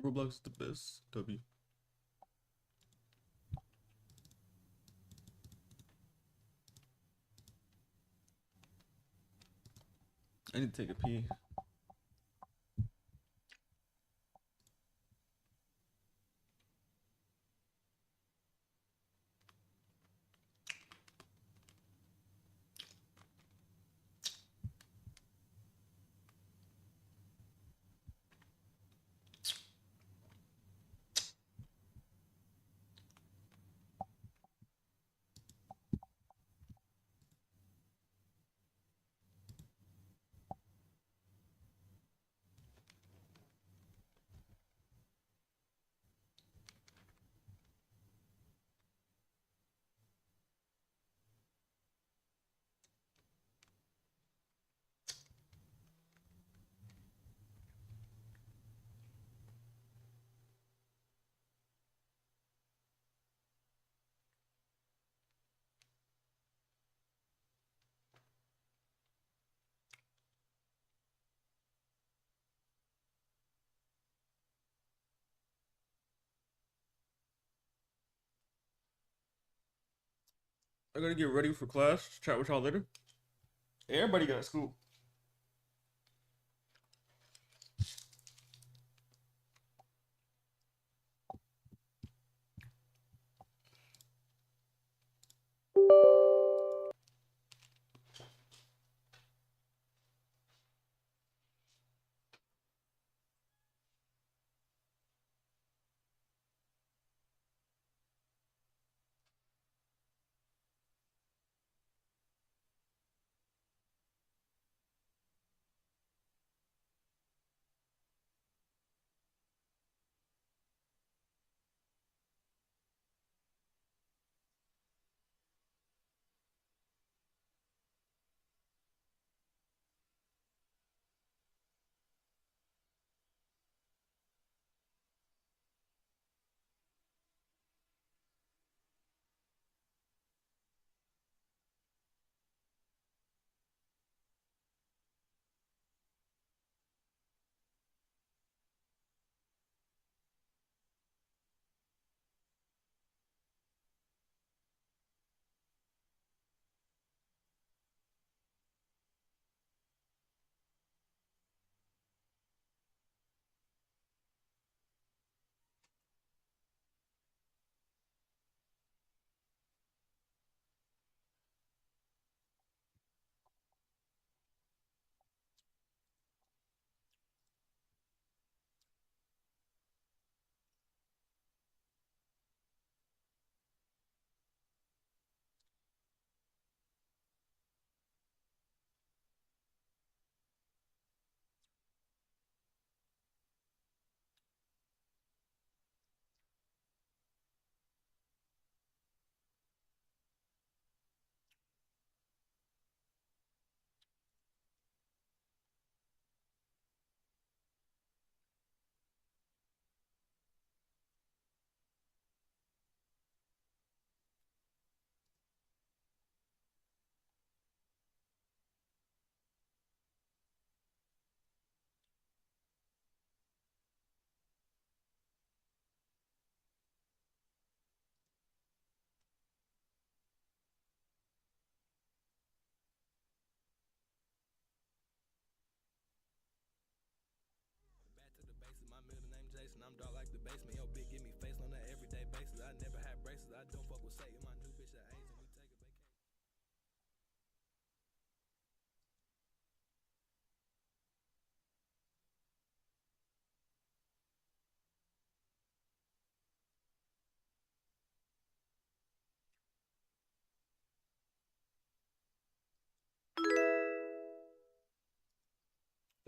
Roblox is the best. W. I need to take a pee. I gotta get ready for class. Chat with y'all later. Everybody got school.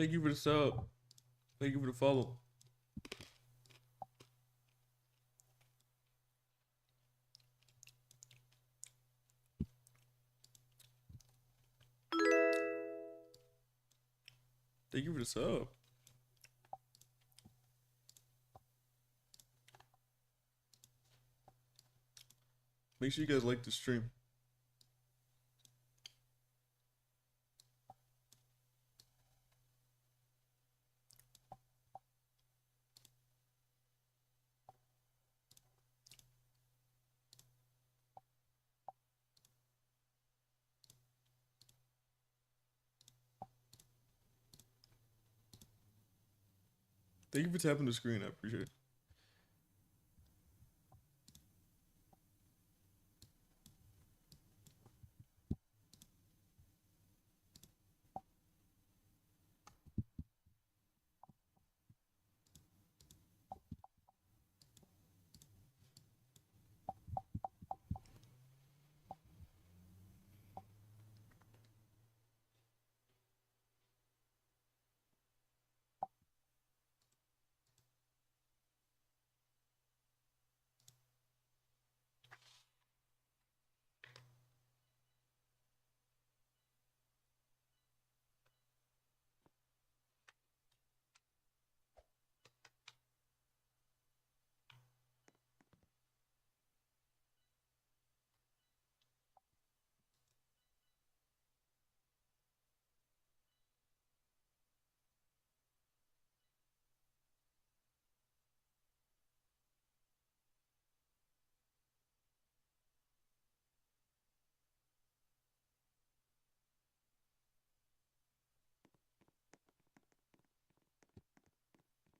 Thank you for the sub. Thank you for the follow. Thank you for the sub. Make sure you guys like the stream. Thank you for tapping the screen. I appreciate it.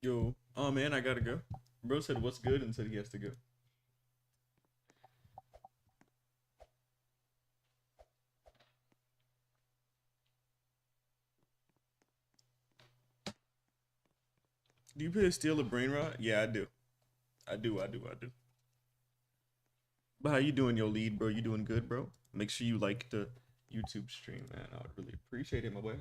Yo, oh man, I gotta go. Bro said what's good and said he has to go. Do you play Steal A Brainrot? Yeah, I do. I do. But how you doing, yo, lead, bro? You doing good, bro? Make sure you like the YouTube stream, man. I would really appreciate it, my boy.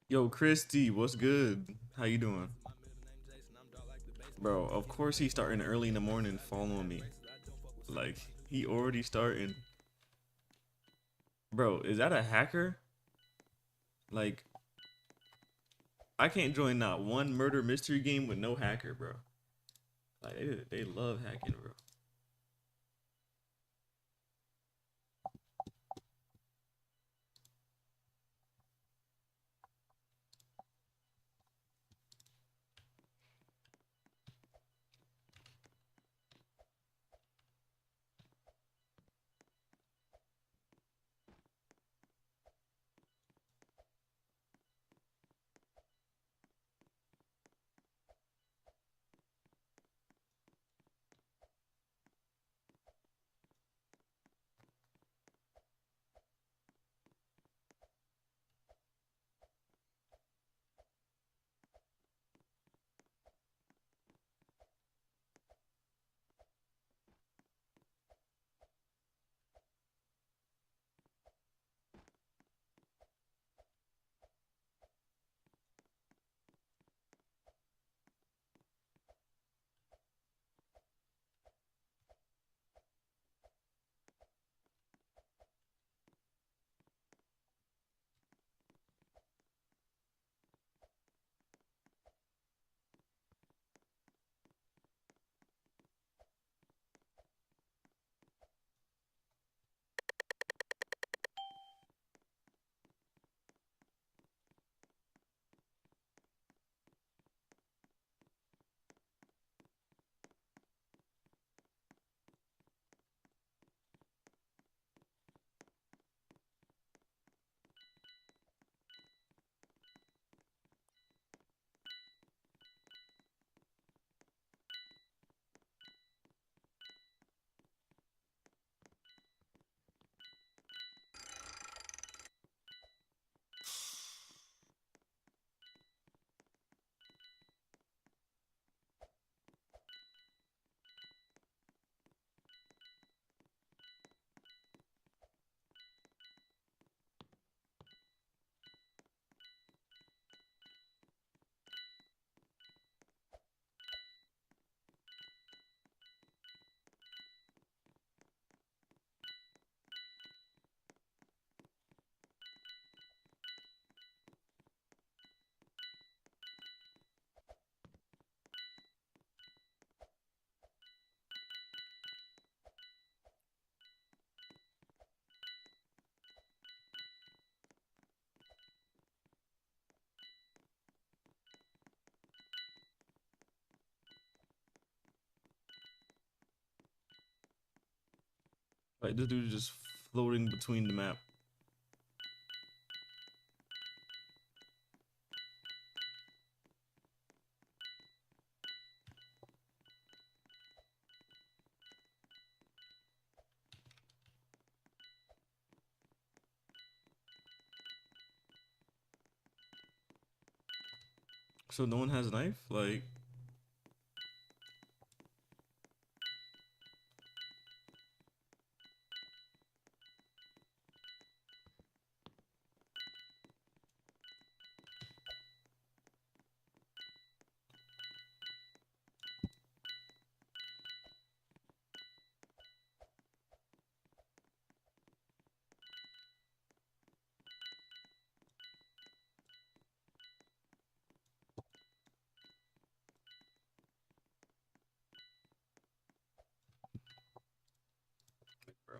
Yo, Christy, what's good? How you doing? Bro, of course he's starting early in the morning following me. Like, he already starting. Bro, is that a hacker? Like, I can't join not one murder mystery game with no hacker, bro. Like, they love hacking, bro. Like this dude is just floating between the map. So no one has a knife? Like bro.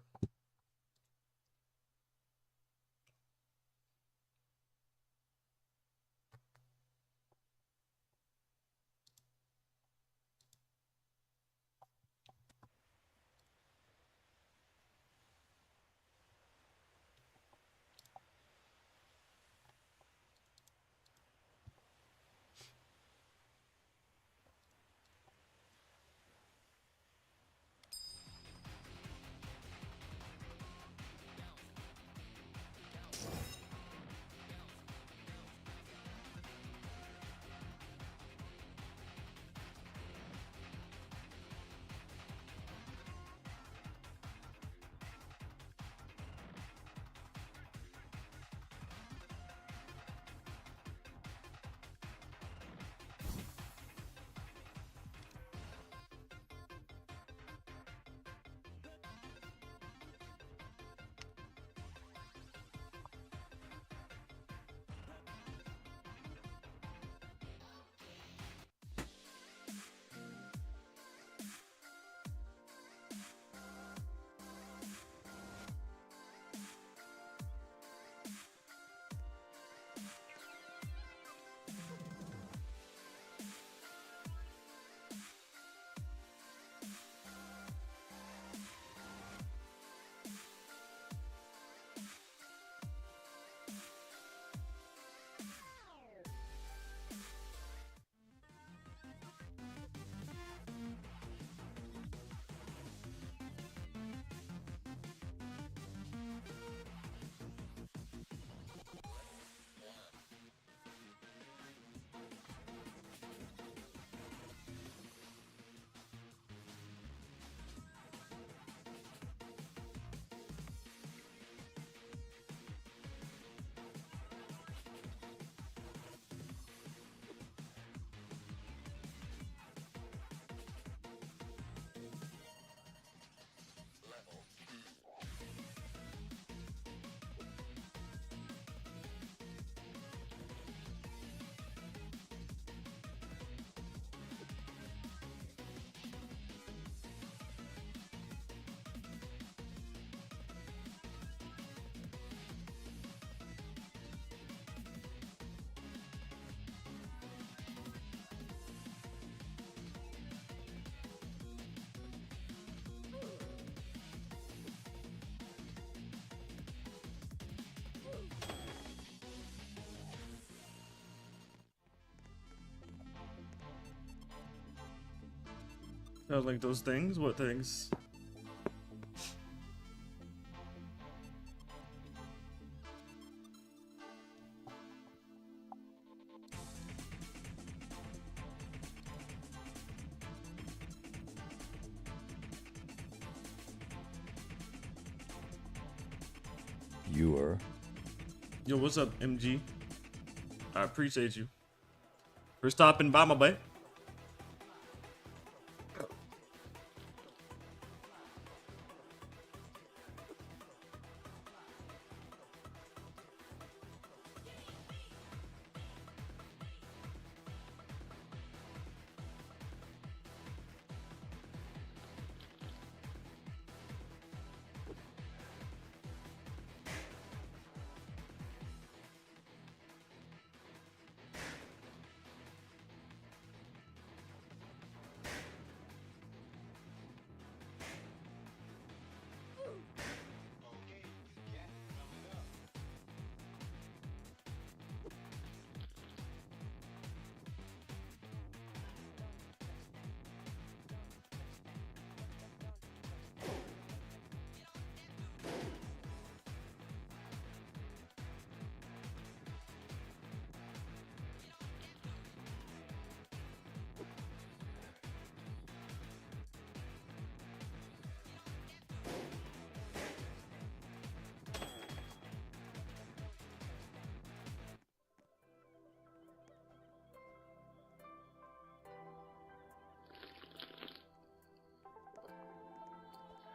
I was like those things? What things? You are. Yo, what's up, MG? I appreciate you for stopping by, my boy.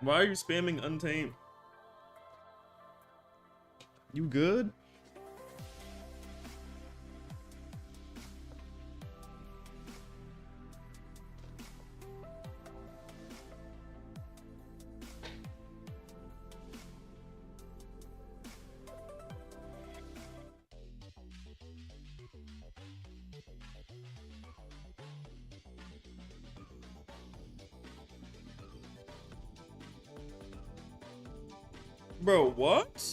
Why are you spamming Untamed? You good? Bro, what?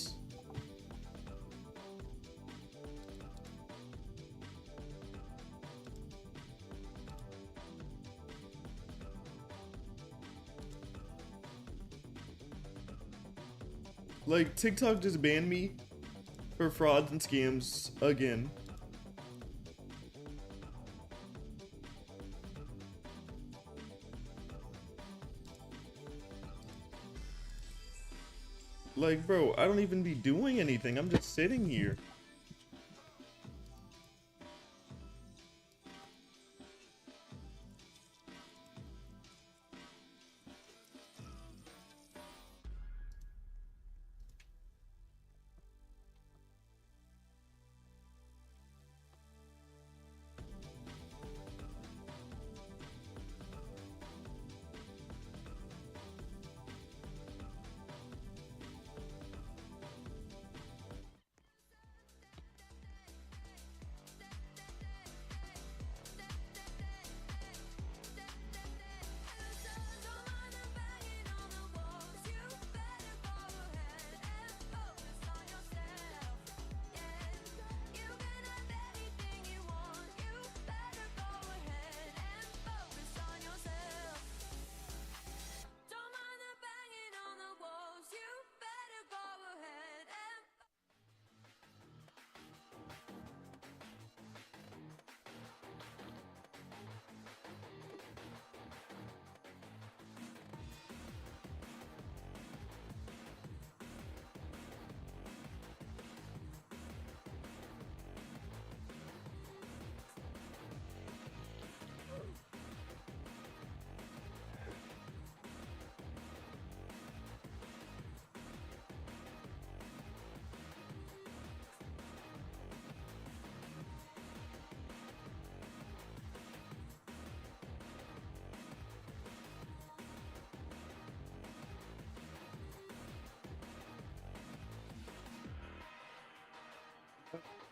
Like, TikTok just banned me for frauds and scams again. Like, bro, I don't even be doing anything. I'm just sitting here.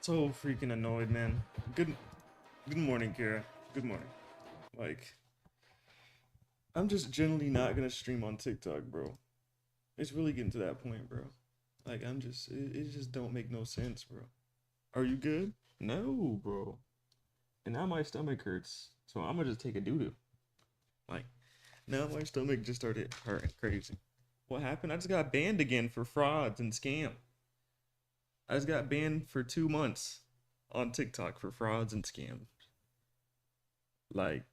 So freaking annoyed, man. Good morning, Kara. Good morning. Like, I'm just generally not gonna stream on TikTok, bro. It's really getting to that point, bro. Like, it just don't make no sense, bro. Are you good? No, bro. And now my stomach hurts, so I'm gonna just take a doo-doo. Like, now my stomach just started hurting crazy. What happened? I just got banned again for frauds and scam. I just got banned for 2 months on TikTok for frauds and scams. Like,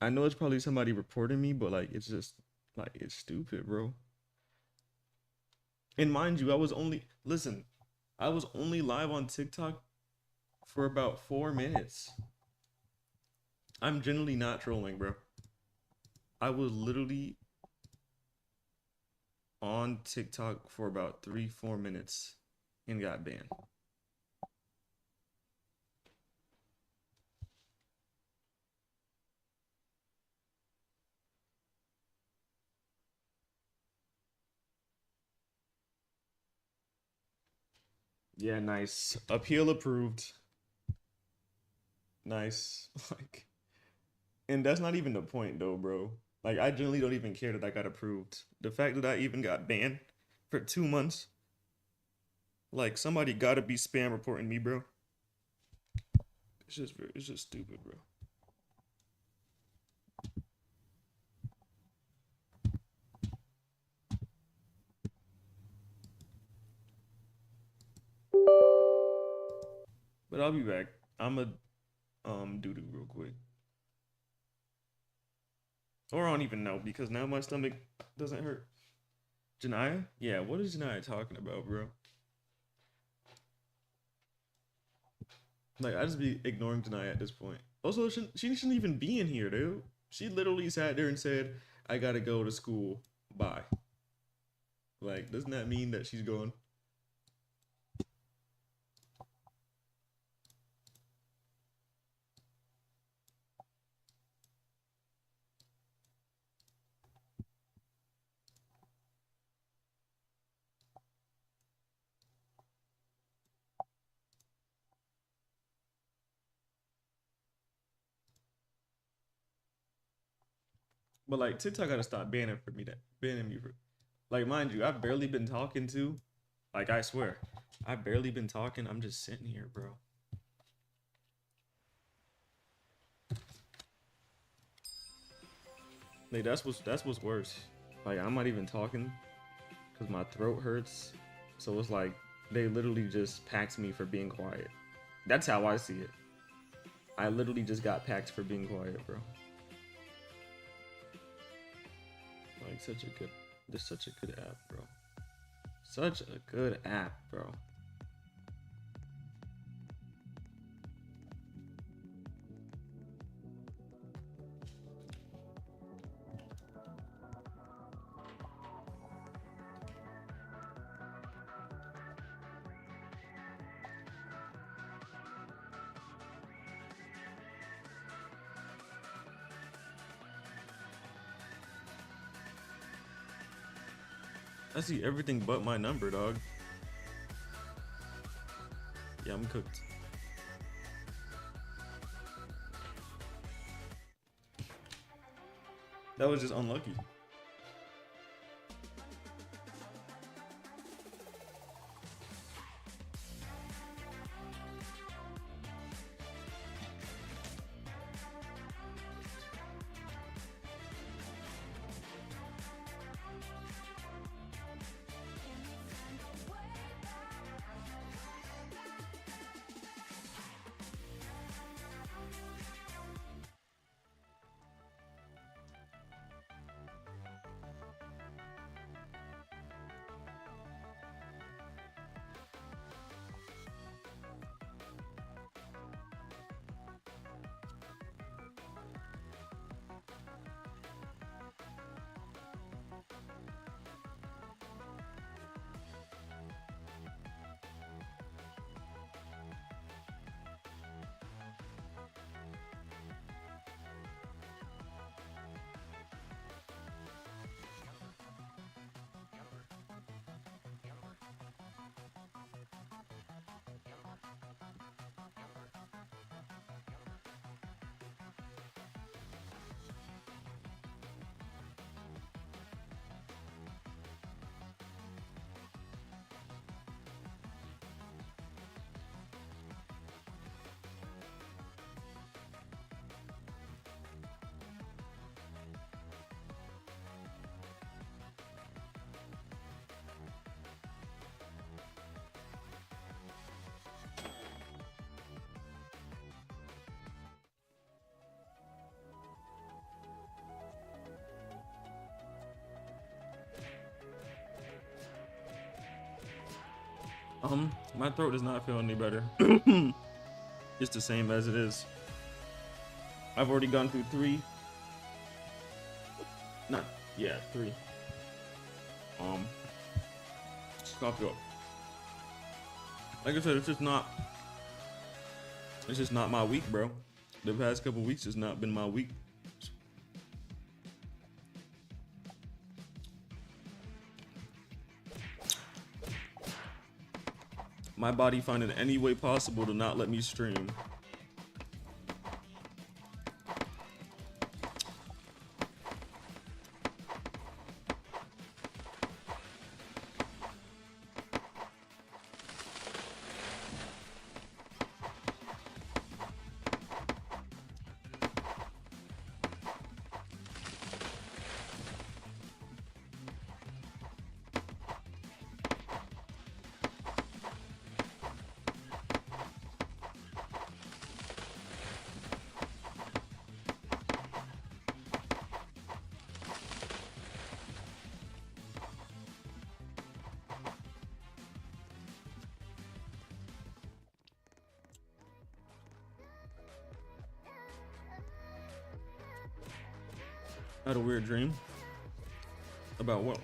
I know it's probably somebody reporting me, but like, it's just like, it's stupid, bro. And mind you, I was only live on TikTok for about 4 minutes. I'm generally not trolling, bro. I was literally on TikTok for about 3-4 minutes and got banned. Yeah, nice. Appeal approved. Nice. Like, and that's not even the point though, bro. Like, I generally don't even care that I got approved. The fact that I even got banned for 2 months, like, somebody gotta be spam reporting me, bro. It's just stupid, bro. But I'll be back. I'm a doo-doo real quick. Or I don't even know because now my stomach doesn't hurt. Janaya? Yeah, what is Janaya talking about, bro? Like, I just be ignoring Janaya at this point. Also, she shouldn't even be in here, dude. She literally sat there and said, I gotta go to school. Bye. Like, doesn't that mean that she's going? But like TikTok gotta stop banning me for, like, mind you, I've barely been talking to, like, I swear, I've barely been talking. I'm just sitting here, bro. Like, that's what's worse. Like, I'm not even talking because my throat hurts. So it's like they literally just packed me for being quiet. That's how I see it. I literally just got packed for being quiet, bro. Like, such a good app, bro. Such a good app, bro. I see everything but my number, dog. Yeah, I'm cooked. That was just unlucky. My throat does not feel any better. It's the same as it is. I've already gone through three. Not, yeah, three. Cough up. Like I said, it's just not my week, bro. The past couple weeks has not been my week. My body finding any way possible to not let me stream. I had a weird dream. About what?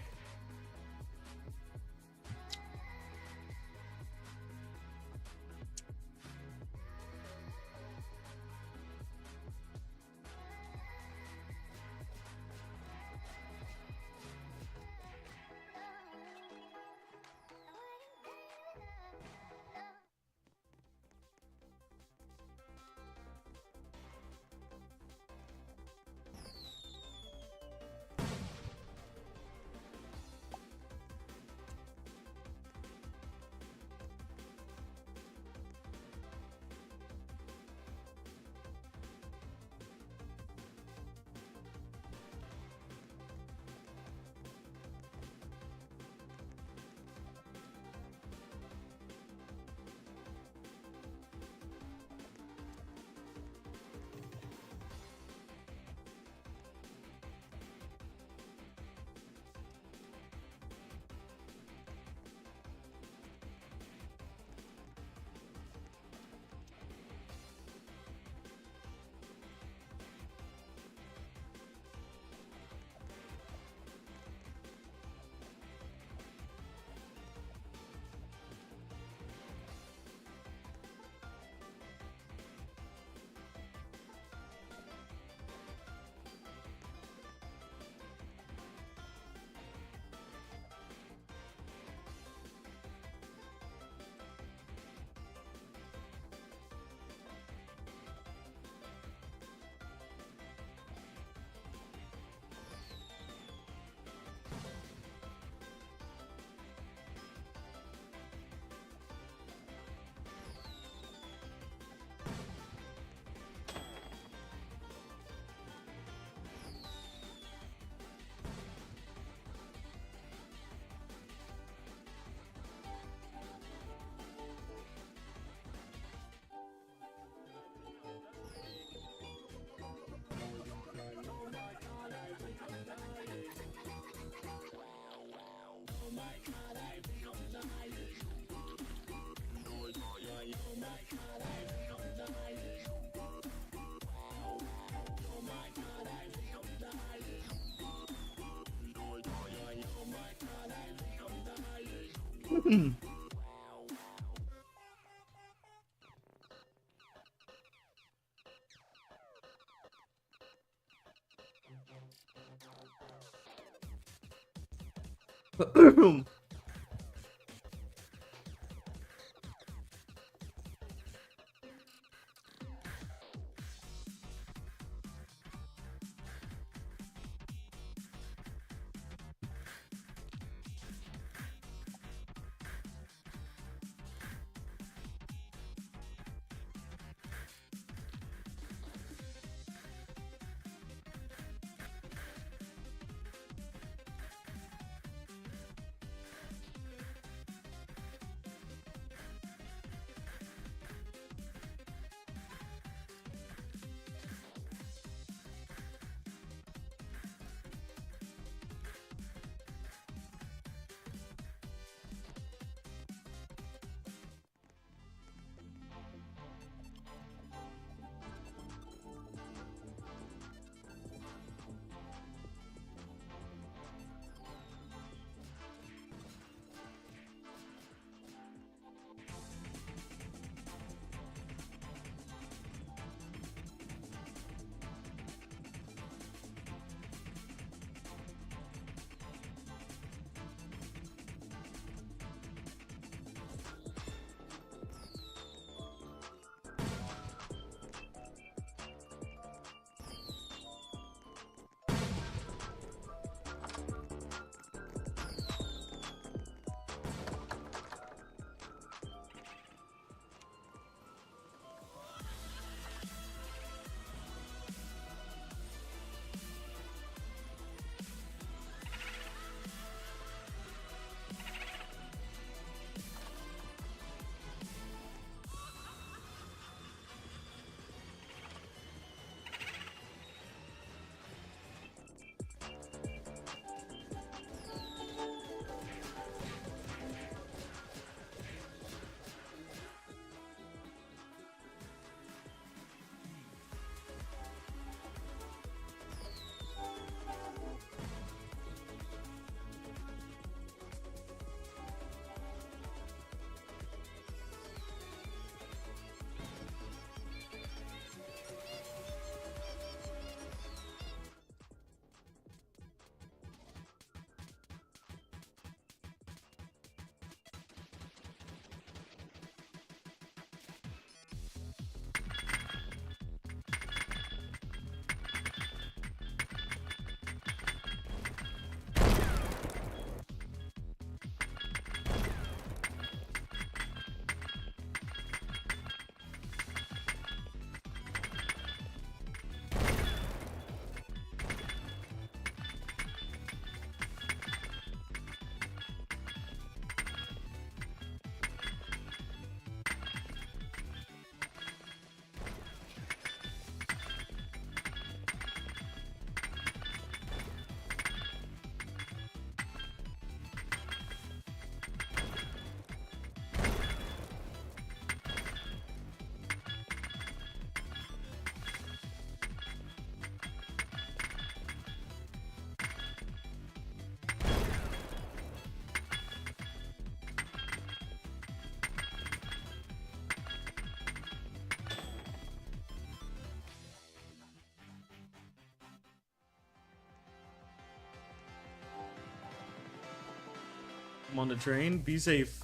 I'm on the train. Be safe,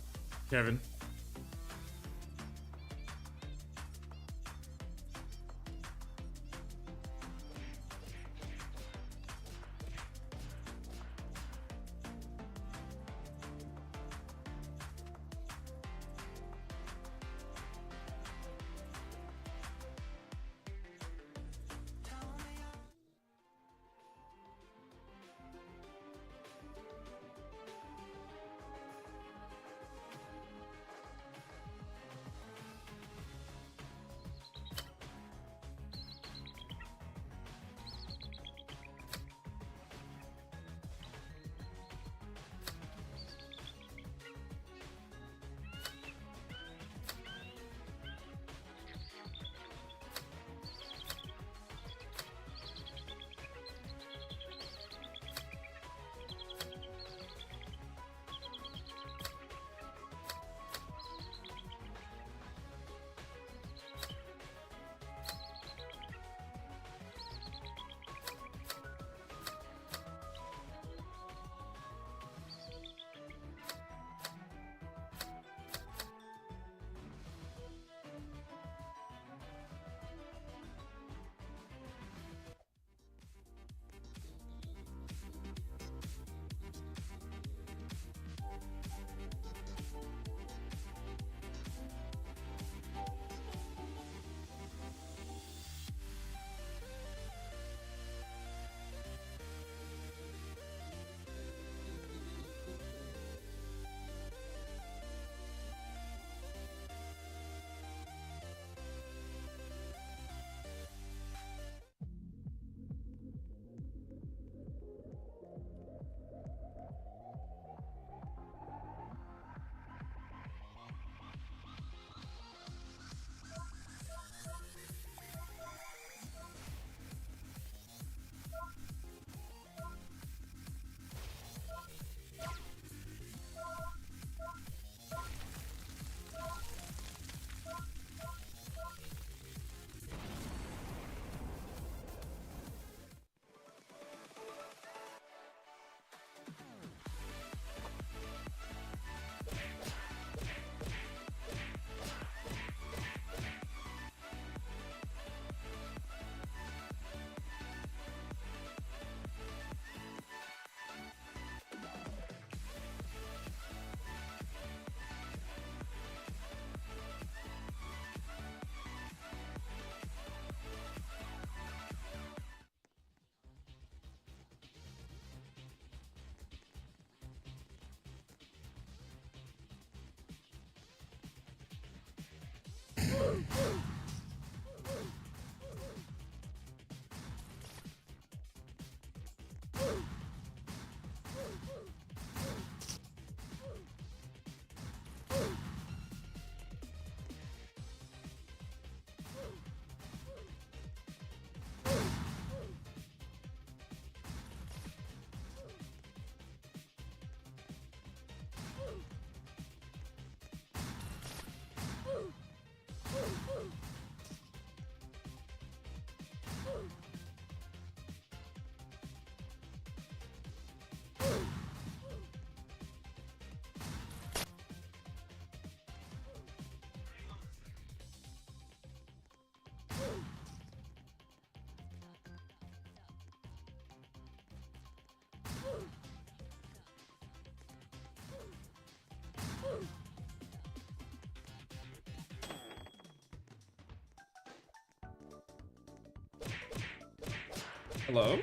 Kevin. Hello?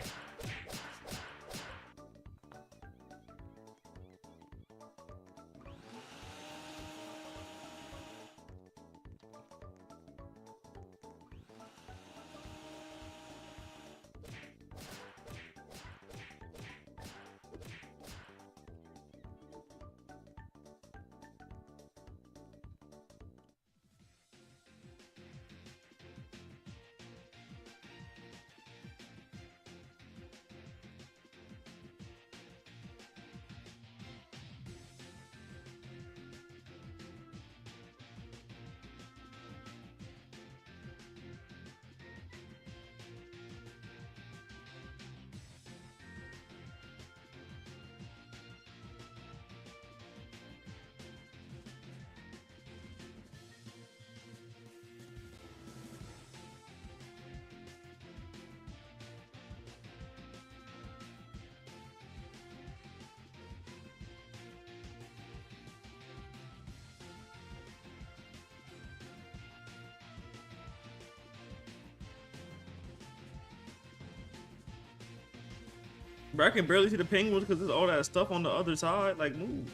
Bro, I can barely see the penguins because there's all that stuff on the other side. Like, move.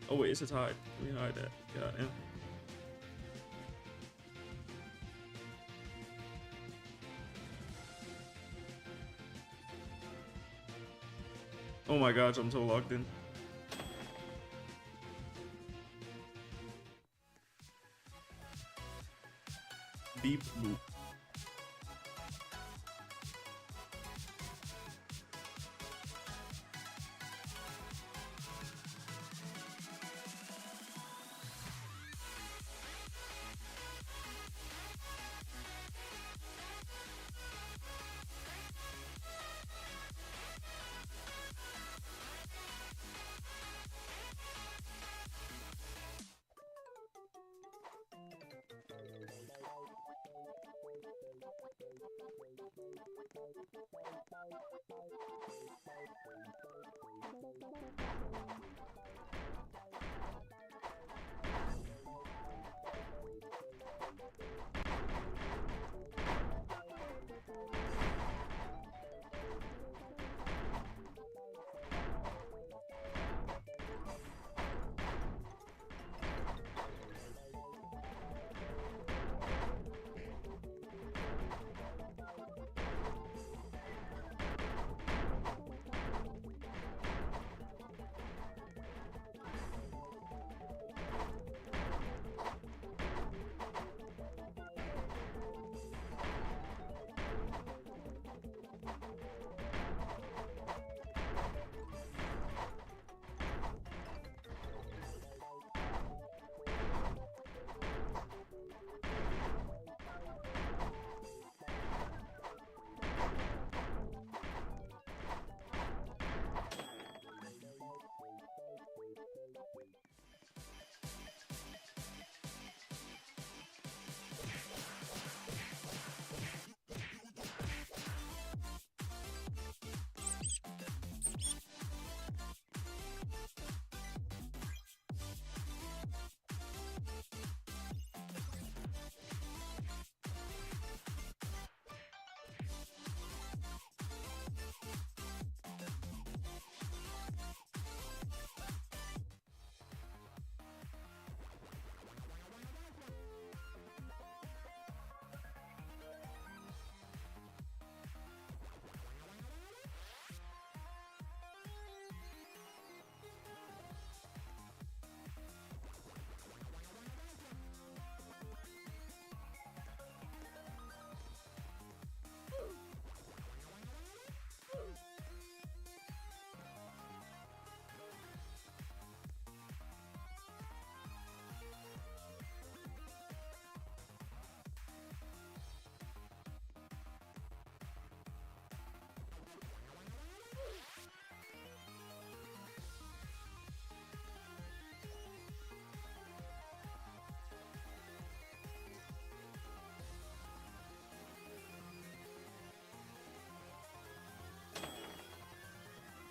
Oh, wait, it's just hide. Let me hide that. Yeah, oh my gosh, I'm so locked in. Beep boop.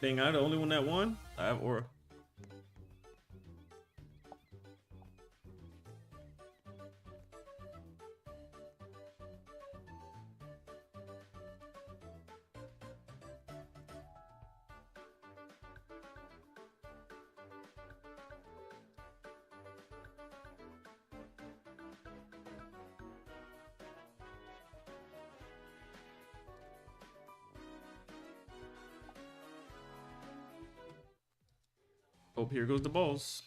Dang, I the only one that won? I have aura. Oh, here goes the balls.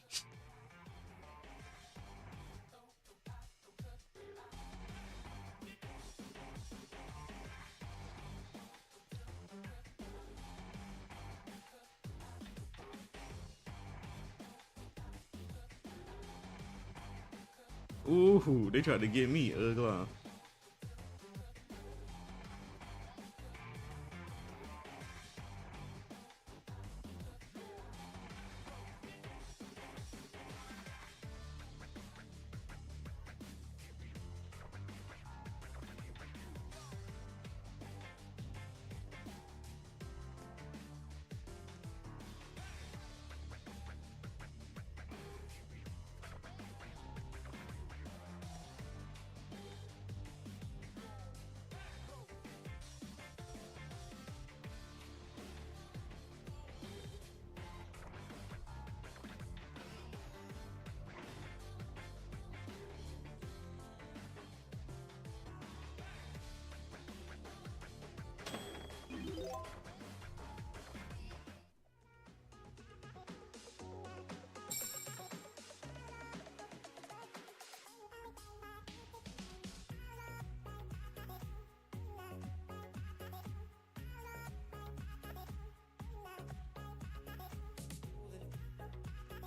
Ooh, they tried to get me, ugly.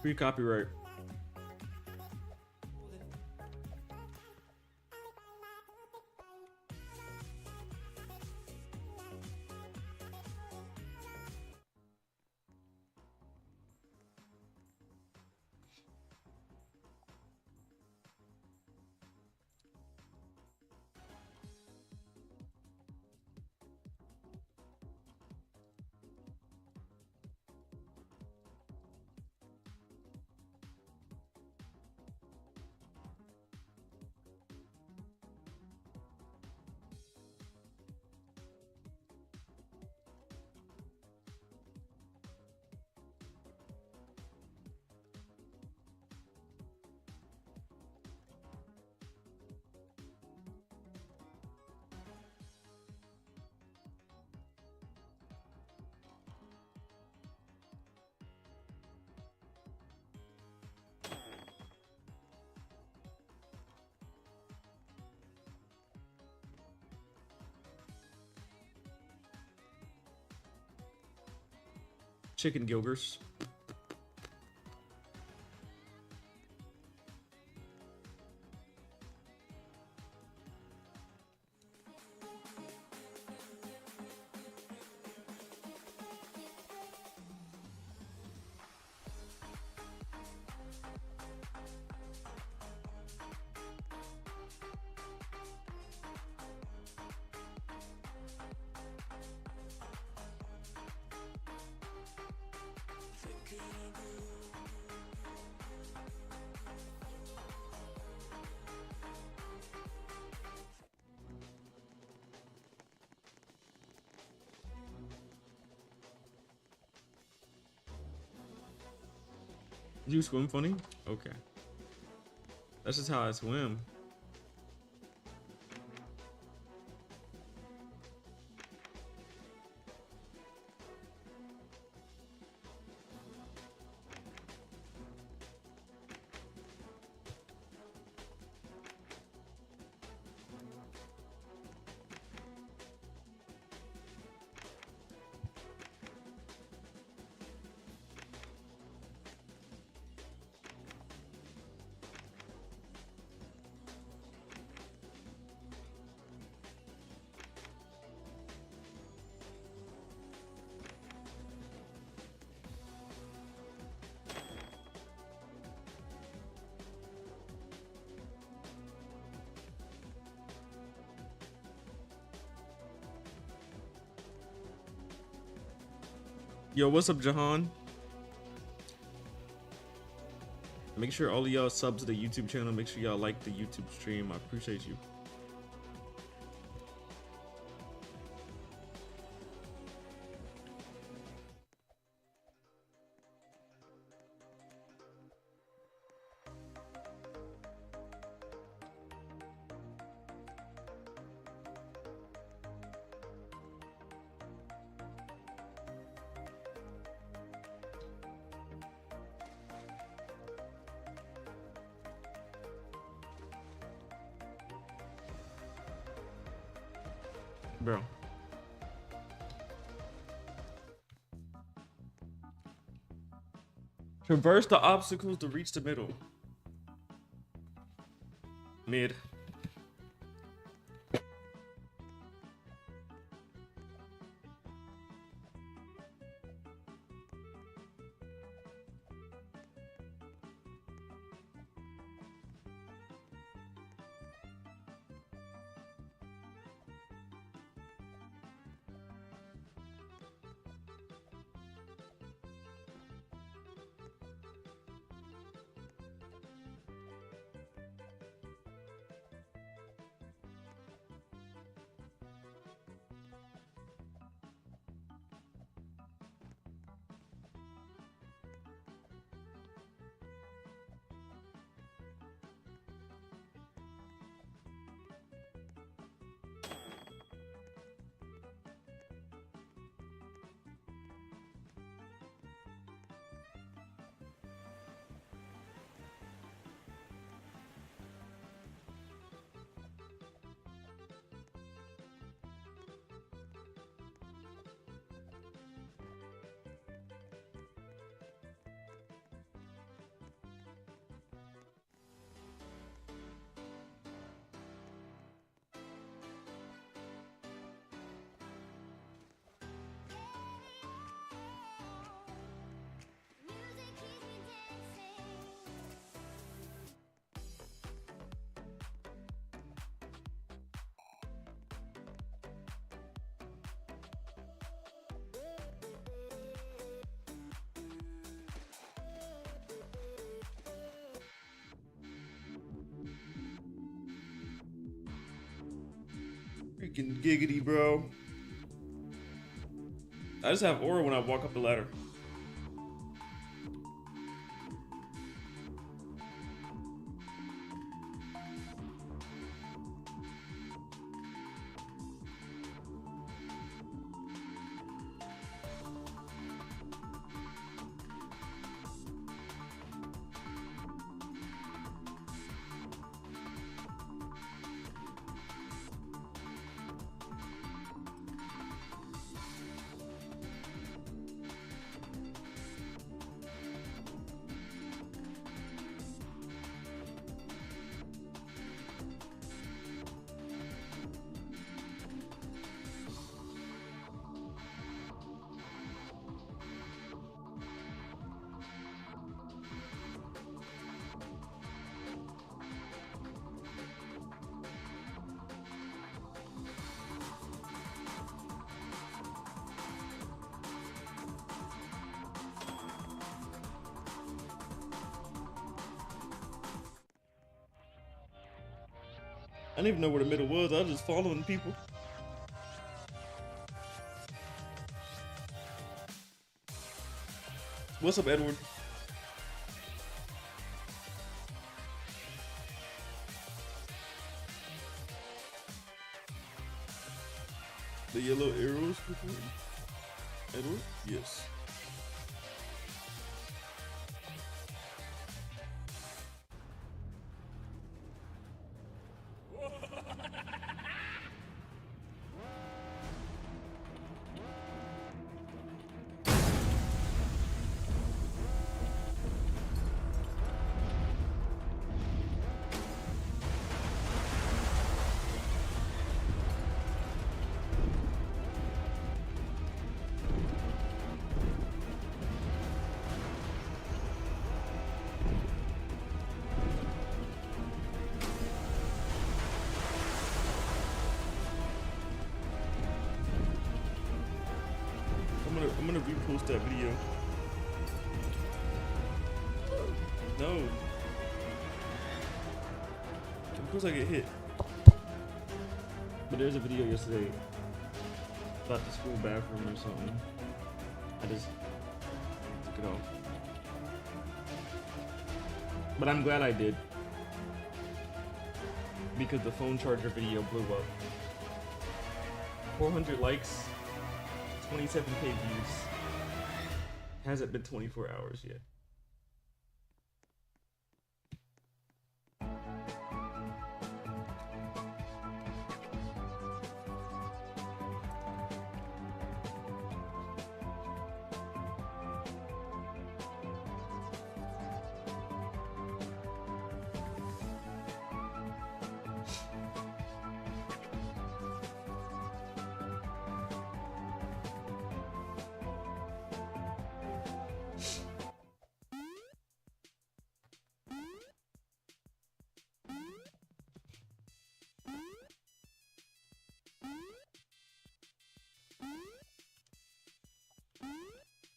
Free copyright. Chicken Gilgers. You swim funny? Okay. That's just how I swim. Yo, what's up, Jahan? Make sure all of y'all sub to the YouTube channel. Make sure y'all like the YouTube stream. I appreciate you. Bro. Traverse the obstacles to reach the middle. Mid. Freaking giggity, bro. I just have aura when I walk up the ladder. I didn't even know where the middle was. I was just following people. What's up, Edward? The yellow arrows before? Edward? Yes. I'm gonna repost that video. No. Of course I get hit. But there's a video yesterday about the school bathroom or something. I just took it off. But I'm glad I did. Because the phone charger video blew up. 400 likes. 27k views. Hasn't been 24 hours yet.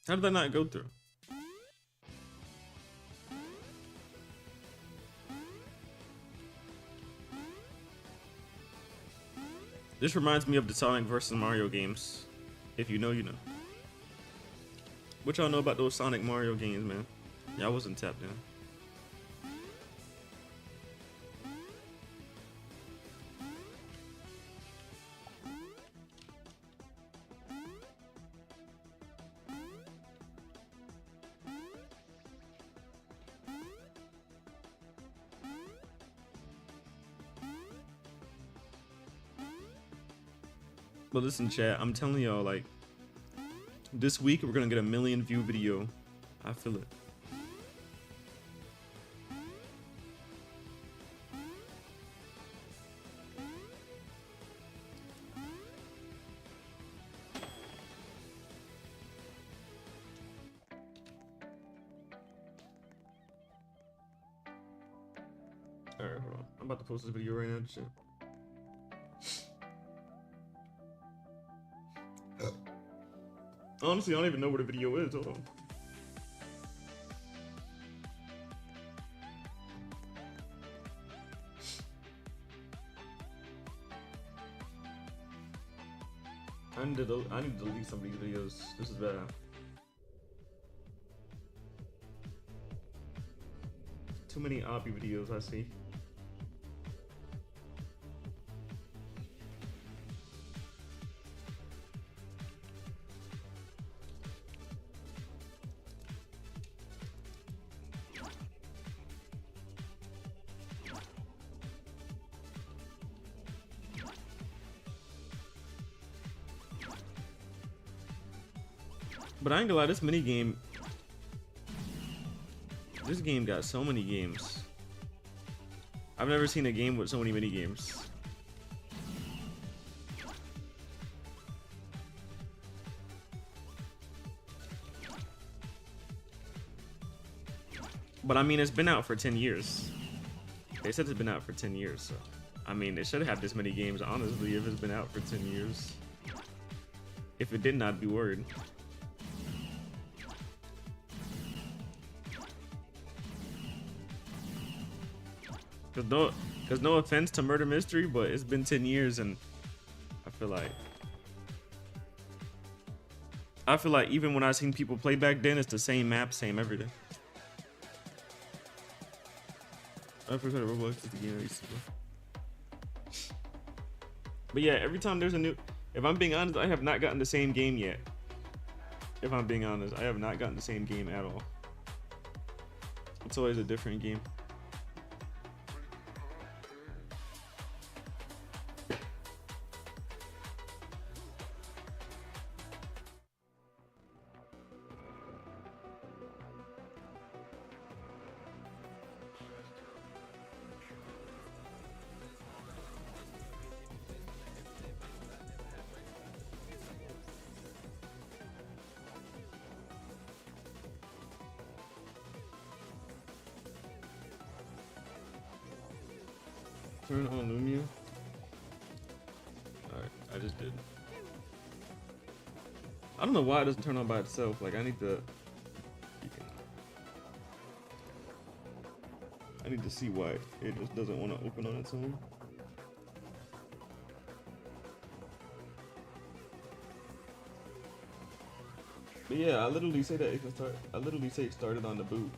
How did that not go through? This reminds me of the Sonic vs. Mario games. If you know, you know. What y'all know about those Sonic Mario games, man? Y'all wasn't tapped in. But listen, chat, I'm telling y'all, like, this week we're gonna get a 1 million view video. I feel it. Alright, hold on. I'm about to post this video right now. Shit. Honestly, I don't even know what a video is. Hold on. I need to delete some of these videos. This is bad. Too many obby videos I see. But I ain't gonna lie, this game got so many games. I've never seen a game with so many mini games. But I mean, it's been out for 10 years. They said it's been out for 10 years, so I mean, it should have this many games, honestly, if it's been out for 10 years. If it did not, I'd be worried. Cause no offense to Murder Mystery, but it's been 10 years and I feel like even when I seen people play back then, it's the same map, same everything. I first heard of Roblox is the game I used to play. But yeah, every time there's a new, if I'm being honest, I have not gotten the same game yet. If I'm being honest, I have not gotten the same game at all. It's always a different game. Turn on Lumia. Alright, I just did. I don't know why it doesn't turn on by itself. Like, I need to see why it just doesn't want to open on its own. But yeah, I literally say that it can start. I literally say it started on the boot.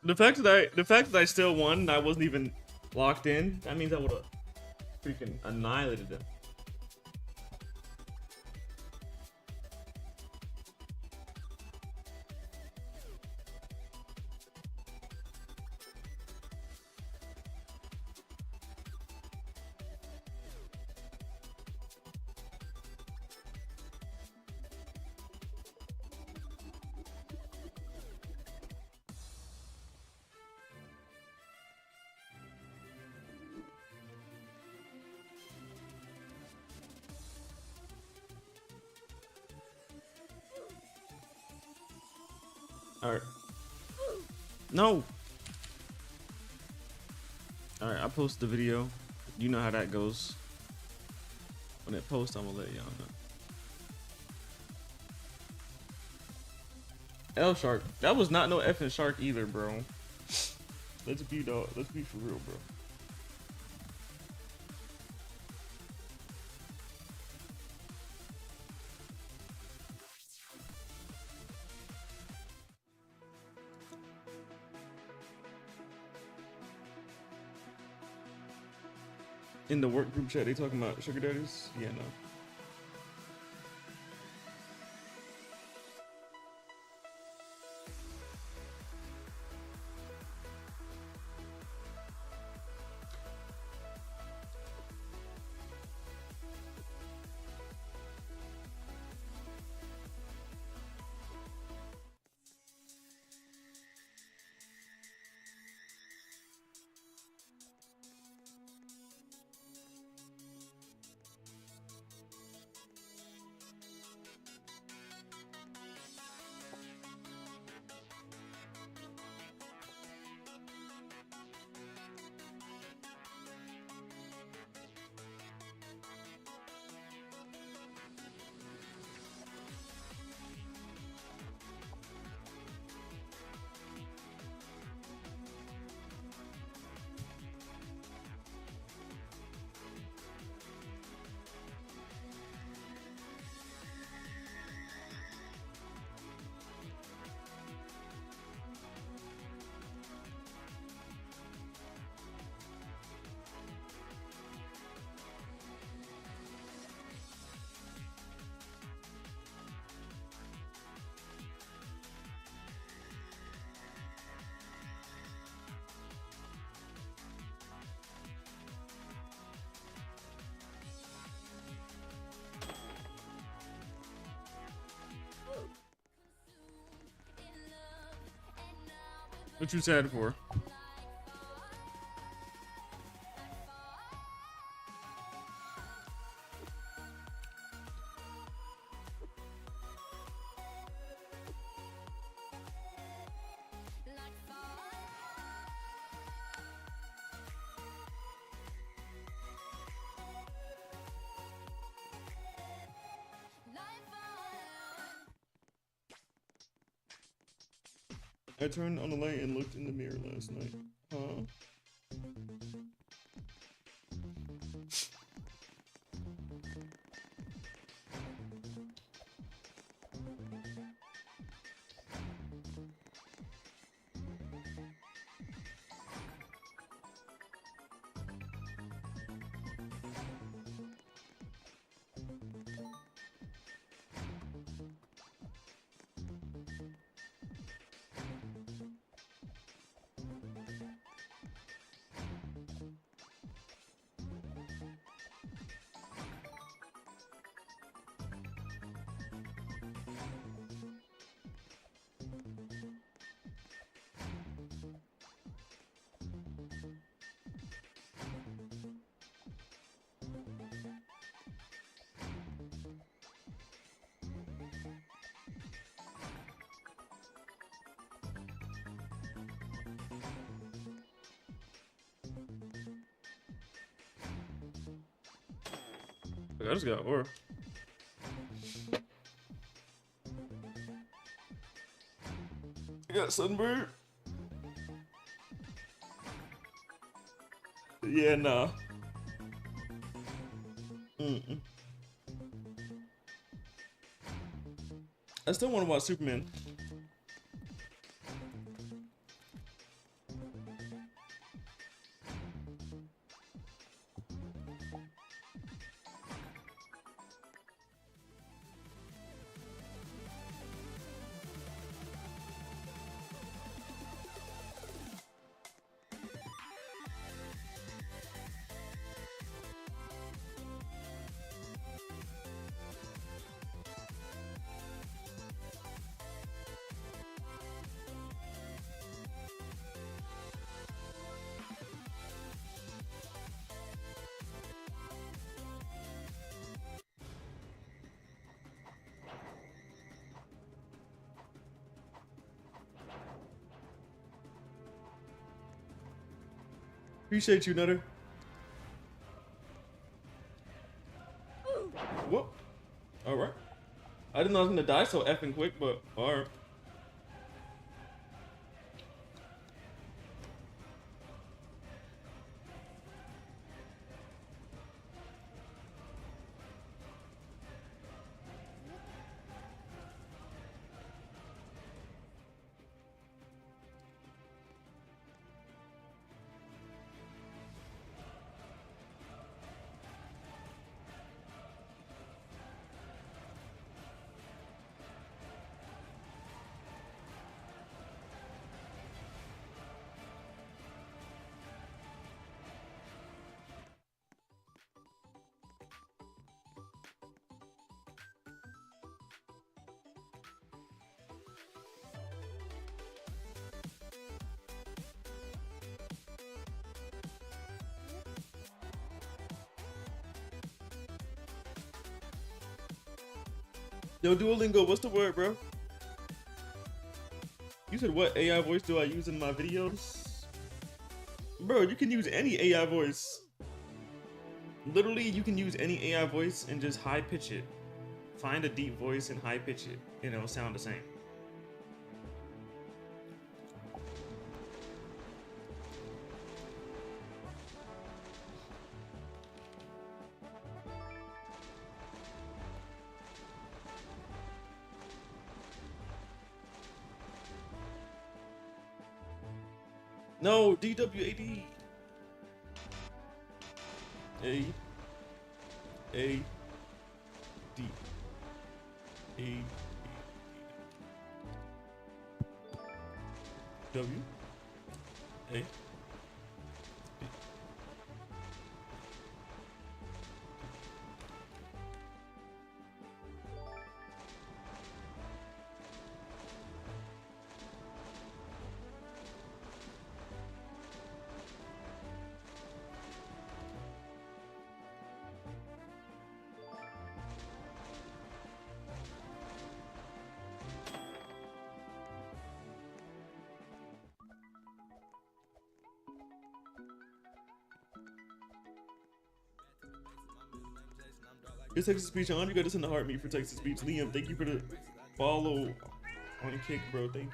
The fact that I still won and I wasn't even locked in, that means I would have freaking annihilated them. Alright. No! Alright, I post the video. You know how that goes. When it posts, I'm gonna let y'all know. L shark. That was not no effing shark either, bro. Let's be dog. Let's be for real, bro. In the work group chat, they talking about sugar daddies? Yeah, no. What you sad for? I turned on the light and looked in the mirror last night. Huh? I just got ore. I got sunbird. Yeah, nah. I still want to watch Superman. Appreciate you, Nutter. Whoop. Alright. I didn't know I was gonna die so effing quick, but alright. Yo, Duolingo, what's the word, bro? You said what AI voice do I use in my videos? Bro, you can use any AI voice. Literally, you can use any AI voice and just high pitch it. Find a deep voice and high pitch it, and it'll sound the same. No, DWAD. A D A W A. Is Texas Speech on? You got to send the heart meet for Texas Speech. Liam, thank you for the follow on Kick, bro. Thank you.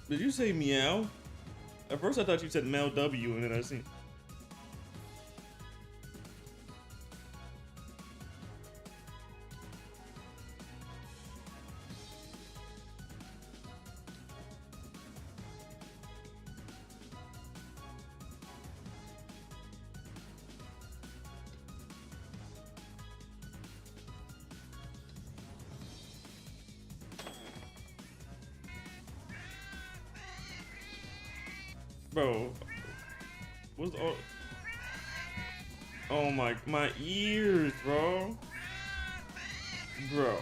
Did you say meow? At first I thought you said Mel W, and then I seen. Bro, what's all? Oh my ears, bro. Bro.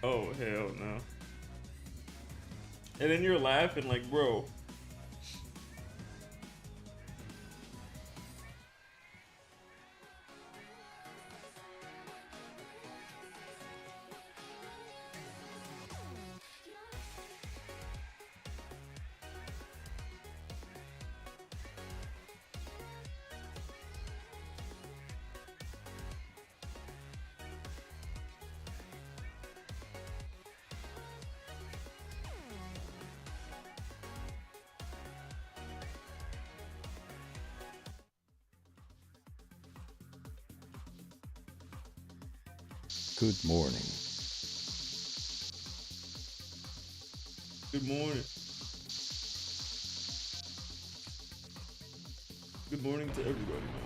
Oh hell no. And then you're laughing like, bro. Good morning. Good morning. Good morning to everybody, man.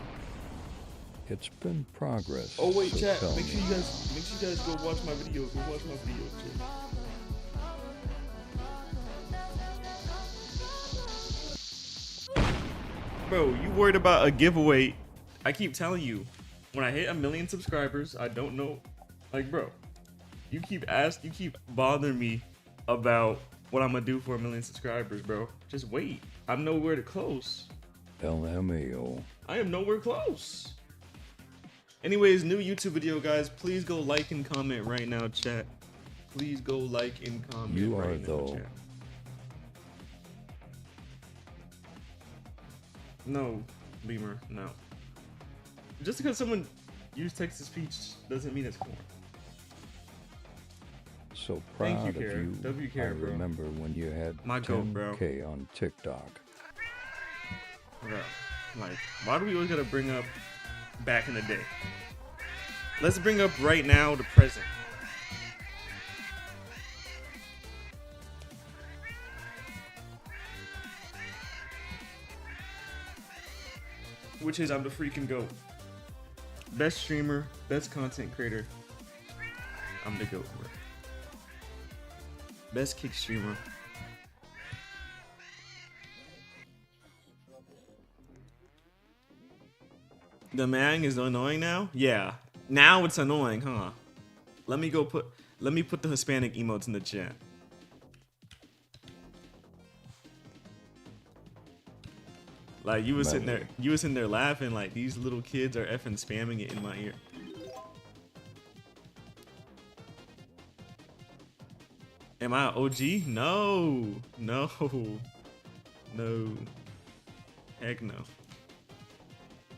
It's been progress. Oh wait, so chat. tell Make sure me, you guys go watch my videos. Go watch my videos, chat. Bro, you worried about a giveaway? I keep telling you, when I hit 1 million subscribers, I don't know. Like, bro, you keep bothering me about what I'm gonna do for 1 million subscribers, bro. Just wait. I'm nowhere to close. LMAO. I am nowhere close. Anyways, new YouTube video, guys. Please go like and comment right now, chat. Please go like and comment You are right now, though. chat. No, Beamer, no. Just because someone used text-to-speech doesn't mean it's corn. So Thank proud you, of Kara. you. W. Kara, I bro. remember when you had My goat, bro. 10K on TikTok. Bro, like, why do we always gotta bring up back in the day? Let's bring up right now the present. Which is I'm the freaking GOAT. Best streamer, best content creator. I'm the GOAT, bro. Best kick streamer. The mang is annoying now? Yeah. Now it's annoying, huh? Let me put the Hispanic emotes in the chat. Like you was sitting there laughing like these little kids are effing spamming it in my ear. Am I an OG? No. No. No. Heck no.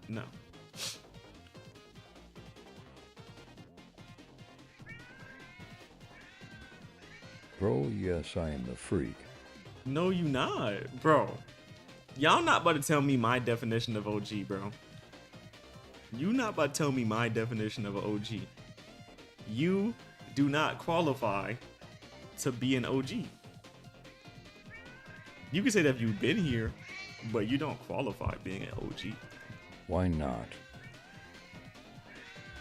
No. Bro, yes, I am the freak. No, you not, bro. Y'all not about to tell me my definition of OG, bro. You not about to tell me my definition of an OG. You do not qualify to be an OG. You can say that you've been here, but you don't qualify being an OG. Why not?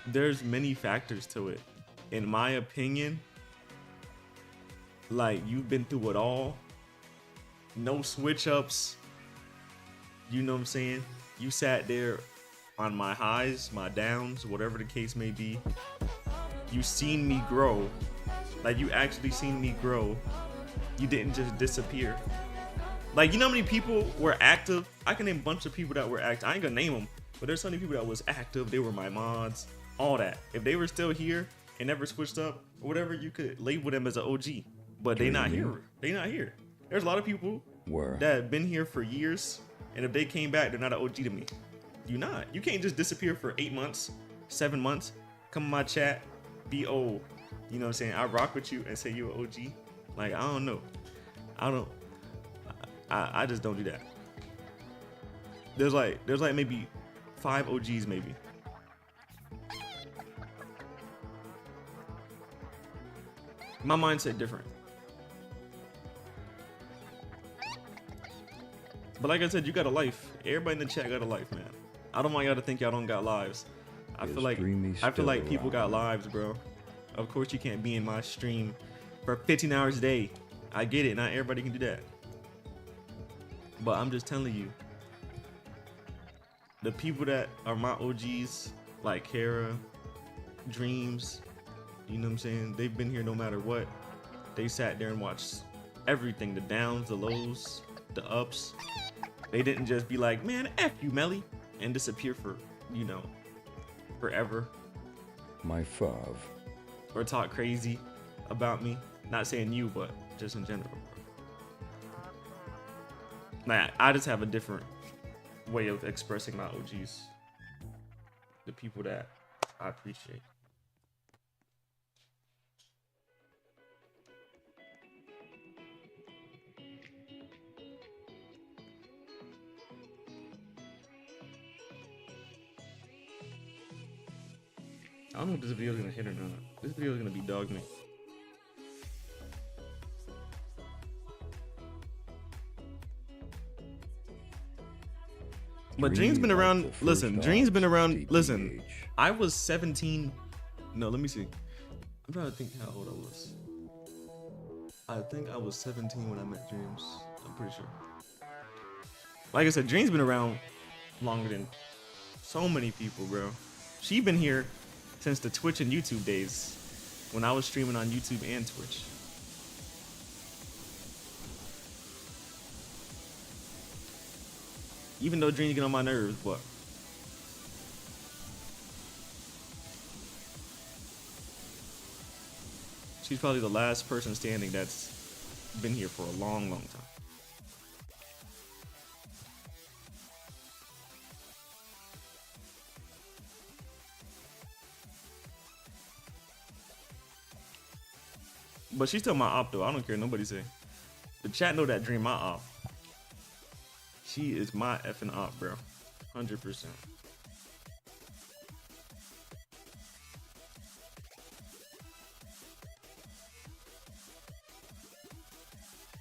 There's many factors to it. In my opinion, like you've been through it all. No switch ups. You know what I'm saying? You sat there on my highs, my downs, whatever the case may be. You seen me grow. Like you actually seen me grow. You didn't just disappear. Like you know how many people were active? I can name a bunch of people that were active. I ain't gonna name them, but there's so many people that was active. They were my mods, all that. If they were still here and never switched up or whatever, you could label them as an OG. But they not here. They not here. There's a lot of people that have been here for years. And if they came back, they're not an OG to me. You not. You can't just disappear for 8 months, 7 months, come in my chat, be old. You know what I'm saying? I rock with you and say you're an OG. Like, I don't know. I just don't do that. There's like maybe 5 OGs maybe. My mindset different. But like I said, you got a life. Everybody in the chat got a life, man. I don't want y'all to think y'all don't got lives. I feel like people got lives, bro. Of course you can't be in my stream for 15 hours a day. I get it. Not everybody can do that. But I'm just telling you, the people that are my OGs, like Kara, Dreams, you know what I'm saying? They've been here no matter what. They sat there and watched everything, the downs, the lows, the ups. They didn't just be like, man, F you, Melly, and disappear for, you know, forever. My fav. Or talk crazy about me. Not saying you, but just in general. Nah, I just have a different way of expressing my OGs. The people that I appreciate. I don't know if this video is gonna hit or not. This video is gonna be dog me. But Dream's been around. Listen, Dream's been around. Listen, I was 17. No, let me see. I'm trying to think how old I was. I think I was 17 when I met Dreams. I'm pretty sure. Like I said, Dream's been around longer than so many people, bro. She been here since the Twitch and YouTube days when I was streaming on YouTube and Twitch. Even though dreams get on my nerves, but she's probably the last person standing that's been here for a long, long time. But she's still my op though. I don't care nobody say. The chat know that dream my op. She is my effing op, bro. 100%.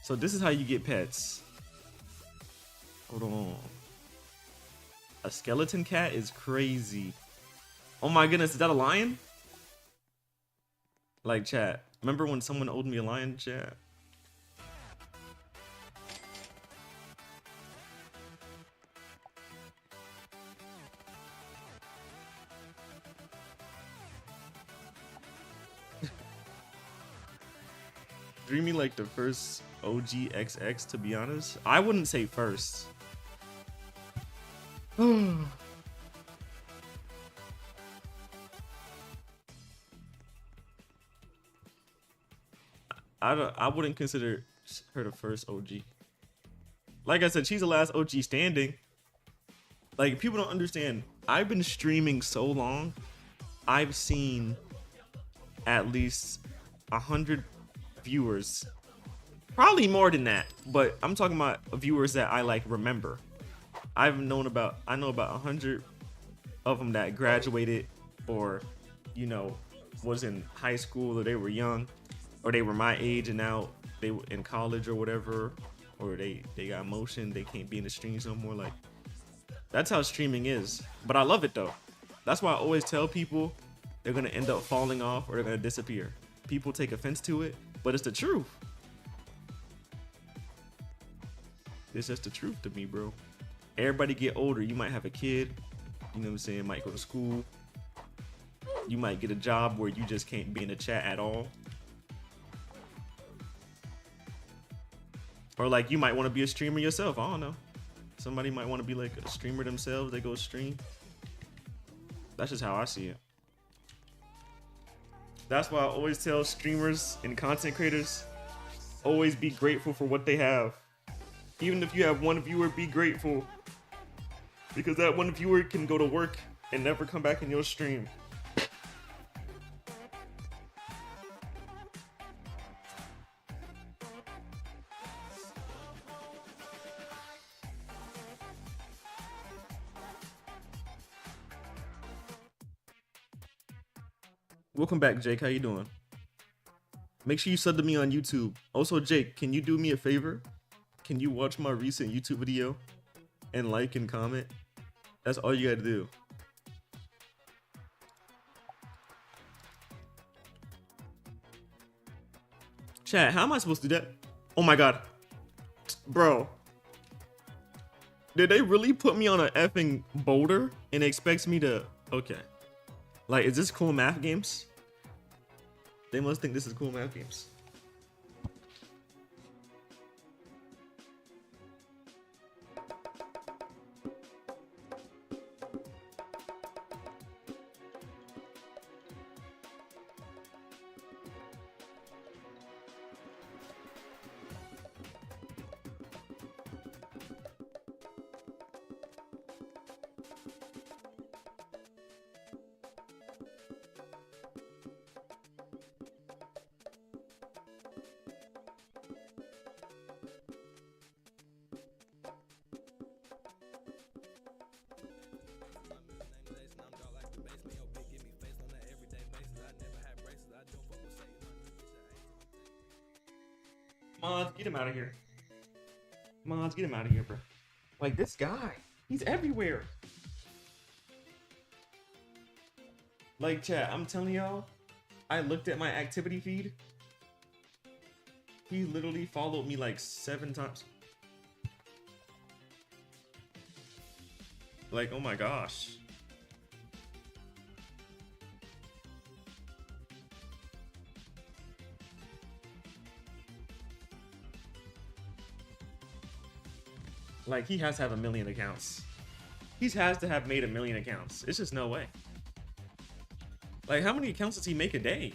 So this is how you get pets. Hold on. A skeleton cat is crazy. Oh my goodness, is that a lion? Like, chat. Remember when someone owed me a lion, chat? Dreamy like the first OG XX, to be honest. I wouldn't say first. I wouldn't consider her the first OG. Like I said, she's the last OG standing. Like, people don't understand. I've been streaming so long. I've seen at least 100 viewers. Probably more than that. But I'm talking about viewers that I like remember. I know about 100 of them that graduated or, you know, was in high school or they were young. Or they were my age and now they were in college or whatever, or they got motion, they can't be in the streams no more. Like, that's how streaming is. But I love it though. That's why I always tell people they're gonna end up falling off or they're gonna disappear. People take offense to it, but it's the truth. It's just the truth to me, bro. Everybody get older. You might have a kid, you know what I'm saying, might go to school. You might get a job where you just can't be in the chat at all. Or like you might want to be a streamer yourself. I don't know. Somebody might want to be like a streamer themselves. They go stream. That's just how I see it. That's why I always tell streamers and content creators, always be grateful for what they have. Even if you have one viewer, be grateful. Because that one viewer can go to work and never come back in your stream. Welcome back, Jake. How you doing? Make sure you sub to me on YouTube. Also, Jake, can you do me a favor? Can you watch my recent YouTube video and like and comment? That's all you gotta do. Chat, how am I supposed to do that? Oh my god. Bro. Did they really put me on an effing boulder and expect me to... Okay. Like, is this cool math games? They must think this is cool math games. Mods, get him out of here. Mods, get him out of here, bro. Like, this guy, he's everywhere. Like, chat, I'm telling y'all, I looked at my activity feed. He literally followed me like 7 times. Like, oh my gosh. Like, he has to have 1 million accounts. He has to have made 1 million accounts. It's just no way. Like, how many accounts does he make a day?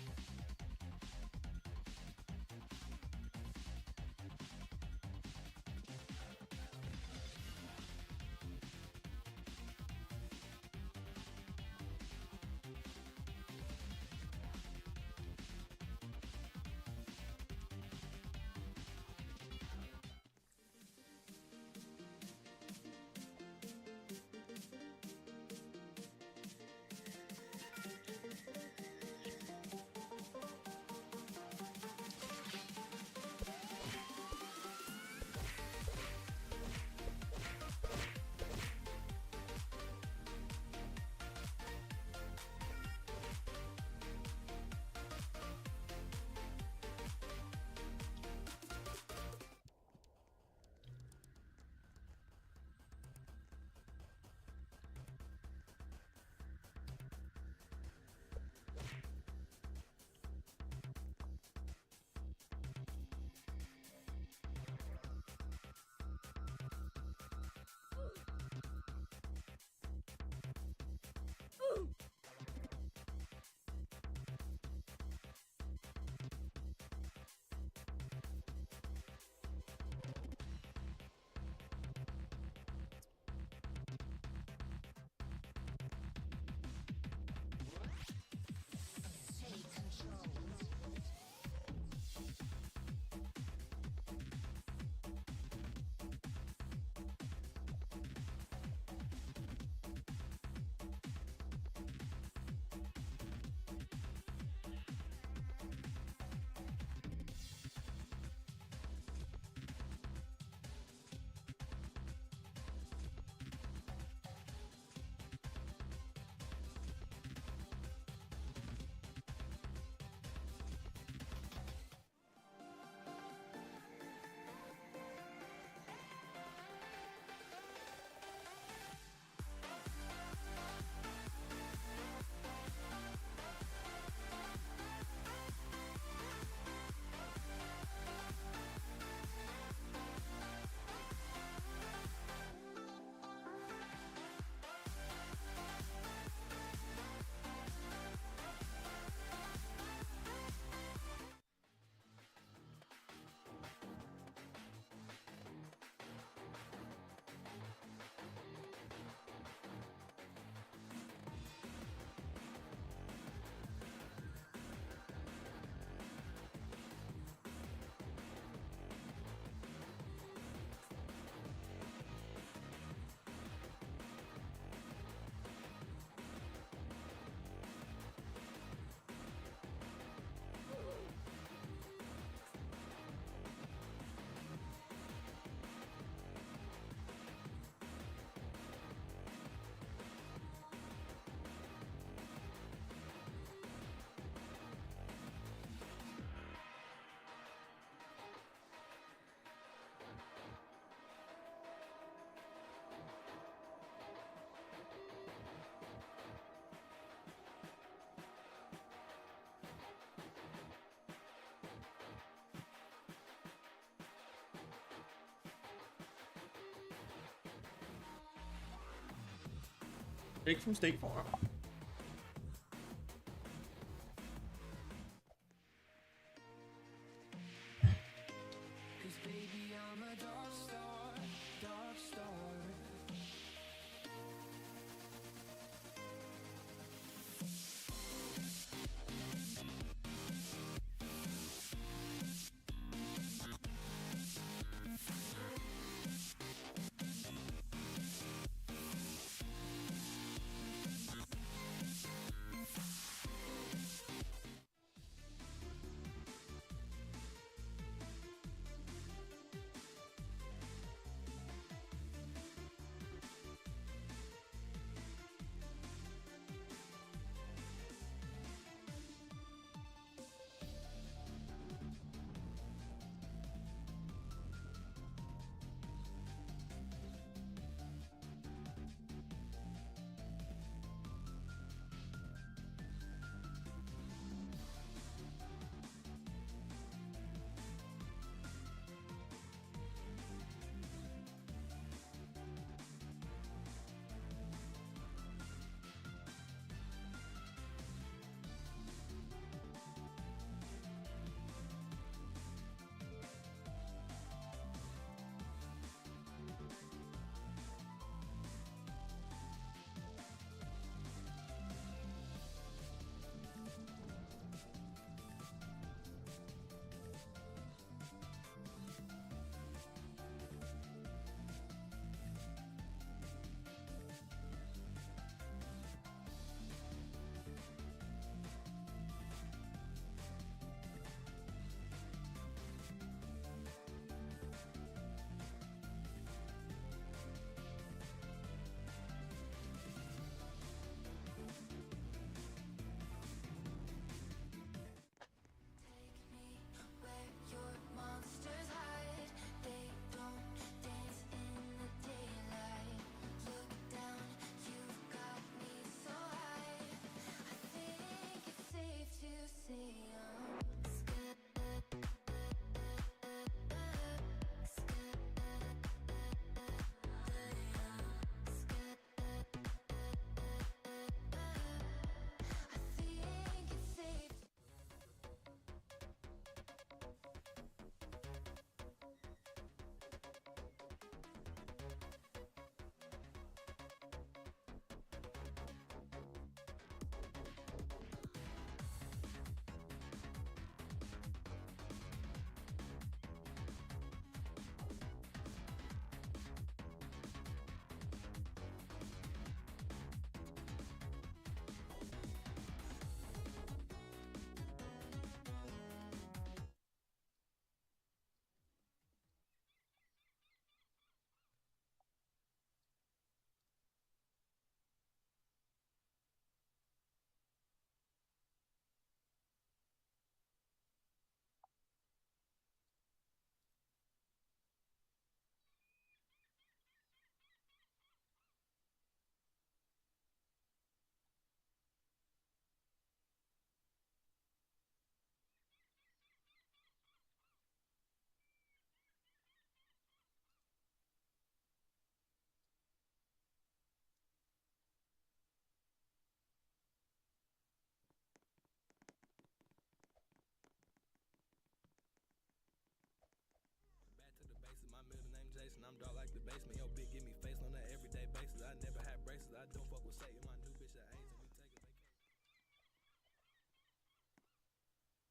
Jake from State Farm.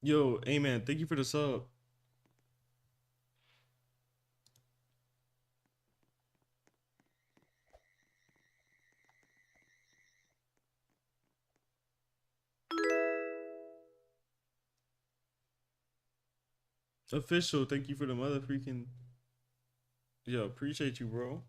Yo, Amen, thank you for the sub. Official, thank you for the mother freaking. Yo, appreciate you, bro.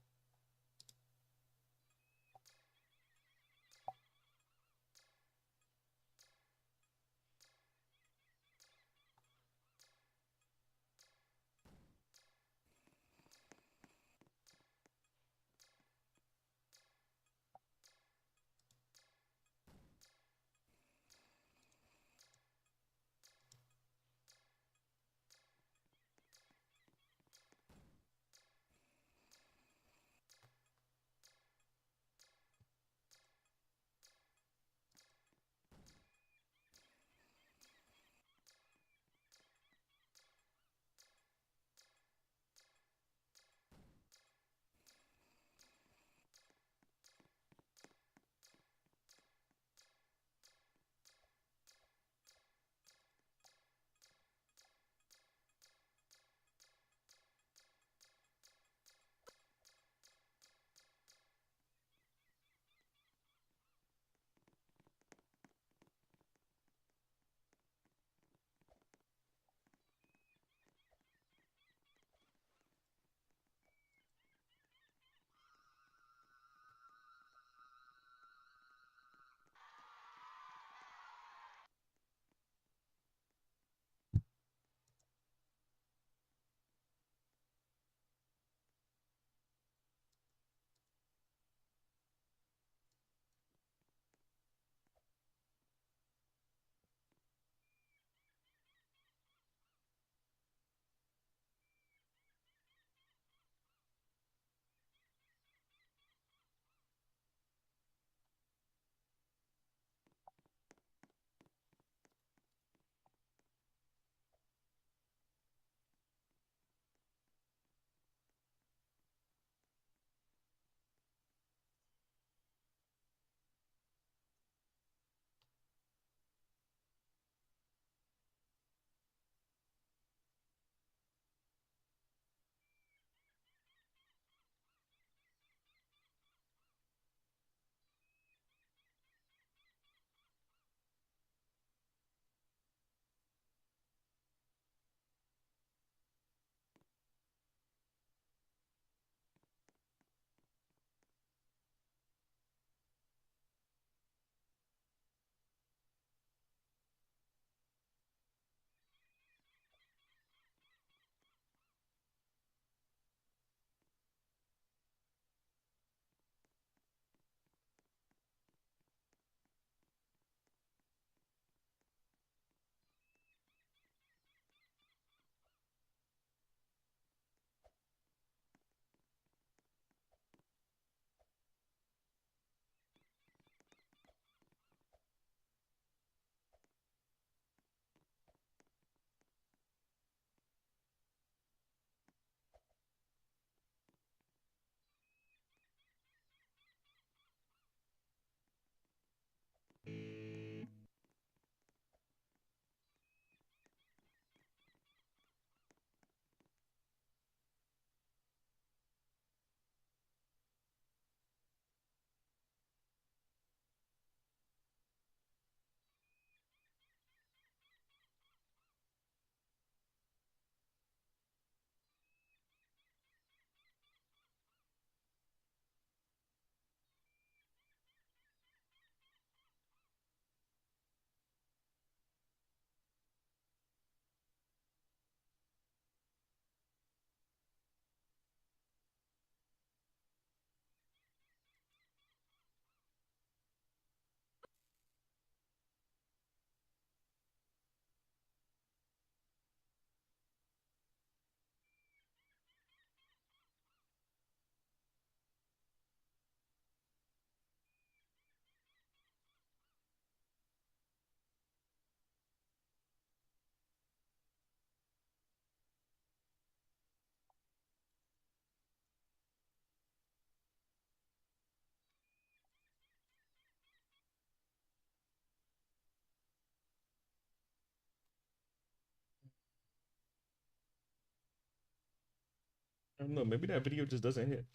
I don't know, maybe that video just doesn't hit.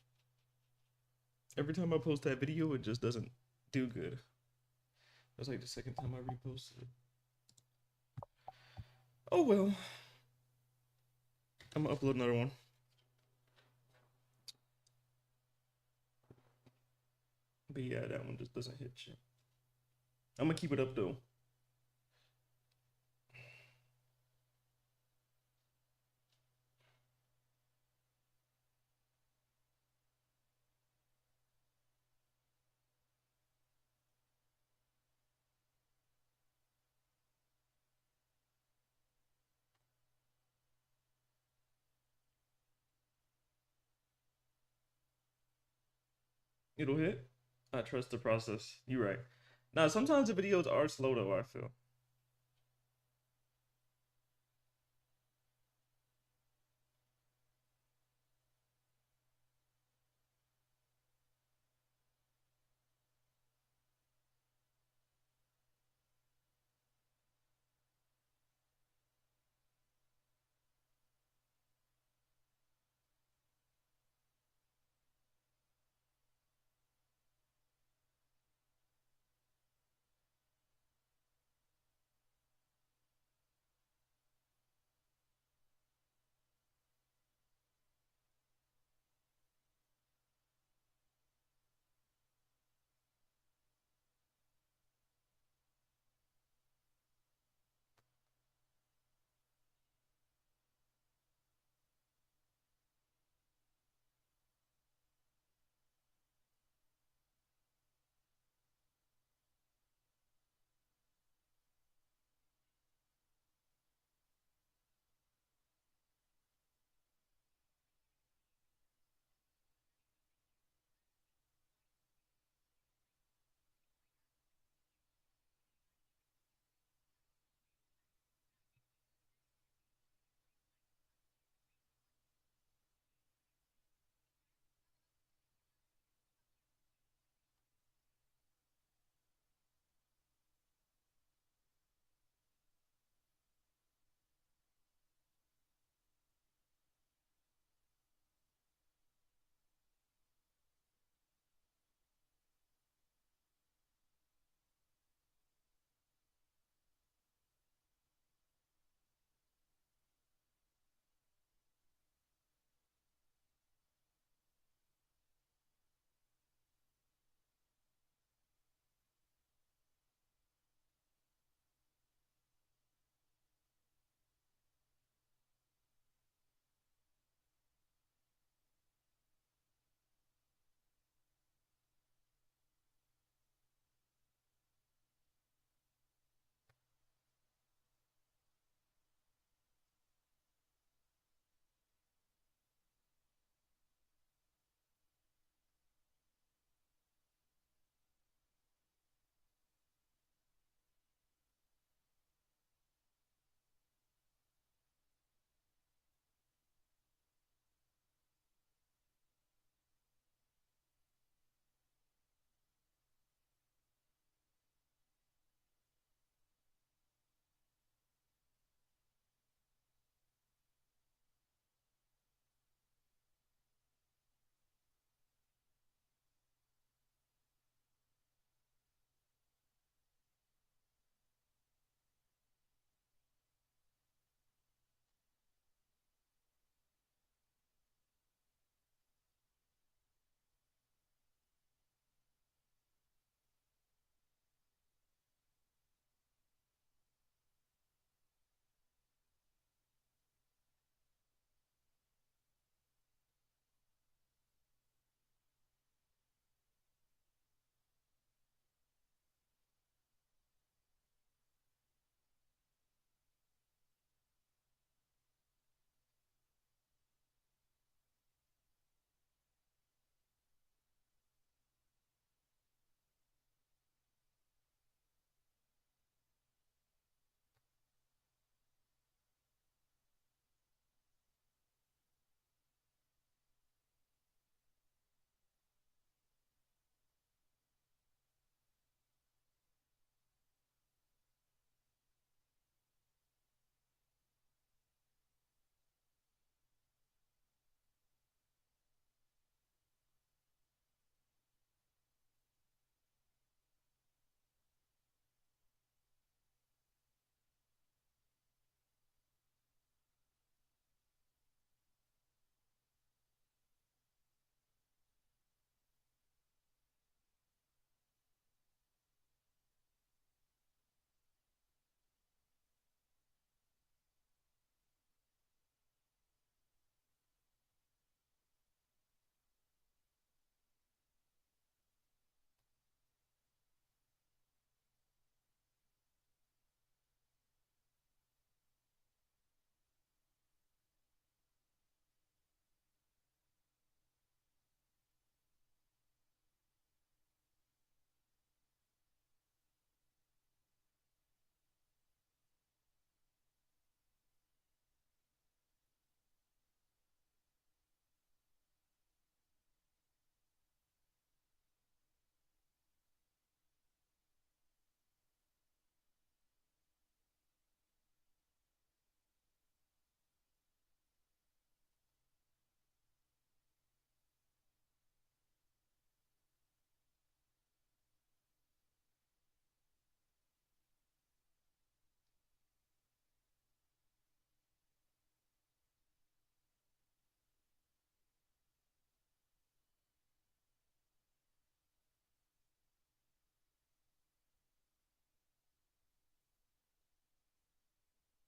Every time I post that video, it just doesn't do good. That's like the second time I reposted it. Oh well. I'm gonna upload another one. But yeah, that one just doesn't hit shit. I'm gonna keep it up though. It'll hit. I trust the process. You're right. Now, sometimes the videos are slow though, I feel.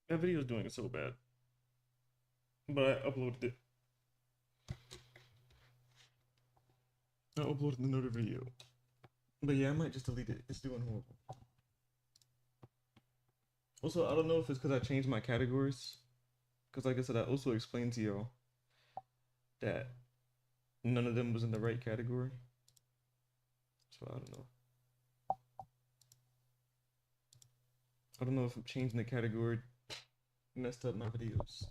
That video is doing so bad, but I uploaded it. I uploaded another video, but yeah, I might just delete it. It's doing horrible. Also, I don't know if it's because I changed my categories. Because, like I said, I also explained to y'all that none of them was in the right category. So, I don't know. I don't know if changing the category messed up my videos.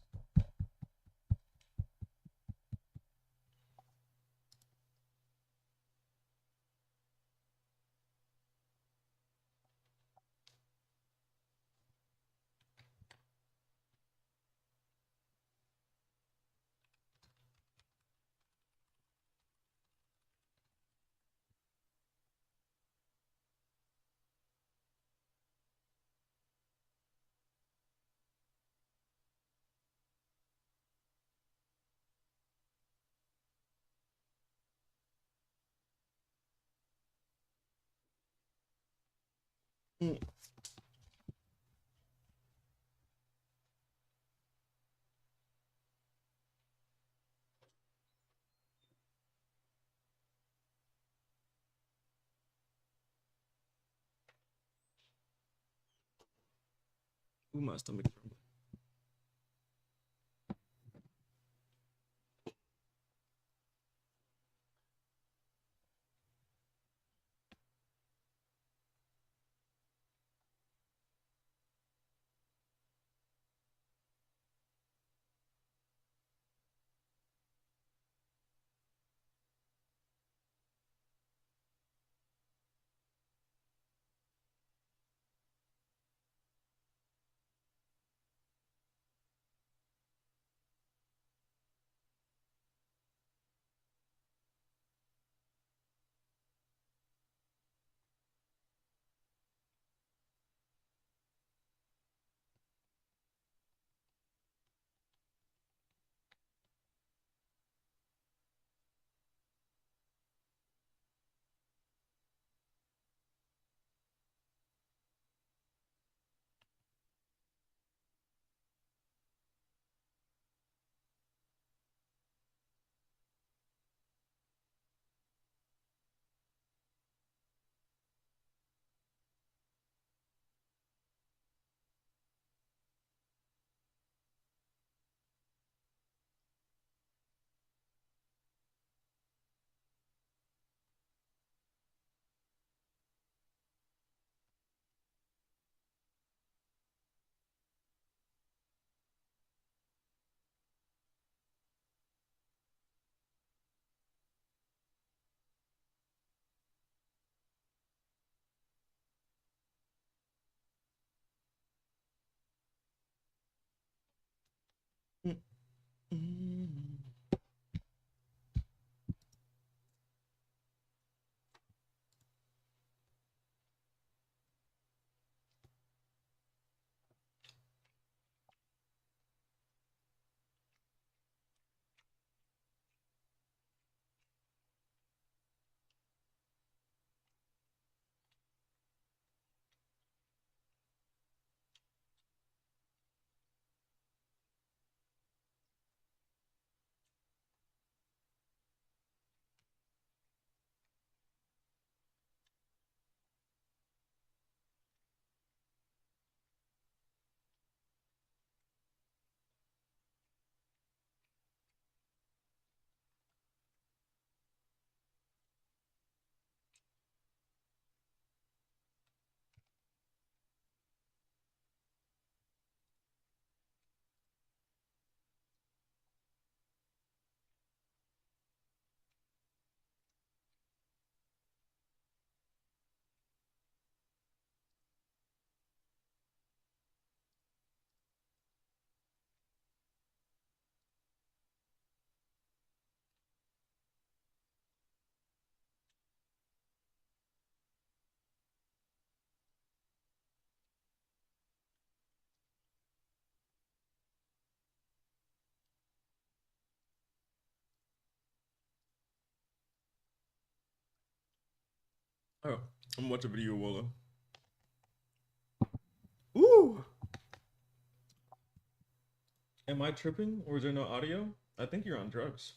Mm. Ooh, my stomach grumbling. Mm. Mm. Oh, I'm watching a video, Walla. Ooh! Am I tripping or is there no audio? I think you're on drugs.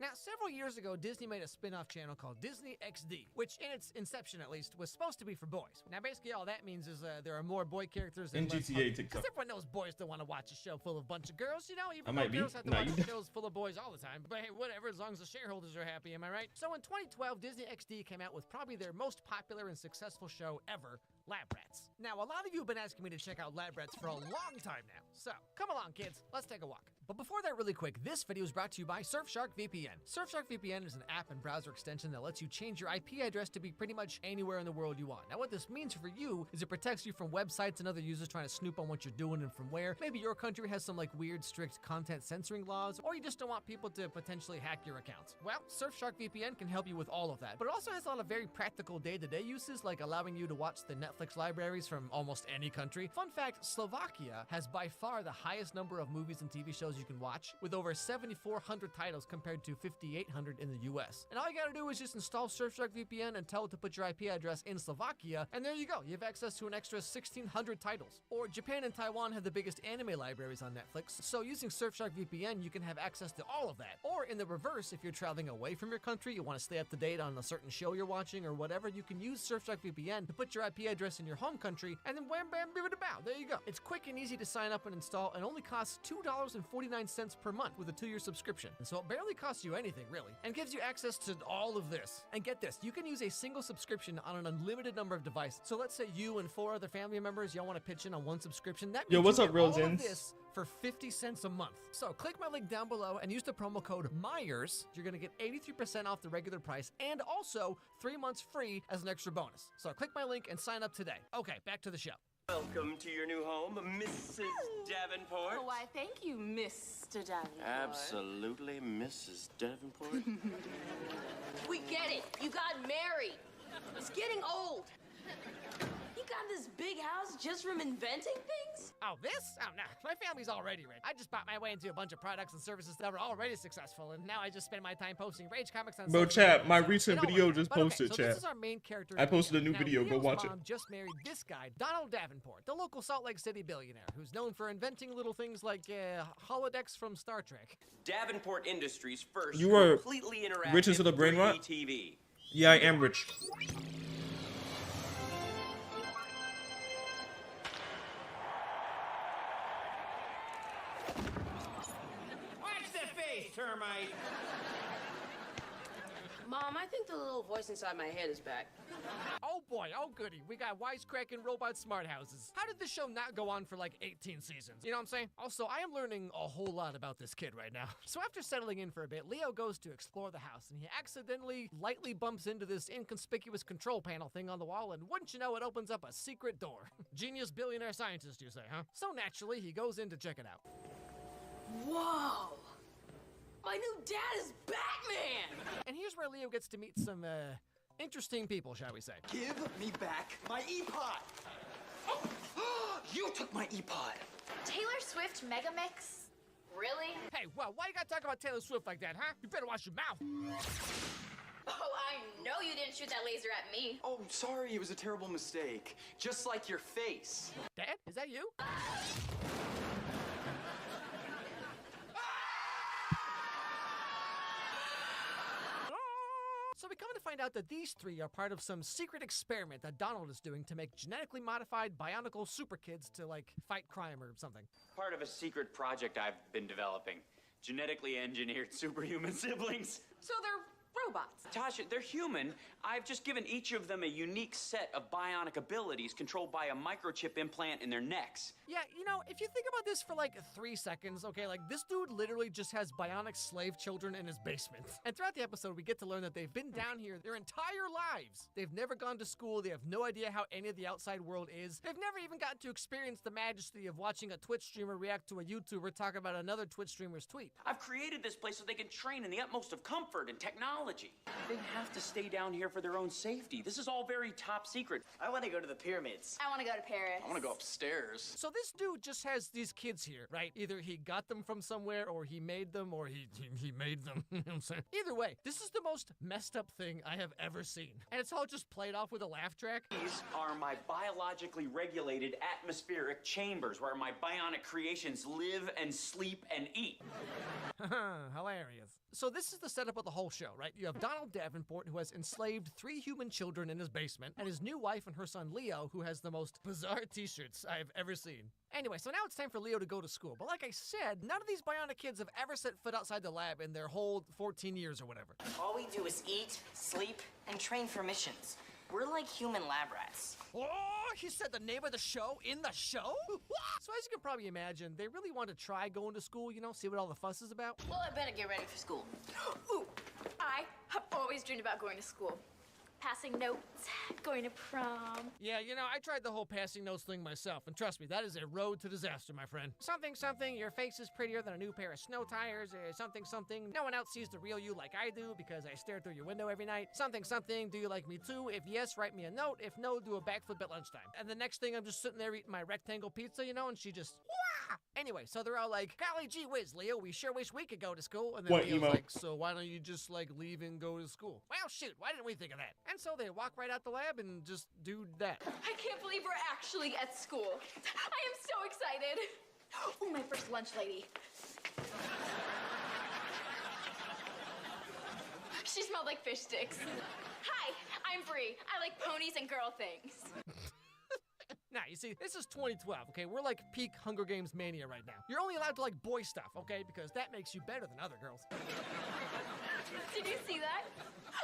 Now, several years ago, Disney made a spin-off channel called Disney XD, which in its inception at least, was supposed to be for boys. Now, basically all that means is there are more boy characters In less GTA TikTok. because everyone knows boys don't want to watch a show full of bunch of girls, you know, I even might though be. girls have to Nah, watch you- shows full of boys all the time. But hey, whatever, as long as the shareholders are happy, am I right? So in 2012, Disney XD came out with probably their most popular and successful show ever, Lab Rats. Now, a lot of you have been asking me to check out Lab Rats for a long time now. So, come along, kids. Let's take a walk. But before that, really quick, this video is brought to you by Surfshark VPN. Surfshark VPN is an app and browser extension that lets you change your IP address to be pretty much anywhere in the world you want. Now, what this means for you is it protects you from websites and other users trying to snoop on what you're doing and from where. Maybe your country has some like weird, strict content censoring laws, or you just don't want people to potentially hack your accounts. Well, Surfshark VPN can help you with all of that, but it also has a lot of very practical day-to-day uses, like allowing you to watch the Netflix libraries from almost any country. Fun fact, Slovakia has by far the highest number of movies and TV shows you can watch, with over 7,400 titles compared to 5,800 in the US. And all you gotta do is just install Surfshark VPN and tell it to put your IP address in Slovakia, and there you go. You have access to an extra 1,600 titles. Or Japan and Taiwan have the biggest anime libraries on Netflix, so using Surfshark VPN, you can have access to all of that. Or in the reverse, if you're traveling away from your country, you want to stay up to date on a certain show you're watching or whatever, you can use Surfshark VPN to put your IP address in your home country, and then wham bam bibbidi-bow, there you go. It's quick and easy to sign up and install, and only costs $2.49 per month with a 2-year subscription. And so it barely costs you anything, really, and gives you access to all of this. And get this, you can use a single subscription on an unlimited number of devices. So let's say you and 4 other family members, y'all want to pitch in on one subscription. That means Yo, what's you up, get all of Rosins? this for 50 cents a month. So click my link down below and use the promo code MYERS. You're gonna get 83% off the regular price and also 3 months free as an extra bonus. So click my link and sign up today. Okay, back to the show. Welcome to your new home, Mrs. Davenport. Oh, why, thank you, Mr. Davenport. Absolutely, Mrs. Davenport. We get it. You got married. It's getting old. You got this big house just from inventing things? Oh, this? Oh, no. My family's already rich. I just bought my way into a bunch of products and services that were already successful, and now I just spend my time posting rage comics on Bro, social chat, media, my so recent it all video works. just But okay, posted, so chat. This is our main character. I posted a Leo. new Now, video, go Leo's watch it. mom just married this guy, Donald Davenport, the local Salt Lake City billionaire, who's known for inventing little things like holodecks from Star Trek. Davenport Industries first You are completely interactive rich into the brain 3D rot? TV. Yeah, I am rich. Watch the face, termite! Mom, I think the little voice inside my head is back. Oh boy, oh goody, we got wisecracking robot smart houses. How did this show not go on for like 18 seasons? You know what I'm saying? Also, I am learning a whole lot about this kid right now. So after settling in for a bit, Leo goes to explore the house, and he accidentally lightly bumps into this inconspicuous control panel thing on the wall, and wouldn't you know, it opens up a secret door. Genius billionaire scientist, you say, huh? So naturally, he goes in to check it out. Whoa! My new dad is Batman! And here's where Leo gets to meet some, interesting people, shall we say. Give me back my E-Pod! Oh, you took my E-Pod! Taylor Swift Megamix? Really? Hey, well, why you gotta talk about Taylor Swift like that, huh? You better watch your mouth. Oh, I know you didn't shoot that laser at me. Oh, sorry, it was a terrible mistake. Just like your face. Dad, is that you? So we come to find out that these 3 are part of some secret experiment that Donald is doing to make genetically modified bionicle super kids to, like, fight crime or something. Part of a secret project I've been developing. Genetically engineered superhuman siblings. So they're robots. Tasha, they're human. I've just given each of them a unique set of bionic abilities controlled by a microchip implant in their necks. Yeah, you know, if you think about this for like 3 seconds, okay, like this dude literally just has bionic slave children in his basement. And throughout the episode, we get to learn that they've been down here their entire lives. They've never gone to school. They have no idea how any of the outside world is. They've never even gotten to experience the majesty of watching a Twitch streamer react to a YouTuber talk about another Twitch streamer's tweet. I've created this place so they can train in the utmost of comfort and technology. technology. They have to stay down here for their own safety. This is all very top secret. I want to go to the pyramids. I want to go to Paris. I want to go upstairs. So this dude just has these kids here, right? Either he got them from somewhere, or he made them, or he made them. You know what I'm saying? Either way, this is the most messed up thing I have ever seen. And it's all just played off with a laugh track. These are my biologically regulated atmospheric chambers where my bionic creations live and sleep and eat. Hilarious. So this is the setup of the whole show, right? You have Donald Davenport, who has enslaved 3 human children in his basement, and his new wife and her son Leo, who has the most bizarre t-shirts I have ever seen. Anyway, so now it's time for Leo to go to school. But like I said, none of these bionic kids have ever set foot outside the lab in their whole 14 years or whatever. All we do is eat, sleep, and train for missions. We're like human lab rats. Oh, he said the name of the show in the show? So as you can probably imagine, they really want to try going to school, you know, see what all the fuss is about. Well, I better get ready for school. Ooh, I have always dreamed about going to school. Passing notes, going to prom. Yeah, you know, I tried the whole passing notes thing myself, and trust me, that is a road to disaster, my friend. Something, your face is prettier than a new pair of snow tires, something, no one else sees the real you like I do because I stare through your window every night. Something, do you like me too? If yes, write me a note. If no, do a backflip at lunchtime. And the next thing, I'm just sitting there eating my rectangle pizza, you know, and she just, wah! Anyway, so they're all like, golly gee whiz, Leo, we sure wish we could go to school. And then What, Leo's emo? like, so why don't you just, like, leave and go to school? Well, shoot, why didn't we think of that? And so they walk right out the lab and just do that. I can't believe we're actually at school. I am so excited. Oh, my first lunch lady. She smelled like fish sticks. Hi, I'm Bree. I like ponies and girl things. Nah, you see, this is 2012, okay? We're like peak Hunger Games mania right now. You're only allowed to like boy stuff, okay? Because that makes you better than other girls. Did you see that?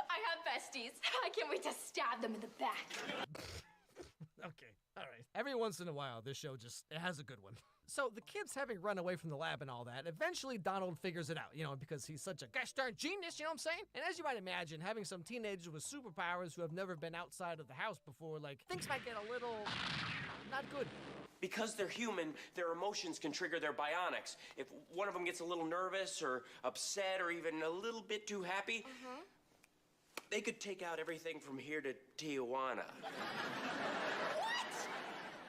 I have besties. I can't wait to stab them in the back. Okay, all right. Every once in a while, this show just, it has a good one. So the kids having run away from the lab and all that, eventually Donald figures it out, you know, because he's such a gosh darn genius, you know what I'm saying? And as you might imagine, having some teenagers with superpowers who have never been outside of the house before, like, things might get a little not good. Because they're human, their emotions can trigger their bionics. If one of them gets a little nervous or upset or even a little bit too happy, they could take out everything from here to Tijuana.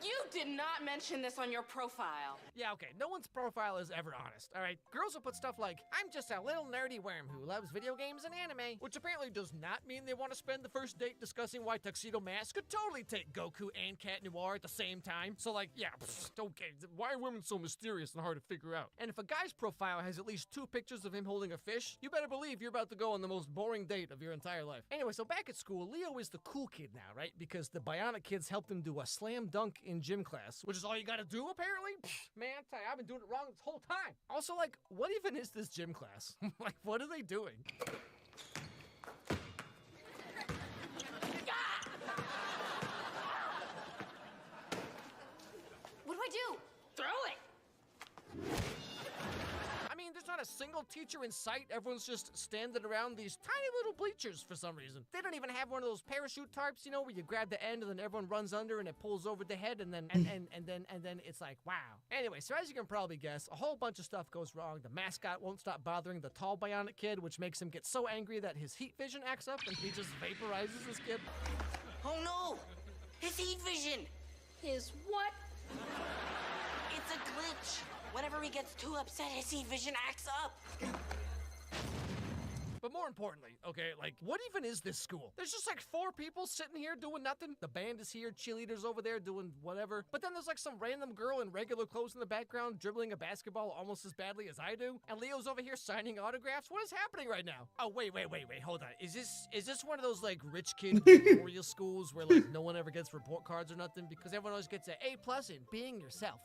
You did not mention this on your profile. Yeah, okay, no one's profile is ever honest, all right? Girls will put stuff like, I'm just a little nerdy worm who loves video games and anime, which apparently does not mean they want to spend the first date discussing why Tuxedo Mask could totally take Goku and Cat Noir at the same time. So like, yeah, okay, why are women so mysterious and hard to figure out? And if a guy's profile has at least 2 pictures of him holding a fish, you better believe you're about to go on the most boring date of your entire life. Anyway, so back at school, Leo is the cool kid now, right? Because the bionic kids helped him do a slam dunk in gym class, which is all you gotta do apparently? Man, I tell you, I've been doing it wrong this whole time. Also, like, what even is this gym class? Like, what are they doing? What do I do? Throw it. I mean, there's not a single teacher in sight. Everyone's just standing around these tiny little bleachers for some reason. They don't even have one of those parachute tarps, you know, where you grab the end and then everyone runs under and it pulls over the head and then and then it's like, wow. Anyway, so as you can probably guess, a whole bunch of stuff goes wrong. The mascot won't stop bothering the tall bionic kid, which makes him get so angry that his heat vision acts up and he just vaporizes this kid. Oh no! His heat vision! His what? It's a glitch. Whenever he gets too upset, his heat vision acts up. But more importantly, okay, like, what even is this school? There's just like 4 people sitting here doing nothing. The band is here, cheerleaders over there doing whatever. But then there's like some random girl in regular clothes in the background dribbling a basketball almost as badly as I do. And Leo's over here signing autographs. What is happening right now? Oh, wait, hold on. Is this one of those like rich kid tutorial schools where like no one ever gets report cards or nothing because everyone always gets an A+ in being yourself?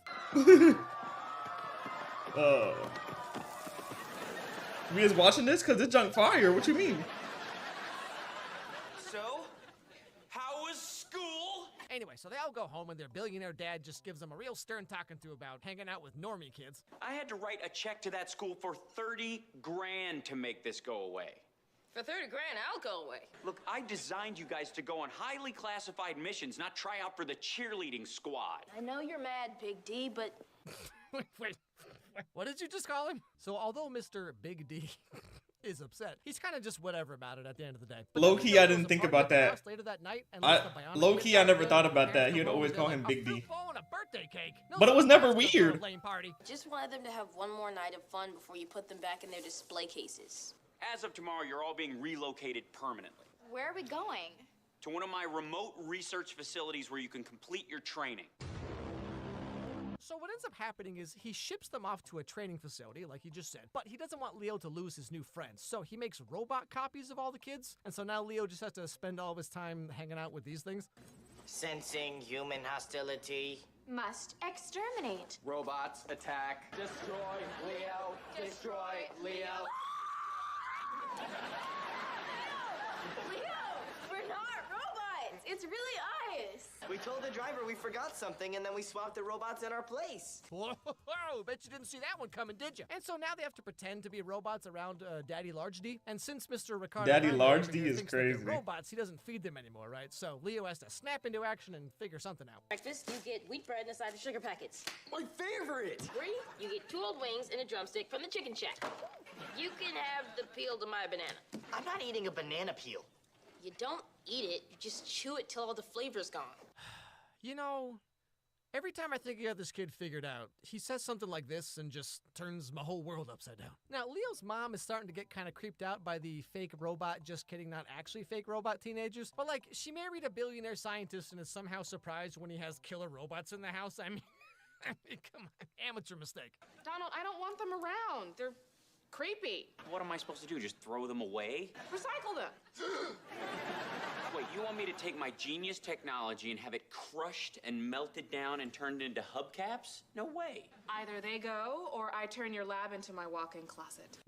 You guys watching this? Cause it's junk fire. What you mean? So, how was school? Anyway, so they all go home and their billionaire dad just gives them a real stern talking to about hanging out with normie kids. I had to write a check to that school for 30 grand to make this go away. For 30 grand, I'll go away. Look, I designed you guys to go on highly classified missions, not try out for the cheerleading squad. I know you're mad, Big D, but Wait, what did you just call him? So although Mr. Big D is upset. He's kind of just whatever about it at the end of the day. Low-key, I didn't think about that. Later that night and Low-key, I never thought about that. He would always call him Big D. But it was never weird. Just wanted them to have one more night of fun before you put them back in their display cases. As of tomorrow, you're all being relocated permanently Where are we going? to one of my remote research facilities where you can complete your training. So what ends up happening is he ships them off to a training facility, like he just said, but he doesn't want Leo to lose his new friends. So he makes robot copies of all the kids, and so now Leo just has to spend all of his time hanging out with these things. Sensing human hostility. Must exterminate. Robots, attack. Destroy Leo. Destroy Leo. Leo, we're not robots. It's really us. We told the driver we forgot something, and then we swapped the robots in our place. Whoa, bet you didn't see that one coming, did you? And so now they have to pretend to be robots around Daddy Large D. And since Mr. Ricardo Daddy Rando Large over D here is thinks that they're crazy. robots, he doesn't feed them anymore, right? So Leo has to snap into action and figure something out. Breakfast, you get wheat bread and a side of sugar packets. My favorite! 3, you get 2 old wings and a drumstick from the chicken shack. You can have the peel to my banana. I'm not eating a banana peel. You don't eat it, you just chew it till all the flavor's gone. You know, every time I think I got this kid figured out, he says something like this and just turns my whole world upside down. Now, Leo's mom is starting to get kind of creeped out by the fake robot, just kidding, not actually fake robot teenagers. But like, she married a billionaire scientist and is somehow surprised when he has killer robots in the house. I mean, come on, amateur mistake. Donald, I don't want them around. They're creepy. What am I supposed to do, just throw them away? Recycle them. Wait, you want me to take my genius technology and have it crushed and melted down and turned into hubcaps? No way. Either they go, or I turn your lab into my walk-in closet.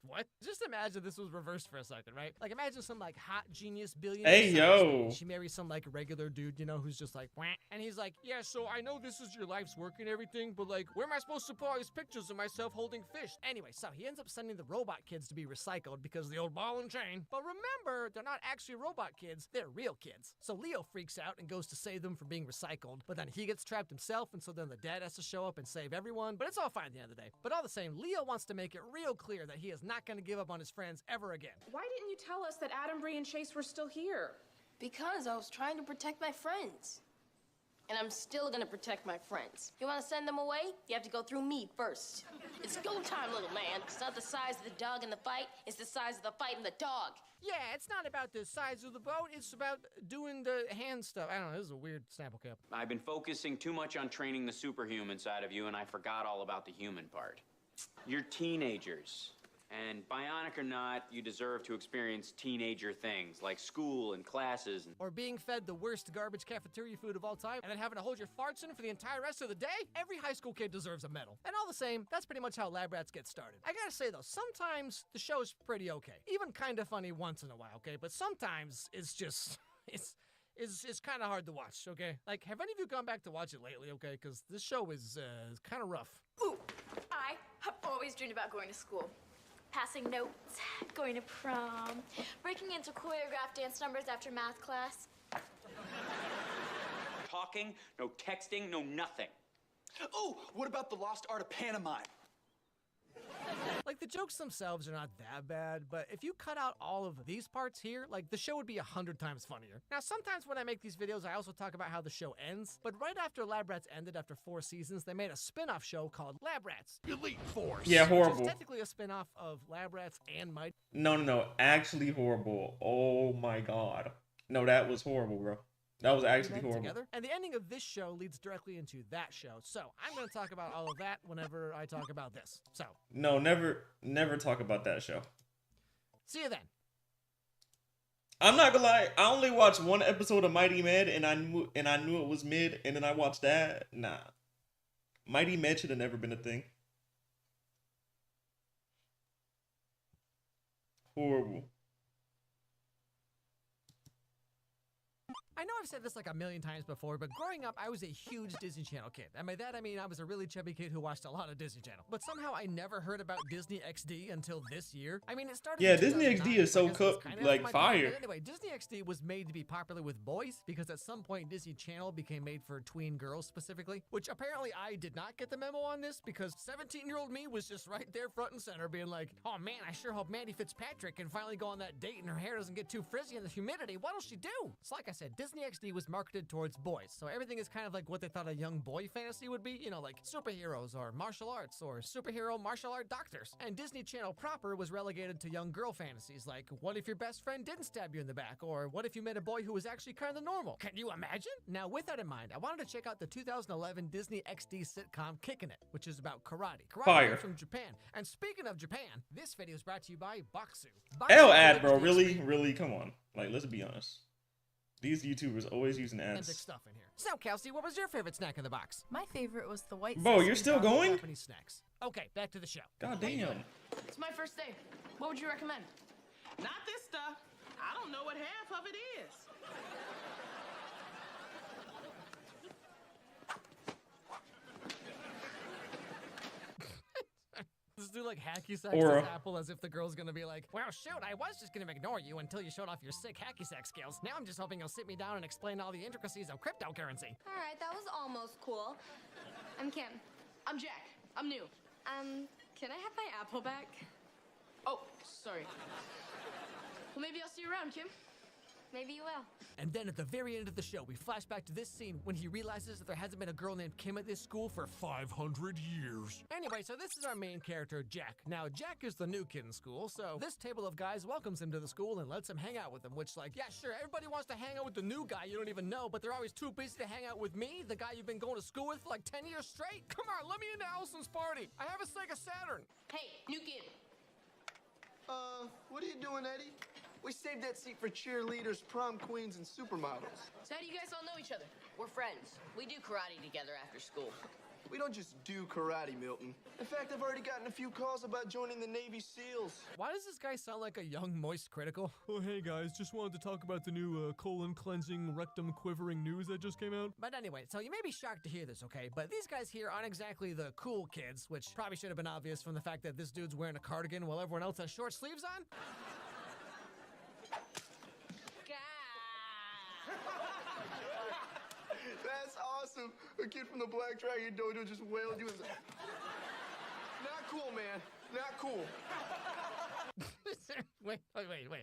What? Just imagine this was reversed for a second, right? Like, imagine some, like, hot genius billionaire. Hey, yo. She marries some, like, regular dude, you know, who's just like, wah. And he's like, yeah, so I know this is your life's work and everything, but, like, where am I supposed to put all these pictures of myself holding fish? Anyway, so he ends up sending the robot kids to be recycled because of the old ball and chain. But remember, they're not actually robot kids, they're real kids. So Leo freaks out and goes to save them from being recycled, but then he gets trapped himself, and so then the dad has to show up and save everyone. But it's all fine at the end of the day. But all the same, Leo wants to make it real clear that he is not going to give up on his friends ever again. Why didn't you tell us that Adam, Bree, and Chase were still here? Because I was trying to protect my friends. And I'm still gonna protect my friends. You wanna send them away? You have to go through me first. It's go time, little man. It's not the size of the dog in the fight, it's the size of the fight in the dog. Yeah, it's not about the size of the boat, it's about doing the hand stuff. I don't know, this is a weird sample cap. I've been focusing too much on training the superhuman side of you, and I forgot all about the human part. You're teenagers. And bionic or not, you deserve to experience teenager things like school and classes. Or being fed the worst garbage cafeteria food of all time and then having to hold your farts in for the entire rest of the day? Every high school kid deserves a medal. And all the same, that's pretty much how Lab Rats get started. I gotta say though, sometimes the show's pretty okay. Even kind of funny once in a while, okay? But sometimes it's just, it's kind of hard to watch, okay? Like, have any of you gone back to watch it lately, okay? Because this show is kind of rough. Ooh, I have always dreamed about going to school. Passing notes, going to prom, breaking into choreographed dance numbers after math class. Talking, no texting, no nothing. Oh, what about the lost art of pantomime? Like, the jokes themselves are not that bad, but if you cut out all of these parts here, like, the show would be 100 times funnier. Now, sometimes when I make these videos, I also talk about how the show ends, but right after Lab Rats ended after 4 seasons, they made a spin-off show called Lab Rats Elite Force. Yeah, horrible. Which is technically a spin-off of Lab Rats and Mighty. No, actually horrible. Oh my god. No, that was horrible, bro. That was actually horrible. Together. And the ending of this show leads directly into that show. So I'm going to talk about all of that whenever I talk about this. So no, never talk about that show. See you then. I'm not gonna lie. I only watched 1 episode of Mighty Med, and I knew it was mid, and then I watched that. Nah, Mighty Med should have never been a thing. Horrible. I know I've said this like a million times before, but growing up, I was a huge Disney Channel kid. And by that, I mean I was a really chubby kid who watched a lot of Disney Channel. But somehow I never heard about Disney XD until this year. I mean, it started Yeah, in Disney 2009, XD is so I guess cool, it's kinda like my fire. time. But anyway, Disney XD was made to be popular with boys because at some point Disney Channel became made for tween girls specifically, which apparently I did not get the memo on this because 17-year-old me was just right there front and center being like, oh man, I sure hope Mandy Fitzpatrick can finally go on that date and her hair doesn't get too frizzy in the humidity. What'll she do? So like I said, Disney XD was marketed towards boys, so everything is kind of like what they thought a young boy fantasy would be, you know, like superheroes or martial arts or superhero martial art doctors. And Disney Channel proper was relegated to young girl fantasies, like what if your best friend didn't stab you in the back, or what if you met a boy who was actually kind of normal? Can you imagine? Now with that in mind, I wanted to check out the 2011 Disney XD sitcom Kickin' It, which is about karate. Karate Fire. comes from Japan. And speaking of Japan, this video is brought to you by Boxu. L ad, bro. Really, come on. Like, let's be honest. These YouTubers always using ads. Stuff in here. So, Kelsey, what was your favorite snack in the box? My favorite was the white. Bro, you're still going? Japanese snacks. Okay, back to the show. God damn. It's my first day. What would you recommend? Not this stuff. I don't know what half of it is. Just do like hacky sacks Or- to Apple as if the girl's gonna be like, well, shoot, I was just gonna ignore you until you showed off your sick hacky sack skills. Now I'm just hoping you'll sit me down and explain all the intricacies of cryptocurrency. All right, that was almost cool. I'm Kim. I'm Jack. I'm new. Can I have my apple back? Oh, sorry. Well, maybe I'll see you around, Kim. Maybe you will. And then at the very end of the show, we flash back to this scene when he realizes that there hasn't been a girl named Kim at this school for 500 years. Anyway, so this is our main character, Jack. Now, Jack is the new kid in school, so this table of guys welcomes him to the school and lets him hang out with them, which, like, yeah, sure, everybody wants to hang out with the new guy you don't even know, but they're always too busy to hang out with me, the guy you've been going to school with for like 10 years straight. Come on, let me into Allison's party. I have a Sega Saturn. Hey, new kid. What are you doing, Eddie? We saved that seat for cheerleaders, prom queens, and supermodels. So how do you guys all know each other? We're friends. We do karate together after school. We don't just do karate, Milton. In fact, I've already gotten a few calls about joining the Navy SEALs. Why does this guy sound like a young moist critical? Oh, hey guys, just wanted to talk about the new colon cleansing, rectum quivering news that just came out. But anyway, so you may be shocked to hear this, okay? But these guys here aren't exactly the cool kids, which probably should have been obvious from the fact that this dude's wearing a cardigan while everyone else has short sleeves on. That's awesome. A kid from the Black Dragon Dojo just wailed you. Not cool, man. Not cool. Wait,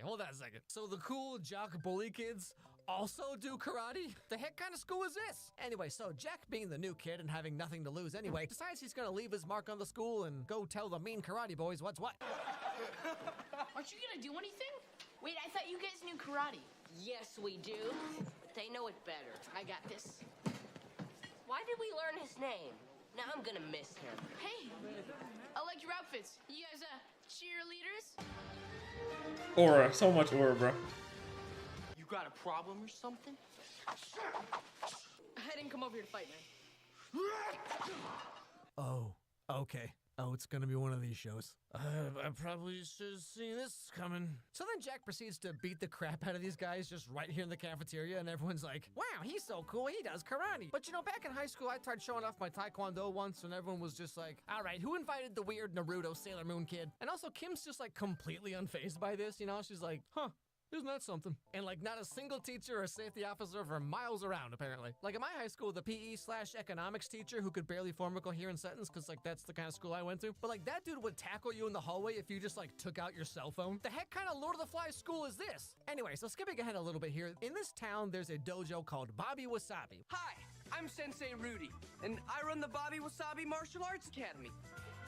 hold on a second. So the cool jock bully kids also do karate? The heck kind of school is this? Anyway, so Jack, being the new kid and having nothing to lose anyway, decides he's gonna leave his mark on the school and go tell the mean karate boys what's what. Aren't you gonna do anything? Wait, I thought you guys knew karate. Yes, we do. But they know it better. I got this. Why did we learn his name? Now I'm gonna miss him. Hey, I like your outfits. You guys, cheerleaders? Aura. So much aura, bro. You got a problem or something? I didn't come over here to fight, man. Oh, okay. Oh, it's gonna be one of these shows. I probably should have seen this coming. So then Jack proceeds to beat the crap out of these guys just right here in the cafeteria, and everyone's like, wow, he's so cool, he does karate. But you know, back in high school, I tried showing off my taekwondo once, and everyone was just like, all right, who invited the weird Naruto Sailor Moon kid? And also, Kim's just like completely unfazed by this, you know? She's like, huh. Isn't that something? And like not a single teacher or safety officer for miles around, apparently. Like in my high school, the PE/economics teacher who could barely form a coherent sentence, because like that's the kind of school I went to. But like that dude would tackle you in the hallway if you just like took out your cell phone. The heck kind of Lord of the Flies school is this? Anyway, so skipping ahead a little bit here. In this town, there's a dojo called Bobby Wasabi. Hi, I'm Sensei Rudy, and I run the Bobby Wasabi Martial Arts Academy.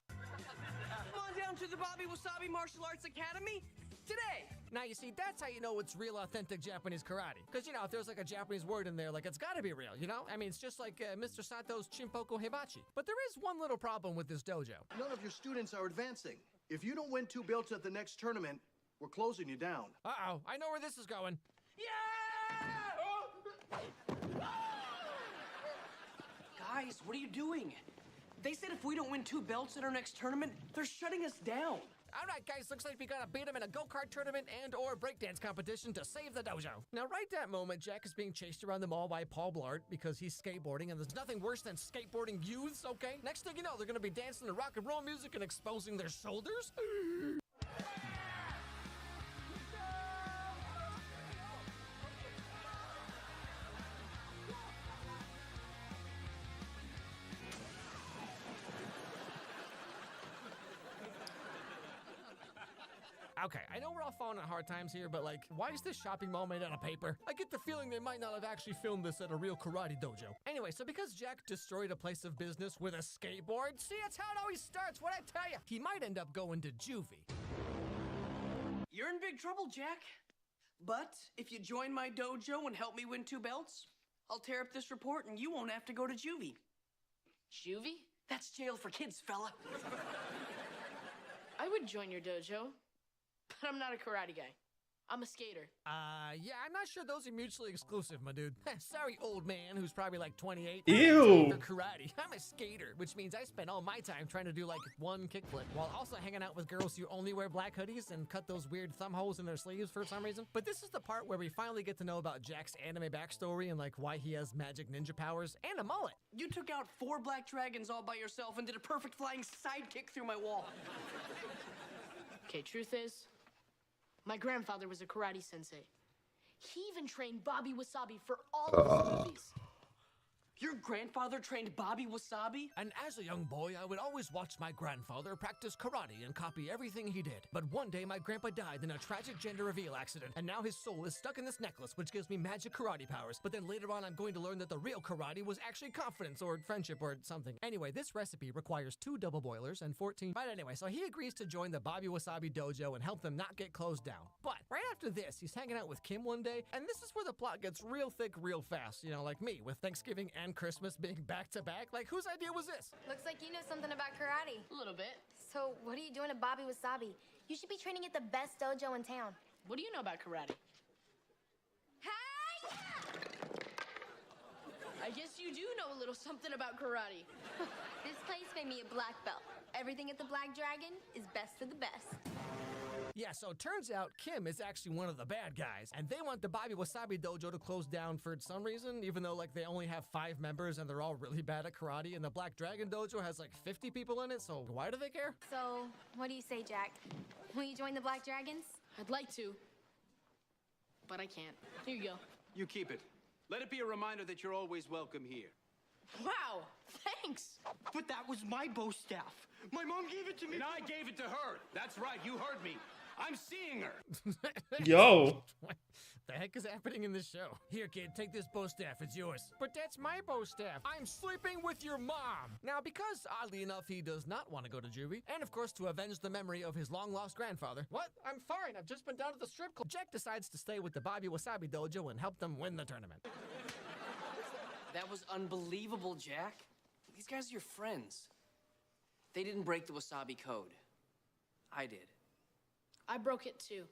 Come on down to the Bobby Wasabi Martial Arts Academy today. Now, you see, that's how you know it's real, authentic Japanese karate. Because, you know, if there's like a Japanese word in there, like, it's gotta be real, you know? I mean, it's just like Mr. Sato's Chinpoku Hibachi. But there is one little problem with this dojo. None of your students are advancing. If you don't win 2 belts at the next tournament, we're closing you down. Uh-oh, I know where this is going. Guys, what are you doing? They said if we don't win 2 belts at our next tournament, they're shutting us down. All right, guys, looks like we gotta beat him in a go-kart tournament and or breakdance competition to save the dojo. Now, right that moment, Jack is being chased around the mall by Paul Blart because he's skateboarding, and there's nothing worse than skateboarding youths, okay? Next thing you know, they're gonna be dancing to rock and roll music and exposing their shoulders. Okay, I know we're all falling on hard times here, but like, why is this shopping mall made out of paper? I get the feeling they might not have actually filmed this at a real karate dojo. Anyway, so because Jack destroyed a place of business with a skateboard, see, it's how it always starts, what I tell you. He might end up going to juvie. You're in big trouble, Jack. But if you join my dojo and help me win 2 belts, I'll tear up this report and you won't have to go to juvie. Juvie? That's jail for kids, fella. I would join your dojo, but I'm not a karate guy. I'm a skater. Yeah, I'm not sure those are mutually exclusive, my dude. Sorry, old man, who's probably like 28. Ew. For karate, I'm a skater, which means I spend all my time trying to do like 1 kickflip while also hanging out with girls who only wear black hoodies and cut those weird thumb holes in their sleeves for some reason. But this is the part where we finally get to know about Jack's anime backstory and like why he has magic ninja powers and a mullet. You took out 4 black dragons all by yourself and did a perfect flying sidekick through my wall. Okay, truth is, my grandfather was a karate sensei. He even trained Bobby Wasabi for all of his movies. Your grandfather trained Bobby Wasabi? And as a young boy, I would always watch my grandfather practice karate and copy everything he did. But one day, my grandpa died in a tragic gender reveal accident, and now his soul is stuck in this necklace, which gives me magic karate powers. But then later on, I'm going to learn that the real karate was actually confidence or friendship or something. Anyway, this recipe requires 2 double boilers and 14... But anyway, so he agrees to join the Bobby Wasabi dojo and help them not get closed down. But right after this, he's hanging out with Kim one day, and this is where the plot gets real thick real fast. You know, like me, with Thanksgiving and Christmas being back to back. Like, whose idea was this? Looks like you know something about karate. A little bit. So what are you doing at Bobby Wasabi? You should be training at the best dojo in town. What do you know about karate? Hey! I guess you do know a little something about karate. This place made me a black belt. Everything at the Black Dragon is best of the best. Yeah, so it turns out Kim is actually one of the bad guys, and they want the Bobby Wasabi dojo to close down for some reason, even though like they only have 5 members and they're all really bad at karate, and the Black Dragon dojo has like 50 people in it, so why do they care? So, what do you say, Jack? Will you join the Black Dragons? I'd like to, but I can't. Here you go. You keep it. Let it be a reminder that you're always welcome here. Wow, thanks. But that was my bow staff. My mom gave it to me. And I gave it to her. That's right, you heard me. I'm seeing her. Yo. What the heck is happening in this show? Here, kid, take this bow staff. It's yours. But that's my bow staff. I'm sleeping with your mom. Now, because, oddly enough, he does not want to go to juvie, and of course, to avenge the memory of his long-lost grandfather. What? I'm fine. I've just been down to the strip club. Jack decides to stay with the Bobby Wasabi dojo and help them win the tournament. That was unbelievable, Jack. These guys are your friends. They didn't break the Wasabi code. I did. I broke it too.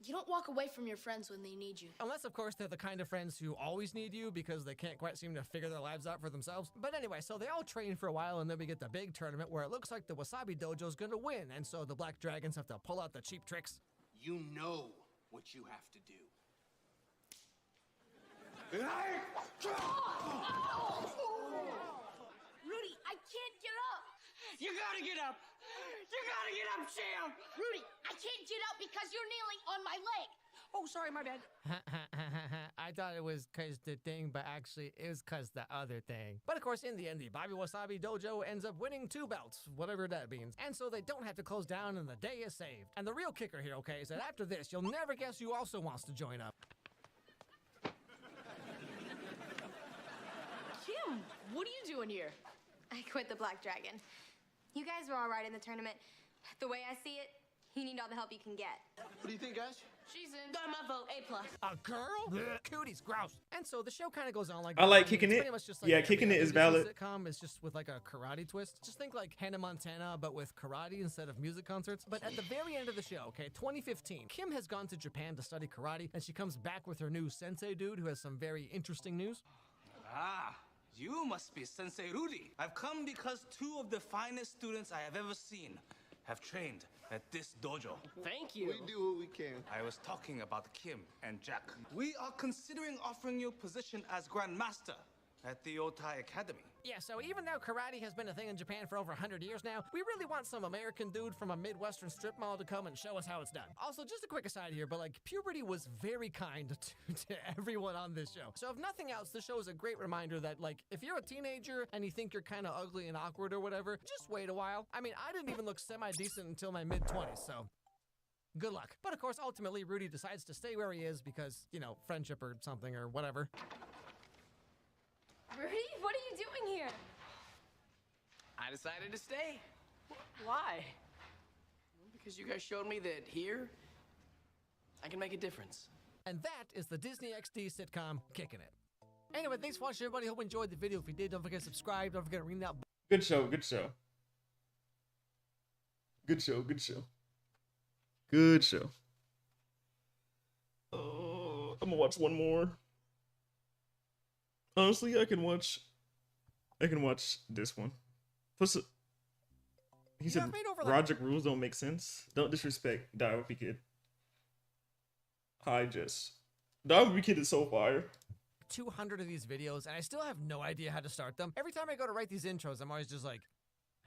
You don't walk away from your friends when they need you. Unless, of course, they're the kind of friends who always need you because they can't quite seem to figure their lives out for themselves. But anyway, so they all train for a while, and then we get the big tournament where it looks like the Wasabi Dojo's gonna win, and so the Black Dragons have to pull out the cheap tricks. You know what you have to do. Rudy, I can't get up! You gotta get up! You gotta get up, champ! Rudy, I can't get up because you're kneeling on my leg! Oh, sorry, my bad. I thought it was cause the thing, but actually it was cause the other thing. But of course, in the end, the Bobby Wasabi Dojo ends up winning 2 belts, whatever that means. And so they don't have to close down and the day is saved. And the real kicker here, okay, is that after this, you'll never guess who also wants to join up. Kim, what are you doing here? I quit the Black Dragon. You guys were all right in the tournament. The way I see it, you need all the help you can get. What do you think, guys? She's in. Got my vote, A+. A girl? Cooties, gross. And so the show kind of goes on like I like that. kicking It's it. pretty much just like Yeah, every kicking it other is Disney valid. Sitcom is just with like a karate twist. Just think like Hannah Montana, but with karate instead of music concerts. But at the very end of the show, okay, 2015, Kim has gone to Japan to study karate, and she comes back with her new sensei dude who has some very interesting news. Ah, You must be Sensei Rudy. I've come because two of the finest students I have ever seen have trained at this dojo. Thank you. We do what we can. I was talking about Kim and Jack. We are considering offering you position as Grandmaster at the Otai Academy. Yeah, so even though karate has been a thing in Japan for over 100 years now, we really want some American dude from a Midwestern strip mall to come and show us how it's done. Also, just a quick aside here, but like, puberty was very kind to everyone on this show. So if nothing else, this show is a great reminder that, like, if you're a teenager and you think you're kind of ugly and awkward or whatever, just wait a while. I mean, I didn't even look semi-decent until my mid-20s, so good luck. But of course, ultimately, Rudy decides to stay where he is because, you know, friendship or something or whatever. Rudy, what are you doing here? I decided to stay. Why? Because you guys showed me that here, I can make a difference. And that is the Disney XD sitcom Kicking It. Anyway, thanks for watching, everybody. Hope you enjoyed the video. If you did, don't forget to subscribe. Don't forget to ring that bell. Good show, good show. Good show, good show. Good show. I'm gonna watch one more. Honestly, I can watch this one. Plus, he said Roderick rules don't make sense. Don't disrespect Diary Kid. Hi, Jess. Diary Kid is so fire. 200 of these videos, and I still have no idea how to start them. Every time I go to write these intros, I'm always just like,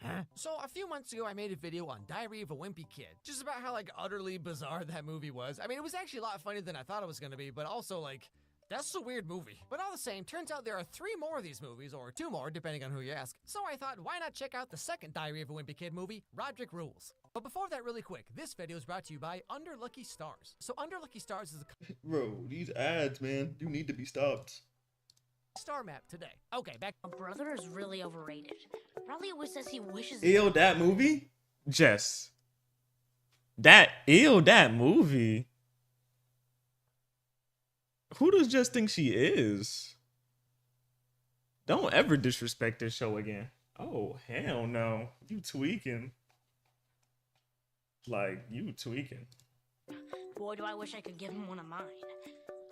huh? So a few months ago, I made a video on Diary of a Wimpy Kid, just about how, like, utterly bizarre that movie was. I mean, it was actually a lot funnier than I thought it was gonna be, but also, like, that's a weird movie. But all the same, turns out there are 3 more of these movies, or 2 more, depending on who you ask. So I thought, why not check out the second Diary of a Wimpy Kid movie, Roderick Rules. But before that, really quick, this video is brought to you by Under Lucky Stars. So Under Lucky Stars is a Bro, these ads, man, you need to be stopped. star map today. Okay, back. My brother is really overrated. Probably always says he wishes. Ew, that movie? Jess. That movie. Who does Jess think she is? Don't ever disrespect this show again. Oh, hell no. You tweaking. Like, you tweaking. Boy, do I wish I could give him one of mine.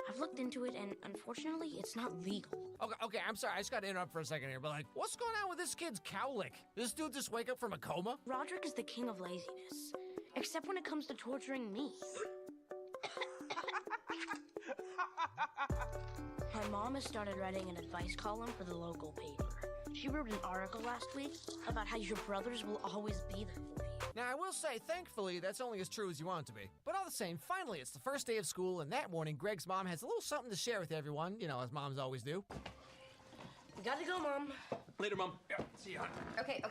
I've looked into it, and unfortunately, it's not legal. Okay, I'm sorry. I just got to interrupt for a second here, but like, what's going on with this kid's cowlick? This dude just wake up from a coma? Roderick is the king of laziness, except when it comes to torturing me. My mom has started writing an advice column for the local paper. She wrote an article last week about how your brothers will always be there for you. Now, I will say, thankfully, that's only as true as you want it to be. But all the same, finally, it's the first day of school, and that morning, Greg's mom has a little something to share with everyone, you know, as moms always do. Gotta go, Mom. Later, Mom. Yeah, see you, hon. Okay,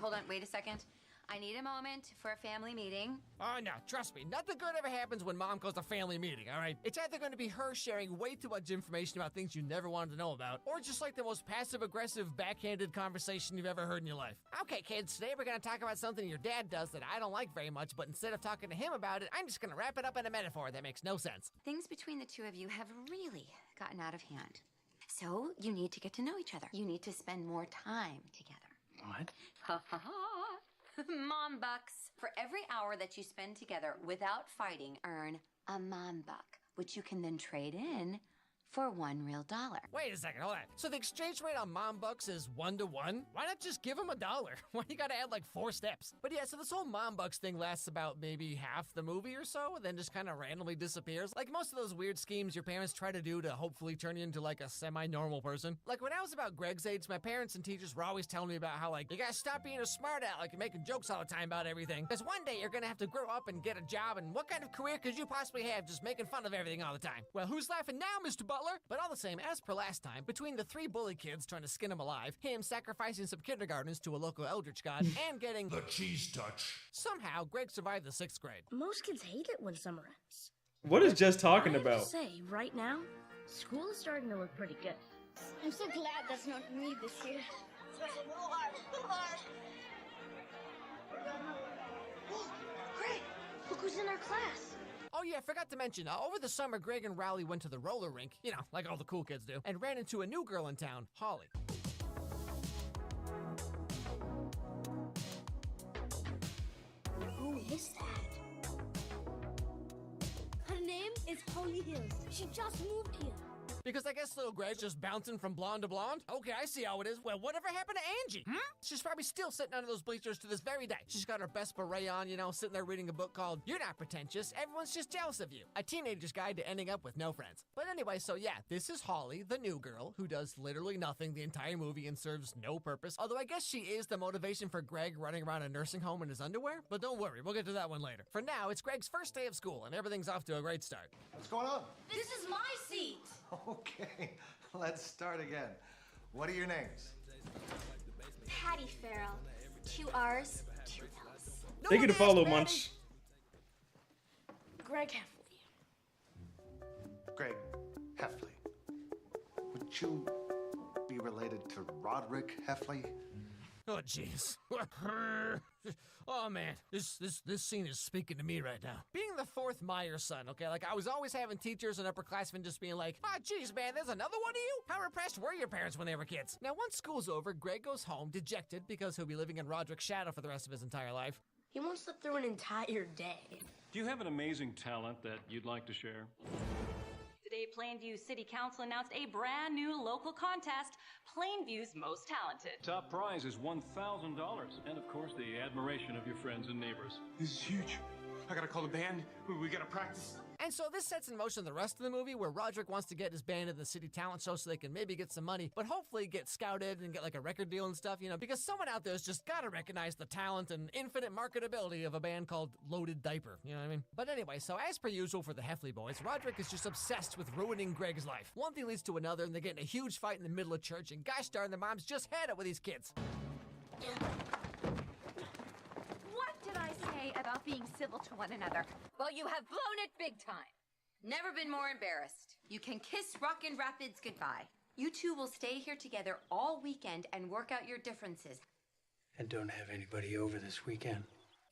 hold on, wait a second. I need a moment for a family meeting. Oh, no, trust me, nothing good ever happens when Mom calls a family meeting, all right? It's either going to be her sharing way too much information about things you never wanted to know about, or just like the most passive-aggressive, backhanded conversation you've ever heard in your life. Okay, kids, today we're going to talk about something your dad does that I don't like very much, but instead of talking to him about it, I'm just going to wrap it up in a metaphor that makes no sense. Things between the two of you have really gotten out of hand. So you need to get to know each other. You need to spend more time together. What? Ha ha ha. Mom bucks. For every hour that you spend together without fighting, earn a mom buck, which you can then trade in for $1 real. Wait a second, hold on. So the exchange rate on mom bucks is 1 to 1? Why not just give him $1? Why you gotta add like 4 steps? But yeah, so this whole mom bucks thing lasts about maybe half the movie or so, and then just kind of randomly disappears. Like most of those weird schemes your parents try to do to hopefully turn you into like a semi-normal person. Like when I was about Greg's age, my parents and teachers were always telling me about how like, you gotta stop being a smart aleck and making jokes all the time about everything. Because one day you're gonna have to grow up and get a job, and what kind of career could you possibly have just making fun of everything all the time? Well, who's laughing now, Mr. Butler? But all the same, as per last time, between the 3 bully kids trying to skin him alive, him sacrificing some kindergartners to a local eldritch god, and getting the cheese touch, somehow Greg survived the 6th grade. Most kids hate it when summer ends. What is Jess talking I have about? to say, right now, school is starting to look pretty good. I'm so glad that's not me this year. Greg, look who's in our class. Oh yeah, I forgot to mention, over the summer, Greg and Rowley went to the roller rink, you know, like all the cool kids do, and ran into a new girl in town, Holly. Who is that? Her name is Holly Hills. She just moved here. Because I guess little Greg's just bouncing from blonde to blonde? Okay, I see how it is. Well, whatever happened to Angie? She's probably still sitting under those bleachers to this very day. She's got her best beret on, you know, sitting there reading a book called You're Not Pretentious, Everyone's Just Jealous of You. A teenager's guide to ending up with no friends. But anyway, so yeah, this is Holly, the new girl, who does literally nothing the entire movie and serves no purpose. Although I guess she is the motivation for Greg running around a nursing home in his underwear. But don't worry, we'll get to that one later. For now, it's Greg's first day of school, and everything's off to a great start. What's going on? This is my seat. Okay, let's start again. What are your names? Patty Farrell. 2 R's, 2 L's. Thank you to follow, Munch. Greg Heffley. Greg Heffley. Would you be related to Roderick Heffley? Oh, jeez. Oh, man. This scene is speaking to me right now. Being the fourth Myers son, okay? Like, I was always having teachers and upperclassmen just being like, oh, jeez, man, there's another one of you? How repressed were your parents when they were kids? Now, once school's over, Greg goes home, dejected, because he'll be living in Roderick's shadow for the rest of his entire life. He won't sleep through an entire day. Do you have an amazing talent that you'd like to share? Today, Plainview City Council announced a brand new local contest, Plainview's Most Talented. Top prize is $1,000, and of course, the admiration of your friends and neighbors. This is huge. I gotta call the band. We gotta practice. And so this sets in motion the rest of the movie, where Roderick wants to get his band in the city talent show so they can maybe get some money, but hopefully get scouted and get like a record deal and stuff, you know, because someone out there's just gotta recognize the talent and infinite marketability of a band called Loaded Diaper, you know what I mean? But anyway, so as per usual for the Heffley boys, Roderick is just obsessed with ruining Greg's life. One thing leads to another, and they get in a huge fight in the middle of church, and gosh darn, the moms just had it with these kids. What did I say about being civil to one another? Well, you have blown it big time. Never been more embarrassed. You can kiss Rockin' Rapids goodbye. You two will stay here together all weekend and work out your differences. And don't have anybody over this weekend.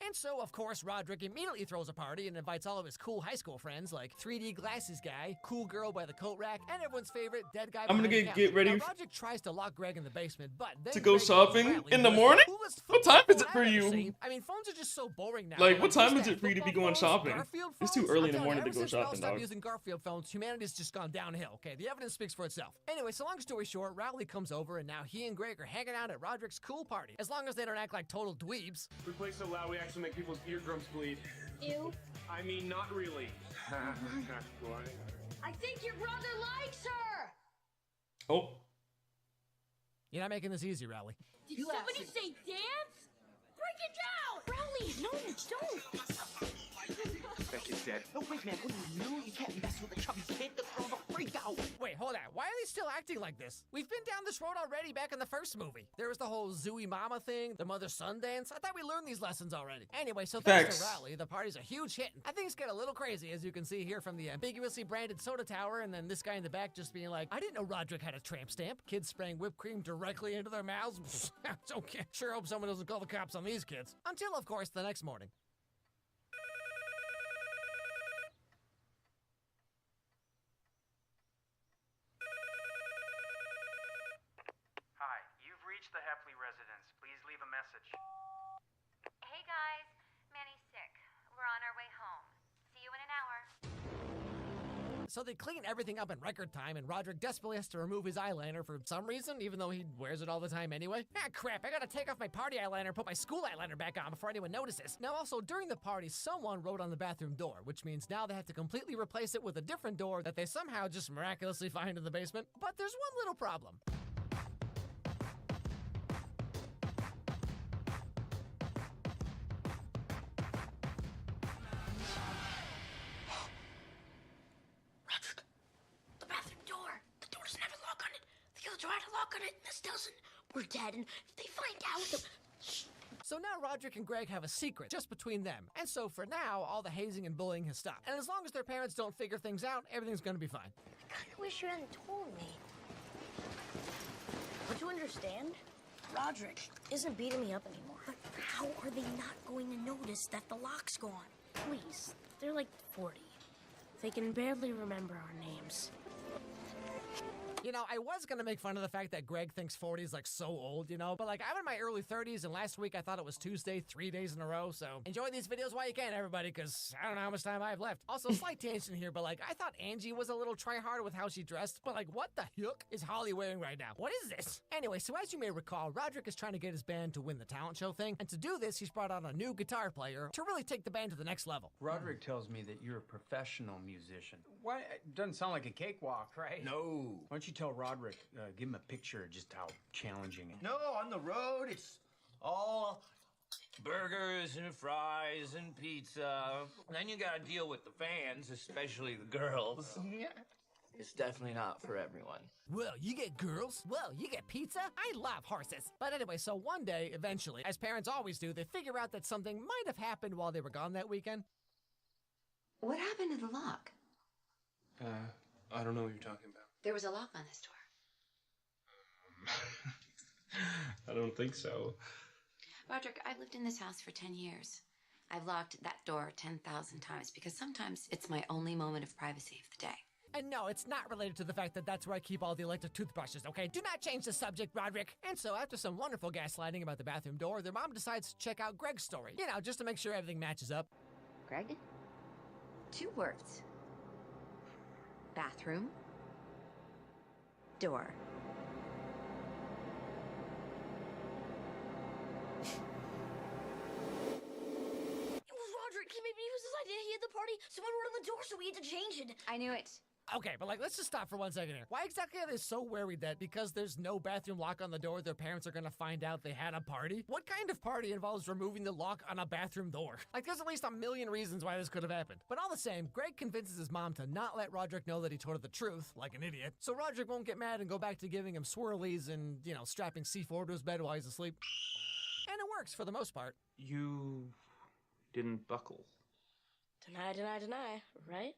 And so, of course, Roderick immediately throws a party and invites all of his cool high school friends, like 3D Glasses Guy, Cool Girl by the Coat Rack, and everyone's favorite Dead Guy. I'm gonna get ready. Now, Roderick tries to lock Greg in the basement, but then to go Greg shopping in the morning? What time is it for you? I mean, phones are just so boring now. Like, what time is it for you to be going shopping? It's too early in the morning to go shopping, dog. Using Garfield phones, humanity's just gone downhill, okay? The evidence speaks for itself. Anyway, so long story short, Rowley comes over, and now he and Greg are hanging out at Roderick's cool party. As long as they don't act like total dweebs. We play so loud we actually make people's eardrums bleed. Ew. I mean, not really. I think your brother likes her! Oh. You're not making this easy, Rowley. Did somebody say dance? Break it down! Rowley, no, don't! That kid's dead. No, wait, man, what do you know? You can't mess with a chubby kid. The girl's a freak out. Wait, hold on. Why are they still acting like this? We've been down this road already back in the first movie. There was the whole Zooey Mama thing, the mother-son dance. I thought we learned these lessons already. Anyway, so thanks to Rowley, the party's a huge hit. I think it's get a little crazy, as you can see here from the ambiguously branded soda tower, and then this guy in the back just being like, I didn't know Roderick had a tramp stamp. Kids spraying whipped cream directly into their mouths. It's okay. Sure hope someone doesn't call the cops on these kids. Until, of course, the next morning. The Heffley residence. Please leave a message. Hey guys, Manny's sick. We're on our way home. See you in an hour. So they clean everything up in record time, and Roderick desperately has to remove his eyeliner for some reason, even though he wears it all the time anyway. Ah, crap, I gotta take off my party eyeliner and put my school eyeliner back on before anyone notices. Now also, during the party, someone wrote on the bathroom door, which means now they have to completely replace it with a different door that they somehow just miraculously find in the basement. But there's one little problem. Try to lock on it, this doesn't. We're dead, and if they find out... So now Roderick and Greg have a secret just between them. And so for now, all the hazing and bullying has stopped. And as long as their parents don't figure things out, everything's gonna be fine. I kinda wish you hadn't told me. Don't you understand? Roderick isn't beating me up anymore. But how are they not going to notice that the lock's gone? Please, they're like 40. They can barely remember our names. You know, I was gonna make fun of the fact that Greg thinks 40 is like so old, you know, but like I'm in my early 30s and last week I thought it was Tuesday 3 days in a row, so enjoy these videos while you can, everybody, because I don't know how much time I have left. Also, slight tangent here, but like I thought Angie was a little try-hard with how she dressed, but like what the heck is Holly wearing right now? What is this? Anyway, so as you may recall, Roderick is trying to get his band to win the talent show thing, and to do this, he's brought on a new guitar player to really take the band to the next level. Roderick tells me that you're a professional musician. Why? It doesn't sound like a cakewalk, right? No. Why don't you tell Roderick, give him a picture of just how challenging it is. No, on the road, it's all burgers and fries and pizza. Then you gotta deal with the fans, especially the girls. It's definitely not for everyone. Well, you get girls. Well, you get pizza. I love horses. But anyway, so one day, eventually, as parents always do, they figure out that something might have happened while they were gone that weekend. What happened to the lock? I don't know what you're talking about. There was a lock on this door. I don't think so. Roderick, I've lived in this house for 10 years. I've locked that door 10,000 times because sometimes it's my only moment of privacy of the day. And no, it's not related to the fact that that's where I keep all the electric toothbrushes, okay? Do not change the subject, Roderick. And so after some wonderful gaslighting about the bathroom door, their mom decides to check out Greg's story. You know, just to make sure everything matches up. Greg? 2 words. Bathroom. Door. Roderick, he made me use his idea. He had the party. Someone wrote on the door, so we had to change it. I knew it. Okay, but like, let's just stop for 1 second here. Why exactly are they so worried that because there's no bathroom lock on the door, their parents are gonna find out they had a party? What kind of party involves removing the lock on a bathroom door? Like, there's at least a million reasons why this could have happened. But all the same, Greg convinces his mom to not let Roderick know that he told her the truth, like an idiot, so Roderick won't get mad and go back to giving him swirlies and, you know, strapping C4 to his bed while he's asleep. And it works for the most part. You didn't buckle. Deny, deny, deny, right?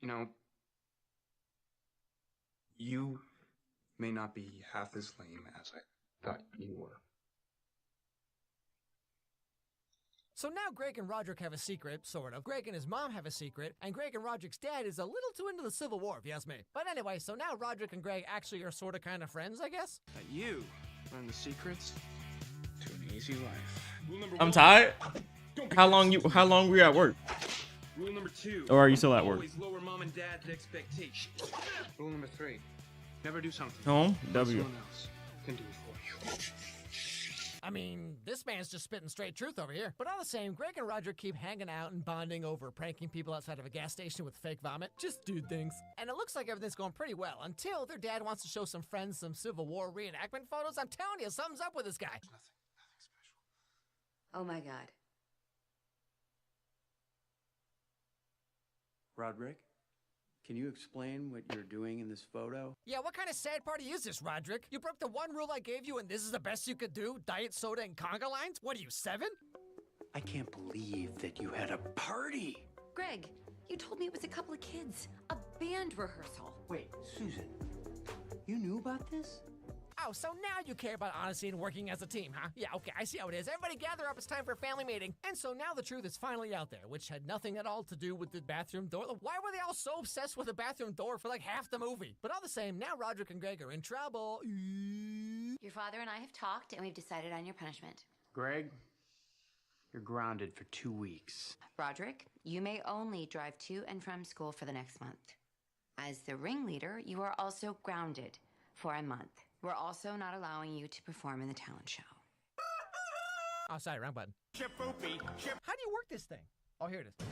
You know, you may not be half as lame as I thought you were. So now Greg and Roderick have a secret, sort of. Greg and his mom have a secret, and Greg and Roderick's dad is a little too into the Civil War, if you ask me. But anyway, so now Roderick and Greg actually are sort of kind of friends, I guess? You learn the secrets to an easy life. I'm tired. How long were you at work? Rule number 2. Or are you still at work? Always lower mom and dad's expectations. Rule number 3. Never do something. Home? unless W. Someone else can do it for you. I mean, this man's just spitting straight truth over here. But all the same, Greg and Roderick keep hanging out and bonding over pranking people outside of a gas station with fake vomit. Just dude things. And it looks like everything's going pretty well until their dad wants to show some friends some Civil War reenactment photos. I'm telling you, something's up with this guy. Nothing special. Oh my God. Roderick, can you explain what you're doing in this photo? Yeah, what kind of sad party is this, Roderick? You broke the one rule I gave you and this is the best you could do? Diet soda and conga lines? What are you, 7? I can't believe that you had a party. Greg, you told me it was a couple of kids. A band rehearsal. Wait, Susan, you knew about this? Oh, so now you care about honesty and working as a team, huh? Yeah, okay, I see how it is. Everybody gather up, it's time for a family meeting. And so now the truth is finally out there, which had nothing at all to do with the bathroom door. Why were they all so obsessed with the bathroom door for like half the movie? But all the same, now Roderick and Greg are in trouble. Your father and I have talked, and we've decided on your punishment. Greg, you're grounded for 2 weeks. Roderick, you may only drive to and from school for the next month. As the ringleader, you are also grounded for a month. We're also not allowing you to perform in the talent show. Oh, sorry, wrong button. How do you work this thing? Oh, here it is.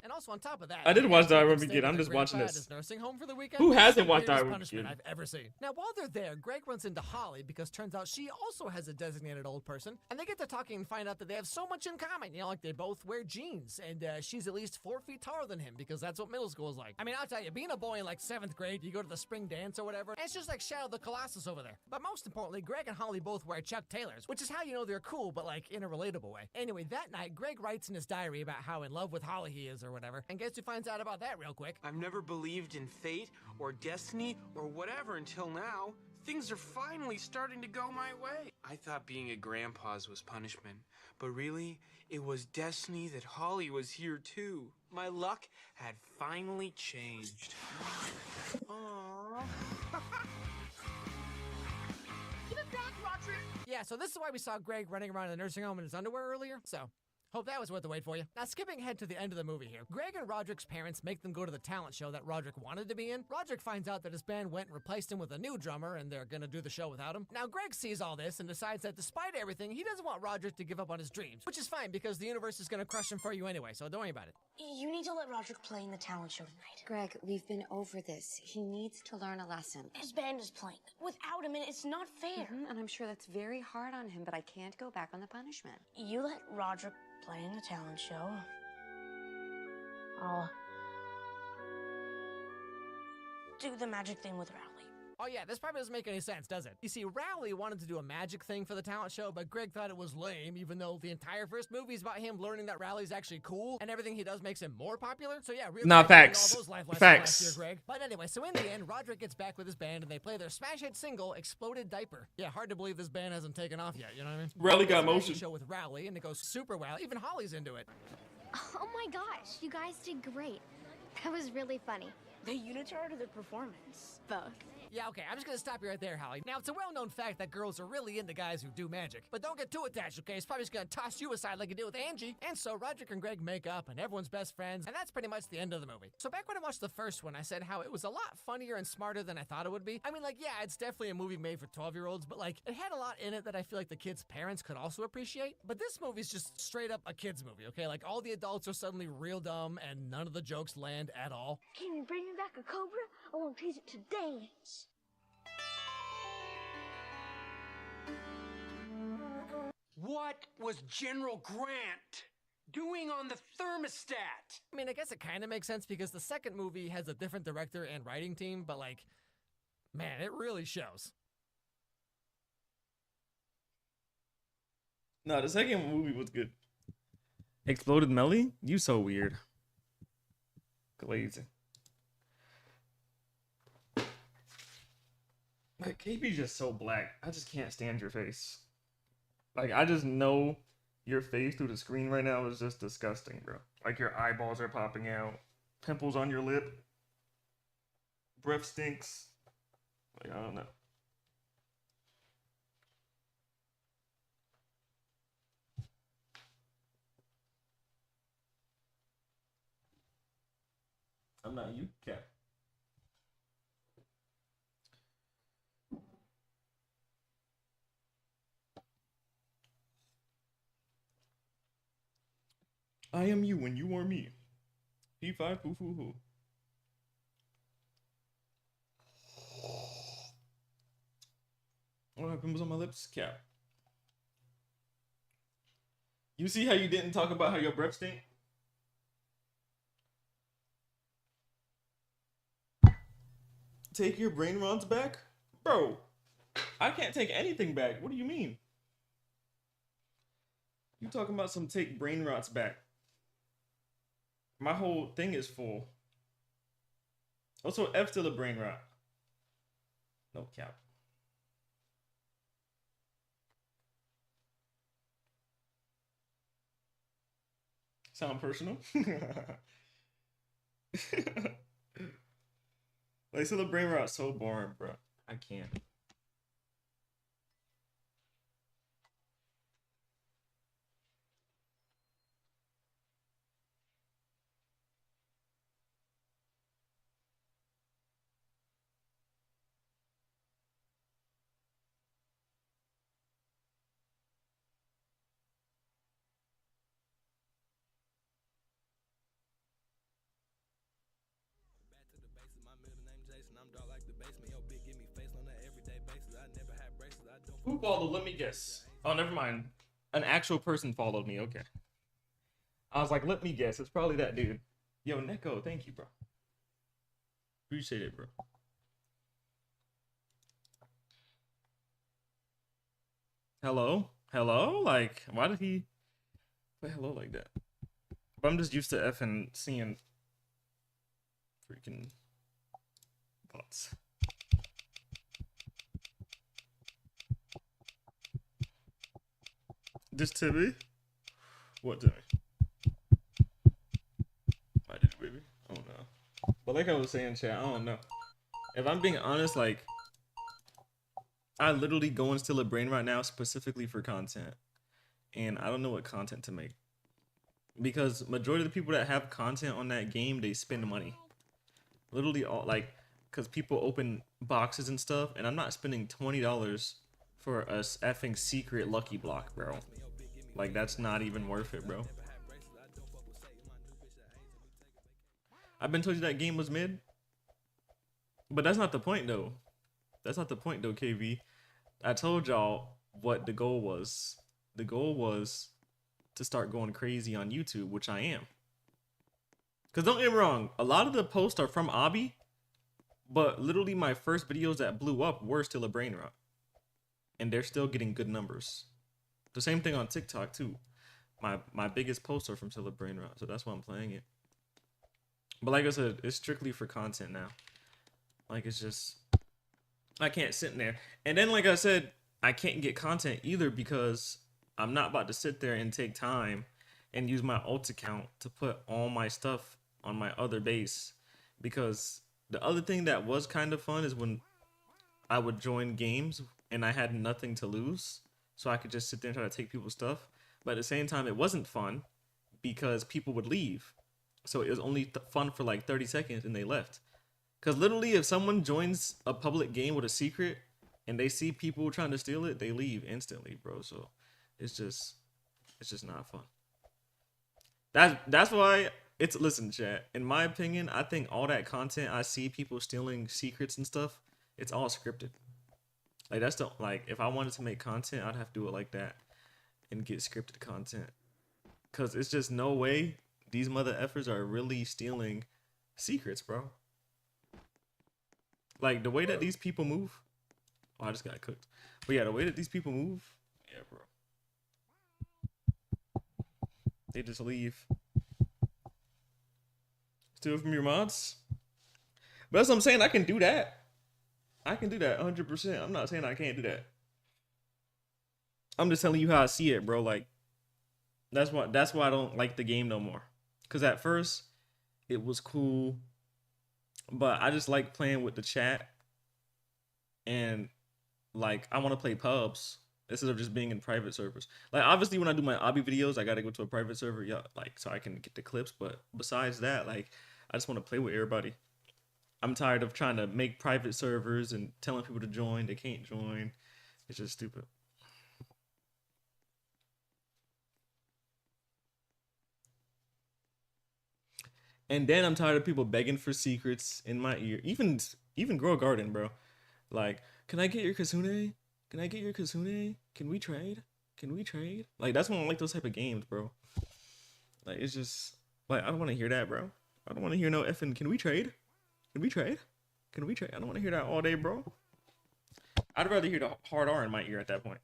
And also on top of that, I did watch Die Robot Greg Begin. I'm stayed just watching at this. his nursing home for the weekend. Who hasn't That's the watched Die weirdest Robot punishment Begin? I've ever seen. Now, while they're there, Greg runs into Holly because turns out she also has a designated old person, and they get to talking and find out that they have so much in common. You know, like they both wear jeans, and she's at least 4 feet taller than him because that's what middle school is like. I mean, I'll tell you, being a boy in like 7th grade, you go to the spring dance or whatever, and it's just like Shadow the Colossus over there. But most importantly, Greg and Holly both wear Chuck Taylors, which is how you know they're cool, but like in a relatable way. Anyway, that night, Greg writes in his diary about how in love with Holly he is or whatever, and guess who finds out about that real quick? I've never believed in fate or destiny or whatever until now. Things are finally starting to go my way. I thought being a grandpa's was punishment, but really, it was destiny that Holly was here too. My luck had finally changed. Aww. Give it back, Roderick! Yeah, so this is why we saw Greg running around in the nursing home in his underwear earlier. So, hope that was worth the wait for you. Now, skipping ahead to the end of the movie here. Greg and Roderick's parents make them go to the talent show that Roderick wanted to be in. Roderick finds out that his band went and replaced him with a new drummer, and they're gonna do the show without him. Now, Greg sees all this and decides that despite everything, he doesn't want Roderick to give up on his dreams, which is fine because the universe is gonna crush him for you anyway, so don't worry about it. You need to let Roderick play in the talent show tonight. Greg, we've been over this. He needs to learn a lesson. His band is playing. Without him, it's not fair. And I'm sure that's very hard on him, but I can't go back on the punishment. You let Roderick play in the talent show. I'll do the magic thing with Rowley. Oh yeah, this probably doesn't make any sense, does it? You see, Rowley wanted to do a magic thing for the talent show, but Greg thought it was lame, even though the entire first movie is about him learning that Rowley's actually cool, and everything he does makes him more popular. So yeah, really. Nah, facts. All those life lessons Facts. last year, Greg. But anyway, so in the end, Roderick gets back with his band, and they play their smash hit single, "Exploded Diaper." Yeah, hard to believe this band hasn't taken off yet. You know what I mean? Rowley got It's a magic motion. Show with Rowley, and it goes super well. Even Holly's into it. Oh my gosh, you guys did great. That was really funny. The unitard or the performance? Both. Yeah, okay, I'm just gonna stop you right there, Holly. Now, it's a well-known fact that girls are really into guys who do magic. But don't get too attached, okay? It's probably just gonna toss you aside like it did with Angie. And so Roderick and Greg make up, and everyone's best friends, and that's pretty much the end of the movie. So back when I watched the first one, I said how it was a lot funnier and smarter than I thought it would be. I mean, like, yeah, it's definitely a movie made for 12-year-olds, but, like, it had a lot in it that I feel like the kids' parents could also appreciate. But this movie's just straight up a kids' movie, okay? Like, all the adults are suddenly real dumb, and none of the jokes land at all. Can you bring me back a cobra? I want to tease it to dance. What was General Grant doing on the thermostat? I mean, I guess it kind of makes sense because the second movie has a different director and writing team, but, like, man, it really shows. No, the second movie was good. Exploded Melly? You so weird. Glazing. Like, KB's just so black. I just can't stand your face. Like, I just know your face through the screen right now is just disgusting, bro. Like, your eyeballs are popping out. Pimples on your lip. Breath stinks. Like, I don't know. I'm not you, Cap. I am you when you are me. P5 poo foo hoo. Oh, I have pimples on my lips? Cap. You see how you didn't talk about how your breath stink? Take your brain rods back? Bro, I can't take anything back. What do you mean? You talking about some take brain rots back. My whole thing is full. Also, F to the brain rot. No cap. Sound personal? Like, so the brain rot's so boring, bro. I can't. Who followed? Let me guess. Oh, never mind. An actual person followed me. Okay. I was like, let me guess. It's probably that dude. Yo, Neko, thank you, bro. Appreciate it, bro. Hello? Hello? Like, why did he play hello like that? But I'm just used to effing seeing freaking bots. Just Timmy? What Timmy? I did it, baby. I don't know. But like I was saying, chat, I don't know. If I'm being honest, like, I literally go and steal a brain right now specifically for content. And I don't know what content to make. Because majority of the people that have content on that game, they spend money. Literally all, like, because people open boxes and stuff, and I'm not spending $20 for a effing secret lucky block, bro. Like, that's not even worth it, bro. I've been told you that game was mid. But that's not the point, though. That's not the point, though, KV. I told y'all what the goal was. The goal was to start going crazy on YouTube, which I am. Because don't get me wrong, a lot of the posts are from Obby, but literally my first videos that blew up were Steal A Brainrot. And they're still getting good numbers. The same thing on TikTok, too. My biggest posts are from Steal A Brainrot, so that's why I'm playing it. But like I said, it's strictly for content now. Like, it's just, I can't sit in there. And then, like I said, I can't get content either because I'm not about to sit there and take time and use my alt account to put all my stuff on my other base. Because the other thing that was kind of fun is when I would join games and I had nothing to lose. So I could just sit there and try to take people's stuff. But at the same time, it wasn't fun because people would leave. So it was only fun for like 30 seconds and they left. Because literally, if someone joins a public game with a secret and they see people trying to steal it, they leave instantly, bro. So it's just not fun. That's why it's, listen, chat. In my opinion, I think all that content I see people stealing secrets and stuff, it's all scripted. Like, that's the, like, if I wanted to make content, I'd have to do it like that and get scripted content. Because it's just no way these mother effers are really stealing secrets, bro. Like, the way that these people move. Oh, I just got cooked. But yeah, the way that these people move. Yeah, bro. They just leave. Steal from your mods. But that's what I'm saying. I can do that. I can do that 100%. I'm not saying I can't do that. I'm just telling you how I see it, bro. Like, that's why I don't like the game no more. Because at first, it was cool. But I just like playing with the chat. And, like, I want to play pubs instead of just being in private servers. Like, obviously, when I do my obby videos, I got to go to a private server, yeah, like, so I can get the clips. But besides that, like, I just want to play with everybody. I'm tired of trying to make private servers and telling people to join. They can't join. It's just stupid. And then I'm tired of people begging for secrets in my ear. Even Grow a Garden, bro. Like, can I get your Kasune? Can I get your Kasune? Can we trade? Can we trade? Like, that's when I like those type of games, bro. Like, it's just, like, I don't want to hear that, bro. I don't want to hear no effing, can we trade? Can we trade? Can we trade? I don't want to hear that all day, bro. I'd rather hear the hard R in my ear at that point.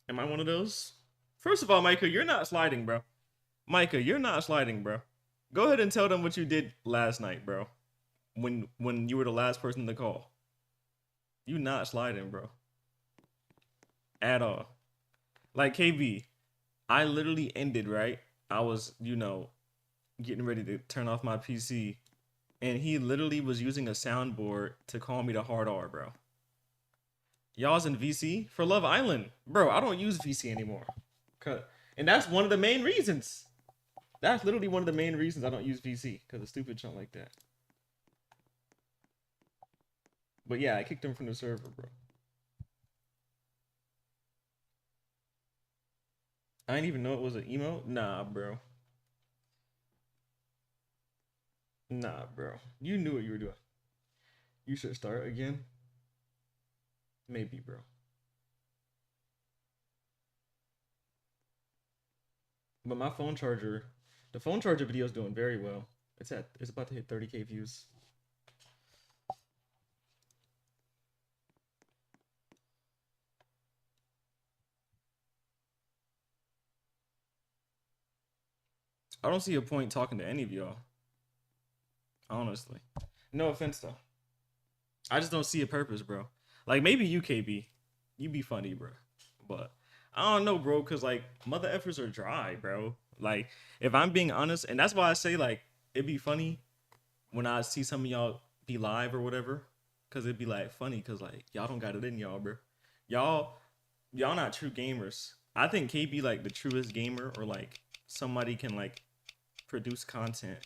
Am I one of those? First of all, Micah, you're not sliding, bro. Micah, you're not sliding, bro. Go ahead and tell them what you did last night, bro. When you were the last person to call. You not sliding, bro. At all. Like, KB, I literally ended, right? I was, you know, getting ready to turn off my PC. And he literally was using a soundboard to call me the hard R, bro. Y'all's in VC for Love Island. Bro, I don't use VC anymore. And that's one of the main reasons. That's literally one of the main reasons I don't use VC. Because of stupid shit like that. But yeah, I kicked him from the server, bro. I didn't even know it was an emote. Nah, bro. Nah, bro. You knew what you were doing. You should start again. Maybe, bro. But my phone charger, the phone charger video is doing very well. It's about to hit 30K views. I don't see a point talking to any of y'all. Honestly. No offense though. I just don't see a purpose, bro. Like maybe you KB. You be funny, bro. But I don't know, bro, cause like mother effers are dry, bro. Like if I'm being honest, and that's why I say like it'd be funny when I see some of y'all be live or whatever. Cause it'd be like funny, cause like y'all don't got it in y'all, bro. Y'all not true gamers. I think KB like the truest gamer, or like somebody can like produce content.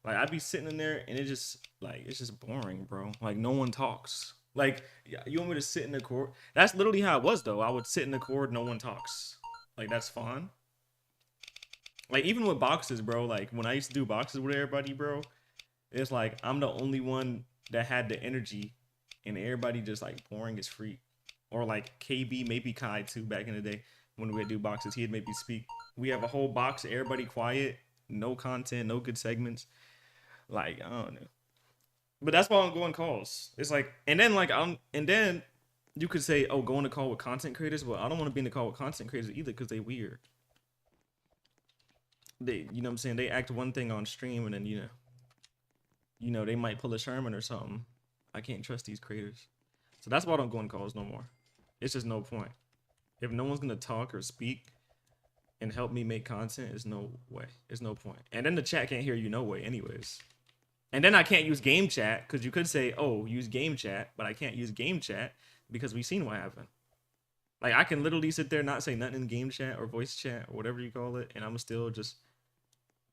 Like I'd be sitting in there and it's just boring, bro. Like no one talks. Like you want me to sit in the court? That's literally how it was though. I would sit in the court, no one talks. Like that's fun. Like even with boxes, bro. Like when I used to do boxes with everybody, bro, it's like I'm the only one that had the energy, and everybody just like boring as freak. Or like KB, maybe Kai too, back in the day when we would do boxes, he'd maybe speak. We have a whole box, everybody quiet, no content, no good segments. Like I don't know, but that's why I'm going calls. It's like, and then you could say, oh, go on a call with content creators. Well, I don't want to be in the call with content creators either because they weird. They, you know what I'm saying? They act one thing on stream and then you know, they might pull a Sherman or something. I can't trust these creators. So that's why I don't go on calls no more. It's just no point. If no one's gonna talk or speak and help me make content, there's no way. There's no point. And then the chat can't hear you no way anyways. And then I can't use game chat, because you could say, oh, use game chat, but I can't use game chat because we've seen what happened. Like I can literally sit there, not say nothing in game chat or voice chat or whatever you call it, and I'm still just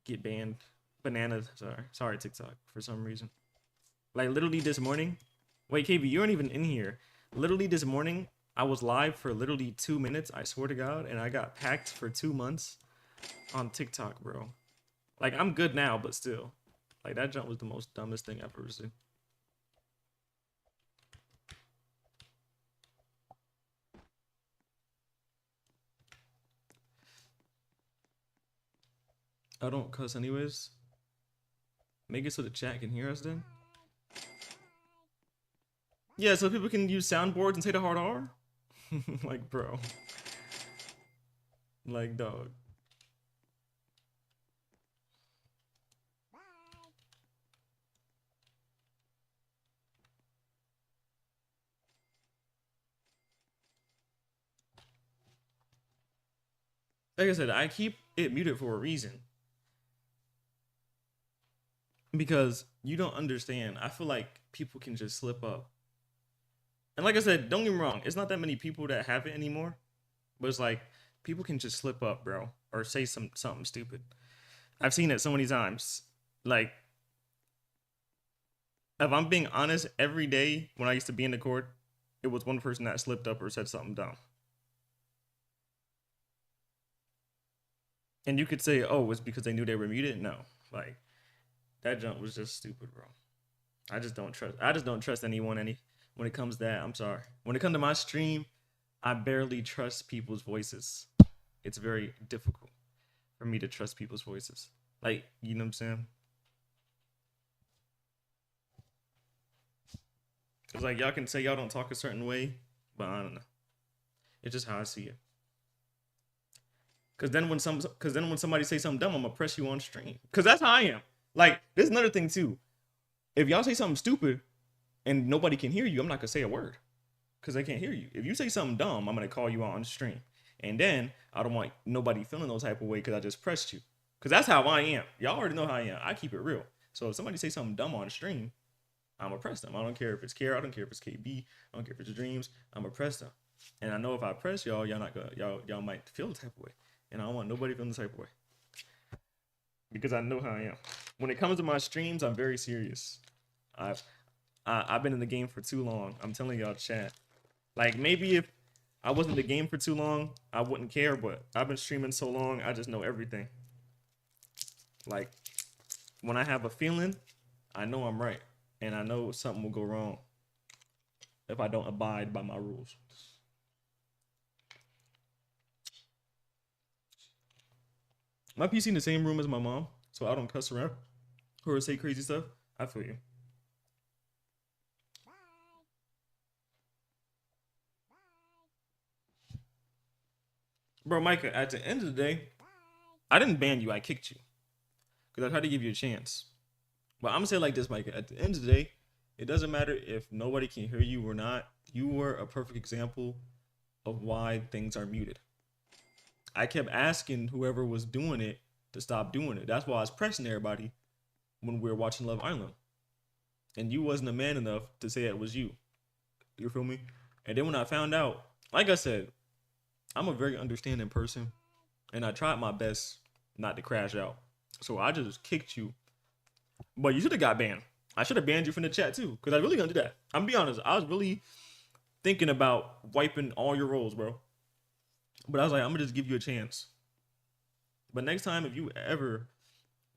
get banned. Bananas, sorry TikTok, for some reason. Like literally this morning, wait KB, you aren't even in here. Literally this morning, I was live for literally 2 minutes, I swear to God, and I got packed for 2 months on TikTok, bro. Like I'm good now, but still. Like that jump was the most dumbest thing I've ever seen. I don't cuss anyways. Make it so the chat can hear us then. Yeah, so people can use soundboards and say the hard R. Like, bro. Like, dog. Like I said, I keep it muted for a reason. Because you don't understand. I feel like people can just slip up. And like I said, don't get me wrong. It's not that many people that have it anymore. But it's like, people can just slip up, bro. Or say something stupid. I've seen it so many times. Like, if I'm being honest, every day when I used to be in the court, it was one person that slipped up or said something dumb. And you could say, oh, it's because they knew they were muted. No, like that jump was just stupid, bro. I just don't trust anyone when it comes to that. I'm sorry. When it comes to my stream, I barely trust people's voices. It's very difficult for me to trust people's voices. Like, you know what I'm saying? Cause like y'all can say y'all don't talk a certain way, but I don't know. It's just how I see it. Cause then when somebody say something dumb, I'm gonna press you on stream. Cause that's how I am. Like, there's another thing too. If y'all say something stupid and nobody can hear you, I'm not gonna say a word. Cause they can't hear you. If you say something dumb, I'm gonna call you out on stream. And then I don't want nobody feeling no type of way because I just pressed you. Cause that's how I am. Y'all already know how I am. I keep it real. So if somebody say something dumb on stream, I'm gonna press them. I don't care if it's Kara, I don't care if it's KB, I don't care if it's Dreams, I'm gonna press them. And I know if I press y'all, y'all might feel the type of way. And I don't want nobody feeling the type of way. Because I know how I am. When it comes to my streams, I'm very serious. I've been in the game for too long. I'm telling y'all, chat. Like, maybe if I wasn't in the game for too long, I wouldn't care, but I've been streaming so long, I just know everything. Like, when I have a feeling, I know I'm right. And I know something will go wrong if I don't abide by my rules. My PC in the same room as my mom, so I don't cuss around or say crazy stuff. I feel you. Bro, Micah, at the end of the day, I didn't ban you, I kicked you. Because I tried to give you a chance. But I'm gonna say it like this, Mike. At the end of the day, it doesn't matter if nobody can hear you or not. You were a perfect example of why things are muted. I kept asking whoever was doing it to stop doing it. That's why I was pressing everybody when we were watching Love Island. And you wasn't a man enough to say it was you. You feel me? And then when I found out, like I said, I'm a very understanding person. And I tried my best not to crash out. So I just kicked you. But you should have got banned. I should have banned you from the chat too. Because I really gonna do that. I'm gonna be honest. I was really thinking about wiping all your roles, bro. But I was like, I'm gonna just give you a chance. But next time, if you ever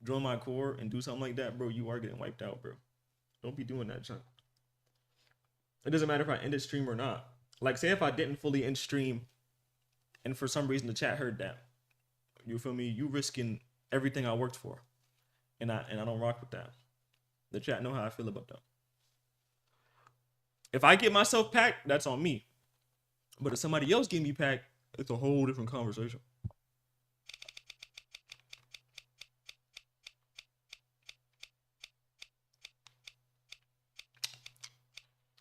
join my core and do something like that, bro, you are getting wiped out, bro. Don't be doing that, Chuck. It doesn't matter if I ended stream or not. Like, say if I didn't fully end stream and for some reason the chat heard that. You feel me? You risking everything I worked for. And I don't rock with that. The chat know how I feel about that. If I get myself packed, that's on me. But if somebody else get me packed, it's a whole different conversation.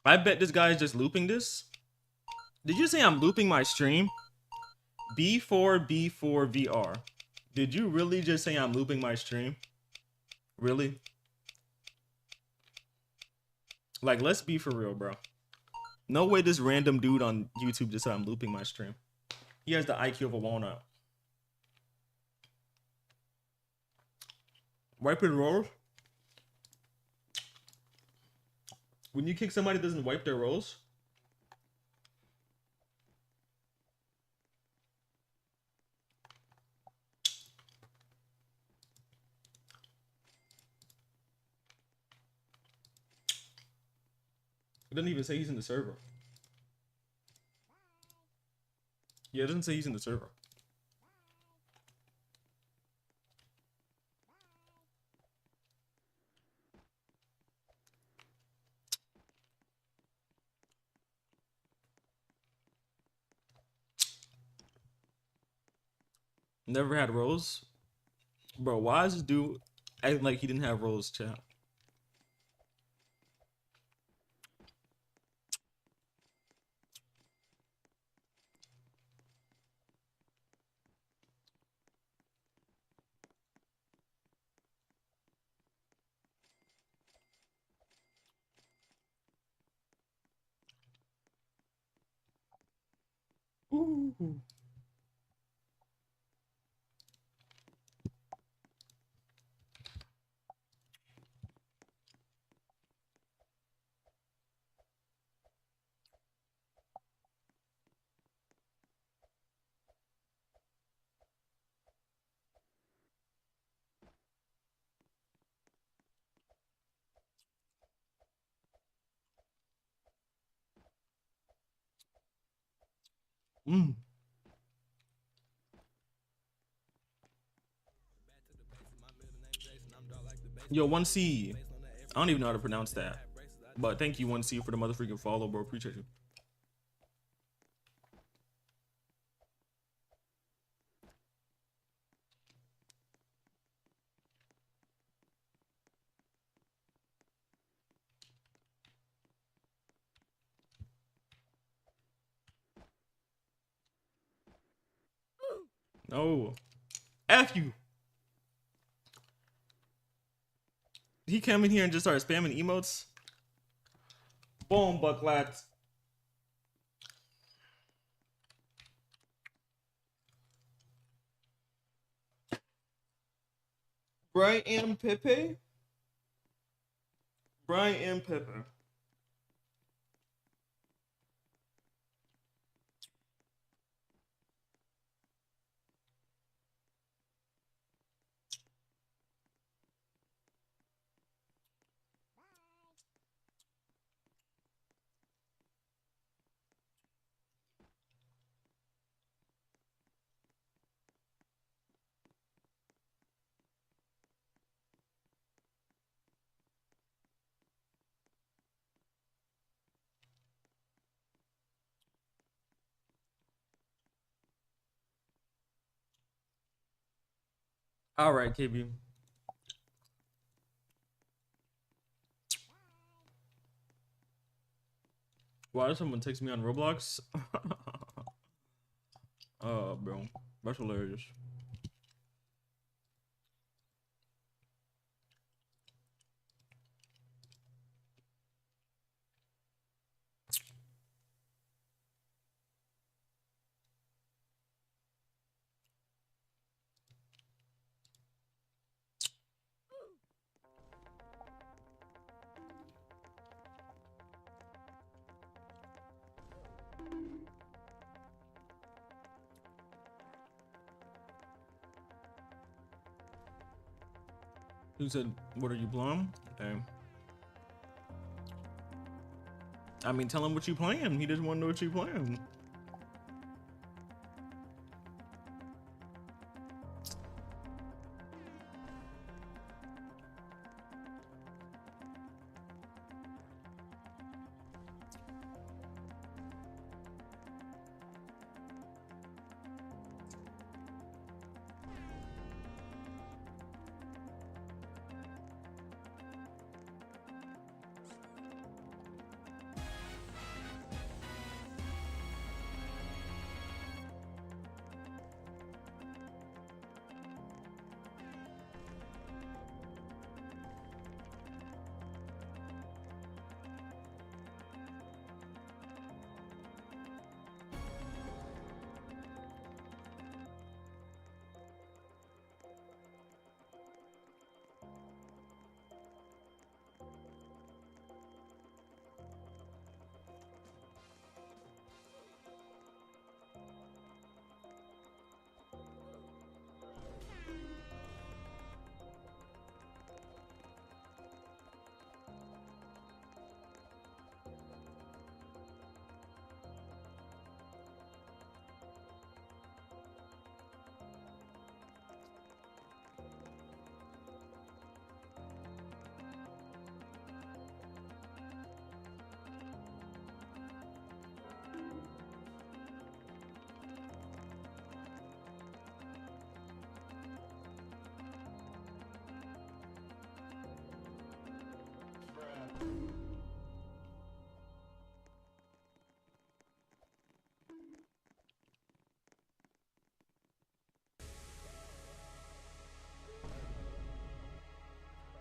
I bet this guy is just looping this. Did you say I'm looping my stream? B4B4VR. Did you really just say I'm looping my stream? Really? Like, let's be for real, bro. No way this random dude on YouTube just said I'm looping my stream. He has the IQ of a walnut. Wiping rolls? When you kick somebody that doesn't wipe their rolls? It doesn't even say he's in the server. Yeah, it doesn't say he's in the server. Never had rolls? Bro, why is this dude acting like he didn't have rolls, chat? Ooh. Mm. Yo, 1C. I don't even know how to pronounce that. But thank you, 1C, for the motherfucking follow, bro. Appreciate you. No. F you. He came in here and just started spamming emotes. Boom, bucklats. Brian Pepe? Brian Pepe. All right, KB. Why did someone text me on Roblox? Bro, that's hilarious. Who said, what are you, Blum? Okay. I mean, tell him what you playing. He doesn't want to know what you playing.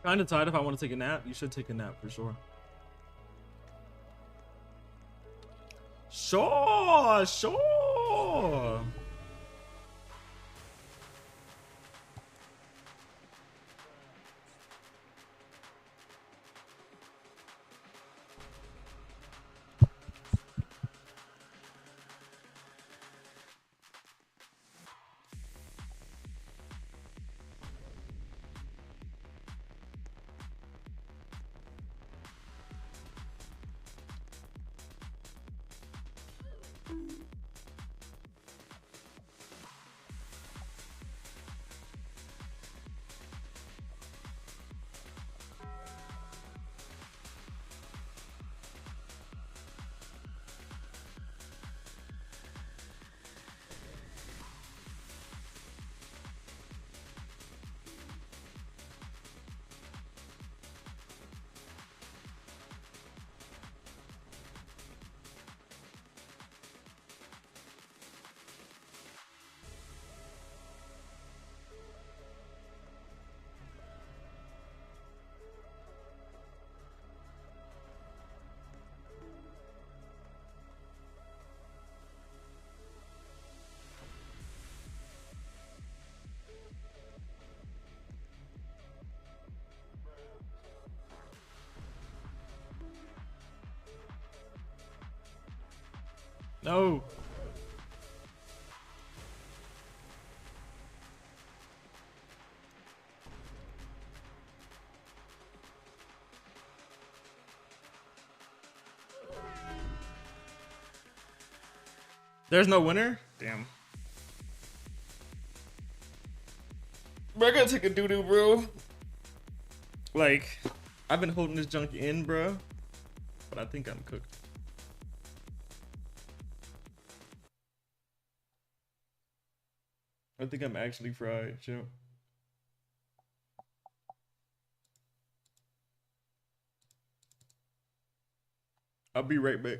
Kind of tired. If I want to take a nap, you should take a nap for sure. Sure. No. There's no winner? Damn. Bro, I gotta take a doo-doo, bro. Like, I've been holding this junk in, bro. But I think I'm cooked. I think I'm actually fried, Joe. I'll be right back.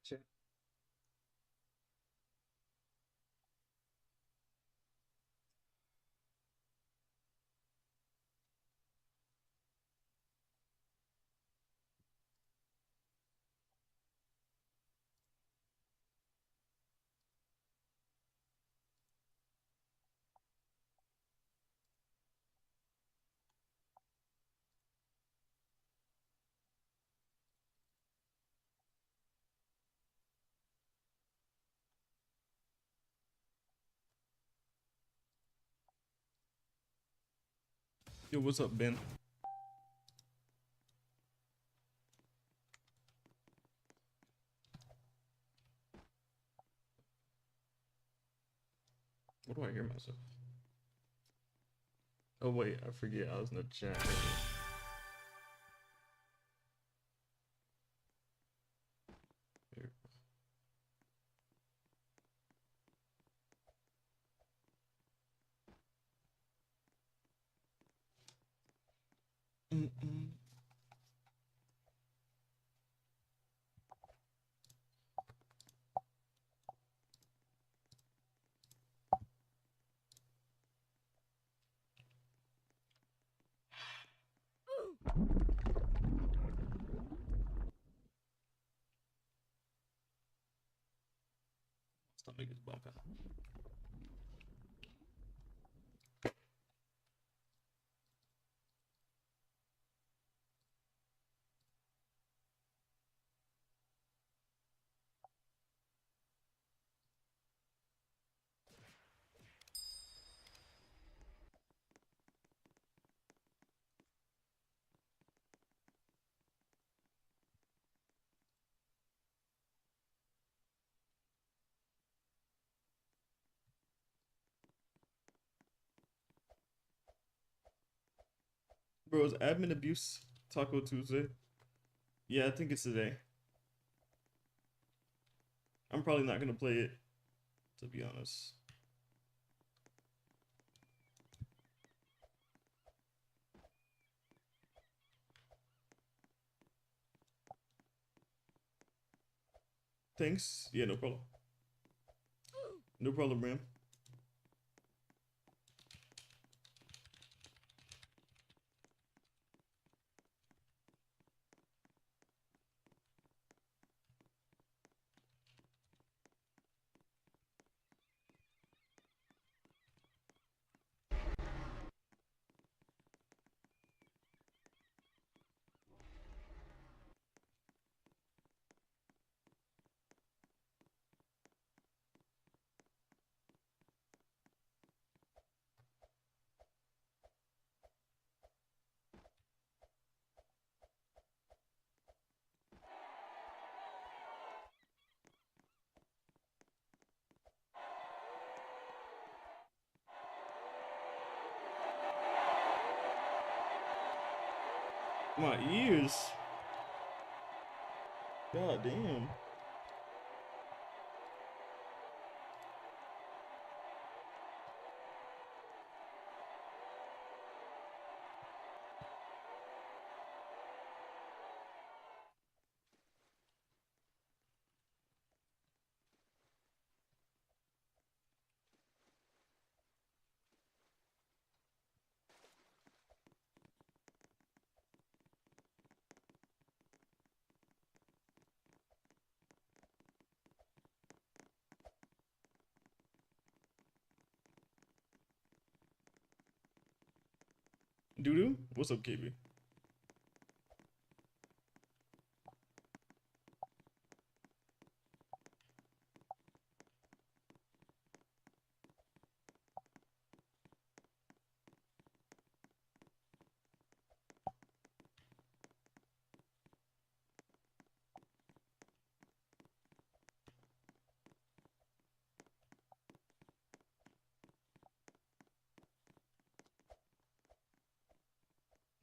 chat. Yo, what's up, Ben? What do I hear myself? Oh wait, I forget I was in the chat. Here. Stomach is bumping. Bro, is admin abuse Taco Tuesday? Yeah, I think it's today. I'm probably not gonna play it, to be honest. Thanks. Yeah, no problem. No problem, Ram. My ears. God damn. Doodoo? What's up, KB?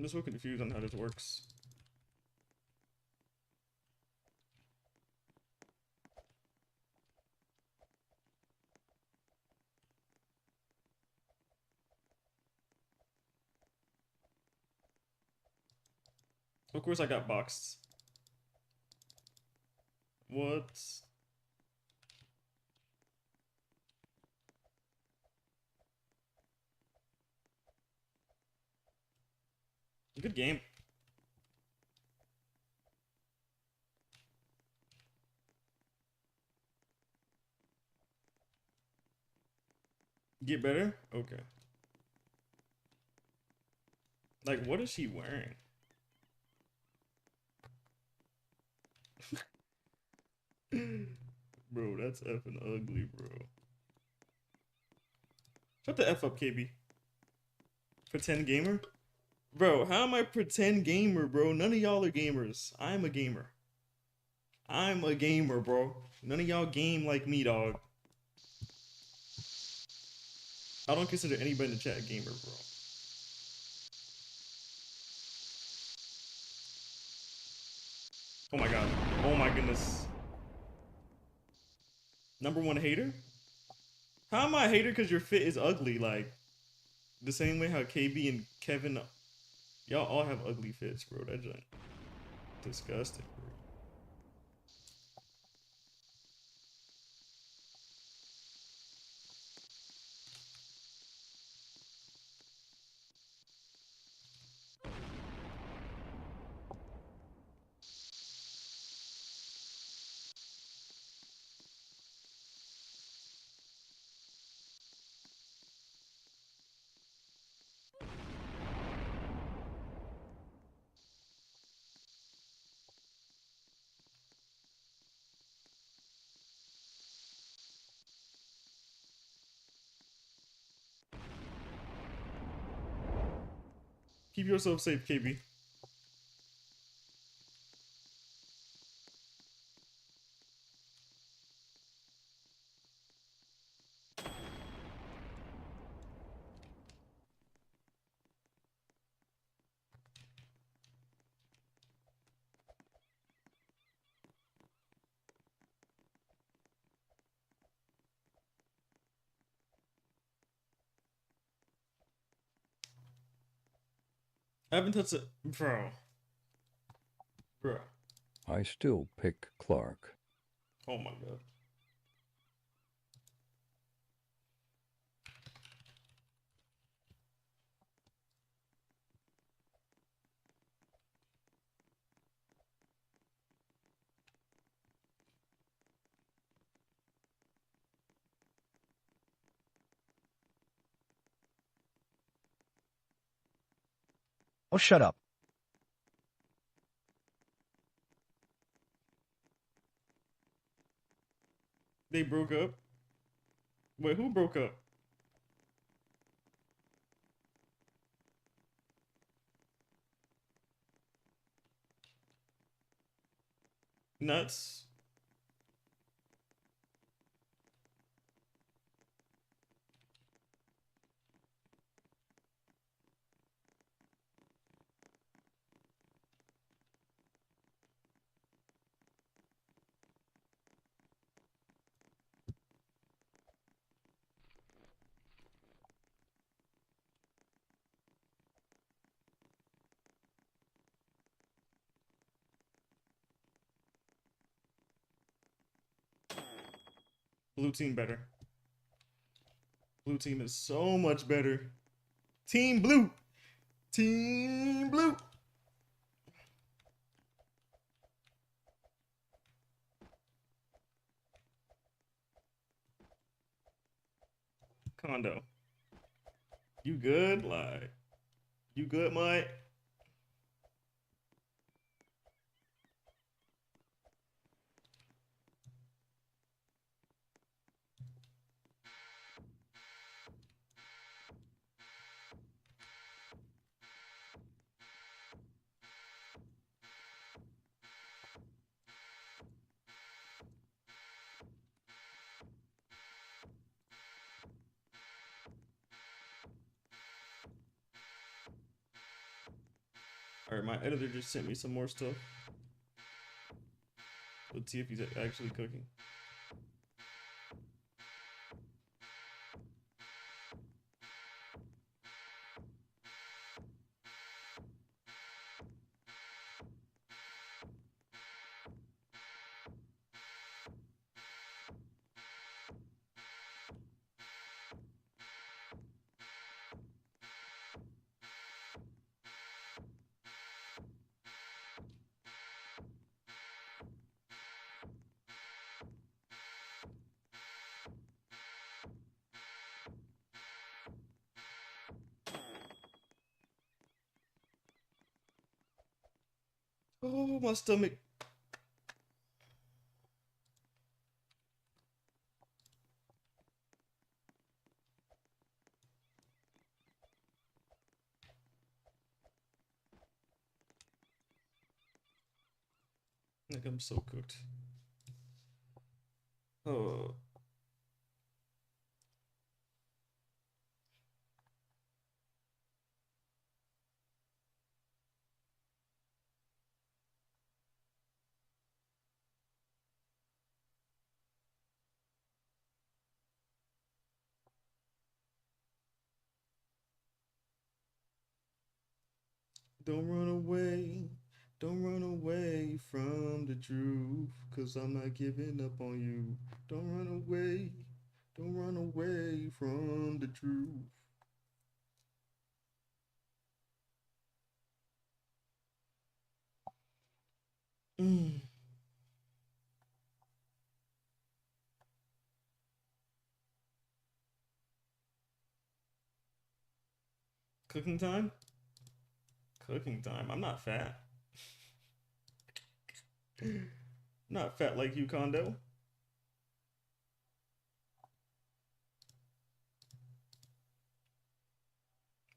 I'm so confused on how this works. Of course I got boxed. What? Good game. Get better? Okay. Like, what is she wearing? Bro, that's effing ugly, bro. Shut the F up, KB. Pretend gamer? Bro, how am I pretend gamer, bro? None of y'all are gamers. I'm a gamer. I'm a gamer, bro. None of y'all game like me, dog. I don't consider anybody in the chat a gamer, bro. Oh my god. Oh my goodness. Number one hater? How am I a hater because your fit is ugly? Like, the same way how KB and Kevin, y'all all have ugly fits, bro. That's just disgusting, bro. Keep yourself safe, KB. I haven't touched it, bro. Bro. I still pick Clark. Oh my god. Oh, shut up. They broke up? Wait, who broke up? Nuts. Blue team better. Blue team is so much better. Team blue. Team blue. Condo. You good? Like, you good, Mike? Alright, my editor just sent me some more stuff. Let's see if he's actually cooking. Oh, my stomach. Like I'm so cooked. Oh. Don't run away. Don't run away from the truth, 'cause I'm not giving up on you. Don't run away. Don't run away from the truth. Mm. Cooking time? Cooking time. I'm not fat. Not fat like you, Kondo.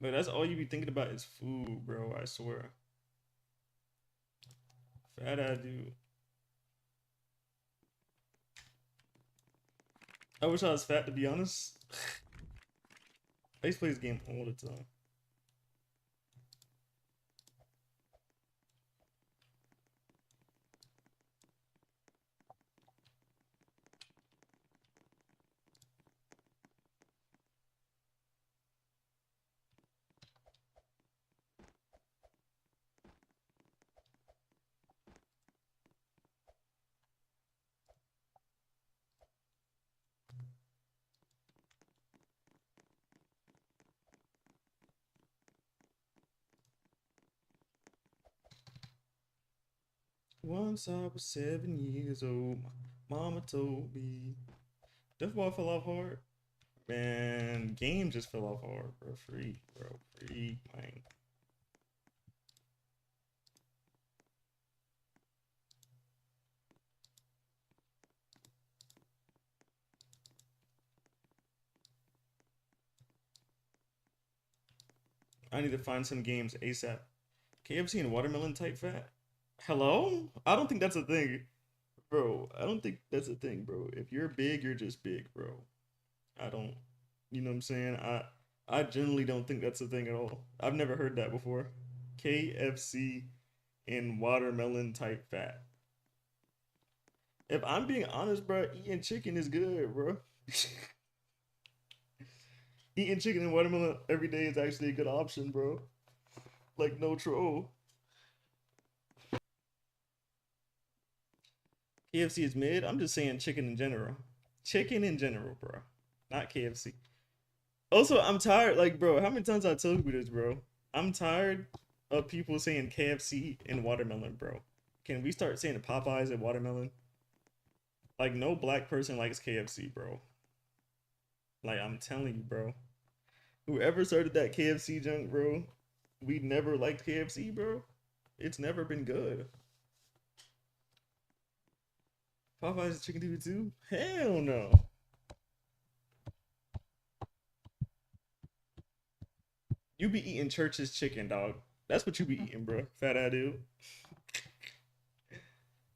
But that's all you be thinking about is food, bro. I swear. Fat I do. I wish I was fat, to be honest. I used to play this game all the time. Once I was 7 years old, my mama told me. Death Ball fell off hard. Man, game just fell off hard, bro. Free, bro. Free, man. I need to find some games ASAP. KFC and watermelon type fat? Hello? I don't think that's a thing. Bro, I don't think that's a thing, bro. If you're big, you're just big, bro. I don't, you know what I'm saying? I generally don't think that's a thing at all. I've never heard that before. KFC and watermelon type fat. If I'm being honest, bro, eating chicken is good, bro. Eating chicken and watermelon every day is actually a good option, bro. Like, no troll. KFC is mid. I'm just saying chicken in general. Chicken in general, bro. Not KFC. Also, I'm tired. Like, bro, how many times I told you this, bro? I'm tired of people saying KFC and watermelon, bro. Can we start saying Popeyes and watermelon? Like, no black person likes KFC, bro. Like, I'm telling you, bro. Whoever started that KFC junk, bro, we never liked KFC, bro. It's never been good. Popeyes chicken TV too? Hell no. You be eating Church's chicken, dog. That's what you be eating, bro. Fat ass dude.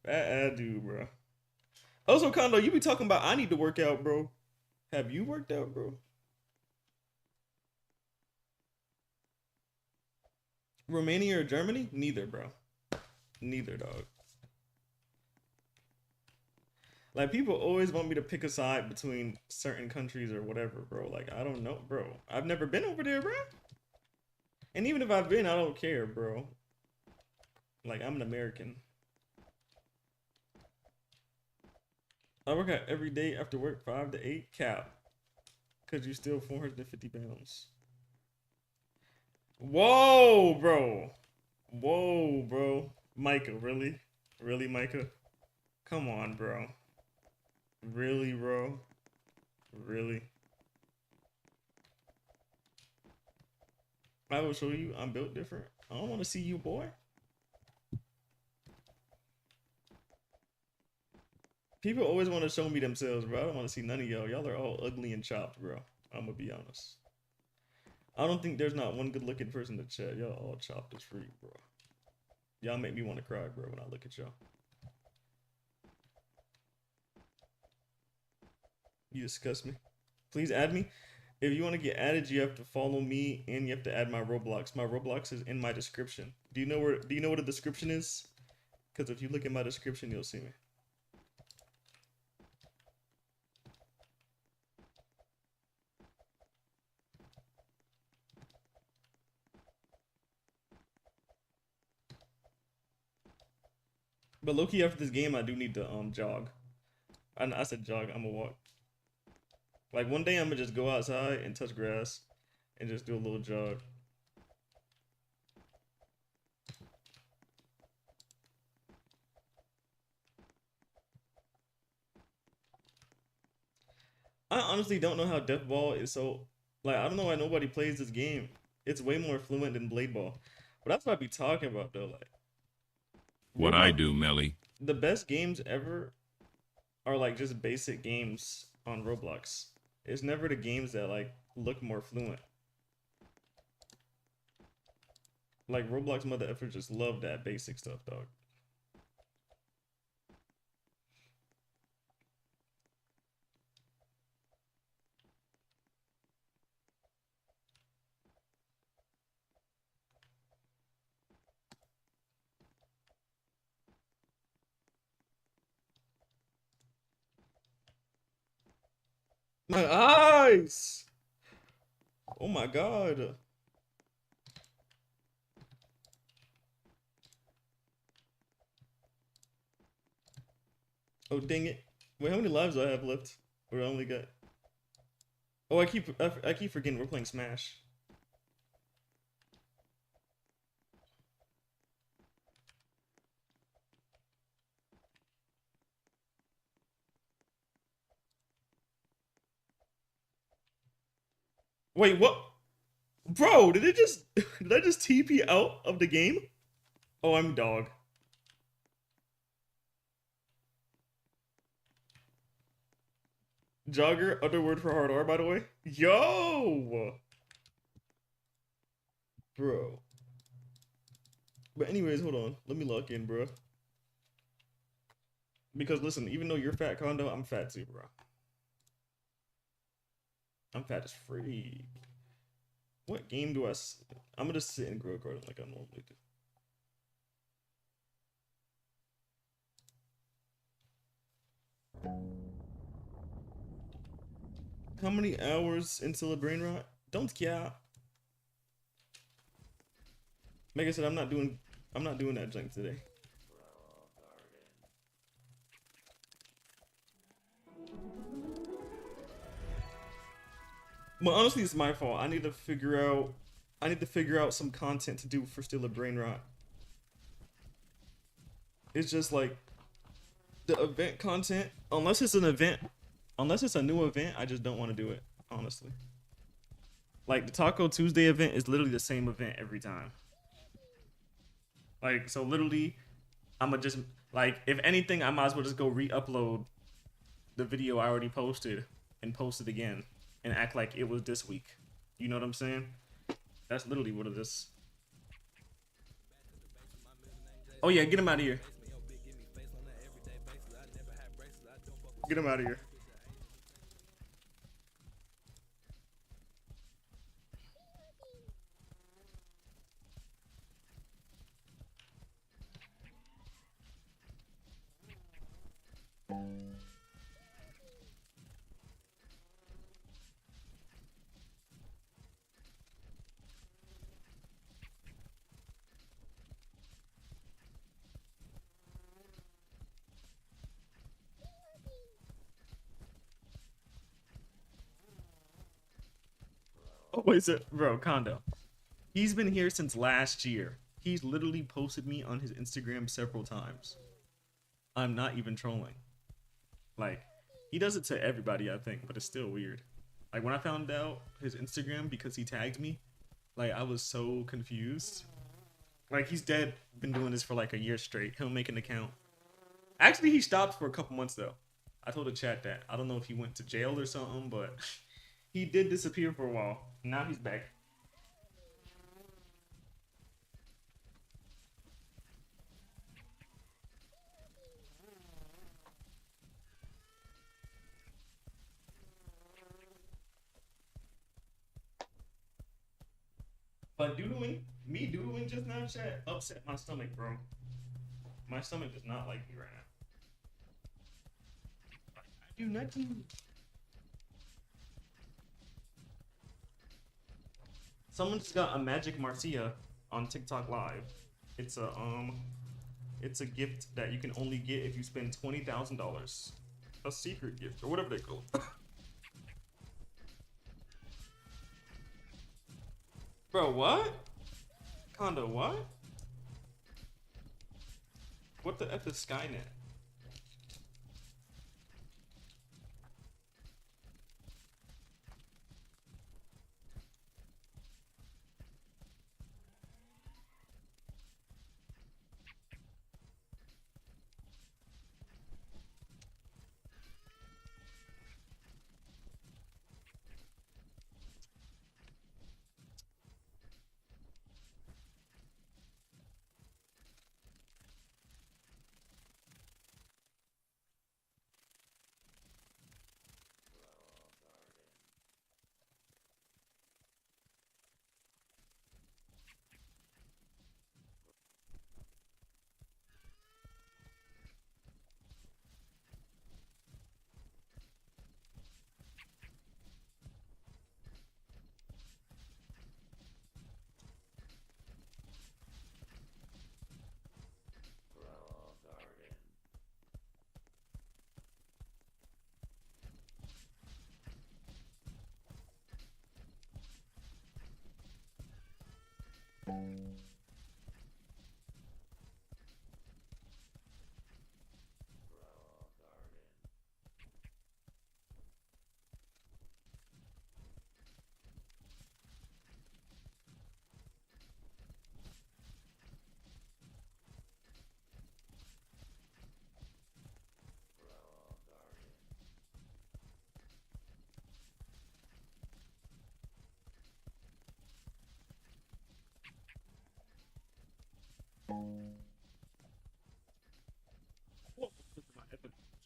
Fat ass dude, bro. Also, Kondo, you be talking about I need to work out, bro. Have you worked out, bro? Romania or Germany? Neither, bro. Neither, dog. Like, people always want me to pick a side between certain countries or whatever, bro. Like, I don't know, bro. I've never been over there, bro. And even if I've been, I don't care, bro. Like, I'm an American. I work out every day after work, 5 to 8, cap. Because you're still 450 pounds. Whoa, bro. Whoa, bro. Micah, really? Really, Micah? Come on, bro. Really, bro? Really? I will show you I'm built different. I don't want to see you, boy. People always want to show me themselves, bro. I don't want to see none of y'all. Y'all are all ugly and chopped, bro. I'm gonna be honest. I don't think there's not one good-looking person in the chat. Y'all all chopped as freak, bro. Y'all make me want to cry, bro, when I look at y'all. You disgust me. Please add me. If you want to get added, you have to follow me and you have to add my Roblox. My Roblox is in my description. Do you know what the description is? Because if you look at my description, you'll see me. But low-key after this game, I do need to jog. I said jog, I'm gonna walk. Like one day I'm gonna just go outside and touch grass and just do a little jog. I honestly don't know how Death Ball is so, like, I don't know why nobody plays this game. It's way more fluent than Blade Ball. But that's what I be talking about though, like. What I do, Melly. The best games ever are like just basic games on Roblox. It's never the games that like look more fluent. Like Roblox mother effers just love that basic stuff, dog. My eyes! Oh my god. Oh dang it. Wait, how many lives do I have left? Or I only got... Oh, I keep forgetting we're playing Smash. Wait, what? Bro, did I just TP out of the game? Oh, I'm dog. Jogger, other word for hard R, by the way. Yo! Bro. But anyways, hold on. Let me lock in, bro. Because listen, even though you're fat, Condo, I'm fat too, bro. I'm fat as freak. What game do I... I'm gonna just sit and grow a garden like I normally do. How many hours until a brain rot? Don't care. Like I said, I'm not doing that junk today. But honestly, it's my fault. I need to figure out some content to do for Steal A Brainrot. It's just like the event content, unless it's a new event, I just don't want to do it, honestly. Like the Taco Tuesday event is literally the same event every time. Like, so literally, I'ma just, like, if anything, I might as well just go re-upload the video I already posted and post it again and act like it was this week. You know what I'm saying? That's literally what it is. Oh yeah, get him out of here. Get him out of here. Oh, wait, so, bro, Condo. He's been here since last year. He's literally posted me on his Instagram several times. I'm not even trolling. Like, he does it to everybody, I think, but it's still weird. Like, when I found out his Instagram because he tagged me, like, I was so confused. Like, he's been doing this for like a year straight. He'll make an account. Actually, he stopped for a couple months, though. I told the chat that I don't know if he went to jail or something, but he did disappear for a while. Now he's back. But me doodling just now, chat, upset my stomach, bro. My stomach does not like me right now. I do nothing. Someone just got a Magic Marcia on TikTok Live. It's a gift that you can only get if you spend $20,000. A secret gift or whatever they call it. Bro, what? Condo, what? What the F is Skynet?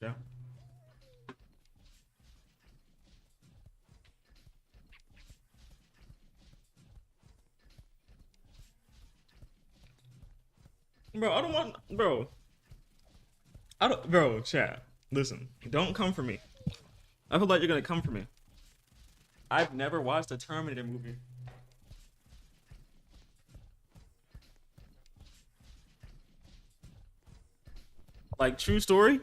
Yeah. Bro, I don't want, bro. I don't, bro, chat. Listen, don't come for me. I feel like you're gonna come for me. I've never watched a Terminator movie. Like, true story,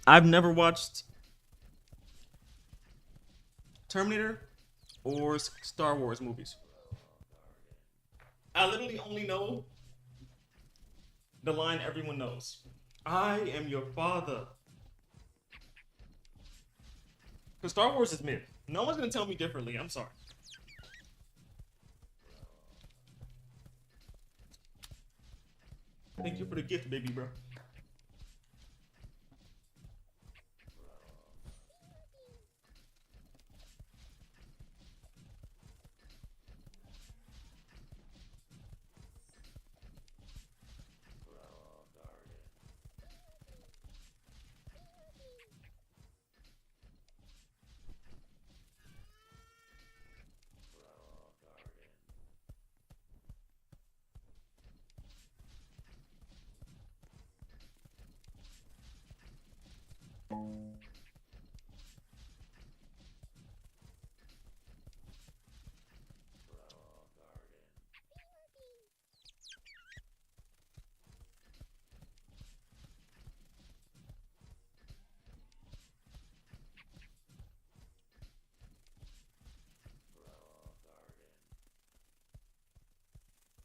I've never watched Terminator or Star Wars movies. I literally only know the line everyone knows. I am your father. Because Star Wars is myth. No one's gonna tell me differently. I'm sorry. Thank you for the gift, baby bro.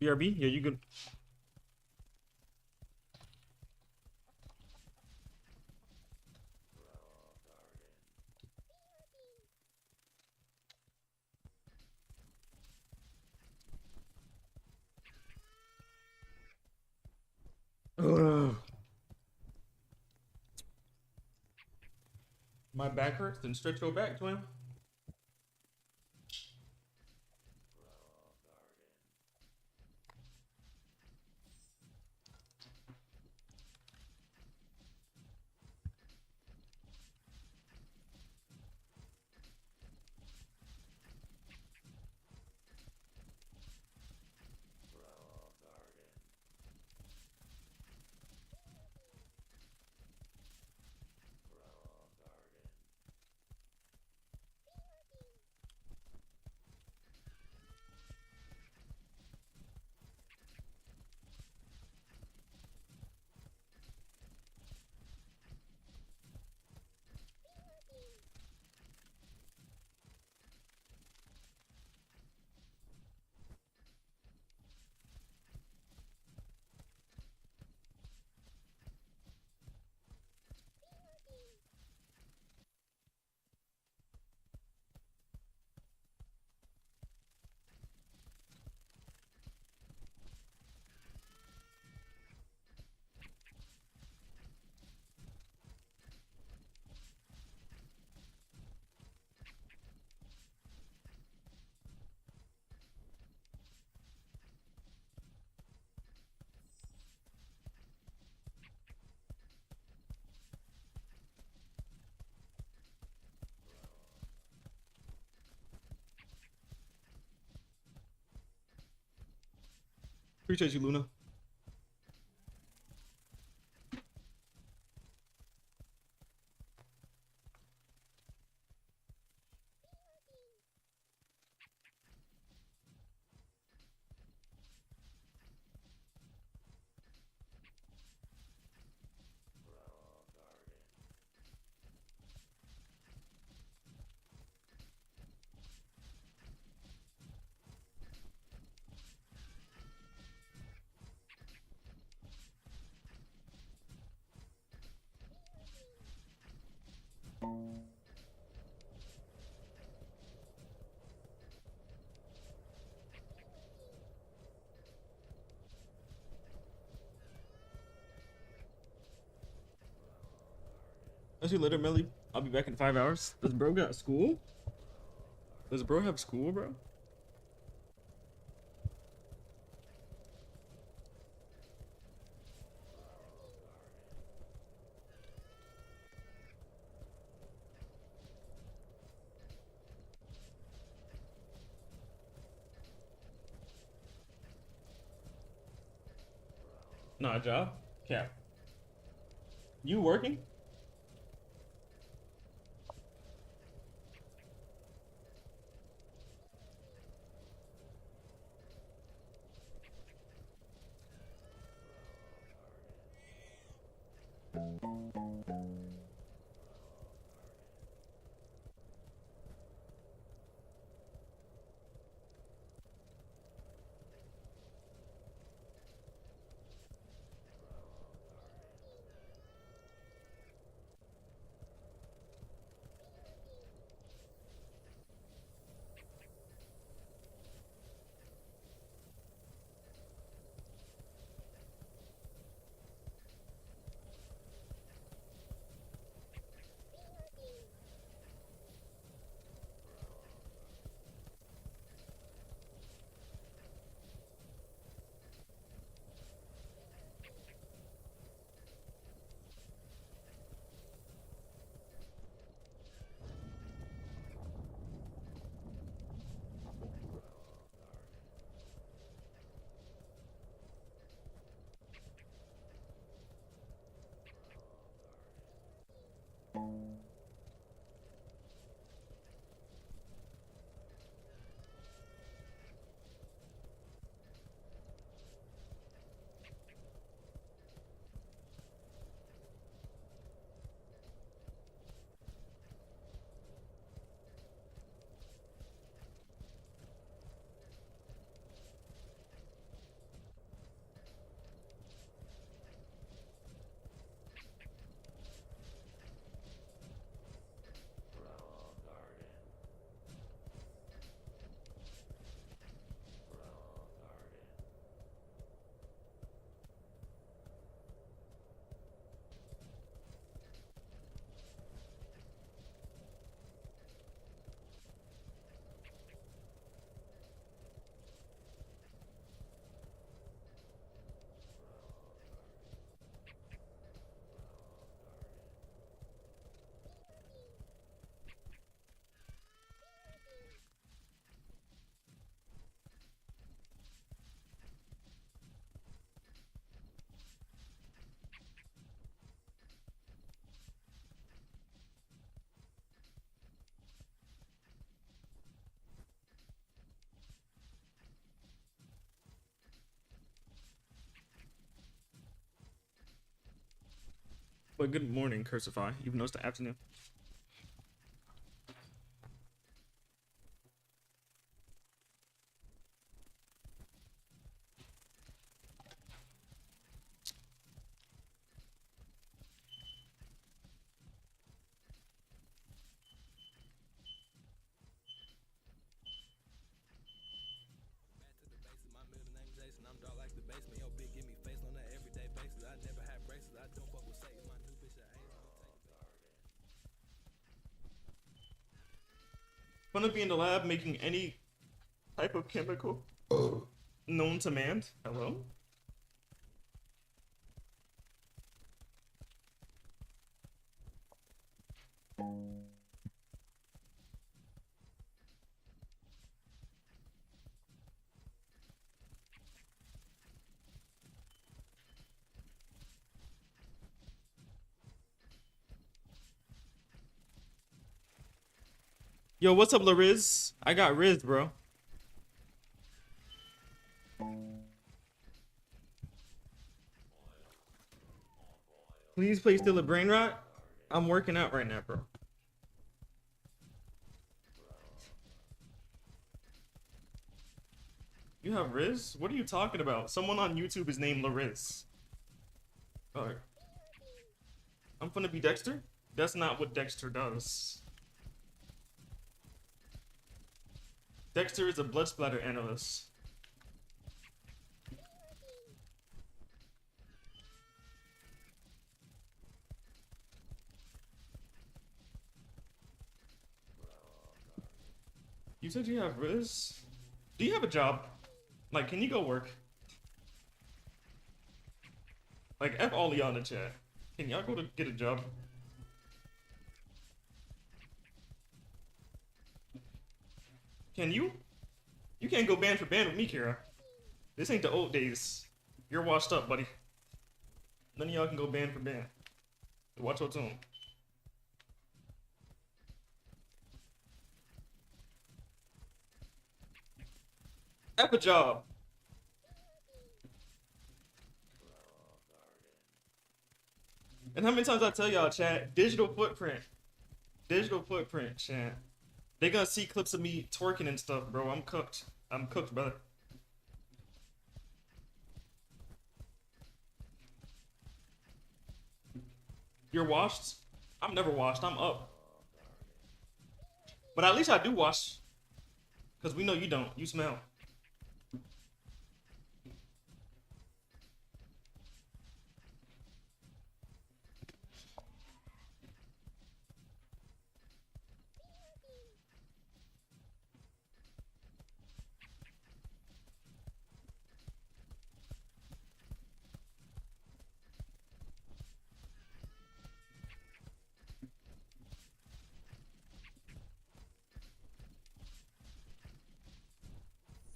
BRB? Yeah, you good. Ugh. my back hurts, then stretch your back, twin. Appreciate you, Luna. I'll see you later, Melly. I'll be back in 5 hours. Does bro got school? Does bro have school, bro? Nah, job. Cap. You working? But good morning, Cursify, even though it's the afternoon. Fun to be in the lab making any type of chemical known to man. Hello? Yo, what's up, LaRiz? I got Riz, bro. Please play Steal A Brainrot. I'm working out right now, bro. You have Riz? What are you talking about? Someone on YouTube is named LaRiz. Alright. I'm gonna be Dexter? That's not what Dexter does. Dexter is a blood splatter analyst. You said you have Riz? Do you have a job? Like, can you go work? Like, F all y'all in the chat. Can y'all go to get a job? Can you? You can't go band for band with me, Kira. This ain't the old days. You're washed up, buddy. None of y'all can go band for band. Watch your tune. F a job. And how many times I tell y'all, chat? Digital footprint. Digital footprint, chat. They gonna see clips of me twerking and stuff, bro. I'm cooked. I'm cooked, brother. You're washed? I'm never washed. I'm up. But at least I do wash. Because we know you don't. You smell.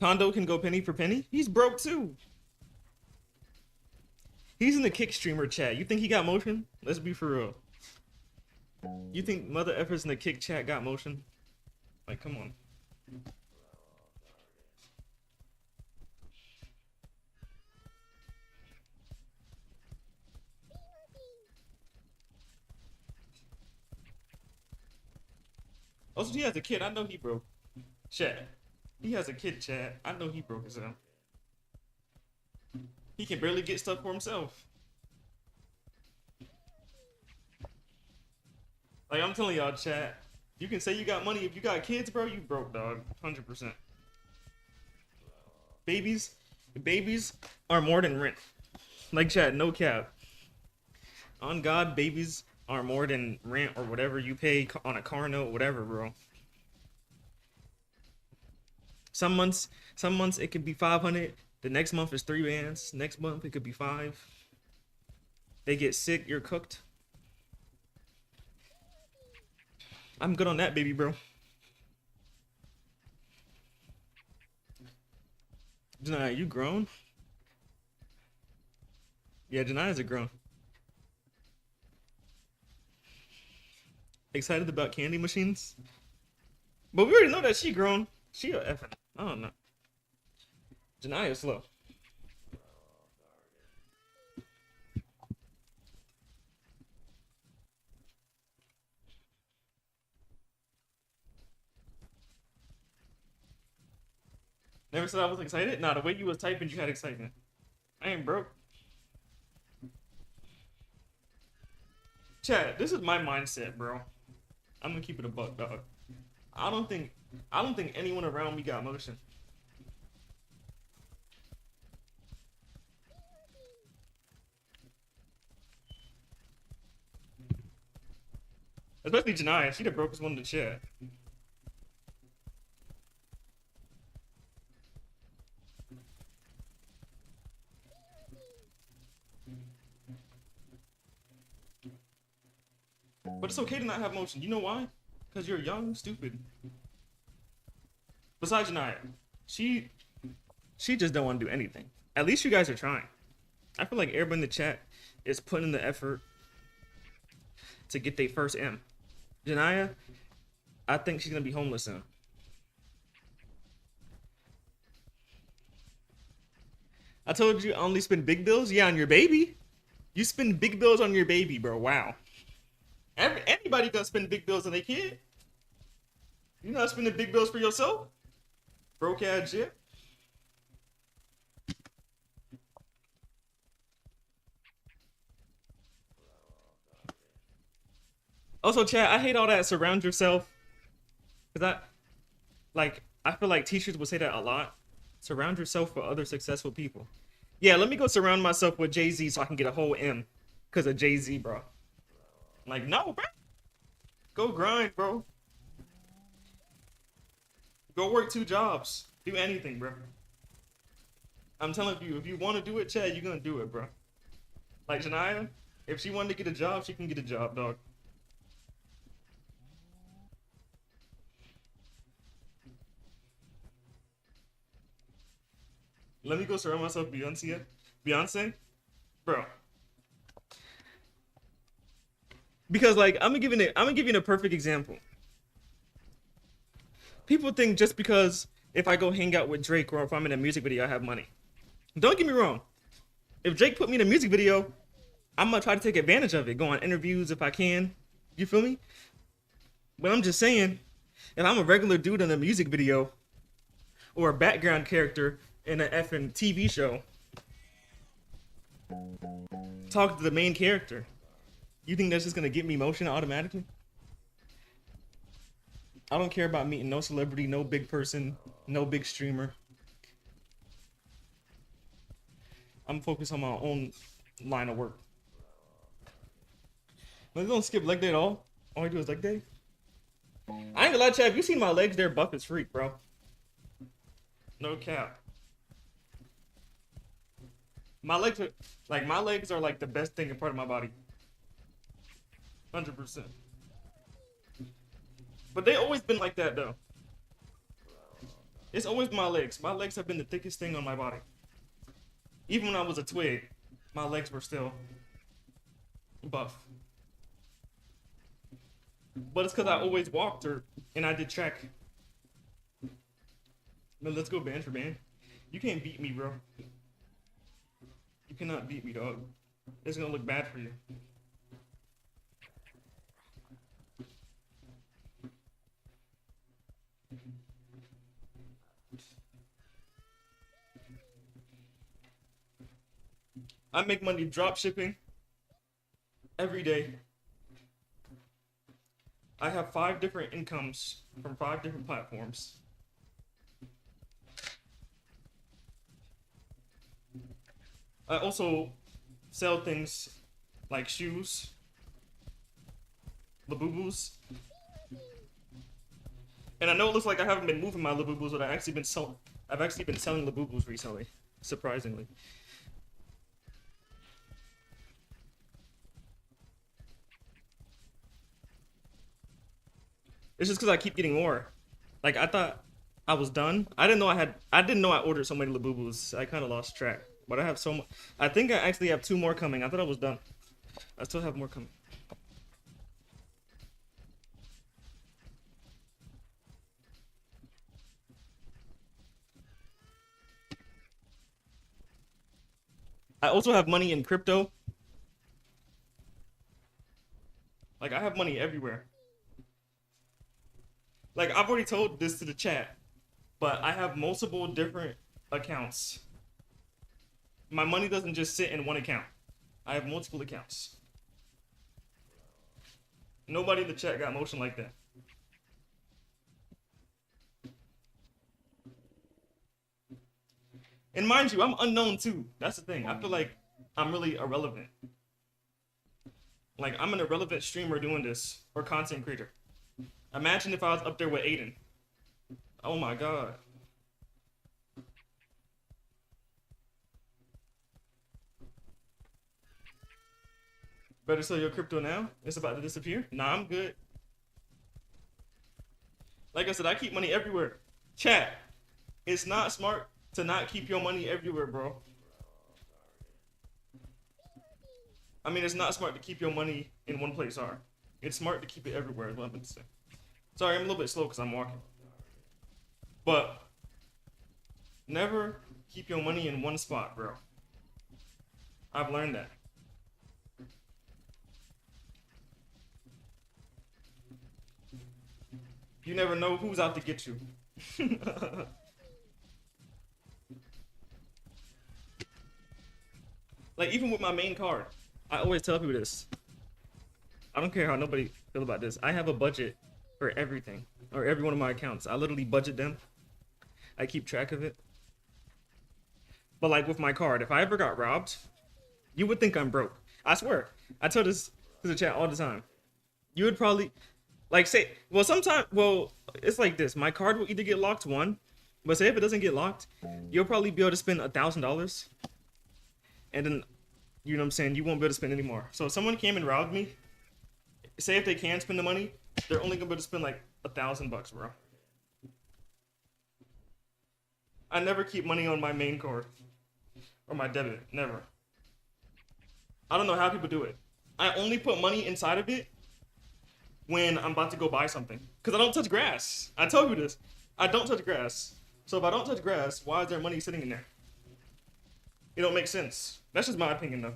Kondo can go penny for penny? He's broke too. He's in the kick streamer chat. You think he got motion? Let's be for real. You think mother effers in the kick chat got motion? Like, come on. Also, he has a kid. I know he broke. Chat. He has a kid, chat. I know he broke his hell. He can barely get stuff for himself. Like, I'm telling y'all, chat. You can say you got money. If you got kids, bro, you broke, dog. 100%. Babies are more than rent. Like, chat, no cap. On God, babies are more than rent or whatever you pay on a car note, whatever, bro. Some months it could be 500. The next month is 3 bands. Next month it could be 5. They get sick, you're cooked. I'm good on that, baby, bro. Janaya, you grown? Yeah, Janaya's a grown. Excited about candy machines? But we already know that she grown. She a effing. I don't know. Janaya's slow. Never said I was excited? Nah, the way you was typing, you had excitement. I ain't broke. Chat, this is my mindset, bro. I'm gonna keep it a buck, dog. I don't think anyone around me got motion. Especially Janaya, she the brokest one in the chat. But it's okay to not have motion. You know why? Because you're young, stupid. Besides Janaya, she just don't want to do anything. At least you guys are trying. I feel like everybody in the chat is putting in the effort to get their first M. Janaya, I think she's gonna be homeless soon. I told you I only spend big bills? Yeah, on your baby. You spend big bills on your baby, bro. Wow. Anybody gonna spend big bills on their kid? You not spending big bills for yourself? Broke ass shit. Also, chat, I hate all that surround yourself. Cause I feel like teachers would say that a lot. Surround yourself with other successful people. Yeah, let me go surround myself with Jay-Z so I can get a whole M. Cause of Jay-Z, bro. Like, no, bro. Go grind, bro. Go work 2 jobs. Do anything, bro. I'm telling you, if you want to do it, Chad, you're gonna do it, bro. Like Janaya, if she wanted to get a job, she can get a job, dog. Let me go surround myself with Beyonce. Beyonce? Bro. Because like I'm gonna give you a perfect example. People think just because if I go hang out with Drake or if I'm in a music video, I have money. Don't get me wrong. If Drake put me in a music video, I'm gonna try to take advantage of it. Go on interviews if I can. You feel me? But I'm just saying, if I'm a regular dude in a music video or a background character in an effing TV show, talk to the main character. You think that's just gonna get me motion automatically? I don't care about meeting no celebrity, no big person, no big streamer. I'm focused on my own line of work. Let's don't skip leg day at all. All I do is leg day. I ain't gonna lie, Chad. If you seen my legs, they're buff as freak, bro. No cap. My legs are like the best thing in part of my body. 100%. But they always been like that though. It's always my legs. My legs have been the thickest thing on my body. Even when I was a twig, my legs were still buff. But it's because I always walked and I did track. But let's go band for band. You can't beat me, bro. You cannot beat me, dog. It's gonna look bad for you. I make money drop shipping every day. I have 5 different incomes from 5 different platforms. I also sell things like shoes, Labubus. And I know it looks like I haven't been moving my Labubus, but I've actually been selling Labubus recently, surprisingly. It's just because I keep getting more. Like I thought I was done. I didn't know I ordered so many Labubus. I kind of lost track. But I have so much. I think I actually have 2 more coming. I thought I was done. I still have more coming. I also have money in crypto. Like I have money everywhere. Like I've already told this to the chat. but I have multiple different accounts. My money doesn't just sit in one account. I have multiple accounts. Nobody in the chat got motion like that. And mind you, I'm unknown too. That's the thing. I feel like I'm really irrelevant. Like, I'm an irrelevant streamer doing this, or content creator. Imagine if I was up there with Aiden. Oh my god. Better sell your crypto now? It's about to disappear? Nah, I'm good. Like I said, I keep money everywhere. Chat, it's not smart to not keep your money everywhere, bro. I mean, it's not smart to keep your money in one place, sorry. It's smart to keep it everywhere, is what I'm going to say. Sorry, I'm a little bit slow because I'm walking. But never keep your money in one spot, bro. I've learned that. You never know who's out to get you. Like, even with my main card, I always tell people this. I don't care how nobody feel about this. I have a budget for everything, or every one of my accounts. I literally budget them. I keep track of it. But like with my card, if I ever got robbed, you would think I'm broke. I swear. I tell this to the chat all the time. You would probably, like, say, well, sometimes, well, it's like this. My card will either get locked, one, but say if it doesn't get locked, you'll probably be able to spend $1,000. And then, you know what I'm saying, you won't be able to spend any more. So if someone came and robbed me, say if they can spend the money, they're only gonna be able to spend like $1,000, bro. I never keep money on my main card or my debit, never. I don't know how people do it. I only put money inside of it when I'm about to go buy something, because I don't touch grass. I told you this. I don't touch grass. So if I don't touch grass, why is there money sitting in there? It don't make sense. That's just my opinion, though.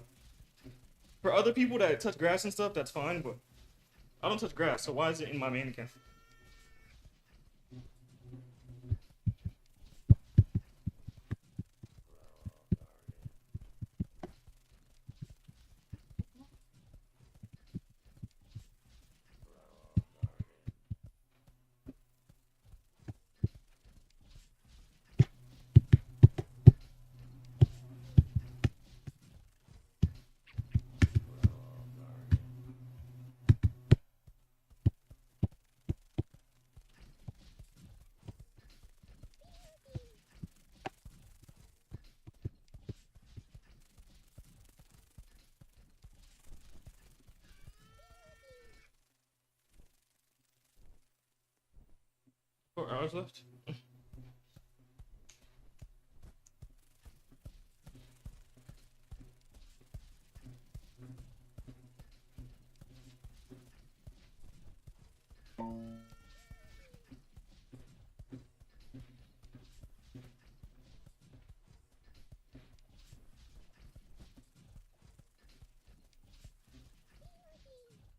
For other people that touch grass and stuff, that's fine, but I don't touch grass, so why is it in my main account? Four hours left.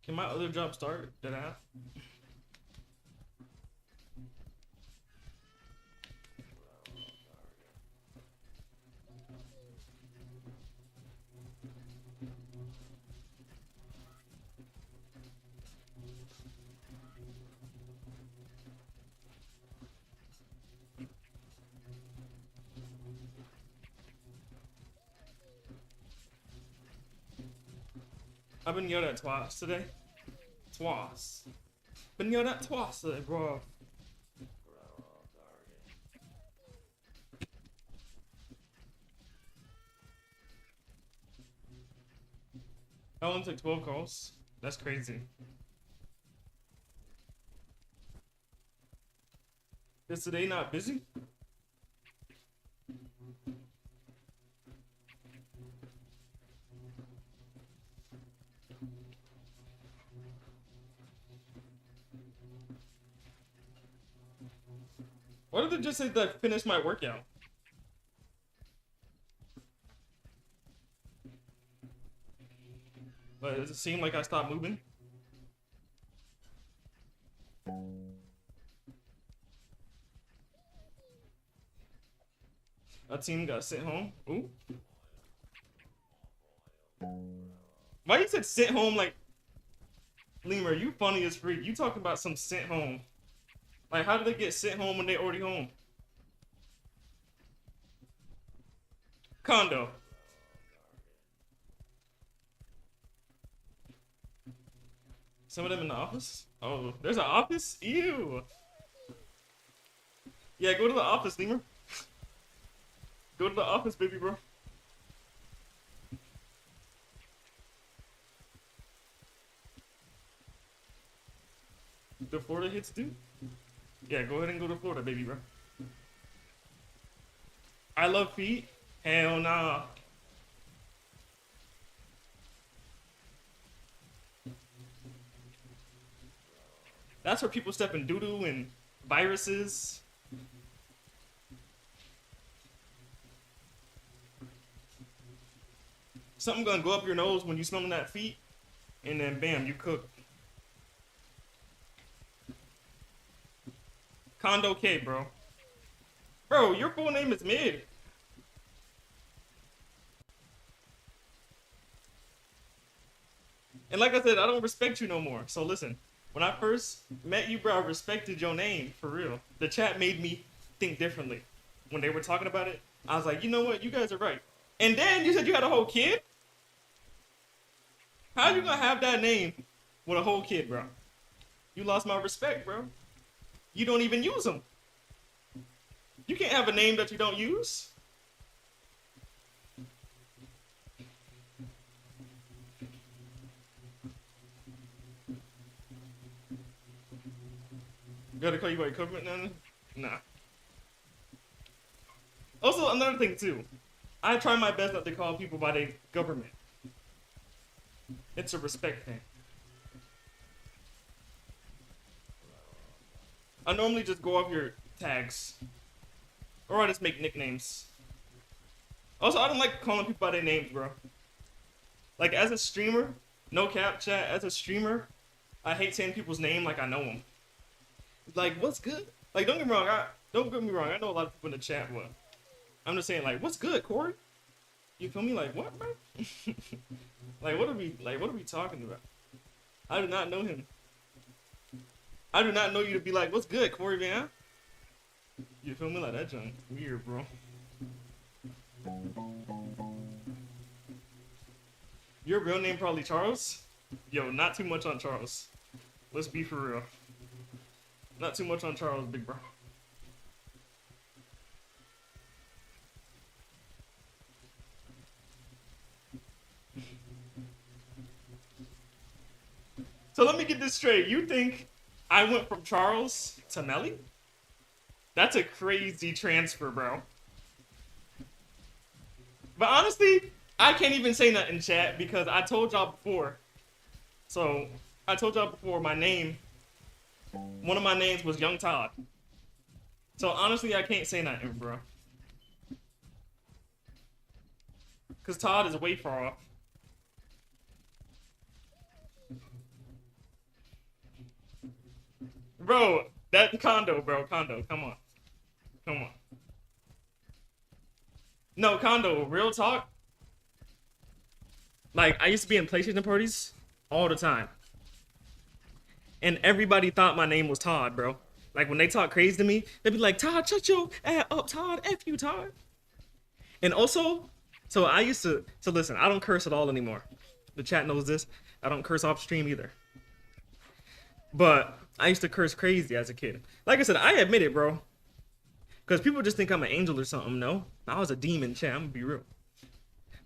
Can my other job start that I have? I've been yelled at twice today. Twice. Been yelled at twice today, bro. I only took 12 calls. That's crazy. Is today not busy? Why did it just say that I finished my workout? But does it seem like I stopped moving? A team got sent home. Ooh. Why you said sent home like... Lemur, you funny as freak. You talking about some sent home. Like, how did they get sent home when they already home? Condo. Some of them in the office? Oh, there's an office? Ew. Yeah, go to the office, Lemur. Go to the office, baby bro. The Florida hits, dude? Yeah, go ahead and go to Florida, baby bro. I love feet? Hell nah. That's where people step in doo-doo and viruses. Something gonna go up your nose when you smelling that feet, and then bam, you cook. Condo K, bro. Bro, your full name is Mid. And like I said, I don't respect you no more. So listen, when I first met you, bro, I respected your name, for real. The chat made me think differently. When they were talking about it, I was like, you know what, you guys are right. And then you said you had a whole kid? How you gonna have that name with a whole kid, bro? You lost my respect, bro. You don't even use them. You can't have a name that you don't use. Gotta call you by government now? Nah. Also, another thing too. I try my best not to call people by their government. It's a respect thing. I normally just go off your tags. Or I just make nicknames. Also, I don't like calling people by their names, bro. Like, as a streamer, no cap chat, as a streamer, I hate saying people's name like I know them. Like, what's good? Like, don't get me wrong, I know a lot of people in the chat, but I'm just saying, like, what's good, Corey? You feel me? Like, what, bro? Like, what are we talking about? I do not know him. I do not know you to be like, what's good, Corey, man? You feel me? Like, that junk weird, bro. Your real name probably Charles? Yo, not too much on Charles. Let's be for real. Not too much on Charles, big bro. So let me get this straight. You think I went from Charles to Melly? That's a crazy transfer, bro. But honestly, I can't even say nothing in chat because I told y'all before. So, I told y'all before my name, one of my names was Young Todd. So honestly, I can't say nothing, bro. Because Todd is way far off. Bro, that condo, bro. Condo, come on. Come on. No, condo, real talk. Like, I used to be in PlayStation parties all the time. And everybody thought my name was Todd, bro. Like, when they talk crazy to me, they'd be like, Todd, shut your ass up, Todd. F you, Todd. And also, so I used to, so listen, I don't curse at all anymore. The chat knows this. I don't curse off stream either. But I used to curse crazy as a kid. Like I said, I admit it, bro. Because people just think I'm an angel or something. No, I was a demon, chat. I'm gonna be real.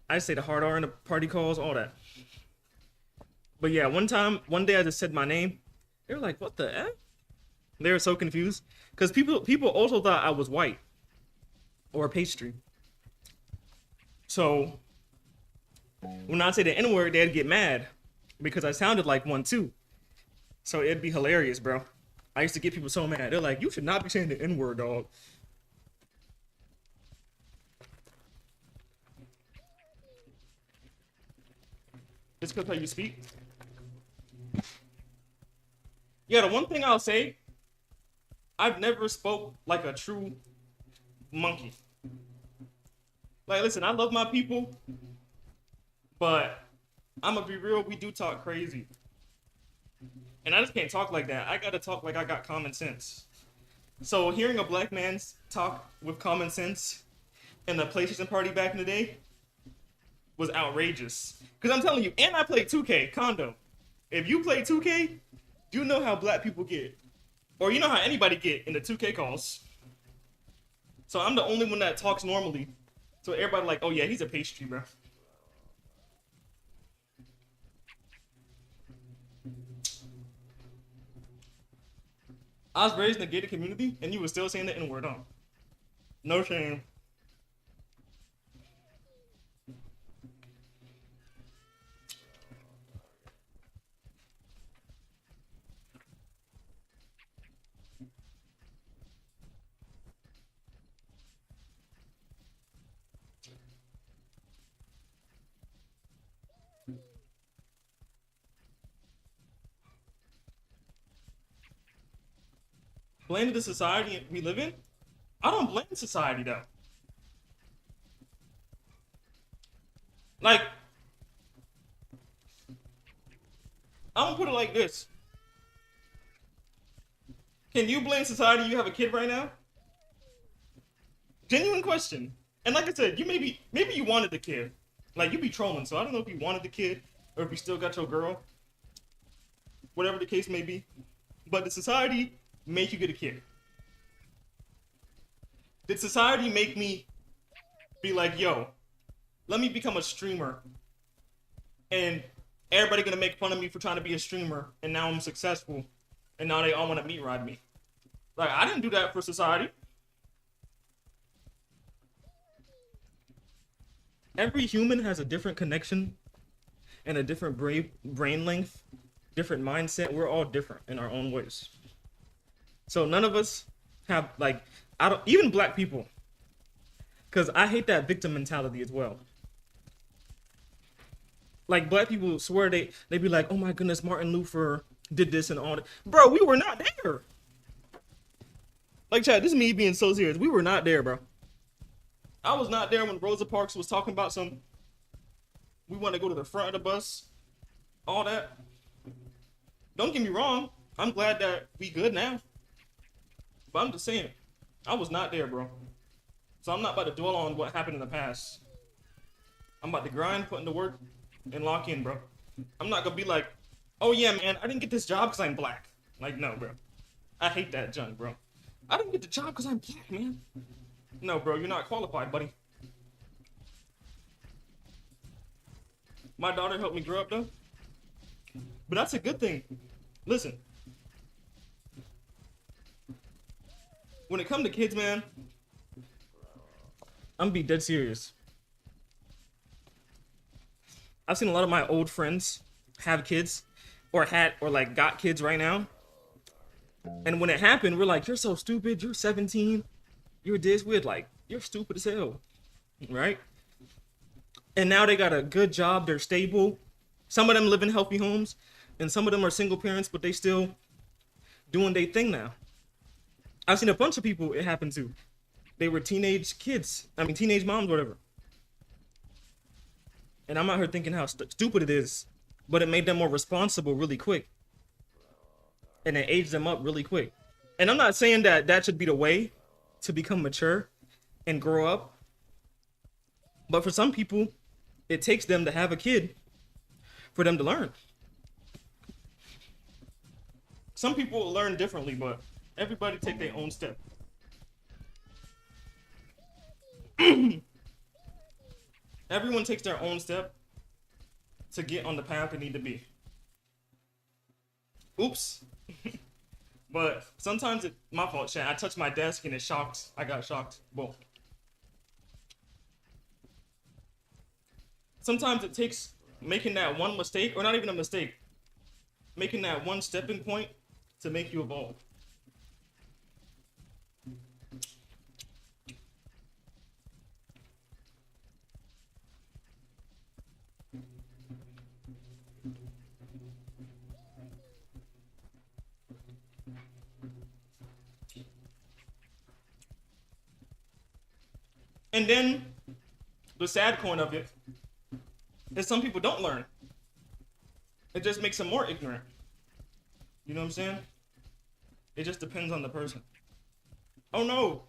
I say the hard R in the party calls, all that. But yeah, one day I just said my name. They were like, what the F? They were so confused. Because people also thought I was white. Or pastry. So, when I say the N-word, they'd get mad. Because I sounded like one too. So it'd be hilarious, bro. I used to get people so mad. They're like, you should not be saying the N-word, dog. Just because how you speak? Yeah, the one thing I'll say, I've never spoke like a true monkey. Like, listen, I love my people, but I'm gonna be real. We do talk crazy, and I just can't talk like that. I gotta talk like I got common sense. So hearing a black man talk with common sense in the PlayStation party back in the day was outrageous. Cause I'm telling you, and I played 2K, Condo. If you play 2K, you know how black people get. Or you know how anybody get in the 2K calls. So I'm the only one that talks normally. So everybody like, oh yeah, he's a pastry, bro. I was raised in a gated community, and you were still saying the N-word, huh? No shame. Blame the society we live in? I don't blame society, though. Like, I'm gonna put it like this. Can you blame society you have a kid right now? Genuine question. And like I said, you maybe you wanted the kid. Like, you be trolling, so I don't know if you wanted the kid or if you still got your girl. Whatever the case may be. But did society make you get a kid? Did society make me be like, yo, let me become a streamer, and everybody gonna make fun of me for trying to be a streamer, and now I'm successful, and now they all want to meat ride me? Like, I didn't do that for society. Every human has a different connection and a different brain length, different mindset. We're all different in our own ways. So none of us have, like, even black people, because I hate that victim mentality as well. Like, black people swear they be like, oh my goodness, Martin Luther did this and all that. Bro, we were not there. Like, chat, this is me being so serious. We were not there, bro. I was not there when Rosa Parks was talking about we want to go to the front of the bus, all that. Don't get me wrong. I'm glad that we good now. But I'm just saying, I was not there, bro. So I'm not about to dwell on what happened in the past. I'm about to grind, put in the work, and lock in, bro. I'm not gonna be like, oh yeah, man, I didn't get this job because I'm black. Like, no, bro. I hate that junk, bro. I didn't get the job because I'm black, man. No, bro, you're not qualified, buddy. My daughter helped me grow up, though. But that's a good thing. Listen. When it comes to kids, man, I'm gonna be dead serious. I've seen a lot of my old friends have kids, or got kids right now. And when it happened, we're like, you're so stupid, you're 17, you're this, we're like, you're stupid as hell, right? And now they got a good job, they're stable. Some of them live in healthy homes, and some of them are single parents, but they still doing their thing now. I've seen a bunch of people it happened to. They were teenage moms, whatever. And I'm out here thinking how stupid it is, but it made them more responsible really quick. And it aged them up really quick. And I'm not saying that should be the way to become mature and grow up. But for some people, it takes them to have a kid for them to learn. Some people learn differently, but everybody take their own step. Everyone takes their own step to get on the path they need to be. Oops. But sometimes my fault, chat. I touched my desk and it shocked. I got shocked. Well. Sometimes it takes making that one mistake, or not even a mistake, making that one stepping point to make you evolve. And then the sad point of it is some people don't learn. It just makes them more ignorant. You know what I'm saying? It just depends on the person. Oh no!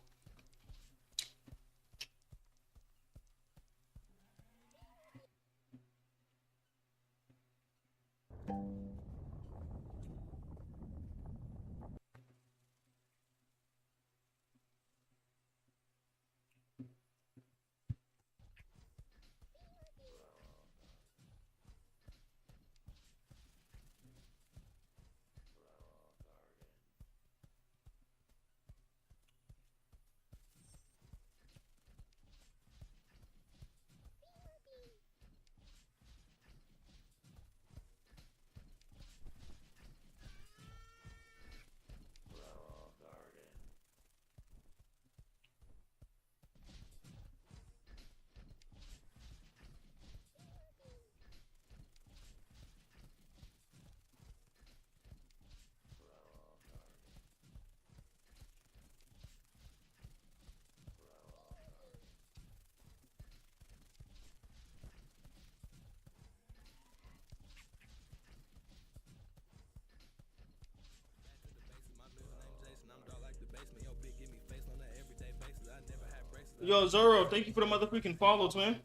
Yo, Zoro, thank you for the motherfucking follow, twin.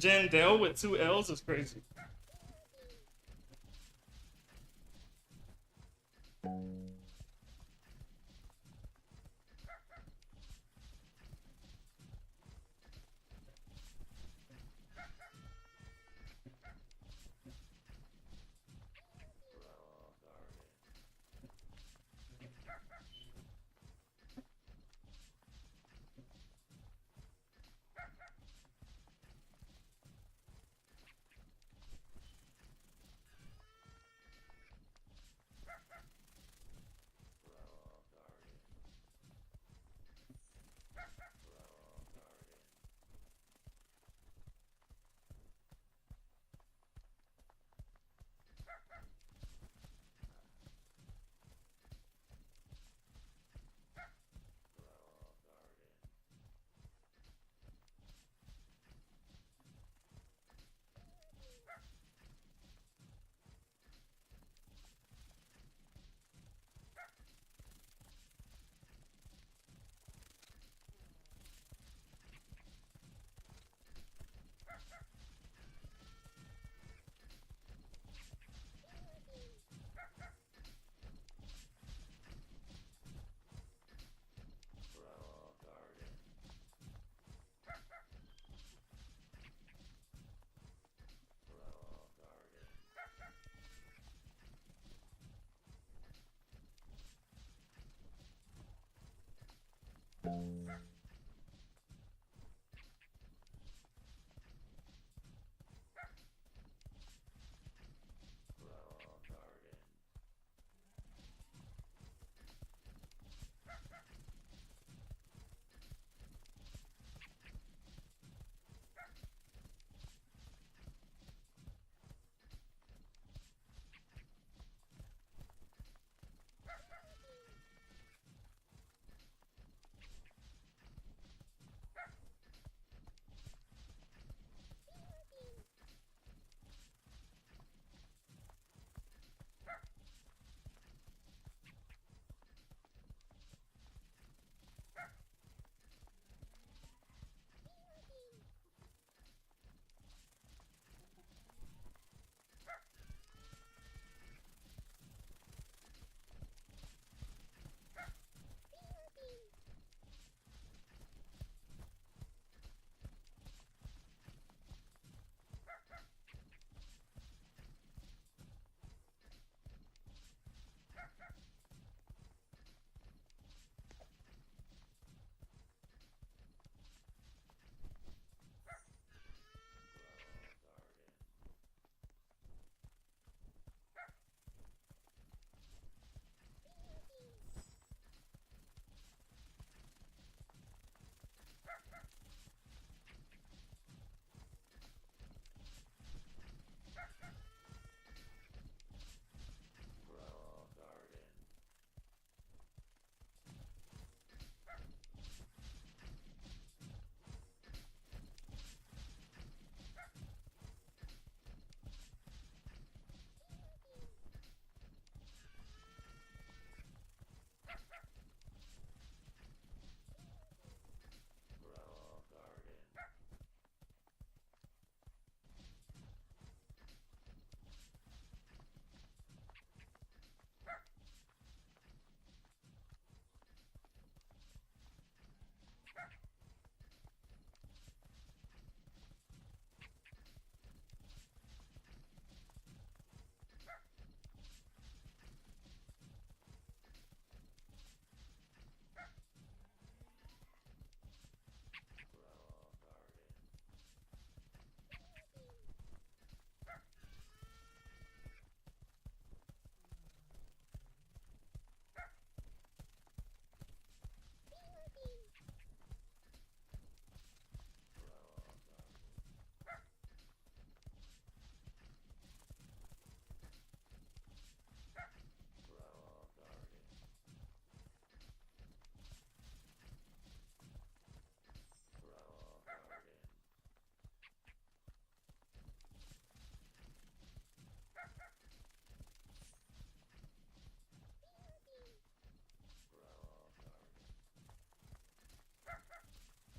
Jandel with 2 L's is crazy.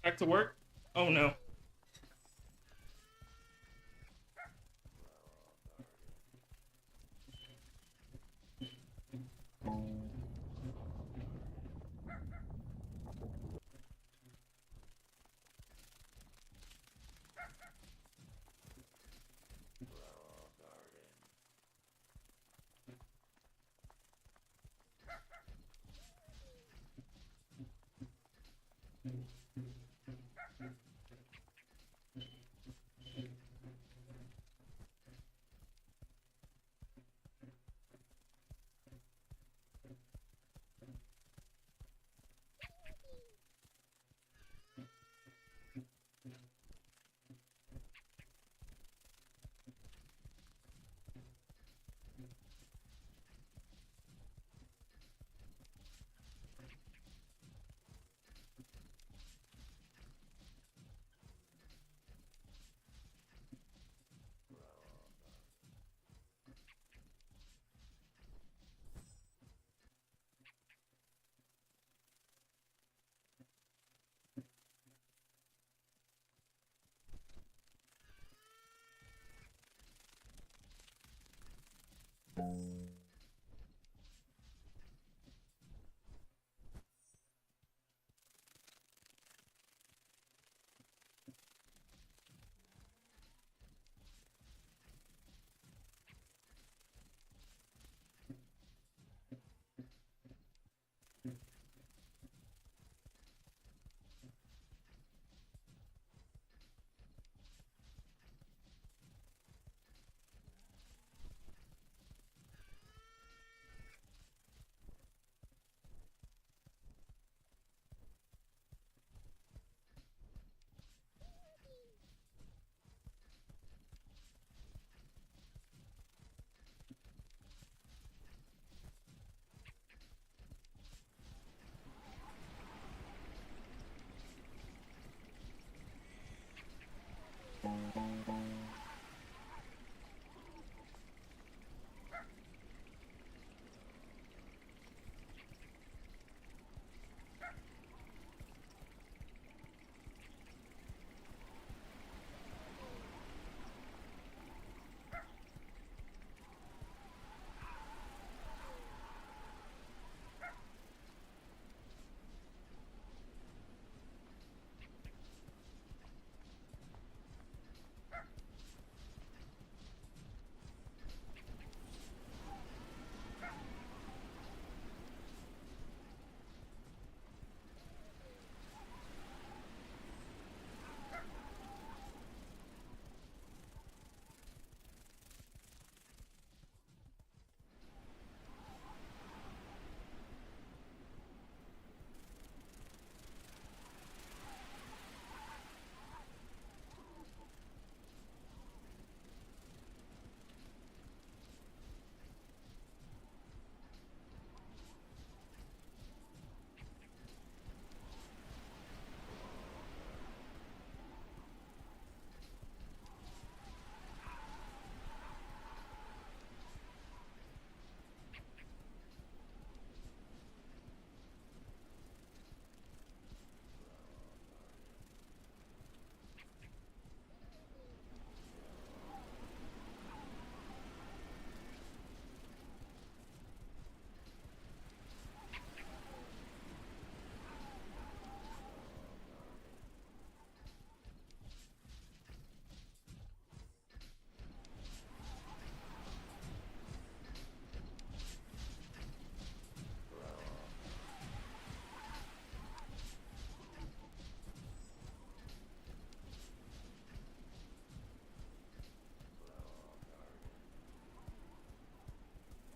Back to work? Oh no.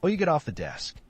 Will you get off the desk?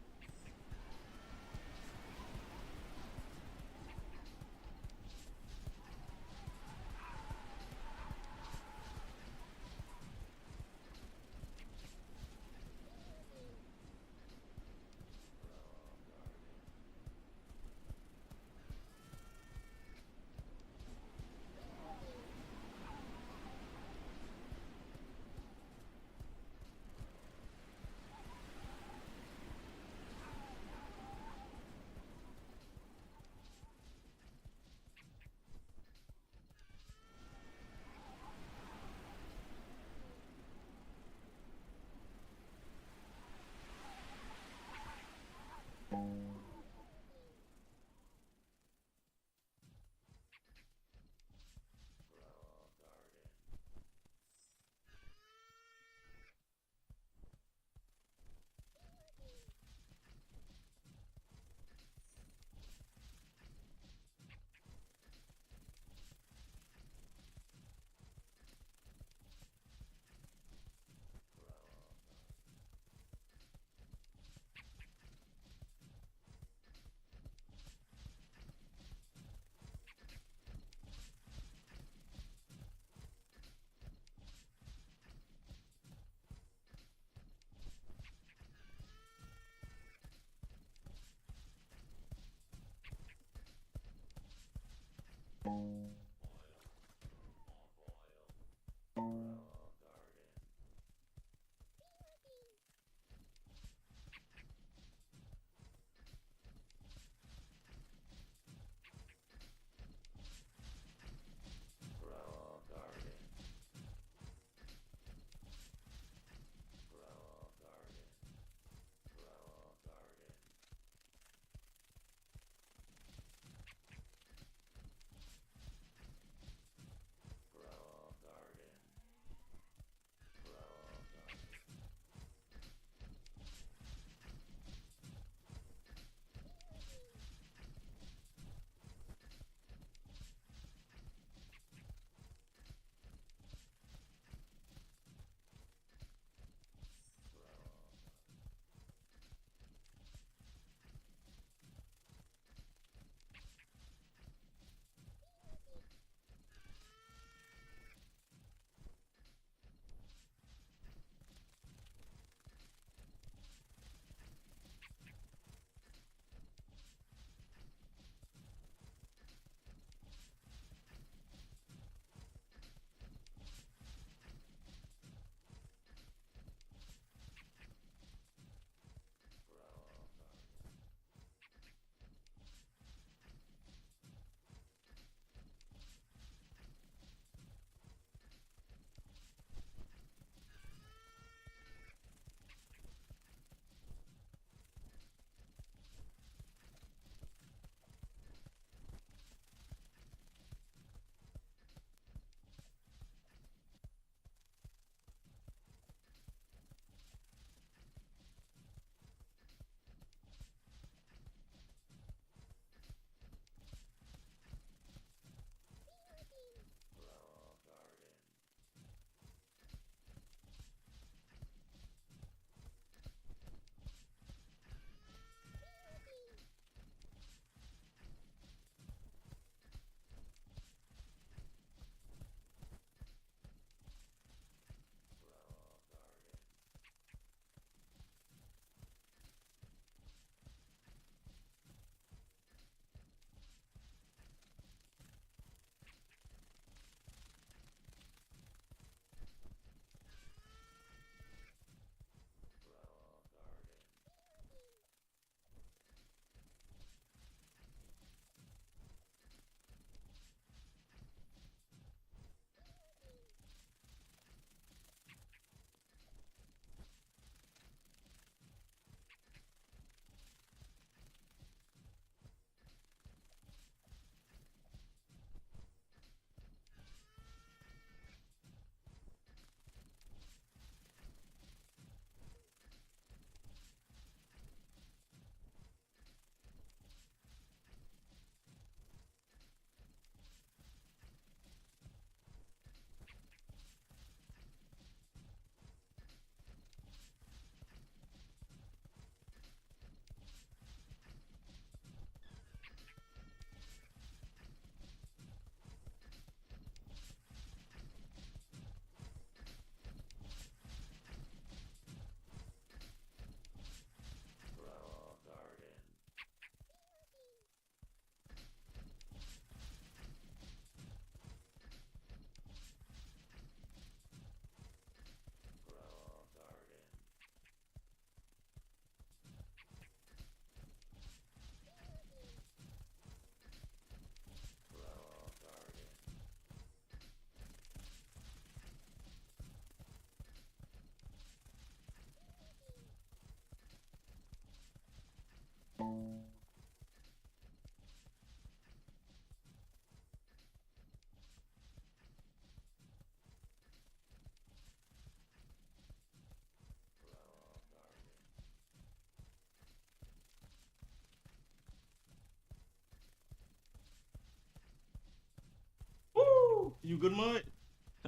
You good, mate?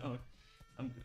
Oh, I'm good.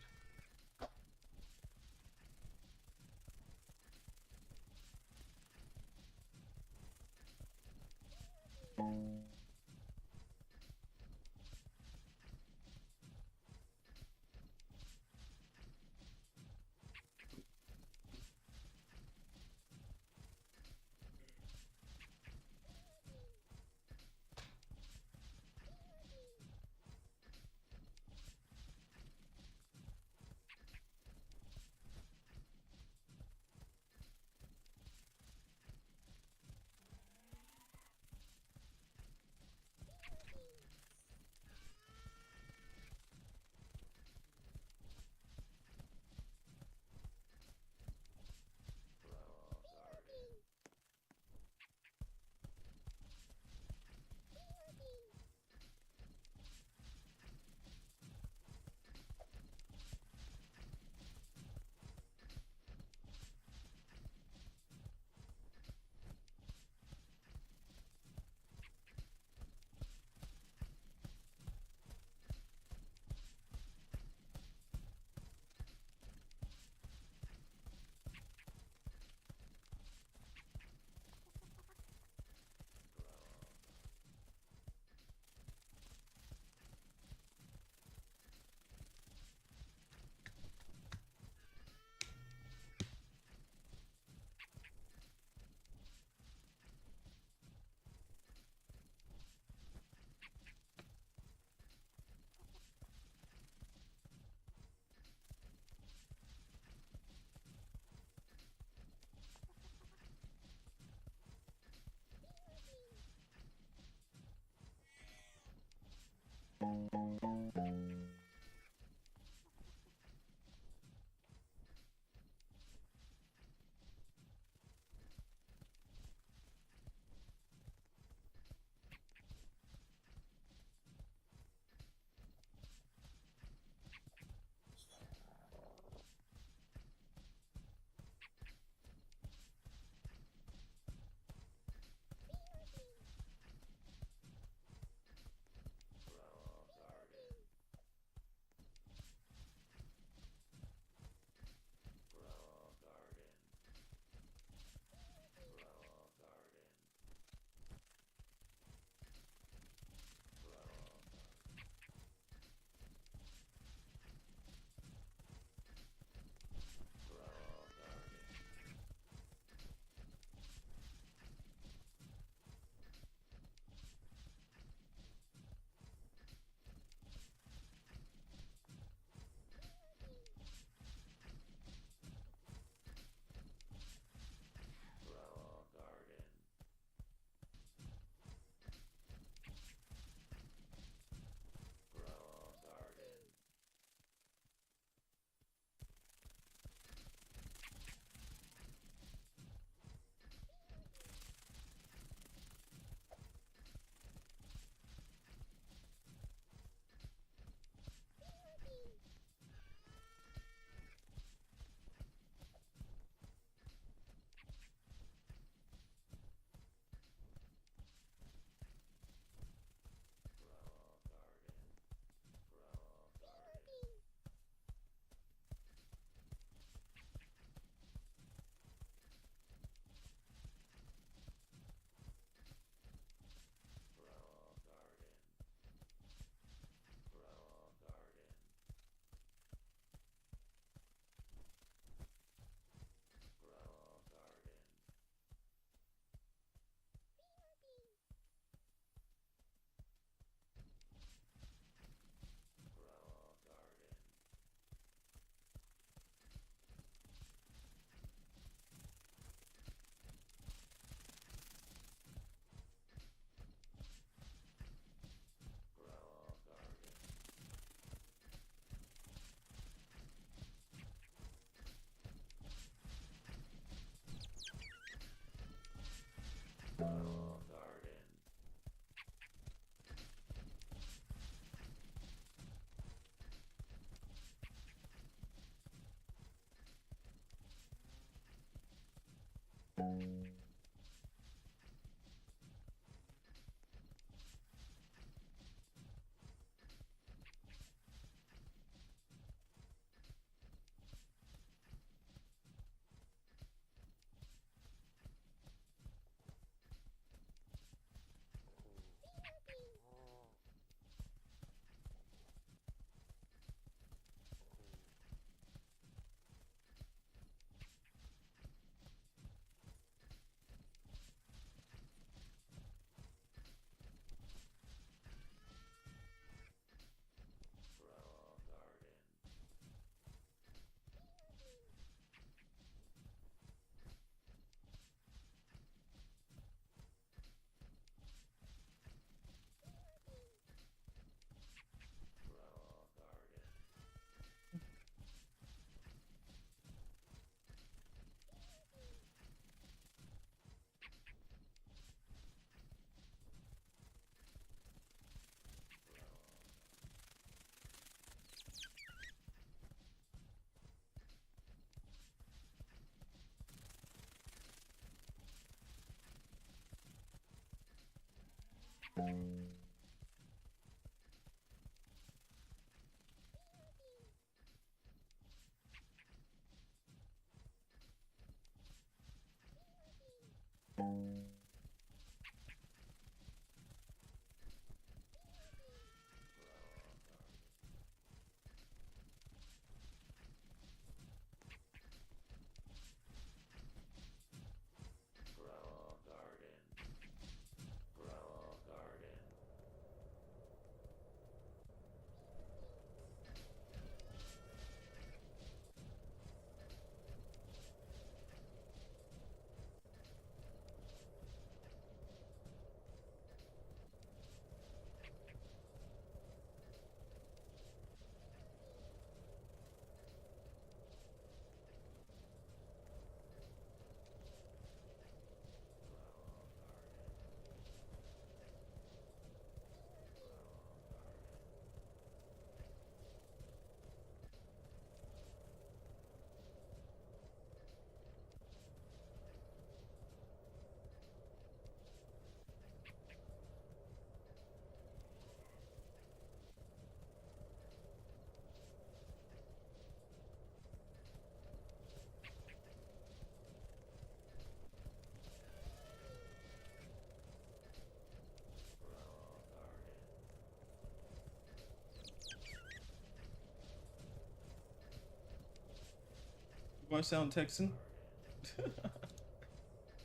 Do I sound Texan?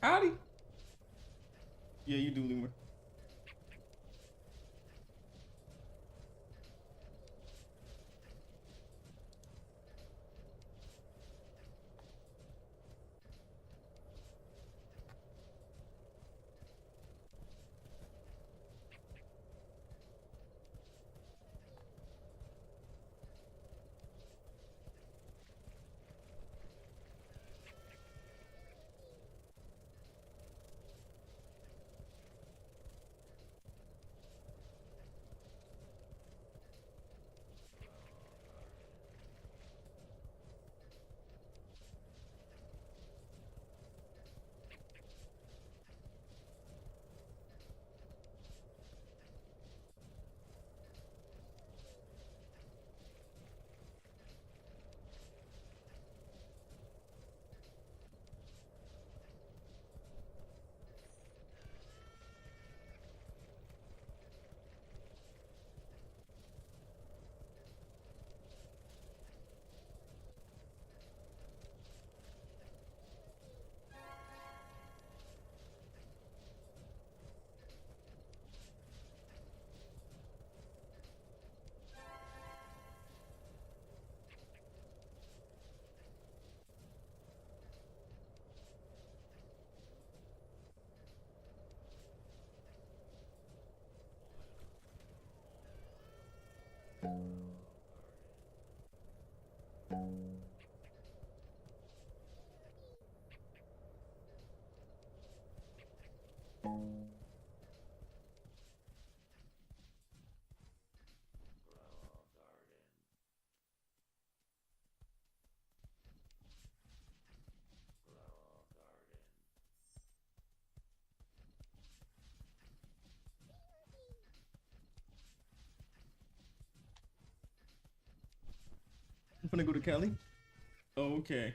Howdy. Yeah, you do, Lemur. I'm gonna go to Cali. Oh, okay.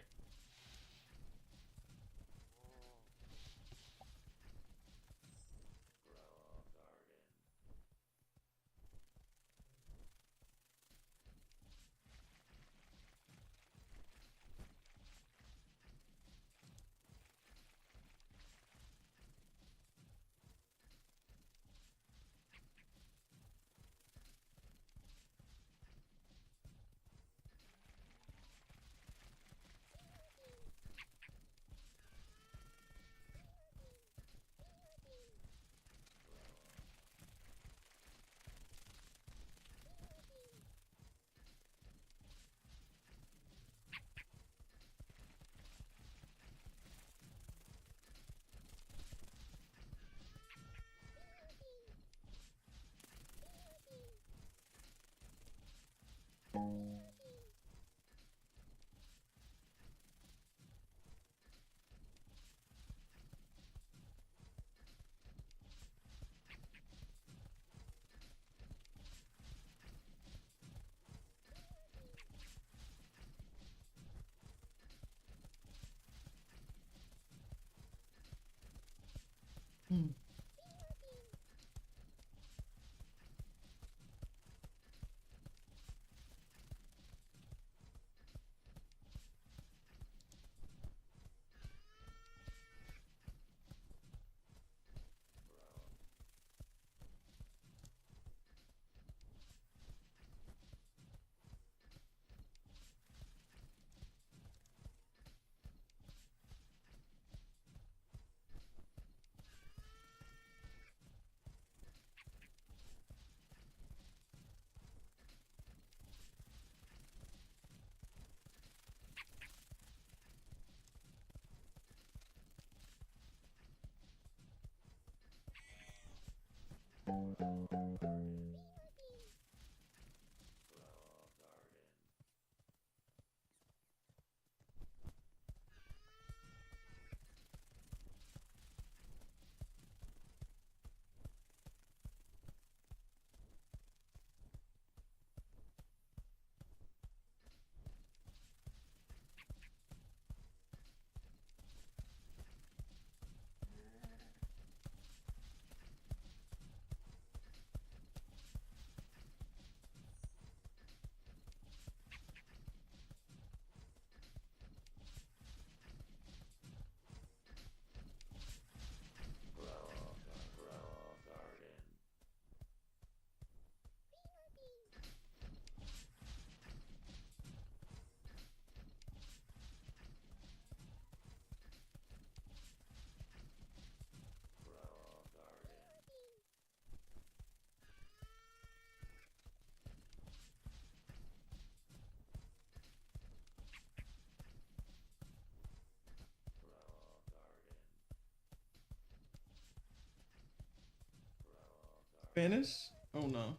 Spanish? Oh no.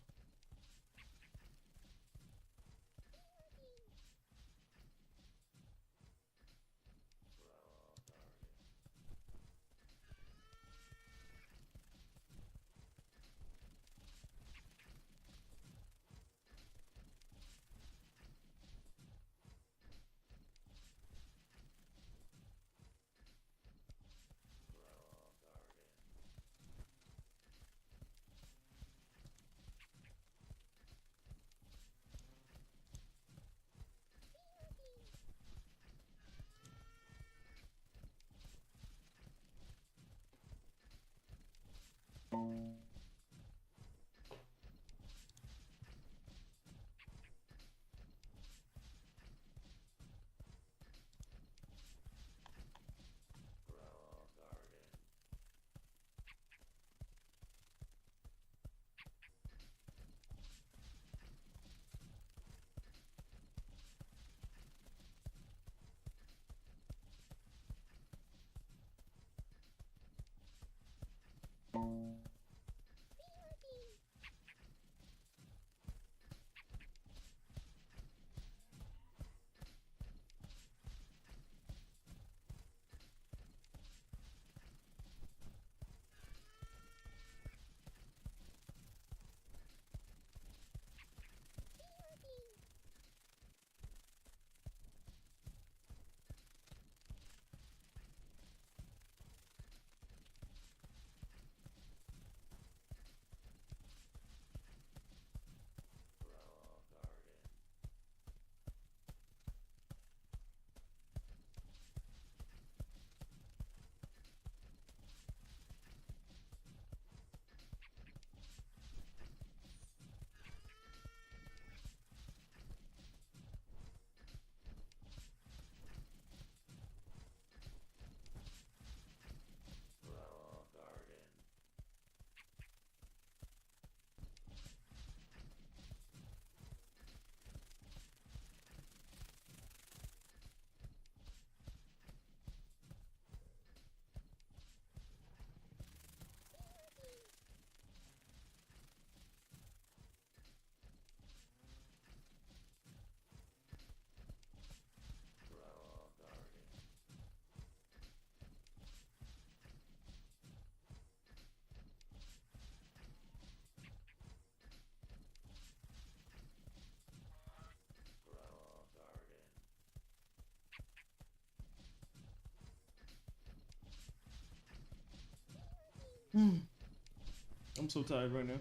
I'm so tired right now.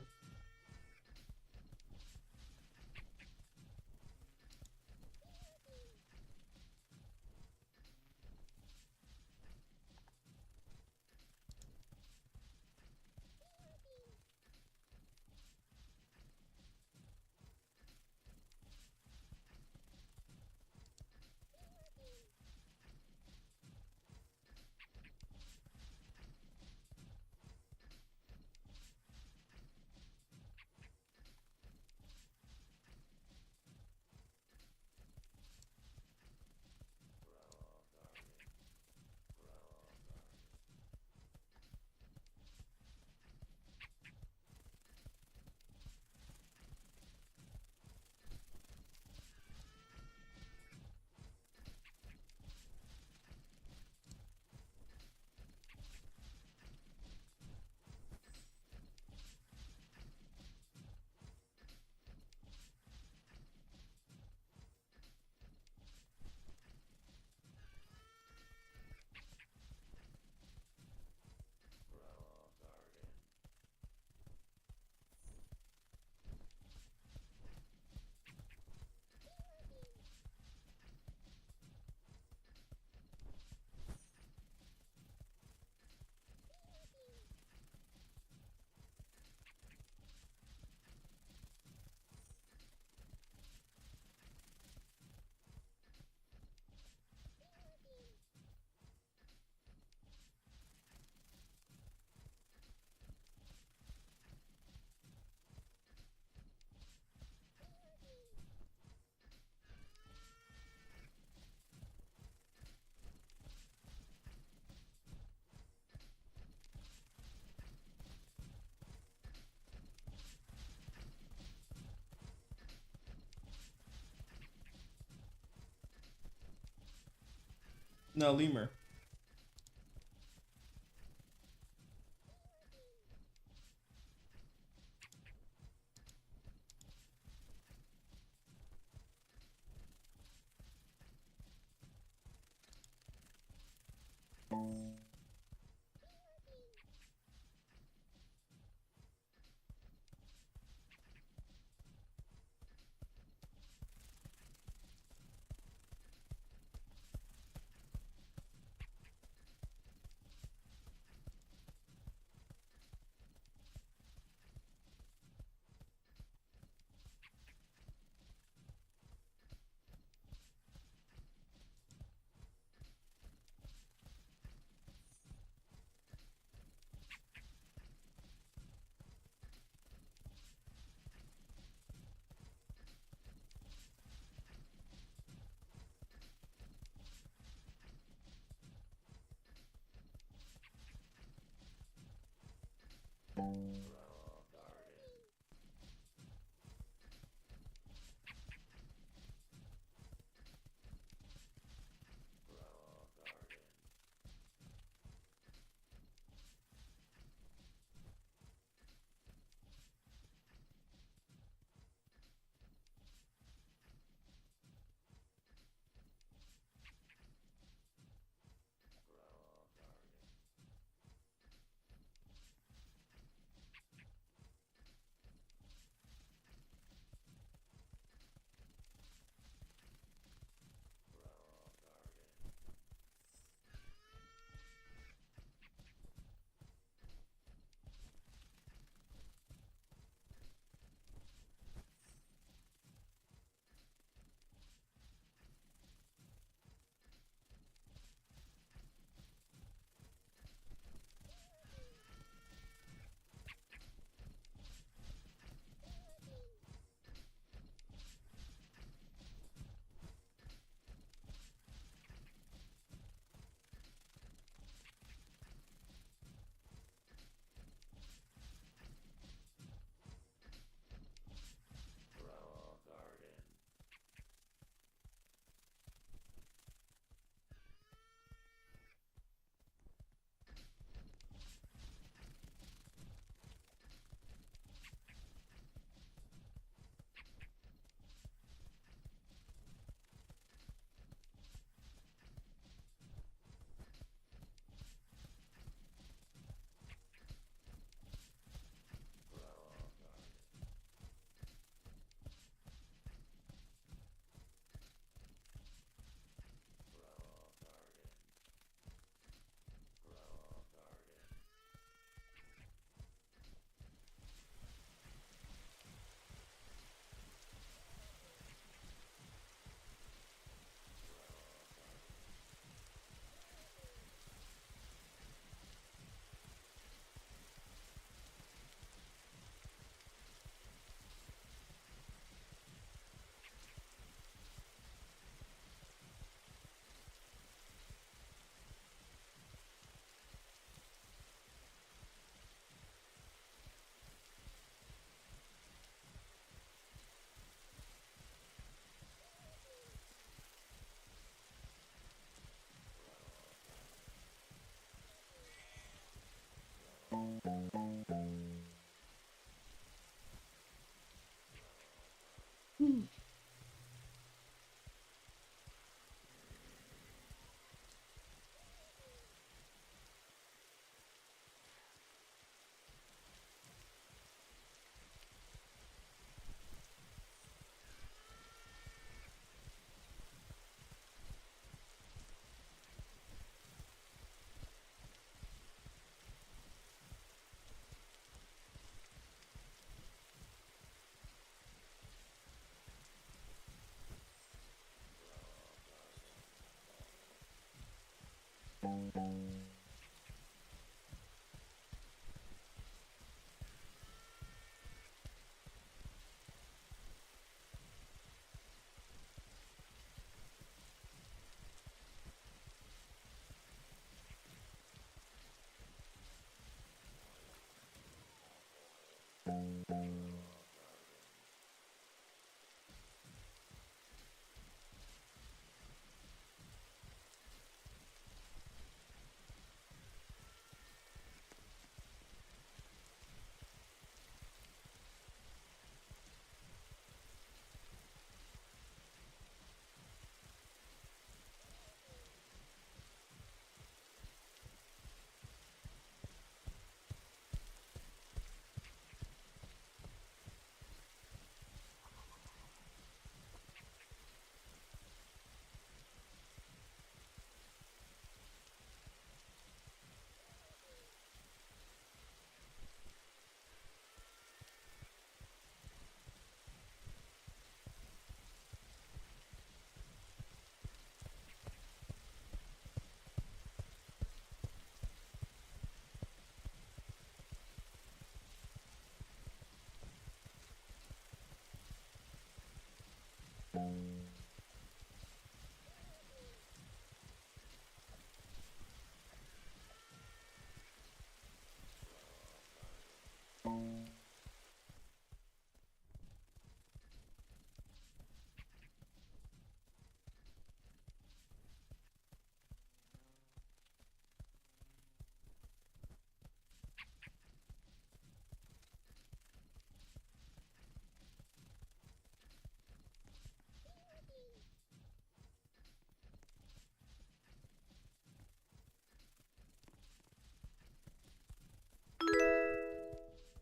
No, lemur.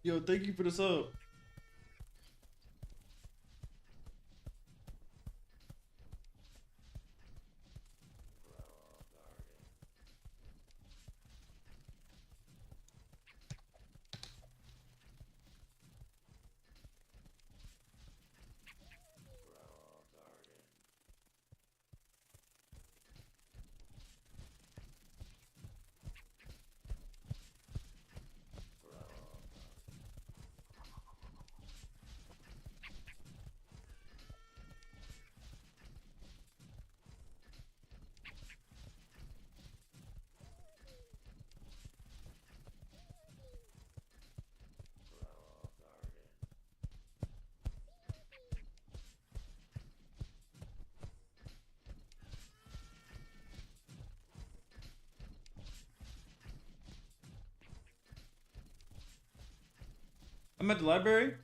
Yo, thank you for the sub. I'm at the library.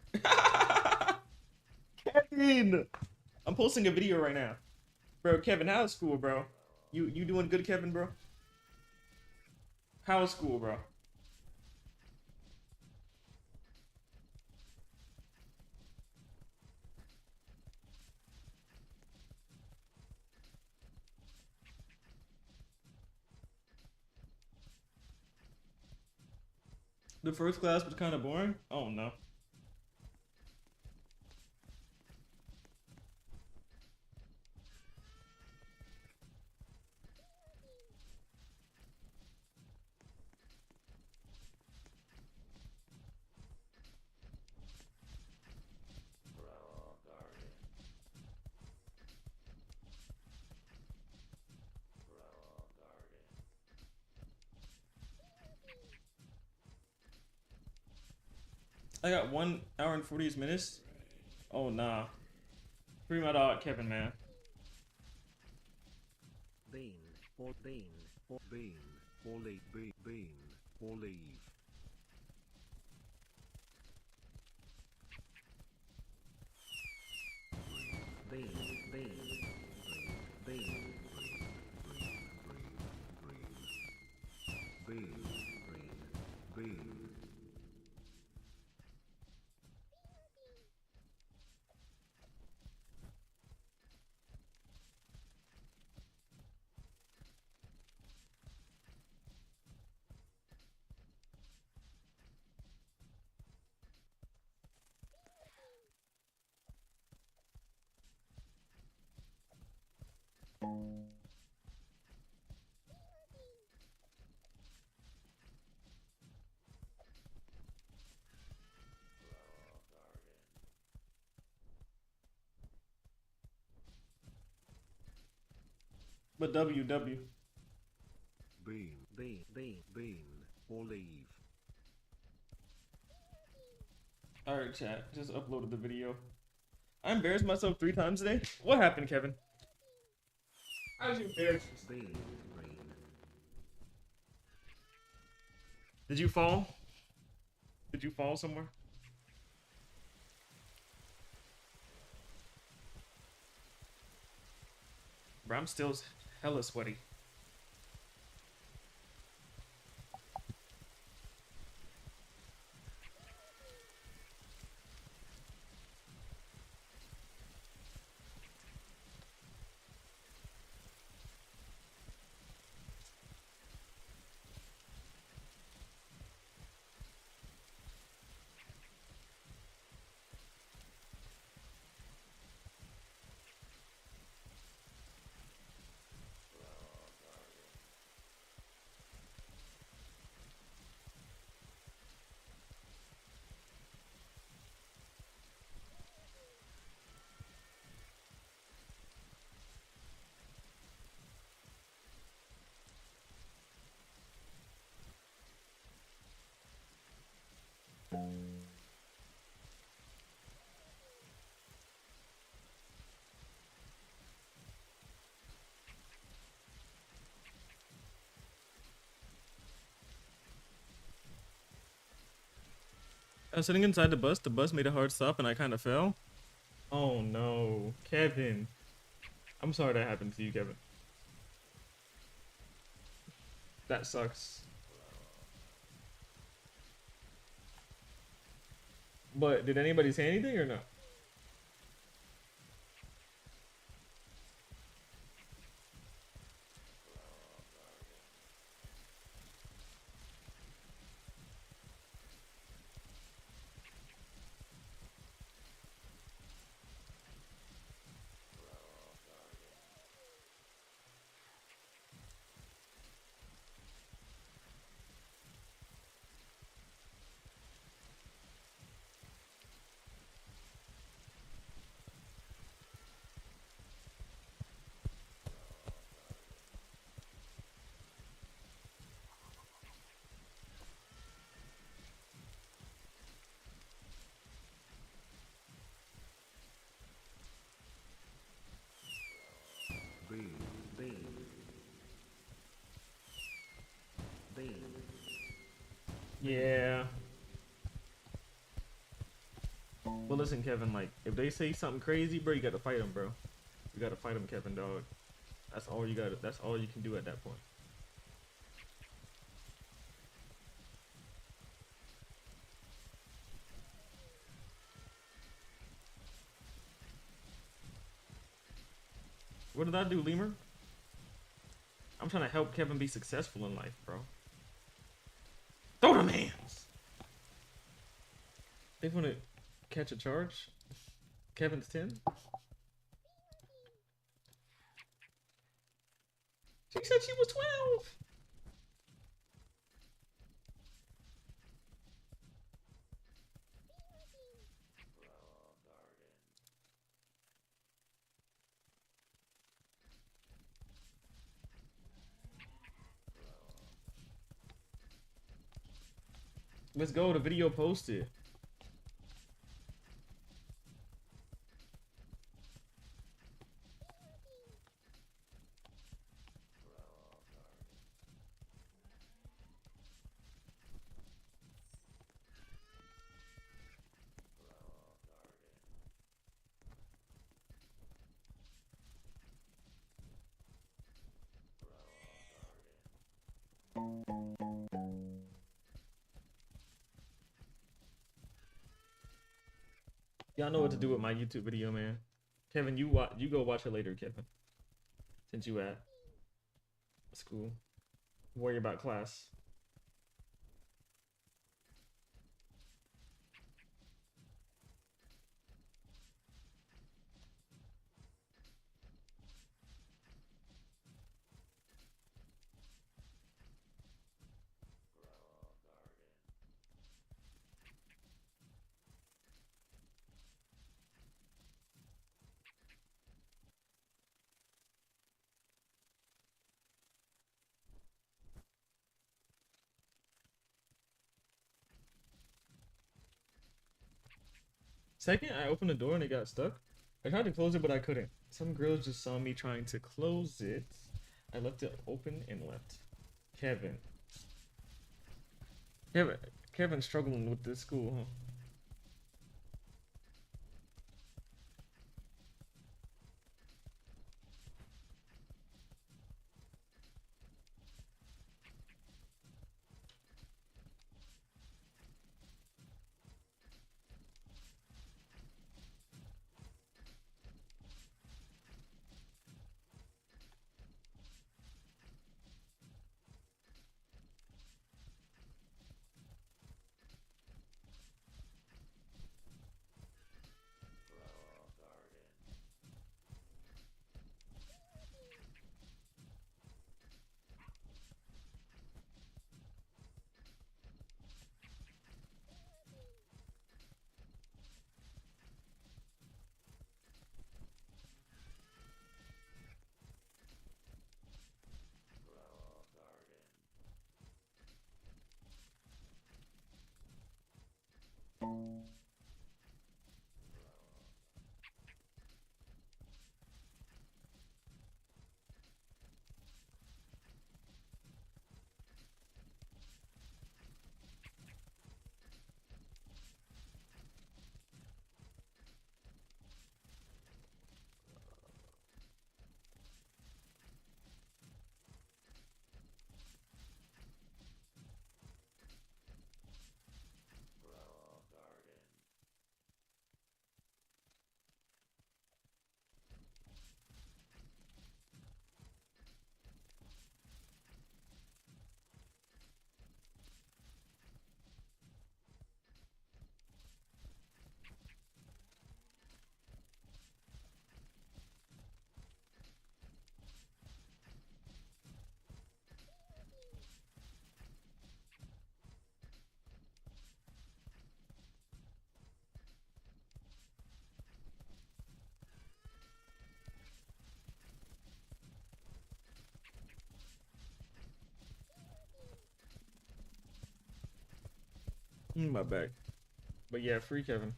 Kevin, I'm posting a video right now, bro. Kevin, how's school, bro? You doing good, Kevin, bro? How's school, bro? The first class was kind of boring. Oh no. I got 1 hour and 40 minutes. Oh nah. Free my dog, Kevin, man. Bean or bean or bean or leave bean or leave. Bean, bean, bean, bean, bean. But WW. Bean, bean, bean, bean, or leave. Alright, chat. Just uploaded the video. I embarrassed myself 3 times today. What happened, Kevin? How did you embarrass yourself? Bean, Did you fall? Did you fall somewhere? Bro, I'm still hella sweaty. I was sitting inside the bus made a hard stop and I kind of fell. Oh no, Kevin. I'm sorry that happened to you, Kevin. That sucks. But did anybody say anything or no? Yeah. Well, listen, Kevin. Like, if they say something crazy, bro, you gotta fight them, bro. You gotta fight them, Kevin, dog. That's all you got. That's all you can do at that point. What did I do, Lemur? I'm trying to help Kevin be successful in life, bro. Throw them hands. They want to catch a charge. Kevin's 10. She said she was 12. Let's go. The video posted. Y'all know what to do with my YouTube video, man. Kevin, you go watch it later, Kevin. Since you at school. Worry about class. Second, I opened the door and it got stuck. I tried to close it, but I couldn't. Some girls just saw me trying to close it. I left it open and left. Kevin. Kevin's struggling with this school, huh? My back. But yeah, free Kevin.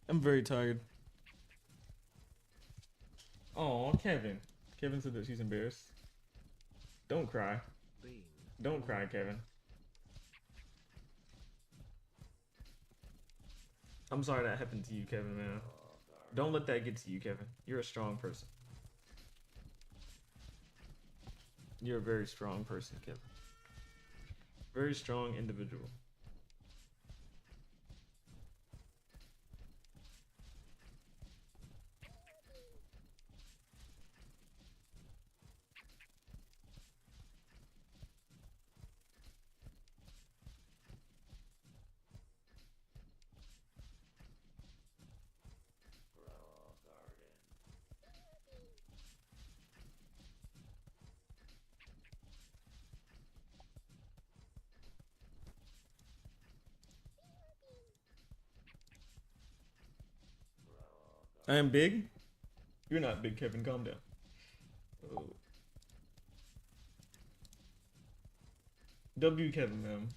I'm very tired. Oh, Kevin. Kevin said that she's embarrassed. Don't cry. Don't cry, Kevin. I'm sorry that happened to you, Kevin, man. Don't let that get to you, Kevin. You're a strong person. You're a very strong person, Kevin. Very strong individual. I am big? You're not big, Kevin. Calm down. Oh. W Kevin, man.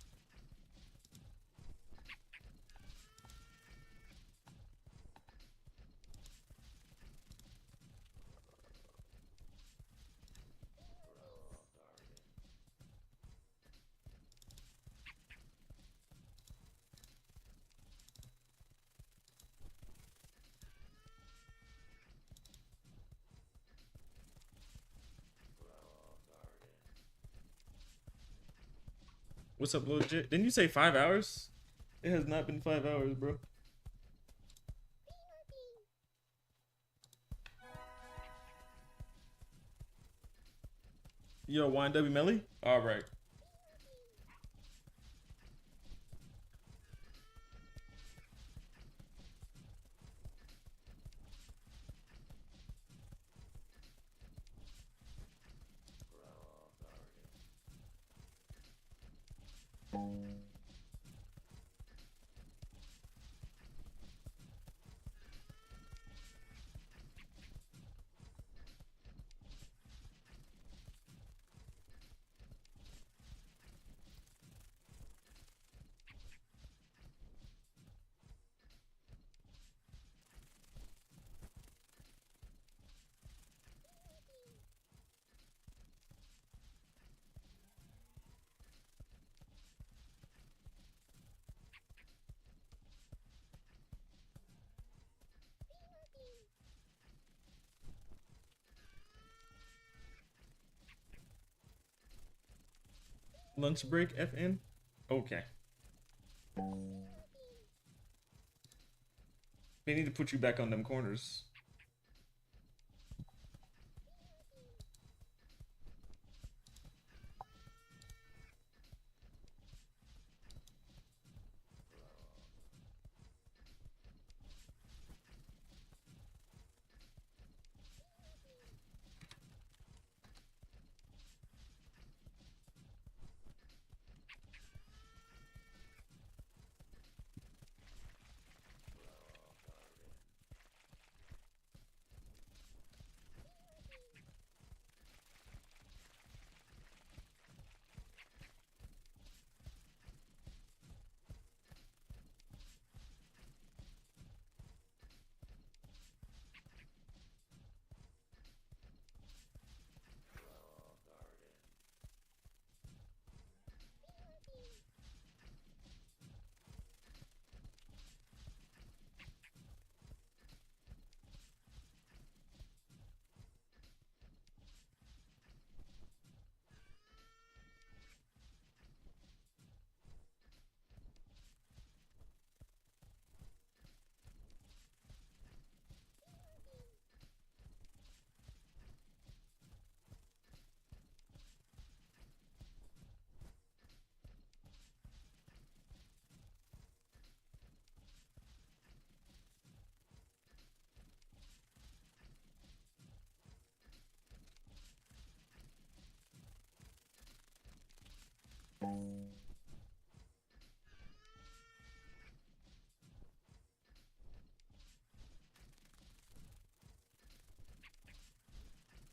What's up, legit? Didn't you say 5 hours? It has not been 5 hours, bro. Yo, YNWmelly? Alright. Lunch break, FN? Okay. They need to put you back on them corners.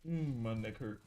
My neck hurt.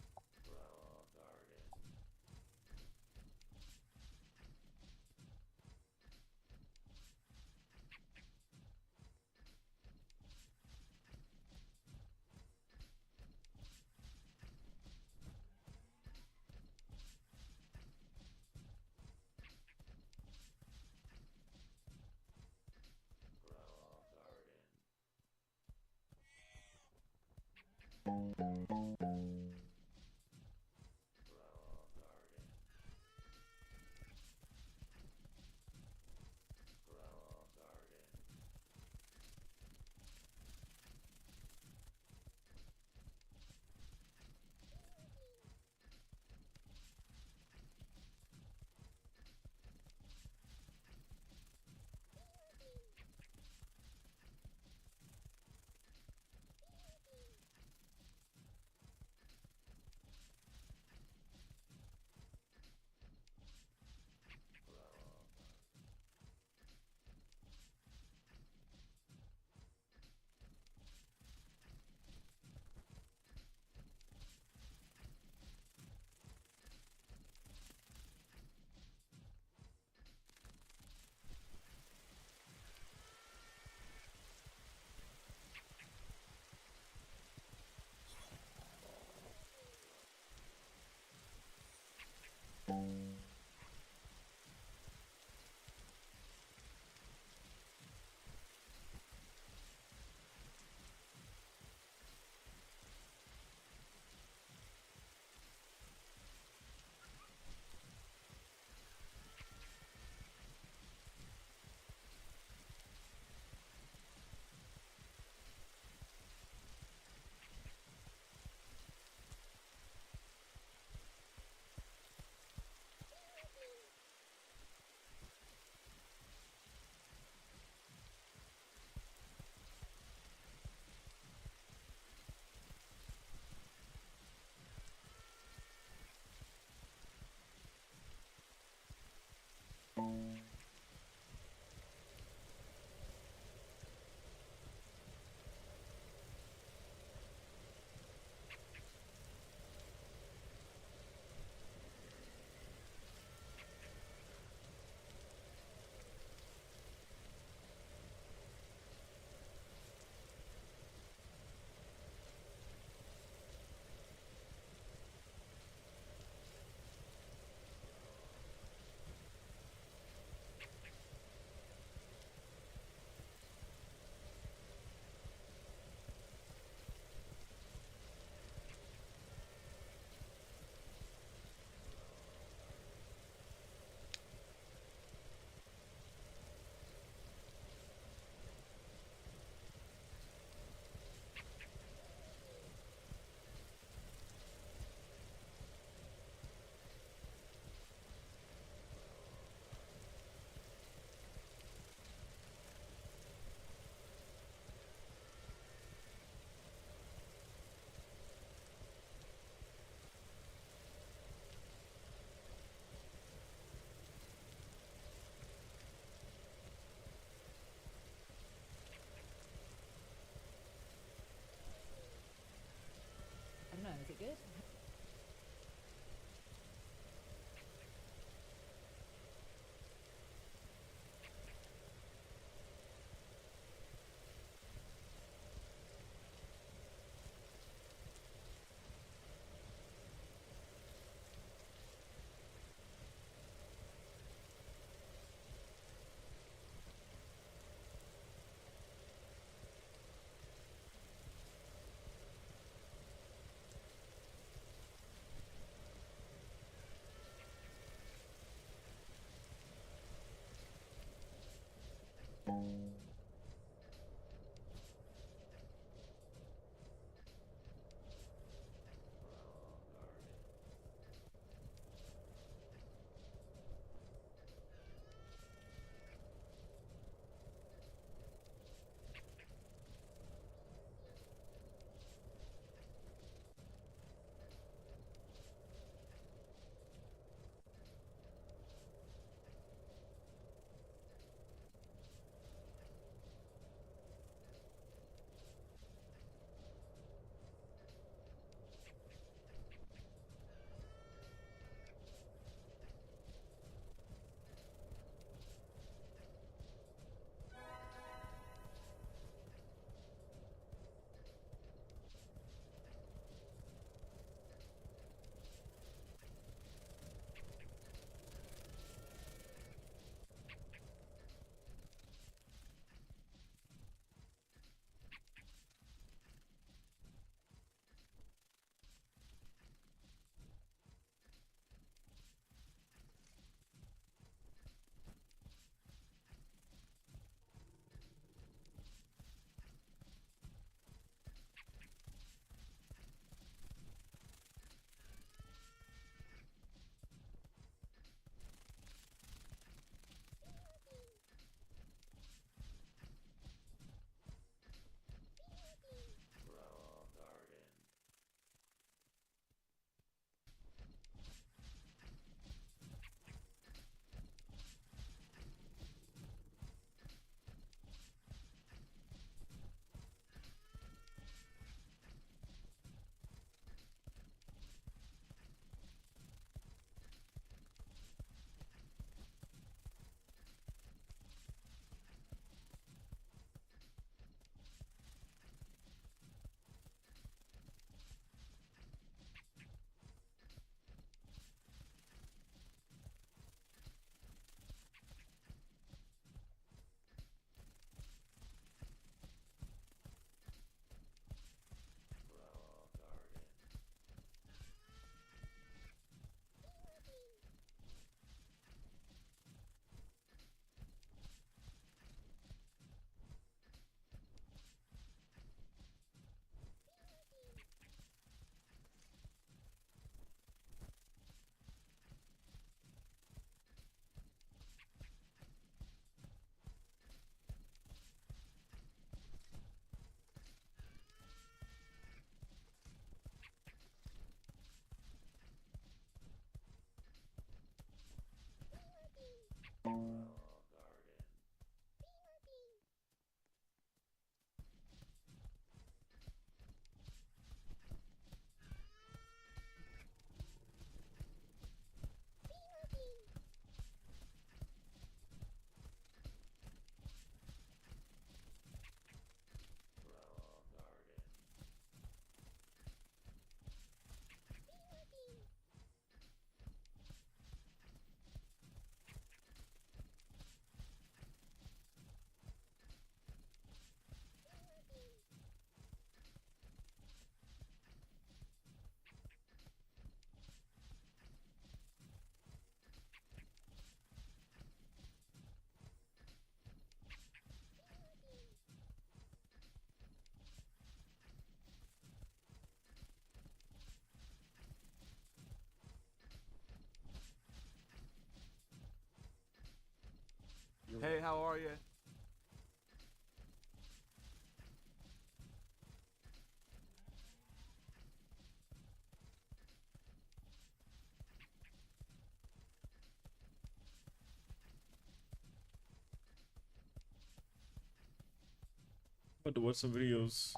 About to watch some videos.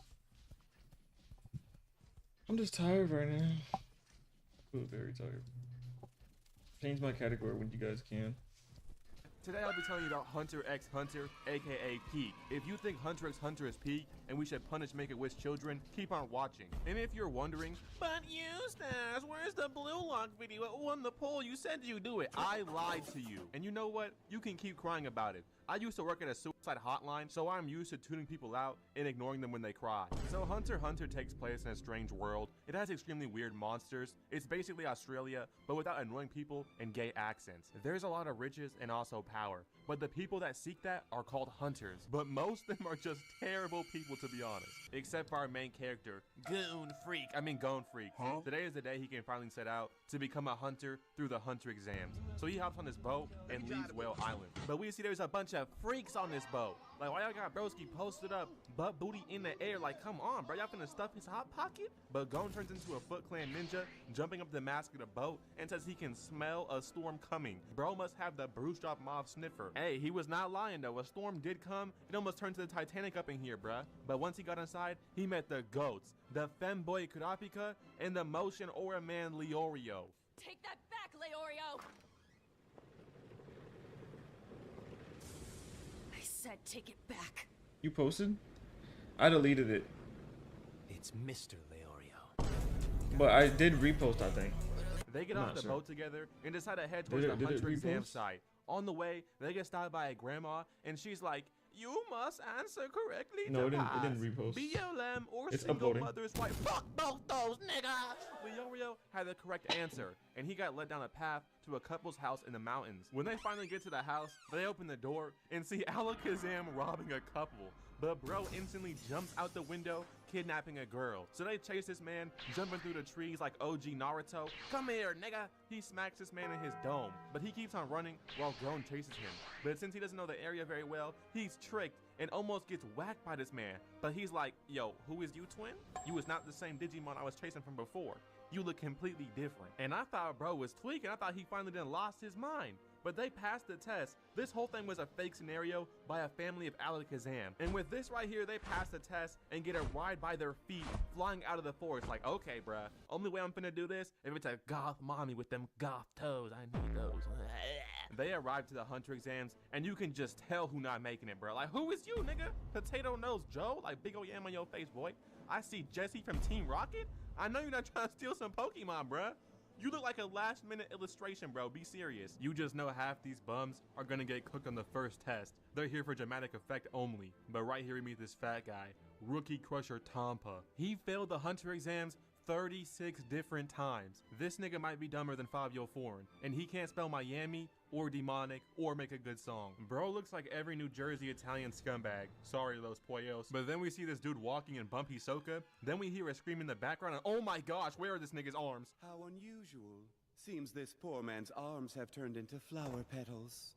I'm just tired right now. I'm very tired. Change my category when you guys can. Today I'll be telling you about Hunter x Hunter, aka Peak. If you think Hunter x Hunter is peak and we should punish Make-A-Wish children, keep on watching. And if you're wondering, but Eustace, where's the blue lock video? It won the poll. You said you do it. I lied to you. And you know what? You can keep crying about it. I used to work at a suicide hotline, so I'm used to tuning people out and ignoring them when they cry. So Hunter x Hunter takes place in a strange world. It has extremely weird monsters. It's basically Australia, but without annoying people and gay accents. There's a lot of riches and also power, but the people that seek that are called hunters. But most of them are just terrible people, to be honest. Except for our main character, Gone Freak. Huh? Today is the day he can finally set out to become a hunter through the hunter exams. So he hops on this boat and leaves Whale Island. But we see there's a bunch of freaks on this boat. Like, why y'all got broski posted up, butt booty in the air? Like, come on, bro, y'all finna stuff his hot pocket? But Gon turns into a Foot Clan ninja, jumping up the mast of the boat, and says he can smell a storm coming. Bro must have the Bruce Drop Mob sniffer. Hey, he was not lying though. A storm did come. It almost turned to the Titanic up in here, bruh. But once he got inside, he met the goats, the femboy Kurapika, and the motion aura man Leorio. Take that back, Leorio! I said take it back. You posted? I deleted it. It's Mr. Leorio. But I did repost, I think. They get I'm off the sure. boat together and decide to head towards the hunter exam site. On the way, they get stopped by a grandma, and she's like, "You must answer correctly No, to it pass. didn't repost. BLM or It's single uploading. mother's wife. Fuck both those niggas." Leorio had the correct answer, and he got led down a path to a couple's house in the mountains. When they finally get to the house, they open the door and see Alakazam robbing a couple. But bro instantly jumps out the window, kidnapping a girl. So they chase this man, jumping through the trees like OG Naruto. "Come here, nigga." He smacks this man in his dome, but he keeps on running while Gon chases him. But since he doesn't know the area very well, he's tricked and almost gets whacked by this man. But he's like, "Yo, who is you, twin? You was not the same Digimon I was chasing from before. You look completely different." And I thought bro was tweaking. I thought he finally done lost his mind. But they passed the test. This whole thing was a fake scenario by a family of Alakazam. And with this right here, they pass the test and get a ride by their feet flying out of the forest. Like, okay, bruh, only way I'm finna do this if it's a goth mommy with them goth toes. I need those. They arrive to the hunter exams, and you can just tell who not making it, bro. Like, who is you, nigga? Potato nose Joe? Like, big ol' yam on your face, boy. I see Jesse from Team Rocket. I know you're not trying to steal some Pokemon, bruh. You look like a last-minute illustration, bro. Be serious. You just know half these bums are gonna get cooked on the first test. They're here for dramatic effect only. But right here we meet this fat guy, Rookie Crusher Tampa. He failed the hunter exams 36 different times. This nigga might be dumber than Fabio Foreign, and he can't spell Miami or demonic or make a good song. Bro looks like every New Jersey Italian scumbag. Sorry, Los Pollos. But then we see this dude walking in bumpy soca. Then we hear a scream in the background, and oh my gosh, where are this nigga's arms? How unusual. Seems this poor man's arms have turned into flower petals.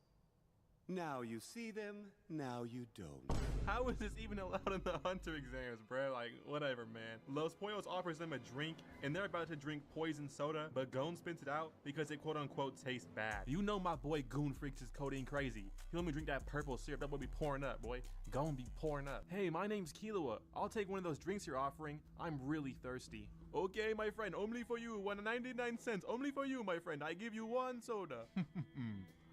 Now you see them, now you don't. How is this even allowed in the hunter exams, bro? Like, whatever, man. Los Pollos offers them a drink, and they're about to drink poison soda, but Gon spits it out because it quote-unquote tastes bad. You know my boy Goon Freaks is codeine crazy. He let me drink that purple syrup. That boy be pouring up, boy. Gon be pouring up. "Hey, my name's Killua. I'll take one of those drinks you're offering. I'm really thirsty." "Okay, my friend, only for you. 1.99 cents. Only for you, my friend. I give you one soda."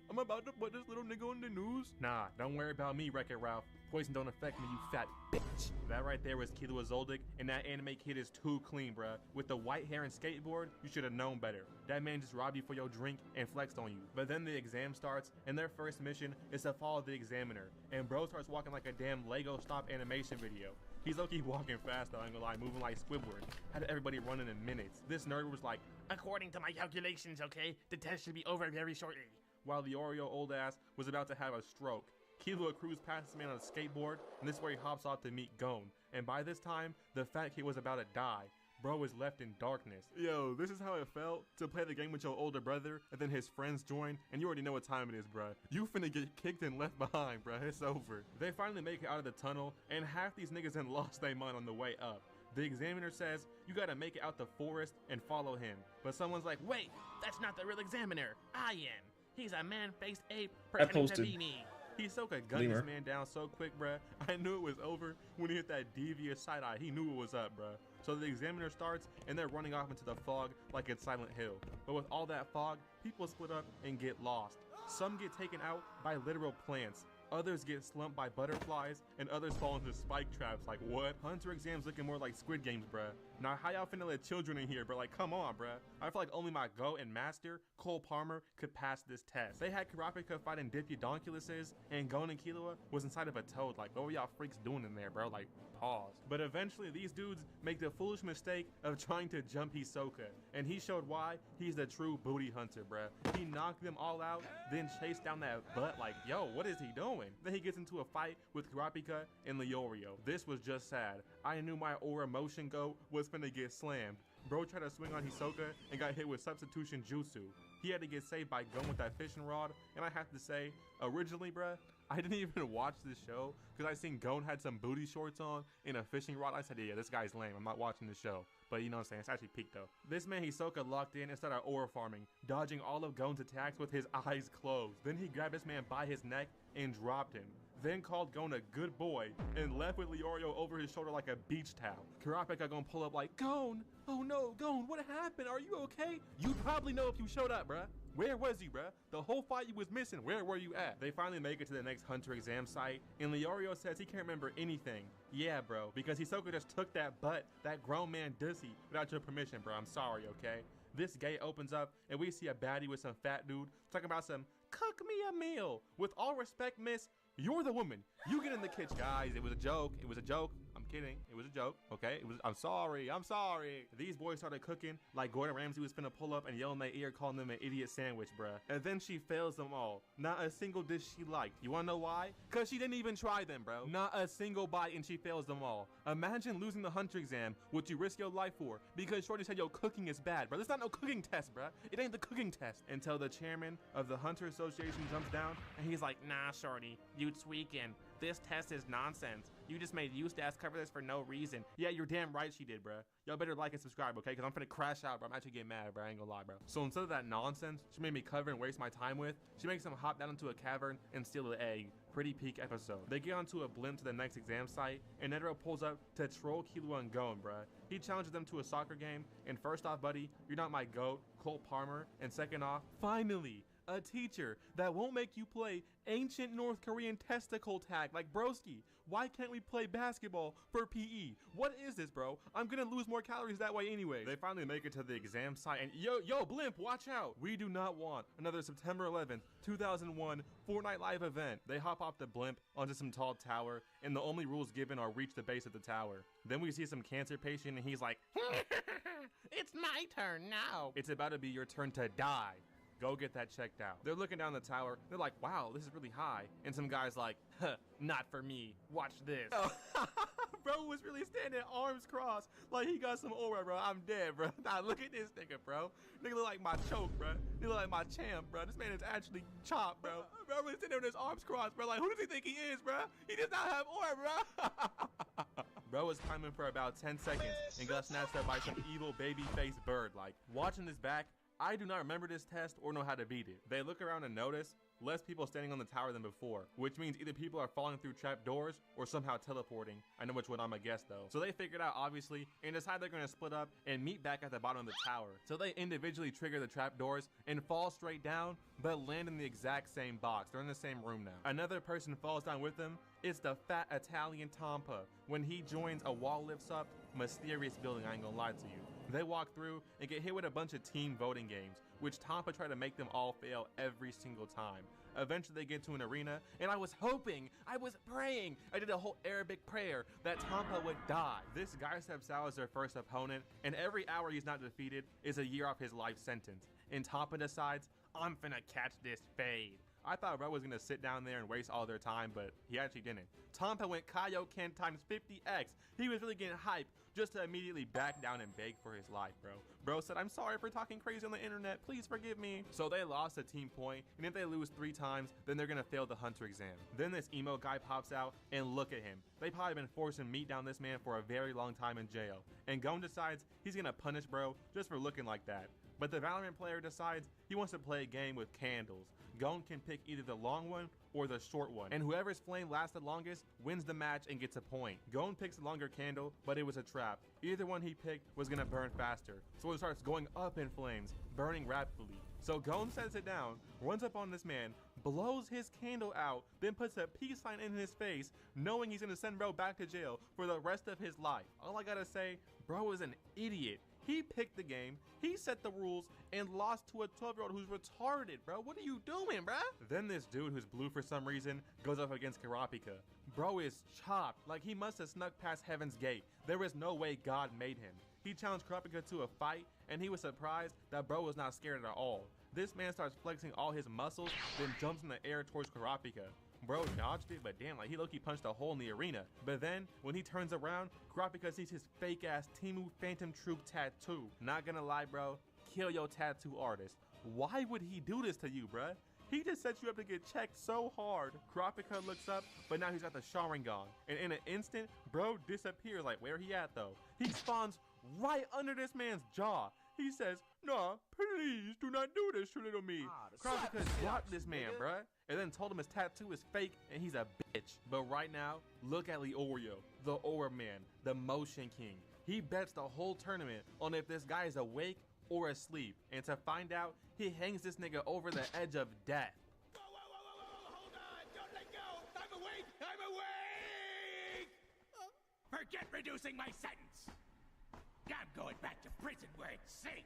"I'm about to put this little nigga on the news." "Nah, don't worry about me, Wreck-It Ralph. Poison don't affect me, you fat bitch." That right there was Killua Zoldyck, and that anime kid is too clean, bruh. With the white hair and skateboard, you should have known better. That man just robbed you for your drink and flexed on you. But then the exam starts, and their first mission is to follow the examiner. And bro starts walking like a damn Lego stop animation video. He's low-key walking fast, though, I ain't gonna lie, moving like Squidward. Had everybody running in minutes. This nerd was like, "According to my calculations, okay, the test should be over very shortly." While the Oreo old ass was about to have a stroke. Killua cruised past this man on a skateboard, and this is where he hops off to meet Gon. And by this time, the fat kid was about to die. Bro was left in darkness. Yo, this is how it felt to play the game with your older brother, and then his friends join, and you already know what time it is, bruh. You finna get kicked and left behind, bruh. It's over. They finally make it out of the tunnel, and half these niggas done lost their mind on the way up. The examiner says, you gotta make it out the forest and follow him. But someone's like, "Wait, that's not the real examiner. I am. He's a man-faced ape pretending to be me." Hisoka gunned Lemur. this man down so quick, bruh. I knew it was over when he hit that devious side eye. He knew it was up, bruh. So the examiner starts, and they're running off into the fog like it's Silent Hill. But with all that fog, people split up and get lost. Some get taken out by literal plants. Others get slumped by butterflies, and others fall into spike traps. Like, what? Hunter exams looking more like Squid Games, bruh. Now, how y'all finna let children in here, bro? Like, come on, bruh. I feel like only my GOAT and master, Cole Palmer, could pass this test. They had Kurapika fighting Diplodonculuses, and Gon and Killua was inside of a toad. Like, what were y'all freaks doing in there, bro? Like, pause. But eventually, these dudes make the foolish mistake of trying to jump Hisoka, and he showed why he's the true booty hunter, bruh. He knocked them all out, then chased down that butt like, yo, what is he doing? Then he gets into a fight with Kurapika and Leorio. This was just sad. I knew my aura motion go was finna get slammed. Bro tried to swing on Hisoka and got hit with substitution jutsu. He had to get saved by Gon with that fishing rod, and I have to say, originally, bruh, I didn't even watch this show because I seen Gon had some booty shorts on and a fishing rod. I said, yeah, this guy's lame. I'm not watching this show. But you know what I'm saying, it's actually peak though. This man Hisoka locked in and started aura farming, dodging all of Gon's attacks with his eyes closed. Then he grabbed this man by his neck and dropped him. Then called Gon a good boy and left with Leorio over his shoulder like a beach towel. Kurapika gonna pull up like, Gon, oh no, Gon, what happened? Are you okay? You'd probably know if you showed up, bruh. Where was you, bruh? The whole fight you was missing, where were you at? They finally make it to the next Hunter exam site, and Leorio says he can't remember anything. Yeah, bro, because Hisoka just took that butt, that grown man dussy, without your permission, bro. I'm sorry, okay? This gate opens up, and we see a baddie with some fat dude talking about some, cook me a meal. With all respect, miss, you're the woman. You get in the kitchen. Guys, it was a joke. It was a joke. I'm kidding. It was a joke, okay? I'm sorry. I'm sorry. These boys started cooking like Gordon Ramsay was finna pull up and yell in their ear, calling them an idiot sandwich, bruh. And then she fails them all. Not a single dish she liked. You wanna know why? Cause she didn't even try them, bro. Not a single bite and she fails them all. Imagine losing the Hunter exam, what you risk your life for, because Shorty said, yo, cooking is bad, bro. There's not no cooking test, bruh. It ain't the cooking test. Until the chairman of the Hunter Association jumps down and he's like, nah, Shorty, you tweaking. This test is nonsense. You just made Eustace cover this for no reason. Yeah, you're damn right she did, bruh. Y'all better like and subscribe, okay? Because I'm finna crash out, bro. I'm actually getting mad, bro. I ain't gonna lie, bro. So instead of that nonsense she made me cover and waste my time with, she makes him hop down into a cavern and steal an egg. Pretty peak episode. They get onto a blimp to the next exam site, and Netero pulls up to troll Killua and Gon, bruh. He challenges them to a soccer game, and first off, buddy, you're not my GOAT, Cole Palmer, and second off, finally, a teacher that won't make you play ancient North Korean testicle tag like broski. Why can't we play basketball for PE? What is this, bro? I'm gonna lose more calories that way anyway. They finally make it to the exam site and yo, blimp, watch out. We do not want another September 11th, 2001 Fortnite live event. They hop off the blimp onto some tall tower and the only rules given are reach the base of the tower. Then we see some cancer patient and he's like, it's my turn now. It's about to be your turn to die. Go get that checked out. They're looking down the tower. They're like, wow, this is really high. And some guy's like, huh, not for me. Watch this. Oh. Bro was really standing arms crossed like he got some aura, bro. I'm dead, bro. Nah, look at this nigga, bro. Nigga look like my choke, bro. He look like my champ, bro. This man is actually chopped, bro. Bro was sitting there with his arms crossed, bro. Like, who does he think he is, bro? He does not have aura, bro. Bro was climbing for about 10 seconds and got snatched up by some evil baby-faced bird. Like, watching this back, I do not remember this test or know how to beat it. They look around and notice less people standing on the tower than before, which means either people are falling through trap doors or somehow teleporting. I know which one I'm gonna guess though. So they figured out obviously and decide they're gonna split up and meet back at the bottom of the tower. So they individually trigger the trap doors and fall straight down, but land in the exact same box. They're in the same room now. Another person falls down with them. It's the fat Italian Tampa. When he joins, a wall lifts up. Mysterious building, I ain't gonna lie to you. They walk through and get hit with a bunch of team voting games, which Tampa tried to make them all fail every single time. Eventually they get to an arena, and I was hoping, I was praying, I did a whole Arabic prayer that Tampa would die. This guy steps out as their first opponent, and every hour he's not defeated is a year off his life sentence. And Tampa decides, I'm finna catch this fade. I thought bro was gonna sit down there and waste all their time, but he actually didn't. Tampa went Kaioken times 50x. He was really getting hyped just to immediately back down and beg for his life, bro. Bro said, I'm sorry for talking crazy on the internet, please forgive me. So they lost a team point, and if they lose 3 times, then they're gonna fail the Hunter exam. Then this emo guy pops out, and look at him. They probably been forcing meat down this man for a very long time in jail. And Gon decides he's gonna punish bro just for looking like that. But the Valorant player decides he wants to play a game with candles. Gon can pick either the long one or the short one, and whoever's flame lasts the longest wins the match and gets a point. Gon picks the longer candle, but it was a trap. Either one he picked was gonna burn faster, so it starts going up in flames, burning rapidly. So Gon sets it down, runs up on this man, blows his candle out, then puts a peace sign in his face, knowing he's gonna send bro back to jail for the rest of his life. All I gotta say, bro is an idiot. He picked the game, he set the rules, and lost to a 12-year-old who's retarded, bro. What are you doing, bruh? Then this dude who's blue for some reason goes up against Karapika. Bro is chopped, like he must have snuck past Heaven's Gate. There is no way God made him. He challenged Karapika to a fight, and he was surprised that bro was not scared at all. This man starts flexing all his muscles, then jumps in the air towards Karapika. Bro dodged it, but damn, like he low-key punched a hole in the arena. But then, when he turns around, Karapika sees his fake-ass Timu Phantom Troop tattoo. Not gonna lie, bro, kill your tattoo artist. Why would he do this to you, bruh? He just sets you up to get checked so hard. Karapika looks up, but now he's got the Sharingan. And in an instant, bro disappears. Like, where he at, though? He spawns right under this man's jaw. He says, "Nah, please do not do this to little me." Karapika dropped this man, bruh, and then told him his tattoo is fake and he's a bitch. But right now, look at Leorio, the Aura Man, the Motion King. He bets the whole tournament on if this guy is awake or asleep. And to find out, he hangs this nigga over the edge of death. Hold on! Don't let go! I'm awake! I'm awake! Forget reducing my sentence! I'm going back to prison where it's safe!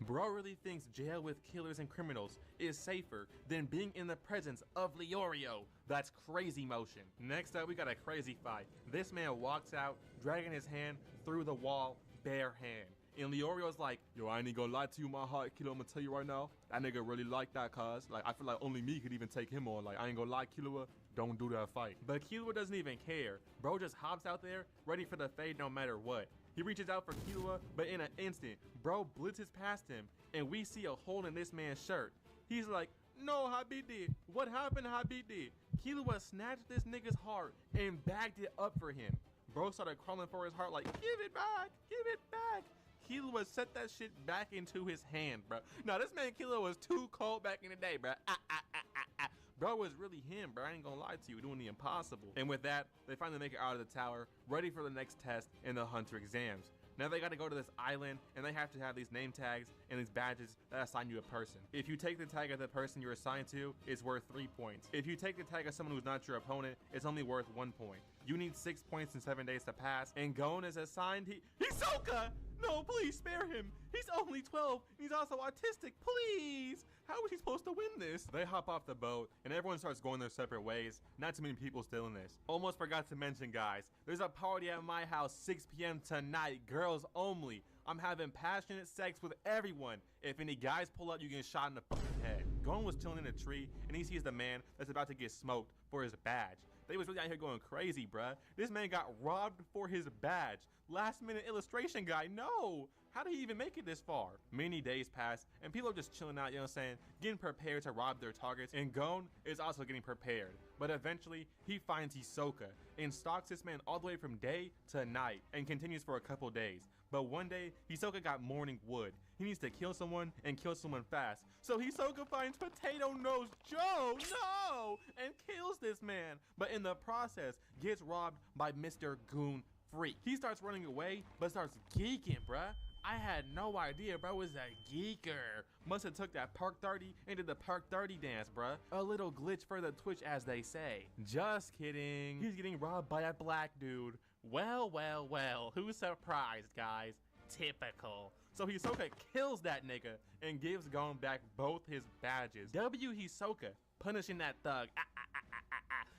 Bro really thinks jail with killers and criminals is safer than being in the presence of Leorio. That's crazy motion. Next up, we got a crazy fight. This man walks out, dragging his hand through the wall, bare hand. And Leorio's like, "Yo, I ain't even gonna lie to you, my heart killer. I'm gonna tell you right now, that nigga really like that, cuz. Like, I feel like only me could even take him on. Like, I ain't gonna lie, Killua, don't do that fight." But Killua doesn't even care. Bro just hops out there, ready for the fade no matter what. He reaches out for Killua, but in an instant, bro blitzes past him, and we see a hole in this man's shirt. He's like, "No, Habibti, what happened, Habibti?" Killua snatched this nigga's heart and bagged it up for him. Bro started crawling for his heart like, "Give it back, give it back." Killua set that shit back into his hand, bro. Now, this man Killua was too cold back in the day, bro. Bro was really him, bro. I ain't gonna lie to you, doing the impossible. And with that, they finally make it out of the tower, ready for the next test in the Hunter exams. Now they gotta go to this island, and they have to have these name tags and these badges that assign you a person. If you take the tag of the person you're assigned to, it's worth 3 points. If you take the tag of someone who's not your opponent, it's only worth 1 point. You need 6 points in 7 days to pass, and Gon is assigned Hisoka! No, please spare him. He's only 12, and he's also autistic, please! How is he supposed to win this? They hop off the boat, and everyone starts going their separate ways. Not too many people still in this. Almost forgot to mention, guys, there's a party at my house 6 p.m. tonight, girls only. I'm having passionate sex with everyone. If any guys pull up, you get shot in the fucking head. Gon was chilling in a tree, and he sees the man that's about to get smoked for his badge. They was really out here going crazy, bruh. This man got robbed for his badge. Last minute illustration guy, no! How did he even make it this far? Many days pass, and people are just chilling out, you know what I'm saying? Getting prepared to rob their targets, and Gon is also getting prepared. But eventually, he finds Hisoka, and stalks this man all the way from day to night, and continues for a couple days. But one day, Hisoka got morning wood. He needs to kill someone, and kill someone fast. So Hisoka finds Potato Nose Joe, no! And kills this man. But in the process, gets robbed by Mr. Goon Freak. He starts running away, but starts geeking, bruh. I had no idea bro was a geeker. Must have took that Park 30 and did the Park 30 dance, bruh. A little glitch for the Twitch, as they say. Just kidding. He's getting robbed by a black dude. Well, well, well. Who's surprised, guys? Typical. So Hisoka kills that nigga and gives Gon back both his badges. W Hisoka, punishing that thug.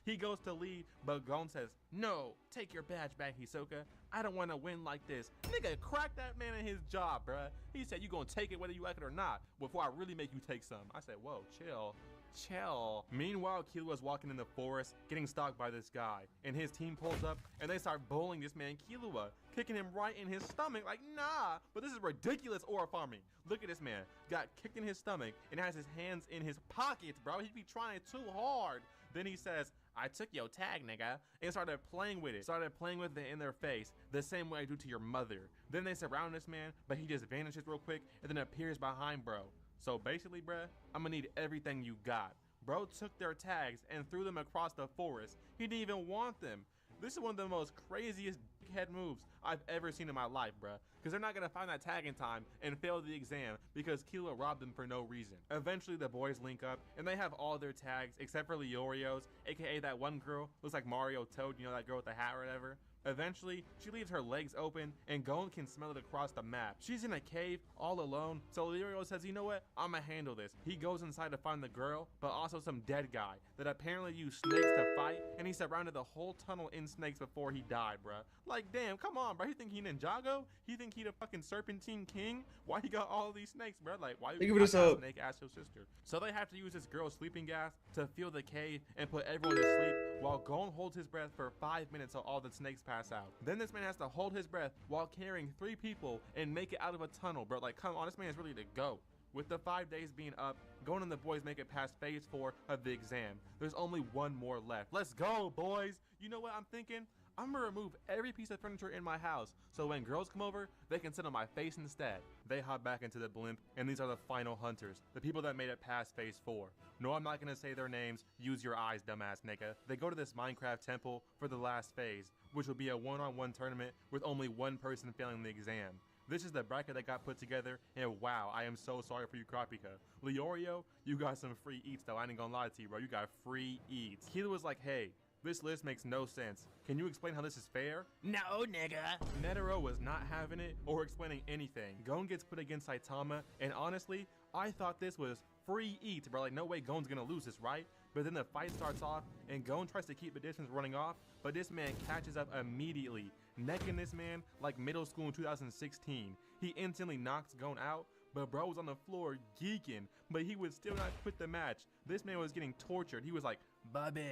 He goes to leave, but Gon says, "No, take your badge back, Hisoka. I don't want to win like this." Nigga, crack that man in his jaw, bruh. He said, "You gonna take it whether you like it or not, before I really make you take some." I said, whoa, chill. Chill. Meanwhile, Killua's walking in the forest, getting stalked by this guy, and his team pulls up, and they start bullying this man Killua, kicking him right in his stomach, like, nah, but this is ridiculous aura farming. Look at this man, got kicked in his stomach, and has his hands in his pockets, bro. He be trying too hard. Then he says, "I took your tag, nigga," and started playing with it. Started playing with it in their face, the same way I do to your mother. Then they surround this man, but he just vanishes real quick, and then appears behind bro. So basically, bruh, I'm gonna need everything you got. Bro took their tags and threw them across the forest. He didn't even want them. This is one of the most craziest head moves I've ever seen in my life, bruh. Because they're not going to find that tag in time and fail the exam because Kilo robbed them for no reason. Eventually, the boys link up and they have all their tags except for Leorio's, aka that one girl, looks like Mario Toad, you know, that girl with the hat or whatever. Eventually, she leaves her legs open and Gon can smell it across the map. She's in a cave all alone, so Leorio says, you know what, I'ma handle this. He goes inside to find the girl, but also some dead guy that apparently used snakes to fight, and he surrounded the whole tunnel in snakes before he died, bruh. Like, damn, come on, bruh. He think he Ninjago? He think he the fucking Serpentine King? Why he got all these snakes, bruh? Like, why you got a snake ass your sister? So they have to use this girl's sleeping gas to fill the cave and put everyone to sleep while Gon holds his breath for 5 minutes so all the snakes pass out. Then this man has to hold his breath while carrying 3 people and make it out of a tunnel, bro. Like, come on, this man is ready to go. With the 5 days being up, Gon and the boys make it past phase 4 of the exam. There's only 1 more left. Let's go, boys. You know what I'm thinking? I'm gonna remove every piece of furniture in my house so when girls come over, they can sit on my face instead. They hop back into the blimp, and these are the final hunters, the people that made it past phase 4. No, I'm not gonna say their names. Use your eyes, dumbass nigga. They go to this Minecraft temple for the last phase, which will be a one-on-one tournament with only 1 person failing the exam. This is the bracket that got put together, and wow, I am so sorry for you, Kropika. Leorio, you got some free eats though, I ain't gonna lie to you, bro. You got free eats. Kilo was like, hey, this list makes no sense. Can you explain how this is fair? No, nigga. Netero was not having it or explaining anything. Gon gets put against Saitama, and honestly, I thought this was free eats, bro. Like, no way Gon's gonna lose this, right? But then the fight starts off, and Gon tries to keep the distance running off, but this man catches up immediately, necking this man like middle school in 2016. He instantly knocks Gon out, but bro was on the floor geeking, but he would still not quit the match. This man was getting tortured. He was like, Bobby,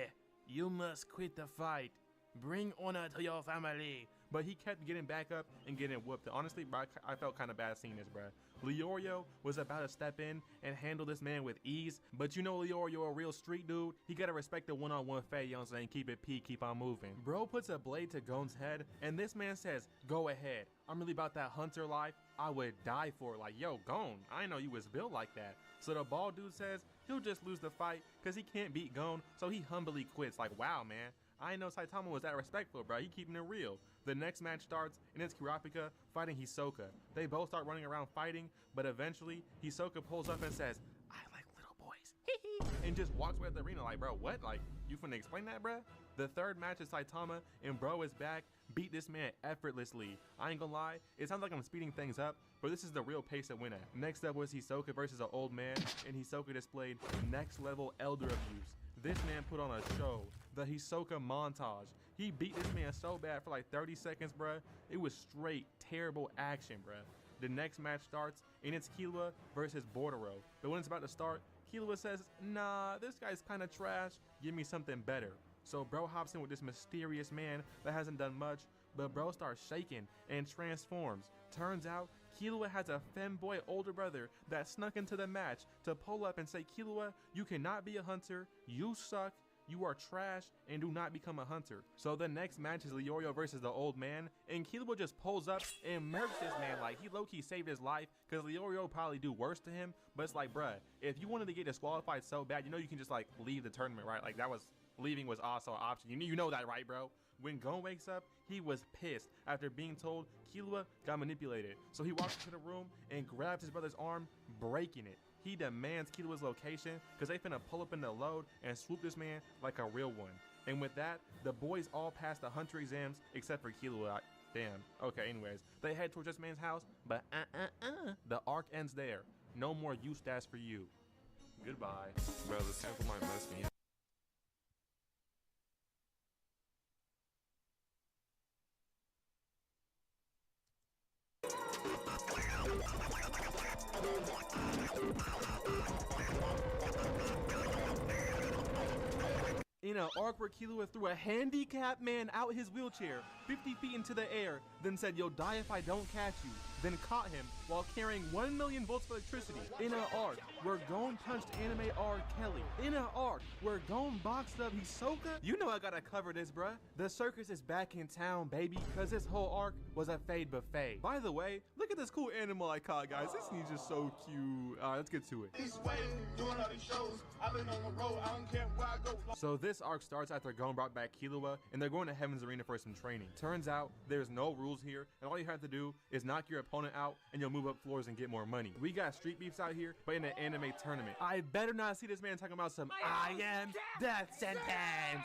you must quit the fight. Bring honor to your family. But he kept getting back up and getting whooped. Honestly, bro, I felt kind of bad seeing this, bro. Leorio was about to step in and handle this man with ease, but you know Leorio, a real street dude, he gotta respect the one-on-one fight, you know what I'm saying? Keep it P, keep on moving. Bro puts a blade to Gon's head, and this man says, go ahead. I'm really about that hunter life. I would die for it. Like, yo, Gon, I didn't know you was built like that. So the bald dude says he'll just lose the fight because he can't beat Gon, so he humbly quits. Like, wow, man. I didn't know Saitama was that respectful, bro. He keeping it real. The next match starts, and it's Kurapika fighting Hisoka. They both start running around fighting, but eventually, Hisoka pulls up and says, I like little boys, and just walks away at the arena like, bro, what? Like, you finna explain that, bro? The third match is Saitama, and bro is back, beat this man effortlessly. I ain't gonna lie, it sounds like I'm speeding things up, but this is the real pace to win at. Next up was Hisoka versus an old man, and Hisoka displayed next level elder abuse. This man put on a show, the Hisoka montage. He beat this man so bad for like 30 seconds, bruh. It was straight terrible action, bruh. The next match starts, and it's Killua versus Bordero. But when it's about to start, Killua says, nah, this guy's kind of trash. Give me something better. So bro hops in with this mysterious man that hasn't done much, but bro starts shaking and transforms. Turns out, Killua has a femboy older brother that snuck into the match to pull up and say, Killua, you cannot be a hunter, you suck, you are trash, and do not become a hunter. So the next match is Leorio versus the old man, and Killua just pulls up and murks this man. Like, he low-key saved his life, because Leorio probably do worse to him, but it's like, bruh, if you wanted to get disqualified so bad, you know you can just, like, leave the tournament, right? Like, leaving was also an option. You know that, right, bro? When Gon wakes up, he was pissed after being told Killua got manipulated. So he walks into the room and grabs his brother's arm, breaking it. He demands Killua's location because they finna pull up in the load and swoop this man like a real one. And with that, the boys all pass the hunter exams except for Killua. Damn. Okay, anyways, they head towards this man's house, but the arc ends there. No more Eustace for you. Goodbye. Bro, the temple might mess me up. In an arc where Killua threw a handicapped man out his wheelchair 50 feet into the air, then said, you'll die if I don't catch you, then caught him while carrying 1 million volts of electricity in an arc where Gon punched anime R. Kelly. In an arc where Gon boxed up Hisoka? You know I gotta cover this, bruh. The circus is back in town, baby, cause this whole arc was a fade buffet. By the way, look at this cool animal I caught, guys. This thing's just so cute. Alright, let's get to it. So this arc starts after Gon brought back Killua, and they're going to Heaven's Arena for some training. Turns out there's no rules here, and all you have to do is knock your opponent out, and you'll move up floors and get more money. We got street beefs out here, but in an anime tournament. I better not see this man talking about some I am death sentence.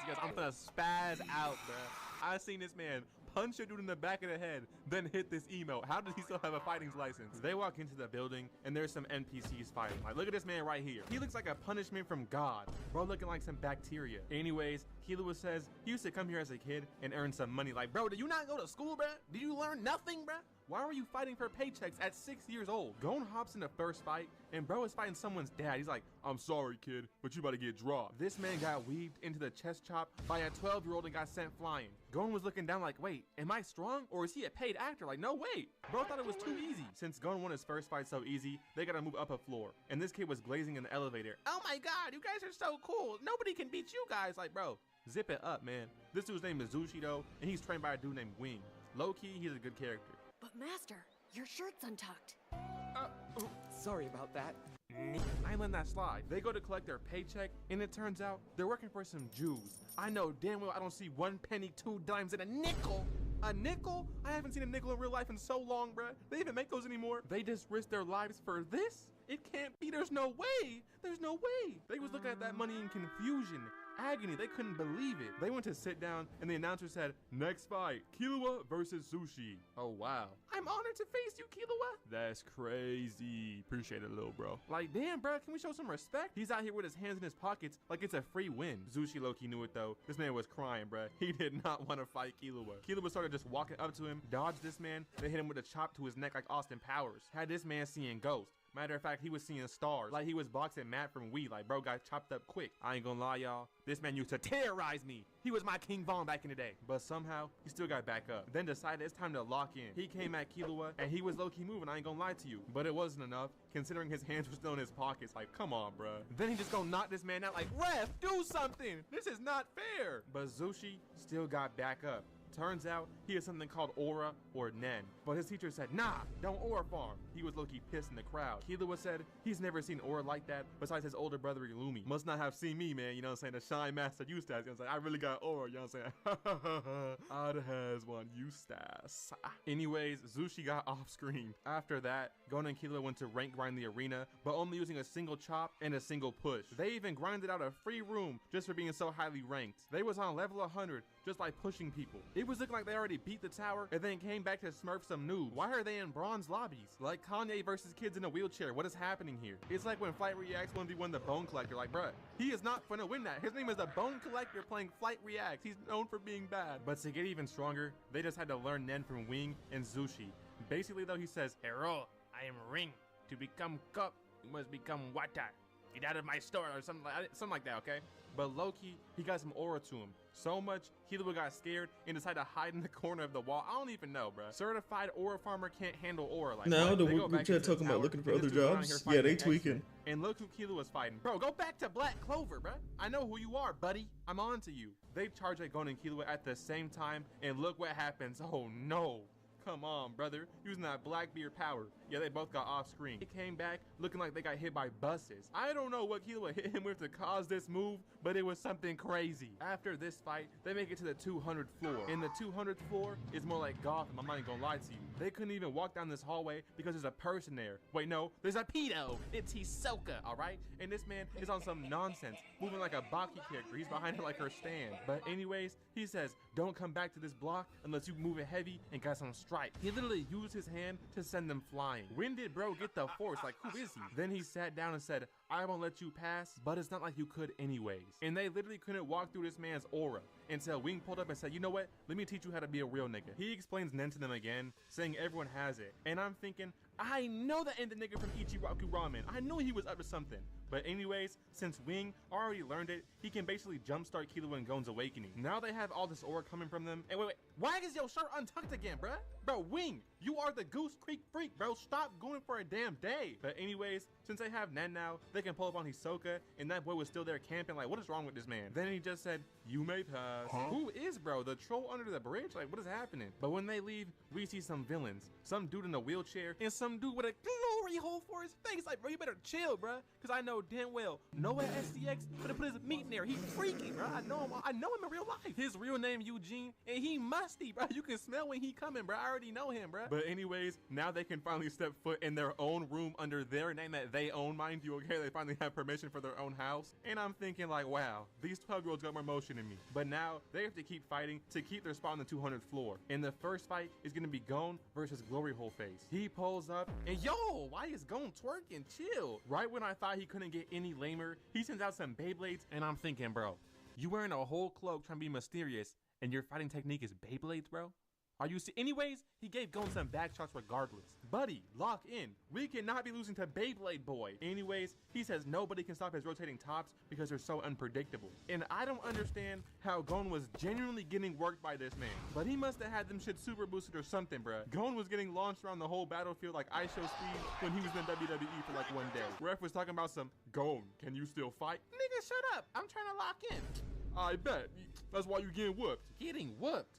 Because I'm gonna spaz out, bruh. I seen this man punch a dude in the back of the head, then hit this emote. How does he still have a fighting license? They walk into the building, and there's some NPCs fighting. Like, look at this man right here. He looks like a punishment from God. Bro looking like some bacteria. Anyways, Killua says he used to come here as a kid and earn some money. Like, bro, did you not go to school, bruh? Did you learn nothing, bruh? Why were you fighting for paychecks at 6 years old? Gon hops in the first fight, and bro is fighting someone's dad. He's like, I'm sorry, kid, but you about to get dropped. This man got weaved into the chest chop by a 12-year-old and got sent flying. Gon was looking down like, wait, am I strong, or is he a paid actor? Like, no, wait. Bro thought it was too easy. Since Gon won his first fight so easy, they gotta move up a floor. And this kid was glazing in the elevator. Oh my God, you guys are so cool. Nobody can beat you guys. Like, bro, zip it up, man. This dude's name is Zushi, though, and he's trained by a dude named Wing. Low-key, he's a good character. But Master, your shirt's untucked. Sorry about that. I ain't letting that slide. They go to collect their paycheck, and it turns out they're working for some Jews. I know damn well I don't see 1 penny, 2 dimes, and a nickel. A nickel? I haven't seen a nickel in real life in so long, bruh. They even make those anymore. They just risk their lives for this? It can't be. There's no way. There's no way. They was looking at that money in confusion, agony. They couldn't believe it. They went to sit down, and the announcer said, next fight, Killua versus Zushi. Oh, wow. I'm honored to face you, Killua. That's crazy. Appreciate it, little bro. Like, damn, bro, can we show some respect? He's out here with his hands in his pockets like it's a free win. Zushi low-key knew it, though. This man was crying, bro. He did not want to fight Killua. Killua started just walking up to him, dodged this man, then hit him with a chop to his neck like Austin Powers. Had this man seeing ghosts. Matter of fact, he was seeing stars. Like he was boxing Matt from Wii. Like, bro got chopped up quick. I ain't gonna lie, y'all. This man used to terrorize me. He was my King Von back in the day. But somehow, he still got back up. Then decided it's time to lock in. He came at Killua, and he was low-key moving, I ain't gonna lie to you. But it wasn't enough, considering his hands were still in his pockets. Like, come on, bro. Then he just gonna knock this man out like, ref, do something. This is not fair. But Zushi still got back up. Turns out he has something called aura or nen, but his teacher said, nah, don't aura farm. He was low-key pissed in the crowd. Killua said he's never seen aura like that besides his older brother Illumi. Must not have seen me, man, you know what I'm saying? The Shine Master Eustace, you know what I'm saying? I really got aura, you know what I'm saying? Odd has one Eustace. Anyways, Zushi got off screen. After that, Gon and Killua went to rank grind the arena, but only using a single chop and a single push. They even grinded out a free room just for being so highly ranked. They was on level 100 just by pushing people. It was looking like they already beat the tower and then came back to smurf some noobs. Why are they in bronze lobbies? Like Kanye versus kids in a wheelchair. What is happening here? It's like when Flight Reacts 1v1 the Bone Collector. Like, bruh, he is not gonna win that. His name is the Bone Collector playing Flight Reacts. He's known for being bad. But to get even stronger, they just had to learn Nen from Wing and Zushi. Basically though, he says, Hero, I am Ring. To become cup, you must become water. Get out of my store or something like that, okay? But low-key, he got some aura to him. So much, Killua got scared and decided to hide in the corner of the wall. I don't even know, bruh. Certified aura farmer can't handle aura like now what? the group chat talking about looking for other jobs. Yeah, they tweaking. And look who Killua's fighting. Bro, go back to Black Clover, bruh. I know who you are, buddy. I'm on to you. They charge at Gon and Killua at the same time, and look what happens. Oh no. Come on, brother. Using that Blackbeard power. Yeah, they both got off screen. They came back looking like they got hit by buses. I don't know what Killua hit him with to cause this move, but it was something crazy. After this fight, they make it to the 200th floor. And the 200th floor is more like Gotham. I'm not even gonna lie to you. They couldn't even walk down this hallway because there's a person there. Wait, no, there's a pedo. It's Hisoka, all right? And this man is on some nonsense, moving like a Baki character. He's behind her like her stand. But anyways, he says, don't come back to this block unless you move it heavy and got some strike. He literally used his hand to send them flying. When did bro get the force? Like, who is he? Then he sat down and said, I won't let you pass, but it's not like you could anyways. And they literally couldn't walk through this man's aura until Wing pulled up and said, you know what? Let me teach you how to be a real nigga. He explains Nen to them again, saying everyone has it. And I'm thinking, I know that ain't the nigga from Ichiraku Ramen. I knew he was up to something. But anyways, since Wing already learned it, he can basically jumpstart Killua and Gon's awakening. Now they have all this aura coming from them. And wait, Why is your shirt untucked again, bruh? Bro, Wing, you are the Goose Creek freak, bro. Stop going for a damn day. But anyways, since they have Nen now, they can pull up on Hisoka, and that boy was still there camping. Like, what is wrong with this man? Then he just said, you may pass. Who is, bro? The troll under the bridge? Like, what is happening? But when they leave, we see some villains. Some dude in a wheelchair, and some dude with a glory hole for his face. Like, bro, you better chill, bro. Because I know damn well Noah SCX better put his meat in there. He's freaky, bro. I know him in real life. His real name Eugene, and he musty, bro. You can smell when he coming, bro. I already know him, bro. But anyways, now they can finally step foot in their own room under their name that they own, mind you, okay? They finally have permission for their own house. And I'm thinking like, wow, these 12-year-olds got more motion in me. But now they have to keep fighting to keep their spot on the 200th floor. And the first fight is gonna be Gon versus Glory Hole Face. He pulls up and yo, why is Gon twerking? Chill. Right when I thought he couldn't get any lamer, he sends out some Beyblades and I'm thinking, bro, you wearing a whole cloak trying to be mysterious and your fighting technique is Beyblades, bro? Are you anyways, he gave Gon some back shots regardless. Buddy, lock in. We cannot be losing to Beyblade Boy. Anyways, he says nobody can stop his rotating tops because they're so unpredictable. And I don't understand how Gon was genuinely getting worked by this man. But he must have had them shit super boosted or something, bruh. Gon was getting launched around the whole battlefield like I Show Speed when he was in WWE for like one day. Ref was talking about some, Gon, can you still fight? Nigga, shut up. I'm trying to lock in. I bet. That's why you getting whooped. Getting whooped?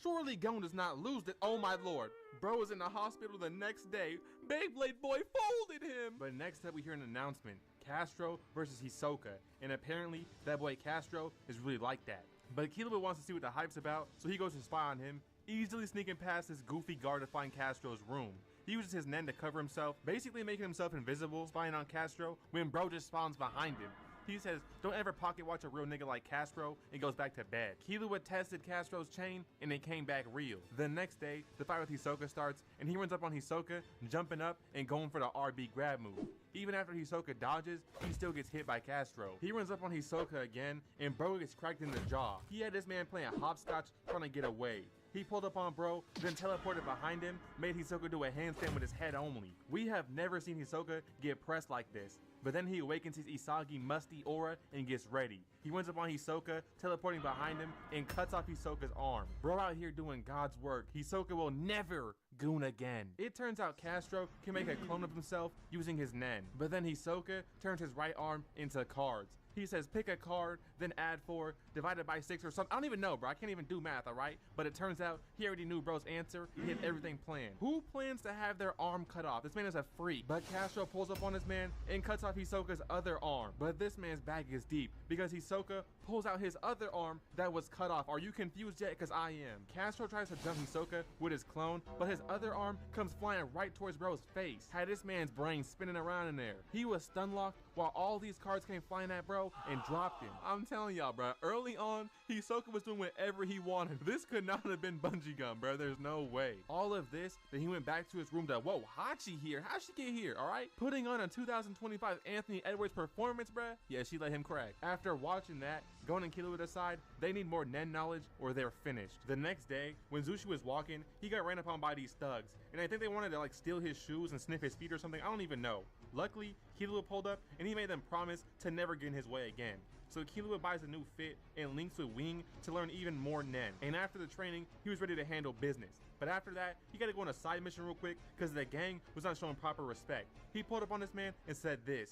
Surely Gon does not lose that. Oh my lord. Bro was in the hospital the next day. Beyblade Boy folded him. But next up we hear an announcement. Castro versus Hisoka. And apparently that boy Castro is really like that. But Killua wants to see what the hype's about, so he goes to spy on him, easily sneaking past his goofy guard to find Castro's room. He uses his Nen to cover himself, basically making himself invisible, spying on Castro, when bro just spawns behind him. He says, don't ever pocket watch a real nigga like Castro, and goes back to bed. Killua tested Castro's chain, and it came back real. The next day, the fight with Hisoka starts, and he runs up on Hisoka, jumping up and going for the RB grab move. Even after Hisoka dodges, he still gets hit by Castro. He runs up on Hisoka again, and bro gets cracked in the jaw. He had this man playing hopscotch, trying to get away. He pulled up on bro, then teleported behind him, made Hisoka do a handstand with his head only. We have never seen Hisoka get pressed like this. But then he awakens his Isagi musty aura and gets ready. He runs up on Hisoka, teleporting behind him, and cuts off Hisoka's arm. Bro out here doing God's work. Hisoka will never goon again. It turns out Castro can make a clone of himself using his Nen. But then Hisoka turns his right arm into cards. He says pick a card, then add 4, divided by 6 or something. I don't even know, bro. I can't even do math, all right? But it turns out he already knew bro's answer. He had everything planned. Who plans to have their arm cut off? This man is a freak. But Castro pulls up on this man and cuts off Hisoka's other arm. But this man's bag is deep because Hisoka pulls out his other arm that was cut off. Are you confused yet? Because I am. Castro tries to jump Hisoka with his clone, but his other arm comes flying right towards bro's face. Had this man's brain spinning around in there. He was stun locked while all these cards came flying at bro and dropped him. I'm telling y'all, bro, early on, Hisoka was doing whatever he wanted. This could not have been bungee gum, bro. There's no way. All of this, then he went back to his room to, whoa, Hachi here? How'd she get here, all right? Putting on a 2025 Anthony Edwards performance, bro. Yeah, she let him crack. After watching that, Gon and Killua decide they need more Nen knowledge or they're finished. The next day, when Zushi was walking, he got ran upon by these thugs. And I think they wanted to like steal his shoes and sniff his feet or something. I don't even know. Luckily, Killua pulled up and he made them promise to never get in his way again. So Killua buys a new fit and links with Wing to learn even more Nen. And after the training, he was ready to handle business. But after that, he got to go on a side mission real quick because the gang was not showing proper respect. He pulled up on this man and said this.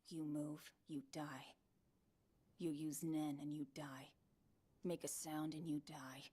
You move, you die. You use Nen and you die. Make a sound and you die.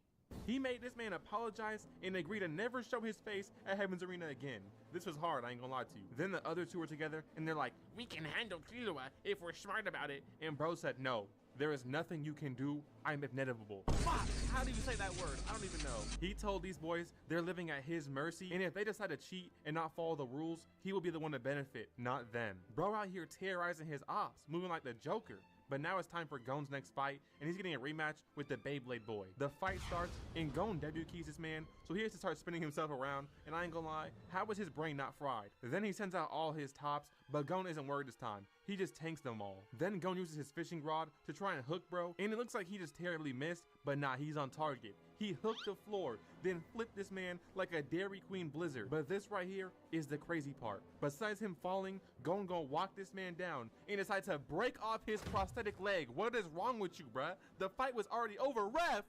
He made this man apologize and agree to never show his face at Heaven's Arena again. This was hard, I ain't gonna lie to you. Then the other two were together and they're like, we can handle Killua if we're smart about it. And bro said, no, there is nothing you can do. I'm inevitable. Fuck, how do you say that word? I don't even know. He told these boys they're living at his mercy, and if they decide to cheat and not follow the rules, he will be the one to benefit, not them. Bro out here terrorizing his ops, moving like the Joker. But now it's time for Gon's next fight, and he's getting a rematch with the Beyblade Boy. The fight starts, and Gon W keys this man, so he has to start spinning himself around, and I ain't gonna lie, how was his brain not fried? Then he sends out all his tops, but Gon isn't worried this time. he just tanks them all. Then Gon uses his fishing rod to try and hook bro, and it looks like he just terribly missed, but nah, he's on target. He hooked the floor, then flipped this man like a Dairy Queen blizzard. But this right here is the crazy part. Besides him falling, Gon gonna walk this man down and decide to break off his prosthetic leg. What is wrong with you, bruh? The fight was already over. Ref,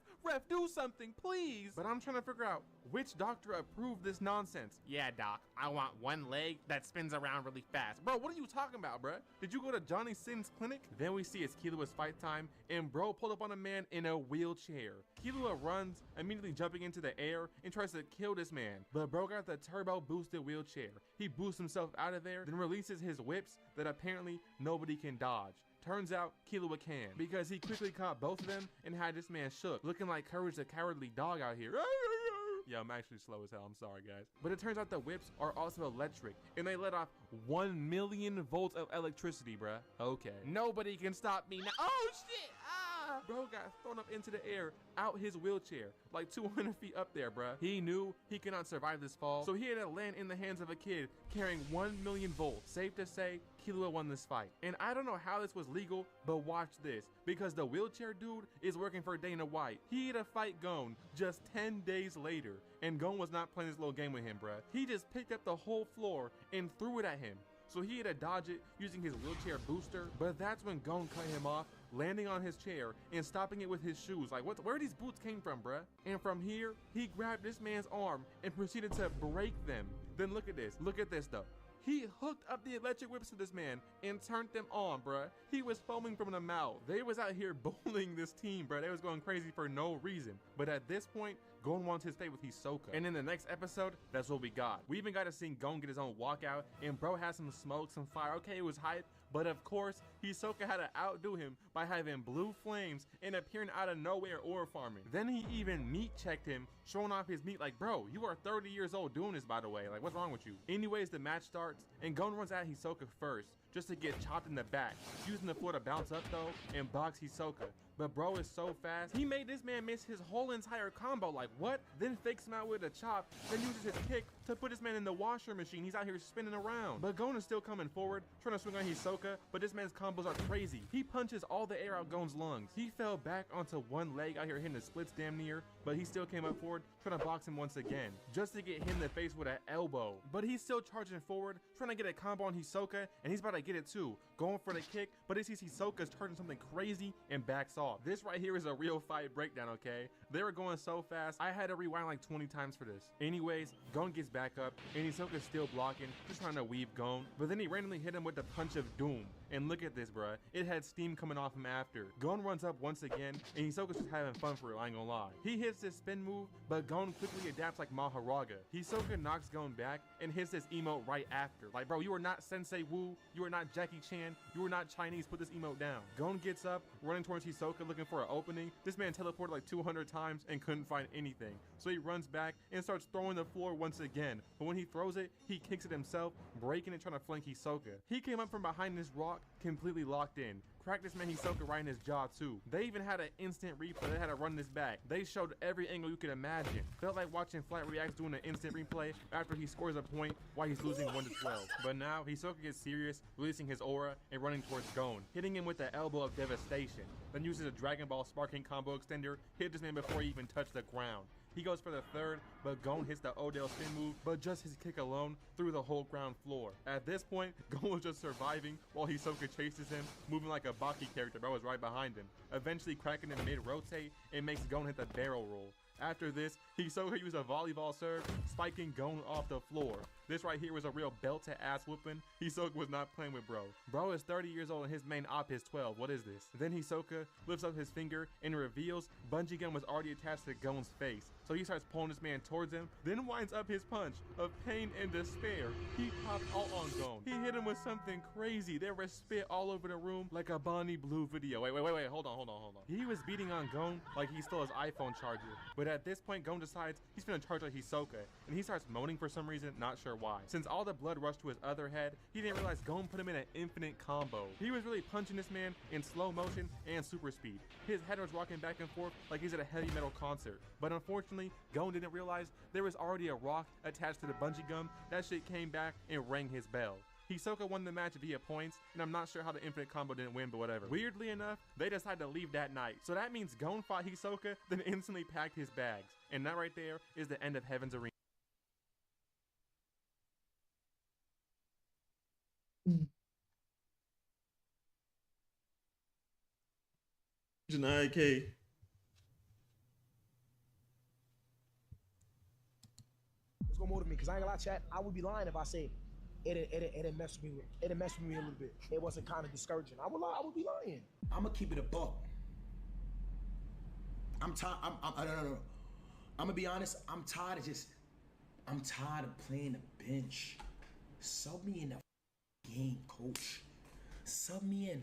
do something, please. But I'm trying to figure out which doctor approved this nonsense. Yeah, doc, I want one leg that spins around really fast. Bro, what are you talking about, bruh? Did you go to Johnny Sin's clinic? Then we see it's Killua's fight time, and bro pulled up on a man in a wheelchair. Killua runs, immediately jumping into the air and tries to kill this man. But bro got the turbo boosted wheelchair. He boosts himself out of there, then releases his whips that apparently nobody can dodge. Turns out Killua can, because he quickly caught both of them and had this man shook, looking like Courage the Cowardly Dog out here. Yeah, I'm actually slow as hell, I'm sorry guys. But it turns out the whips are also electric, and they let off 1 million volts of electricity, bruh. Okay. Nobody can stop me now. Oh shit! Ah! Bro got thrown up into the air, out his wheelchair, like 200 feet up there, bruh. He knew he could not survive this fall, so he had to land in the hands of a kid carrying 1 million volts. Safe to say, Killua won this fight. And I don't know how this was legal, but watch this, because the wheelchair dude is working for Dana White. He had to fight Gon just 10 days later, and Gon was not playing this little game with him, bruh. He just picked up the whole floor and threw it at him. So he had to dodge it using his wheelchair booster, but that's when Gon cut him off, landing on his chair and stopping it with his shoes. Like, where these boots came from, bruh? And from here, he grabbed this man's arm and proceeded to break them. Then look at this though. He hooked up the electric whips to this man and turned them on, bruh. He was foaming from the mouth. They was out here bullying this team, bruh. They was going crazy for no reason. But at this point, Gon wants his fate with Hisoka. And in the next episode, that's what we got. We even got to see Gon get his own walkout, and bro has some smoke, some fire. Okay, it was hype, but of course, Hisoka had to outdo him by having blue flames and appearing out of nowhere ore farming. Then he even meat checked him, showing off his meat like, bro, you are 30 years old doing this, by the way. Like, what's wrong with you? Anyways, the match starts, and Gon runs at Hisoka first, just to get chopped in the back, using the floor to bounce up though and box Hisoka. But bro is so fast, he made this man miss his whole entire combo. Like, what? Then fakes him out with a chop, then uses his kick to put this man in the washer machine. He's out here spinning around. But Gon is still coming forward, trying to swing on Hisoka, but this man's combos are crazy. He punches all the air out Gon's lungs. He fell back onto one leg out here hitting the splits damn near, but he still came up forward, trying to box him once again, just to get hit in the face with an elbow. But he's still charging forward, trying to get a combo on Hisoka, and he's about to get it too, going for the kick, but he sees Hisoka's charging something crazy and backs off. This right here is a real fight breakdown, okay? They were going so fast, I had to rewind like 20 times for this. Anyways, Gon gets back up, and Hisoka's still blocking, just trying to weave Gon, but then he randomly hit him with the punch of doom. And look at this, bruh. It had steam coming off him after. Gon runs up once again, and Hisoka's just having fun for real, I ain't gonna lie. He hits this spin move, but Gon quickly adapts like Maharaga. Hisoka knocks Gon back and hits this emote right after. Like, bro, you are not Sensei Wu, you are not Jackie Chan, you are not Chinese, put this emote down. Gon gets up, running towards Hisoka looking for an opening. This man teleported like 200 times and couldn't find anything. So he runs back and starts throwing the floor once again. But when he throws it, he kicks it himself, breaking it, trying to flank Hisoka. He came up from behind this rock, completely locked in. Cracked this man Hisoka right in his jaw too. They even had an instant replay. They had to run this back. They showed every angle you could imagine. Felt like watching Flat Reacts doing an instant replay after he scores a point while he's losing 1-12. But now Hisoka gets serious, releasing his aura and running towards Gon, hitting him with the elbow of devastation. Then uses a Dragon Ball Sparking combo extender, hit this man before he even touched the ground. He goes for the third, but Gon hits the Odell spin move, but just his kick alone threw the whole ground floor. At this point, Gon was just surviving while Hisoka chases him, moving like a Baki character, but was right behind him, eventually cracking him mid-rotate and makes Gon hit the barrel roll. After this, Hisoka used a volleyball serve, spiking Gon off the floor. This right here was a real belt to ass whooping. Hisoka was not playing with bro. Bro is 30 years old and his main op is 12. What is this? Then Hisoka lifts up his finger and reveals bungee gun was already attached to Gon's face. So he starts pulling this man towards him, then winds up his punch of pain and despair. He popped all on Gon. He hit him with something crazy. There was spit all over the room like a Bonnie Blue video. Wait, hold on. He was beating on Gon like he stole his iPhone charger. But at this point, Gon decides he's gonna charge at Hisoka, and he starts moaning for some reason, not sure why. Since all the blood rushed to his other head, he didn't realize Gon put him in an infinite combo. He was really punching this man in slow motion and super speed. His head was rocking back and forth like he's at a heavy metal concert. But unfortunately, Gon didn't realize there was already a rock attached to the bungee gum. That shit came back and rang his bell. Hisoka won the match via points, and I'm not sure how the infinite combo didn't win, but whatever. Weirdly enough, they decided to leave that night. So that means Gon fought Hisoka, then instantly packed his bags. And that right there is the end of Heaven's Arena. IK. What's gonna motivate me? Cause I ain't gonna lie, chat. I would be lying if I say it messed with me. It messed with me a little bit. It wasn't kind of discouraging. I would lie. I would be lying. I'm gonna keep it a buck. I'm tired. No. I'm gonna be honest. I'm tired of playing the bench. Sub me in the game, coach. Sub me in.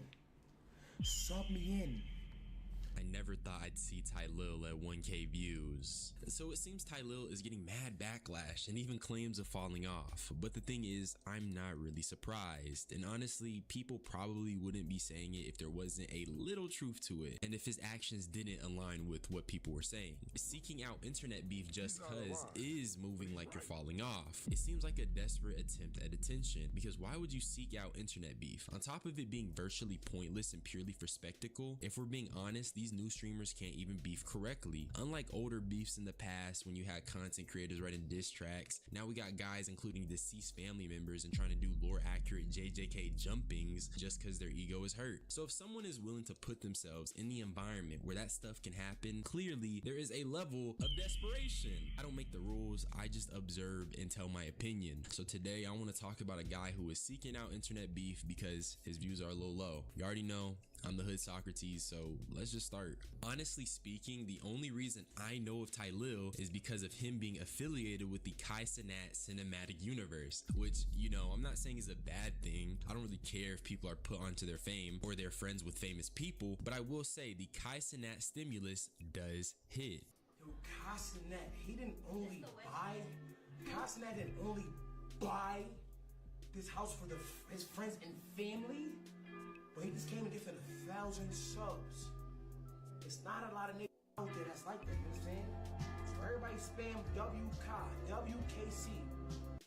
I never thought I'd see Tylil at 1K views. So it seems Tylil is getting mad backlash and even claims of falling off. But the thing is, I'm not really surprised. And honestly, people probably wouldn't be saying it if there wasn't a little truth to it. And if his actions didn't align with what people were saying. Seeking out internet beef just cause is moving like you're falling off. It seems like a desperate attempt at attention. Because why would you seek out internet beef? On top of it being virtually pointless and purely for spectacle, if we're being honest, these new streamers can't even beef correctly. Unlike older beefs in the past when you had content creators writing diss tracks, now we got guys including deceased family members and trying to do lore accurate JJK jumpings just cause their ego is hurt. So if someone is willing to put themselves in the environment where that stuff can happen, clearly there is a level of desperation. I don't make the rules, I just observe and tell my opinion. So today I want to talk about a guy who is seeking out internet beef because his views are a little low. You already know I'm the Hood Socrates, so let's just start. Honestly speaking, the only reason I know of Tylil is because of him being affiliated with the Kai Cenat cinematic universe, which, you know, I'm not saying is a bad thing. I don't really care if people are put onto their fame or they're friends with famous people, but I will say the Kai Cenat stimulus does hit. Yo, Kai Cenat, he didn't only buy, Kai Cenat didn't only buy this house for his friends and family, but he just came and gifted 1,000 subs. It's not a lot of niggas out there that's like that, you know what I'm saying? So everybody spam WKC.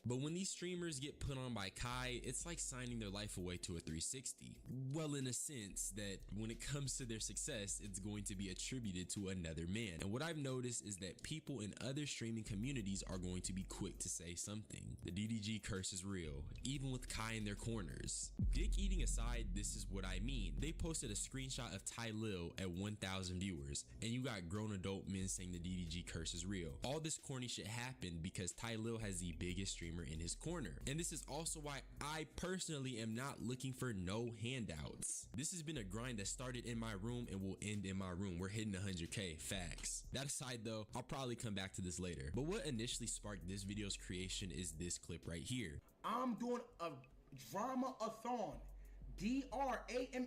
But when these streamers get put on by Kai, it's like signing their life away to a 360. Well, in a sense that when it comes to their success, it's going to be attributed to another man. And what I've noticed is that people in other streaming communities are going to be quick to say something. The DDG curse is real, even with Kai in their corners. Dick eating aside, this is what I mean. They posted a screenshot of Tylil at 1,000 viewers, and you got grown adult men saying the DDG curse is real. All this corny shit happened because Tylil has the biggest streamer in his corner. And this is also why I personally am not looking for no handouts. This has been a grind that started in my room and will end in my room. We're hitting 100K, facts. That aside though, I'll probably come back to this later. But what initially sparked this video's creation is this clip right here. I'm doing a drama-a-thon. DRAMA/A/THON.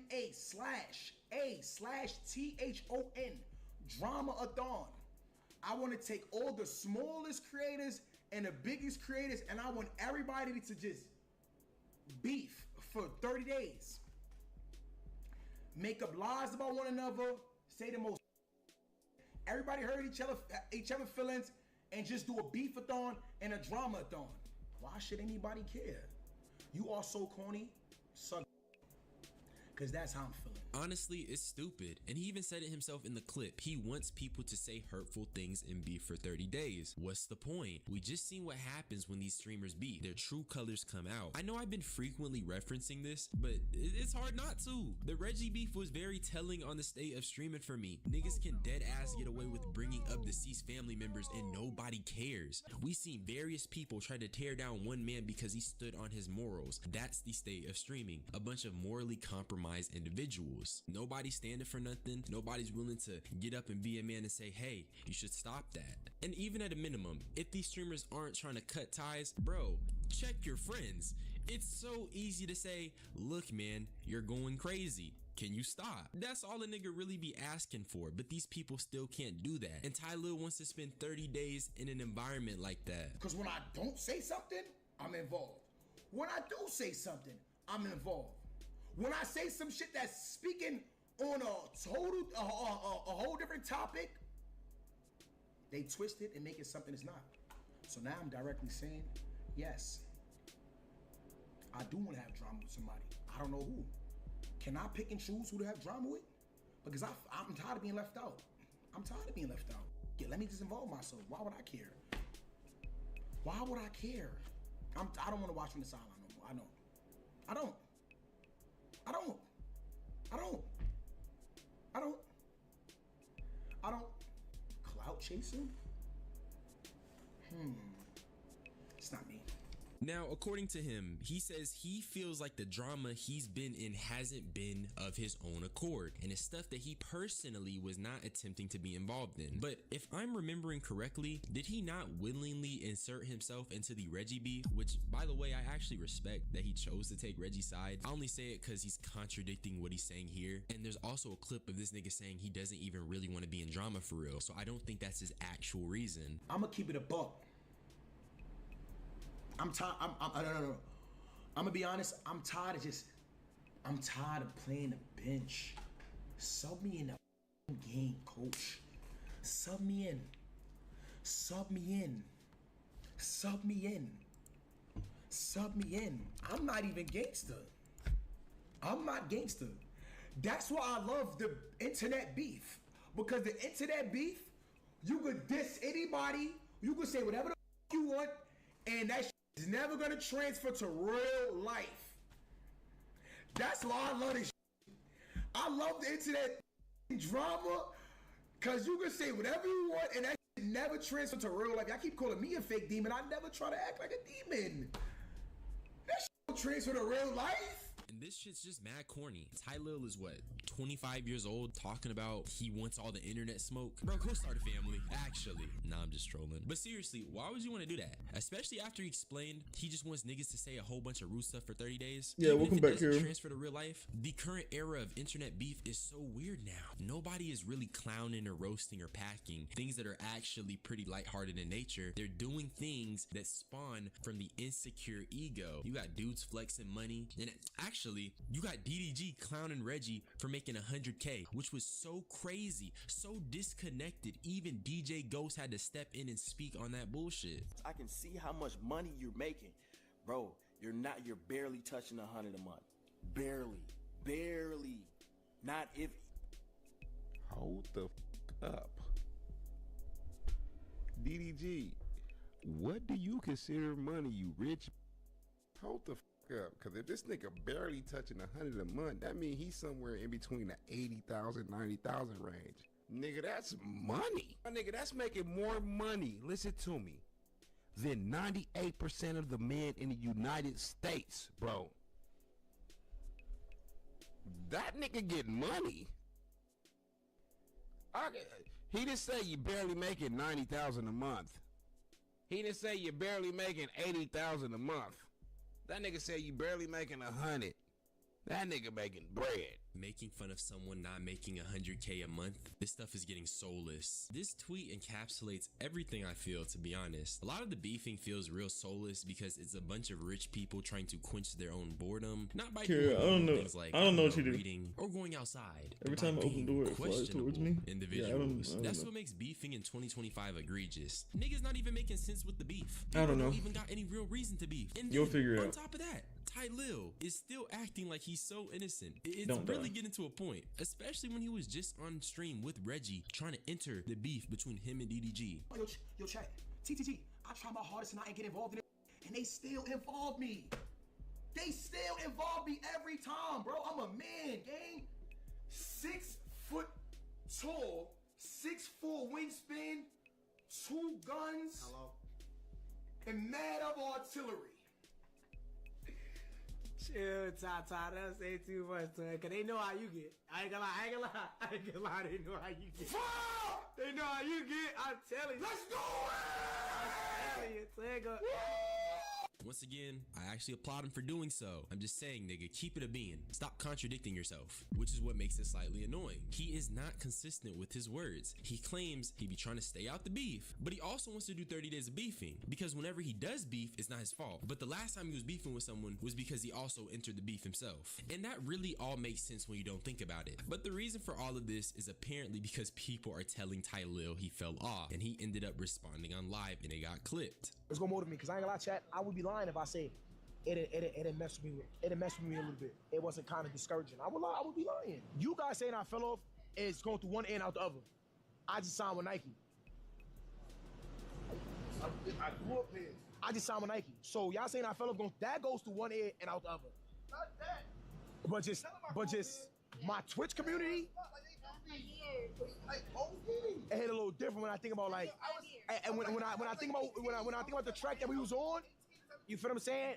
Drama-a-thon. I want to take all the smallest creators and the biggest creators, and I want everybody to just beef for 30 days. Make up lies about one another, say the most. Everybody heard each other feelings, and just do a beefathon and a drama-a-thon. Why should anybody care? You are so corny, suck. Because that's how I'm feeling. Honestly, it's stupid. And he even said it himself in the clip. He wants people to say hurtful things and beef for 30 days. What's the point? We just seen what happens when these streamers beef. Their true colors come out. I know I've been frequently referencing this, but it's hard not to. The Reggie beef was very telling on the state of streaming for me. Niggas can dead ass get away with bringing up deceased family members and nobody cares. We seen various people try to tear down one man because he stood on his morals. That's the state of streaming. A bunch of morally compromised individuals. Nobody's standing for nothing. Nobody's willing to get up and be a man and say, hey, you should stop that. And even at a minimum, if these streamers aren't trying to cut ties, bro, check your friends. It's so easy to say, look, man, you're going crazy. Can you stop? That's all a nigga really be asking for, but these people still can't do that. And Tylil wants to spend 30 days in an environment like that. Because when I don't say something, I'm involved. When I do say something, I'm involved. When I say some shit that's speaking on a whole different topic, they twist it and make it something it's not. So now I'm directly saying, yes, I do want to have drama with somebody. I don't know who. Can I pick and choose who to have drama with? Because I'm tired of being left out. I'm tired of being left out. Yeah, let me just involve myself. Why would I care? Why would I care? I don't want to watch from the sideline no more. I don't. Clout chasing? It's not me. Now, according to him, he says he feels like the drama he's been in hasn't been of his own accord, and it's stuff that he personally was not attempting to be involved in. But if I'm remembering correctly, did he not willingly insert himself into the Reggie beef? Which, by the way, I actually respect that he chose to take Reggie's side. I only say it because he's contradicting what he's saying here, and there's also a clip of this nigga saying he doesn't even really want to be in drama for real, so I don't think that's his actual reason. I'm gonna keep it a buck. I'm tired. No. I'm gonna be honest. I'm tired of playing the bench. Sub me in the game, coach. Sub me in. I'm not even gangster. I'm not gangster. That's why I love the internet beef. Because the internet beef, you could diss anybody. You could say whatever the you want, and that is never gonna transfer to real life. That's why I love this shit. I love the internet drama, cause you can say whatever you want and that shit never transfer to real life. I keep calling me a fake demon. I never try to act like a demon. That shit don't transfer to real life. And this shit's just mad corny. Ty Lil is what, 25 years old, talking about he wants all the internet smoke? Bro, go start a family. Actually, nah, I'm just trolling. But seriously, why would you want to do that? Especially after he explained he just wants niggas to say a whole bunch of rude stuff for 30 days. Yeah, welcome back here. Transfer to real life. The current era of internet beef is so weird now. Nobody is really clowning or roasting or packing things that are actually pretty lighthearted in nature. They're doing things that spawn from the insecure ego. You got dudes flexing money, and actually, you got DDG clowning Reggie for making 100K, which was so crazy, so disconnected. Even DJ Ghost had to step in and speak on that bullshit. I can see how much money you're making. Bro, you're barely touching 100 a month. Barely. Not if. Hold the up. DDG, what do you consider money, you rich? Hold the up, because if this nigga barely touching 100 a month, that means he's somewhere in between the 80,000, 90,000 range. Nigga, that's money. My nigga, that's making more money, listen to me, than 98% of the men in the United States, bro. That nigga get money. He didn't say you barely making 90,000 a month. He didn't say you barely making 80,000 a month. That nigga said you barely making 100. That nigga making bread. Making fun of someone not making 100K a month, this stuff is getting soulless. This tweet encapsulates everything I feel, to be honest. A lot of the beefing feels real soulless because it's a bunch of rich people trying to quench their own boredom, not by doing things like I don't know what you do. Reading or going outside. Every time I open the door, it flies towards me. Individuals. I don't That's know. what makes beefing in 2025 egregious. Niggas not even making sense with the beef. I don't know. Don't even got any real reason to beef. And You'll then, figure it out. On top of that, Ty Lil is still acting like he's so innocent. It's Don't really die. getting to a point, especially when he was just on stream with Reggie trying to enter the beef between him and DDG. Yo, chat. TTT, I try my hardest to not get involved in it, and they still involve me. They still involve me every time, bro. I'm a man, gang. 6 foot tall, 6'4" wingspan, 2 guns, and mad of artillery. Chill, Tata. Don't say too much, son. Cause they know how you get. I ain't gonna lie. They know how you get. They know how you get. I'm telling you. Let's do it! I'm telling you, Once again, I actually applaud him for doing so. I'm just saying, nigga, keep it a being. Stop contradicting yourself, which is what makes it slightly annoying. He is not consistent with his words. He claims he be trying to stay out the beef, but he also wants to do 30 days of beefing, because whenever he does beef, it's not his fault. But the last time he was beefing with someone was because he also entered the beef himself. And that really all makes sense when you don't think about it. But the reason for all of this is apparently because people are telling Ty Lil he fell off, and he ended up responding on live and it got clipped. It's gonna motivate me, because I ain't gonna lie, chat. I would be lying if I say it messed with me. It messed with me a little bit. It wasn't kind of discouraging. I would be lying. You guys saying I fell off is going through one end out the other. I just signed with Nike. I grew up here. I just signed with Nike. So y'all saying I fell off, that goes through one end and out the other. Not that. But just my Twitch community. It hit a little different when I think about like, and when I think about the track that we was on, you feel what I'm saying?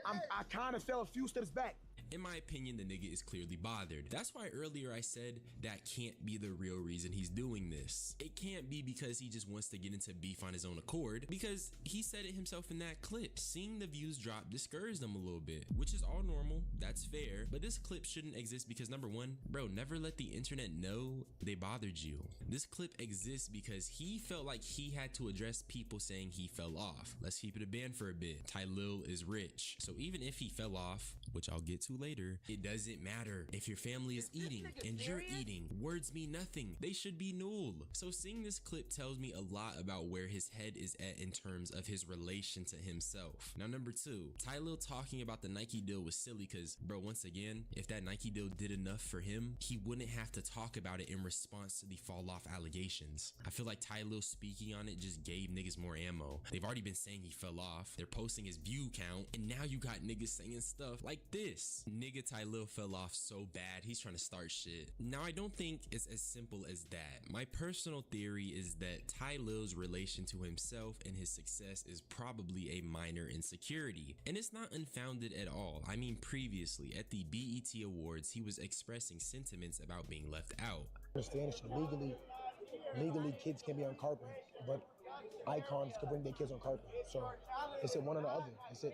I kind of fell a few steps back. In my opinion, the nigga is clearly bothered. That's why earlier I said that can't be the real reason he's doing this. It can't be because he just wants to get into beef on his own accord, because he said it himself in that clip. Seeing the views drop discouraged him a little bit, which is all normal, that's fair, but this clip shouldn't exist because number one, bro, never let the internet know they bothered you. This clip exists because he felt like he had to address people saying he fell off. Let's keep it a band for a bit. Tylil is rich, so even if he fell off, which I'll get to later, it doesn't matter. If your family is eating and you're eating, words mean nothing. They should be null. So seeing this clip tells me a lot about where his head is at in terms of his relation to himself. Now, number two, Tylil talking about the Nike deal was silly because, bro, once again, if that Nike deal did enough for him, he wouldn't have to talk about it in response to the fall off allegations. I feel like Tylil speaking on it just gave niggas more ammo. They've already been saying he fell off. They're posting his view count, and now you got niggas saying stuff like this. Nigga Tylil fell off so bad, he's trying to start shit. Now, I don't think it's as simple as that. My personal theory is that Tylil's relation to himself and his success is probably a minor insecurity. And it's not unfounded at all. I mean, previously, at the BET Awards, he was expressing sentiments about being left out. Understand legally kids can be on carpet, but icons can bring their kids on carpet. So it's one or the other. It's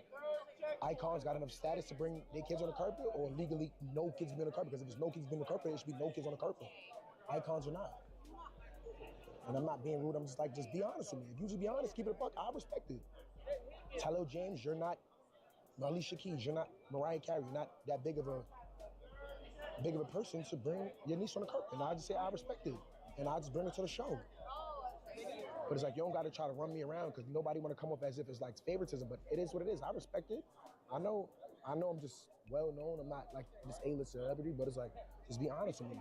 icons got enough status to bring their kids on the carpet, or legally no kids be on the carpet? Because if there's no kids being on the carpet, it should be no kids on the carpet. Icons are not. And I'm not being rude. I'm just like, just be honest with me. If you just be honest, keep it a buck, I respect it. Tylil James, you're not Alicia Keys. You're not Mariah Carey. You're not that big of a person to bring your niece on the carpet. And I just say I respect it, and I just bring her to the show. But it's like, you don't got to try to run me around because nobody want to come up as if it's like favoritism, but it is what it is. I respect it. I know I'm just well known. I'm not like this A-list celebrity, but it's like, just be honest with me.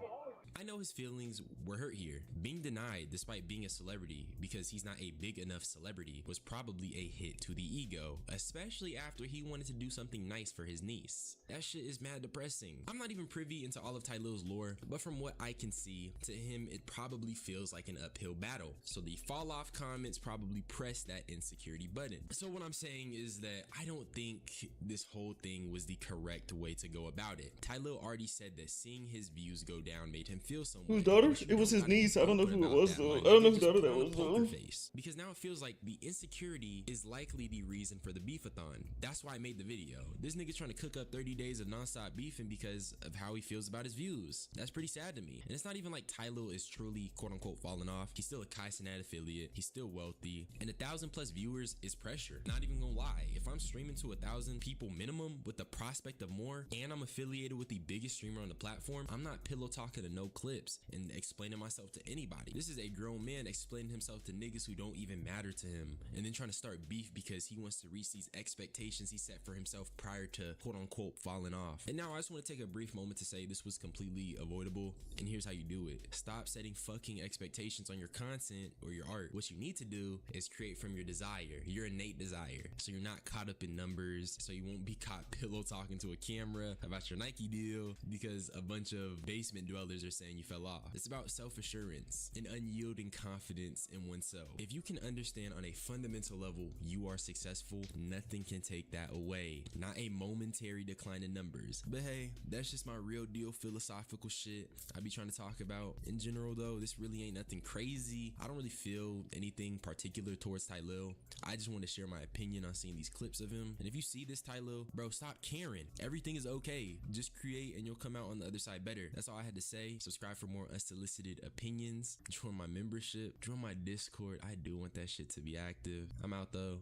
I know his feelings were hurt here. Being denied despite being a celebrity because he's not a big enough celebrity was probably a hit to the ego, especially after he wanted to do something nice for his niece. That shit is mad depressing. I'm not even privy into all of Tylil's lore, but from what I can see, to him it probably feels like an uphill battle. So the fall off comments probably press that insecurity button. So what I'm saying is that I don't think this whole thing was the correct way to go about it. Tylil already said that seeing his views go down made him feel some Whose daughter? It was his niece. I don't know who it was though. I don't know whose daughter that was though. Because now it feels like the insecurity is likely the reason for the beefathon. That's why I made the video. This nigga's trying to cook up 30 days of nonstop beefing because of how he feels about his views. That's pretty sad to me. And it's not even like Tylil is truly quote unquote falling off. He's still a Kai Cenat affiliate. He's still wealthy. And 1,000+ viewers is pressure. Not even gonna lie. If I'm streaming to 1,000 people minimum with the prospect of more, and I'm affiliated with the biggest streamer on the platform, I'm not pillow talking to no clips and explaining myself to anybody. This is a grown man explaining himself to niggas who don't even matter to him, and then trying to start beef because he wants to reach these expectations he set for himself prior to quote unquote falling off. And now I just want to take a brief moment to say this was completely avoidable, and here's how you do it. Stop setting fucking expectations on your content or your art. What you need to do is create from your desire, your innate desire, so you're not caught up in numbers, so you won't be caught pillow talking to a camera about your Nike deal because a bunch of basement dwellers are saying you fell off. It's about self-assurance and unyielding confidence in oneself. If you can understand on a fundamental level you are successful, nothing can take that away. Not a momentary decline in numbers. But hey, that's just my real deal philosophical shit I be trying to talk about. In general though, this really ain't nothing crazy. I don't really feel anything particular towards Tylil. I just want to share my opinion on seeing these clips of him. And if you see this, Tylil, bro, stop caring. Everything is okay. Just create and you'll come out on the other side better. That's all I had to say. Subscribe for more unsolicited opinions. Join my membership. Join my Discord. I do want that shit to be active. I'm out though.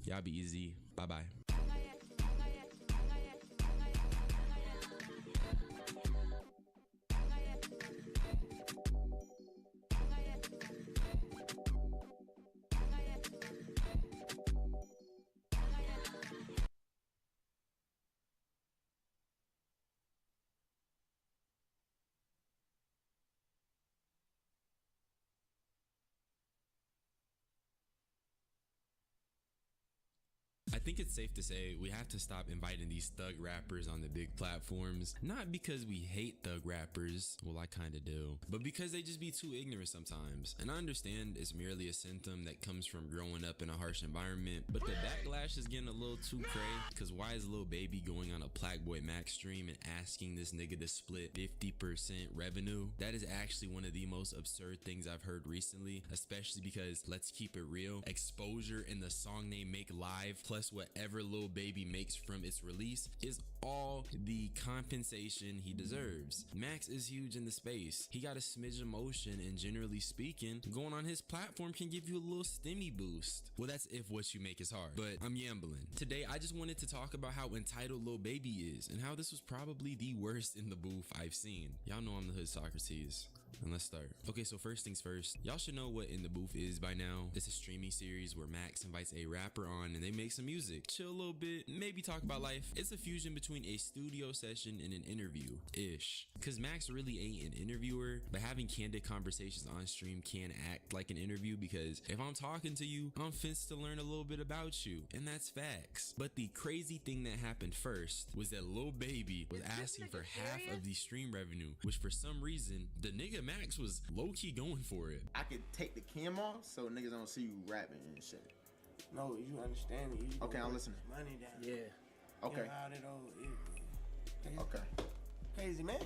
Y'all be easy. Bye bye. think it's safe to say we have to stop inviting these thug rappers on the big platforms, not because we hate thug rappers, well I kinda do, but because they just be too ignorant sometimes. And I understand it's merely a symptom that comes from growing up in a harsh environment, but the backlash is getting a little too cray, cause why is Lil Baby going on a Plague Max stream and asking this nigga to split 50% revenue? That is actually one of the most absurd things I've heard recently, especially because, let's keep it real, exposure in the song they make live plus whatever Lil Baby makes from its release is all the compensation he deserves. Max is huge in the space. He got a smidge of motion, and generally speaking, going on his platform can give you a little stimmy boost. Well, that's if what you make is hard, but I'm yambling. Today, I just wanted to talk about how entitled Lil Baby is and how this was probably the worst in the booth I've seen. Y'all know I'm the hood Socrates. And let's start. Okay, so first things first, y'all should know what In the Booth is by now. It's a streaming series where Max invites a rapper on and they make some music, chill a little bit, maybe talk about life. It's a fusion between a studio session and an interview-ish. Cause Max really ain't an interviewer, but having candid conversations on stream can act like an interview because if I'm talking to you, I'm fenced to learn a little bit about you, and that's facts. But the crazy thing that happened first was that Lil Baby was asking for half of the stream revenue, which for some reason, the nigga Max was low-key going for it. I could take the cam off so niggas don't see you rapping and shit. No, you understand it. Okay, I'm listening. Money down. Yeah. Okay. You know how that old, Okay. Crazy man.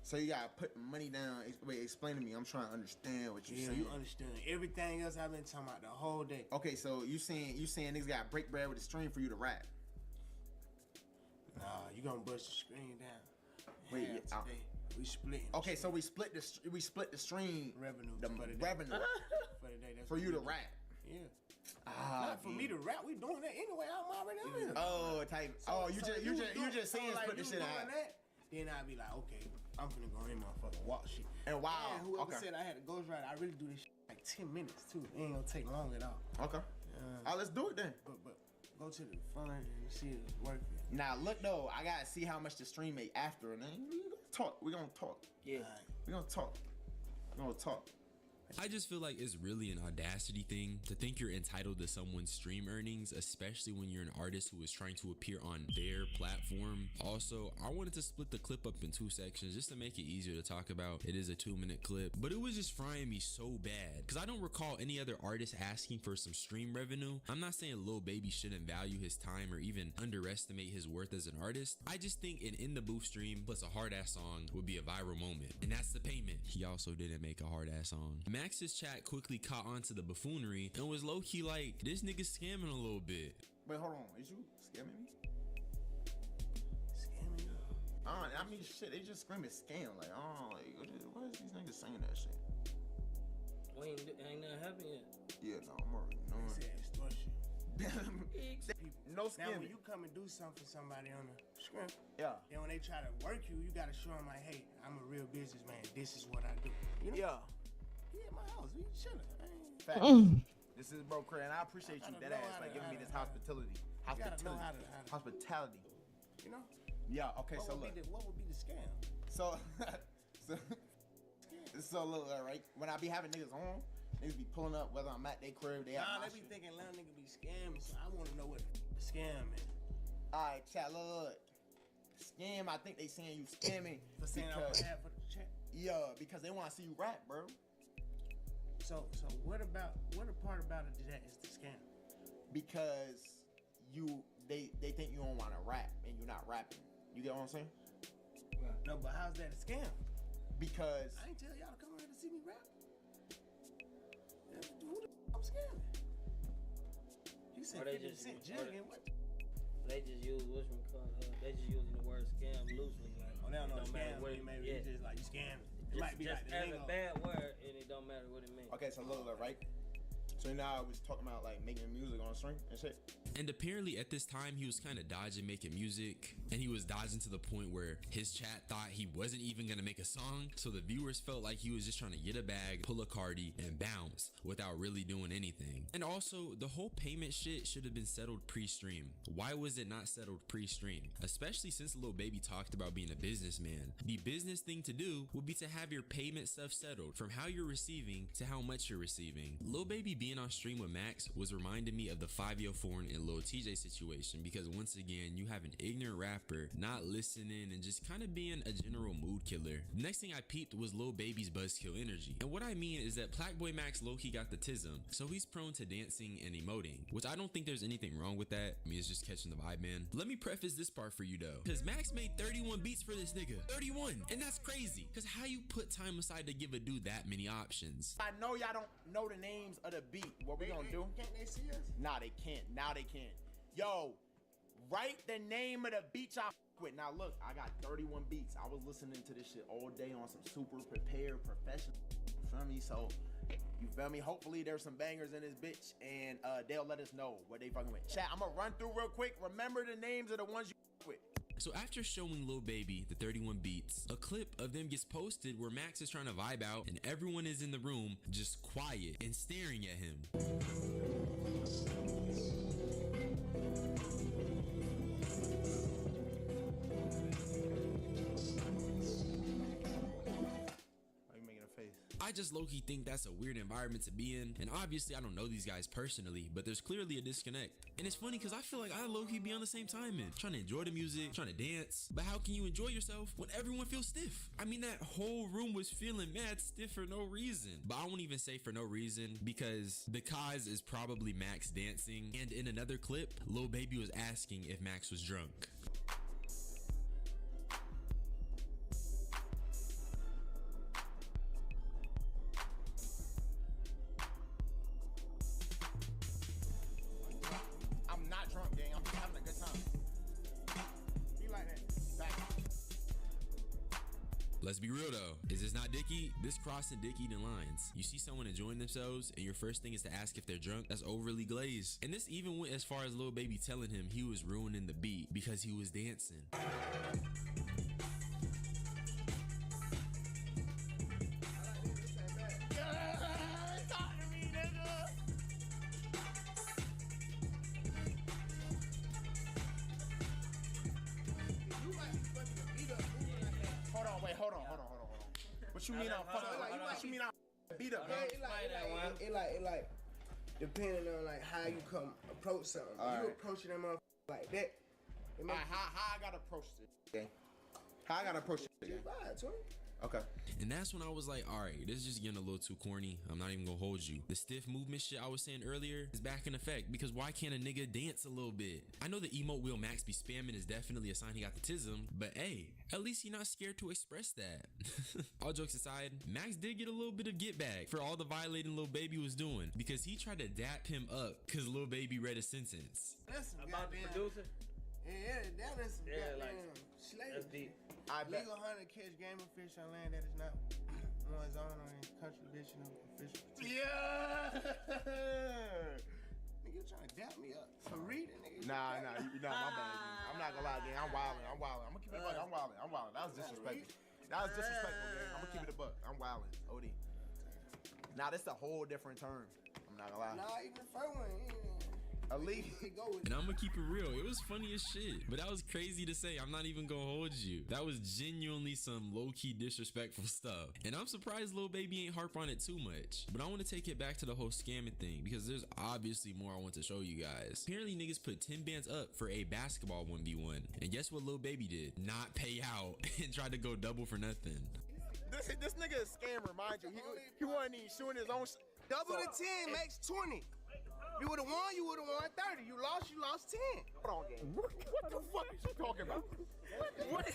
So you gotta put money down. Wait, explain to me. I'm trying to understand what you're saying. You understand everything else I've been talking about the whole day. Okay, so you saying niggas gotta break bread with the stream for you to rap? Nah, you gonna bust the screen down. Wait, we splitting. Okay, so we split the stream revenue. The for the revenue day. For the day. That's for you to rap. Yeah. Not for me to rap. We doing that anyway. I'm already on here. Oh, type. You just saying split the shit out. Then I'd be like, okay, I'm finna go in motherfucking walk shit. And wow, whoever said I had a ghostwriter, I really do this shit like 10 minutes too. It ain't gonna take long at all. Okay. Let's do it then. But go to the front and see it working. Now look though, I gotta see how much the stream made after, and then we gonna talk. Yeah. We gonna talk. I just feel like it's really an audacity thing to think you're entitled to someone's stream earnings, especially when you're an artist who is trying to appear on their platform. Also, I wanted to split the clip up in 2 sections just to make it easier to talk about. It is a 2-minute clip, but it was just frying me so bad because I don't recall any other artist asking for some stream revenue. I'm not saying Lil Baby shouldn't value his time or even underestimate his worth as an artist. I just think an In the Booth stream plus a hard ass song would be a viral moment, and that's the payment. He also didn't make a hard ass song. Max's chat quickly caught on to the buffoonery and was low-key like, this nigga's scamming a little bit. Wait, hold on. Is you scamming me? Scamming you? I mean, shit, they just screaming scam. Like, what is these niggas saying that shit? Ain't nothing happened yet. Yeah, no, I'm already knowing. They said extortion. No scamming. Now, when you come and do something for somebody on the script, then when they try to work you, you gotta show them like, hey, I'm a real businessman. This is what I do. You know? He at my house. We chilling. This is Bro Cray, and I appreciate you dead ass like giving me this hospitality. You know? Yeah. Okay. What would be the scam? So look, right? When I be having niggas on, niggas be pulling up whether I'm at their crib, they be thinking little nigga be scamming, so I want to know what the scam is. All right, chat. Look. Scam. I think they saying you scamming for saying I'm gonna have for the chat. Yeah, because they want to see you rap, bro. So what part about it that is the scam? Because they think you don't want to rap and you're not rapping. You get what I'm saying? No, but how's that a scam? Because I ain't tell y'all to come here to see me rap. Who the I'm scamming? You said 50% jugging. What? They just use they just using the word scam loosely. Like, they don't know scam. Maybe it's just like you scamming. It might be just like as a bad word, and it don't matter what it means. Okay, so look, right? So now I was talking about like making music on stream and shit. And apparently at this time he was kind of dodging making music, and he was dodging to the point where his chat thought he wasn't even gonna make a song, so the viewers felt like he was just trying to get a bag, pull a cardie, and bounce without really doing anything. And also the whole payment shit should have been settled pre-stream. Why was it not settled pre-stream? Especially since Lil Baby talked about being a businessman. The business thing to do would be to have your payment stuff settled from how you're receiving to how much you're receiving. Lil Baby being being on stream with Max was reminding me of the 5Yo Foreign and Lil TJ situation, because once again, you have an ignorant rapper not listening and just kind of being a general mood killer. The next thing I peeped was Lil Baby's buzzkill energy. And what I mean is that Plaque Max low-key got the tism, so he's prone to dancing and emoting, which I don't think there's anything wrong with that. I mean, it's just catching the vibe, man. Let me preface this part for you though, because Max made 31 beats for this nigga. 31! And that's crazy, because how you put time aside to give a dude that many options? I know y'all don't know the names of the beat. What we gonna do? Can't they see us? Nah, they can't. Now they can't. Yo, write the name of the beat y'all with. Now look, I got 31 beats. I was listening to this shit all day on some super prepared professional. You feel me? So, you feel me? Hopefully there's some bangers in this bitch, and they'll let us know what they fucking with. Chat, I'm gonna run through real quick. Remember the names of the ones you with. So after showing Lil Baby the 31 beats, a clip of them gets posted where Max is trying to vibe out and everyone is in the room just quiet and staring at him. I just low-key think that's a weird environment to be in, and obviously I don't know these guys personally, but there's clearly a disconnect. And it's funny because I feel like I low-key be on the same time, man, trying to enjoy the music, trying to dance, but how can you enjoy yourself when everyone feels stiff? I mean, that whole room was feeling mad stiff for no reason, but I won't even say for no reason, because the cause is probably Max dancing, and in another clip, Lil Baby was asking if Max was drunk. Let's be real though, is this not Dickie? This crossing Dickie the lines. You see someone enjoying themselves and your first thing is to ask if they're drunk? That's overly glazed. And this even went as far as Lil Baby telling him he was ruining the beat because he was dancing. What you mean I'm fucking what you mean I'm beat up, bro? It like depending on like how you come approach something. You approaching them like that. How I gotta approach it? Okay. How I gotta approach it? Okay. And that's when I was like, all right, this is just getting a little too corny. I'm not even gonna hold you. The stiff movement shit I was saying earlier is back in effect, because why can't a nigga dance a little bit? I know the emote wheel Max be spamming is definitely a sign he got the tism, but hey, at least you're not scared to express that. All jokes aside, Max did get a little bit of get back for all the violating Lil Baby was doing, because he tried to dap him up because Lil Baby read a sentence. That's about the producer? Yeah, that is some goddamn slave. That's deep. Legal hunter catch game of fish on land that is not one's own or in country vision of official. Yeah! Nigga, you trying to dap me up for reading, nigga? Nah, my bad. I'm not gonna lie, gang. I'm wildin'. I'm gonna keep it buck. I'm wildin'. That was disrespectful. Gang. I'm gonna keep it a buck. I'm wildin'. OD. Nah, this a whole different term. I'm not gonna lie. Nah, even the first one, and I'm gonna keep it real, it was funny as shit, but that was crazy to say. I'm not even gonna hold you. That was genuinely some low-key disrespectful stuff, and I'm surprised Lil Baby ain't harp on it too much. But I want to take it back to the whole scamming thing, because there's obviously more I want to show you guys. Apparently niggas put 10 bands up for a basketball 1v1, and guess what Lil Baby did? Not pay out and tried to go double for nothing. This nigga is a scammer, mind you. He wasn't even shooting his own double the 10 makes 20. You would've won, you would've won 30. You lost 10. Hold on, gang. What the fuck is you talking about? What?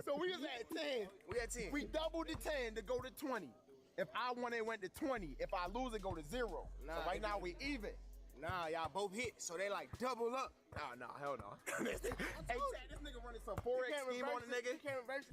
So we was at 10. We at 10. We doubled the 10 to go to 20. If I won, it went to 20. If I lose, it go to 0. Nah, so right now we even. Nah, y'all both hit, so they like double up. Nah, hell no. Hey, Chad, this nigga running some 4X scheme on the nigga.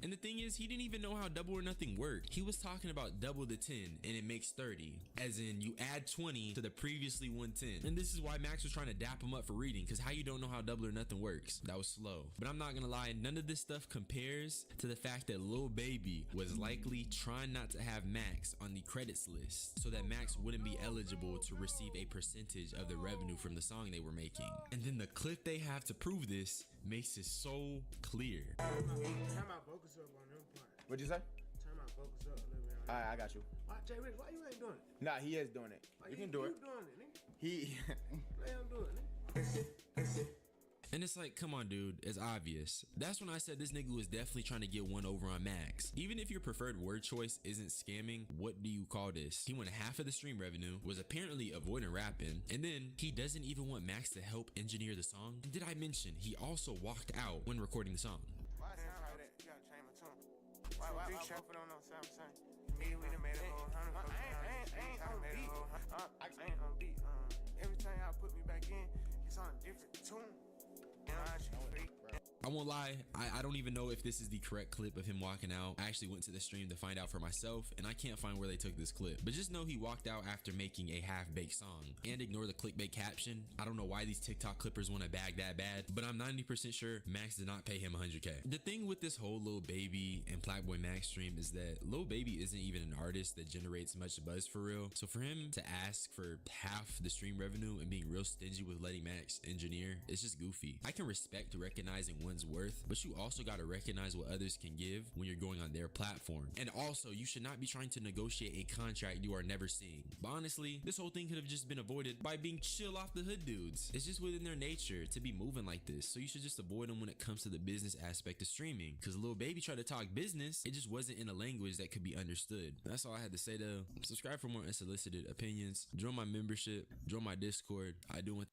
And the thing is, he didn't even know how double or nothing worked. He was talking about double the 10 and it makes 30. As in, you add 20 to the previously 110. And this is why Max was trying to dap him up for reading, because how you don't know how double or nothing works? That was slow. But I'm not gonna lie, none of this stuff compares to the fact that Lil Baby was likely trying not to have Max on the credits list, so that Max wouldn't be eligible to receive a percentage of the revenue from the song they were making. And then the clip they have to prove this makes it so clear. Turn my focus up on them part. What'd you say? Turn my focus up a little bit. Alright, I got you. Why, Jay Rich, why you ain't doing it? Nah, he is doing it. Why You can do it. You doing it, nigga? He. Let him do it, nigga. And it's like, come on, dude, it's obvious. That's when I said this nigga was definitely trying to get one over on Max. Even if your preferred word choice isn't scamming, what do you call this? He won half of the stream revenue, was apparently avoiding rapping, and then he doesn't even want Max to help engineer the song. And did I mention he also walked out when recording the song? Why it sound like that? You gotta change my tune. Why both don't know what I'm saying? Me, we done made a whole hundred. I ain't on beat. I ain't on beat. Every time y'all put me back in, it's on a different tune. I won't lie, I don't even know if this is the correct clip of him walking out. I actually went to the stream to find out for myself, and I can't find where they took this clip. But just know he walked out after making a half-baked song. And ignore the clickbait caption. I don't know why these TikTok clippers want to bag that bad, but I'm 90% sure Max did not pay him 100K. The thing with this whole Lil Baby and Blackboy Max stream is that Lil Baby isn't even an artist that generates much buzz for real. So for him to ask for half the stream revenue and being real stingy with letting Max engineer, it's just goofy. I can respect recognizing one's worth, but you also got to recognize what others can give when you're going on their platform. And also, you should not be trying to negotiate a contract you are never seeing. But honestly, this whole thing could have just been avoided by being chill off the hood dudes. It's just within their nature to be moving like this, so you should just avoid them when it comes to the business aspect of streaming. Because Lil Baby tried to talk business, it just wasn't in a language that could be understood. That's all I had to say though. Subscribe for more unsolicited opinions, join my membership, join my Discord. I do want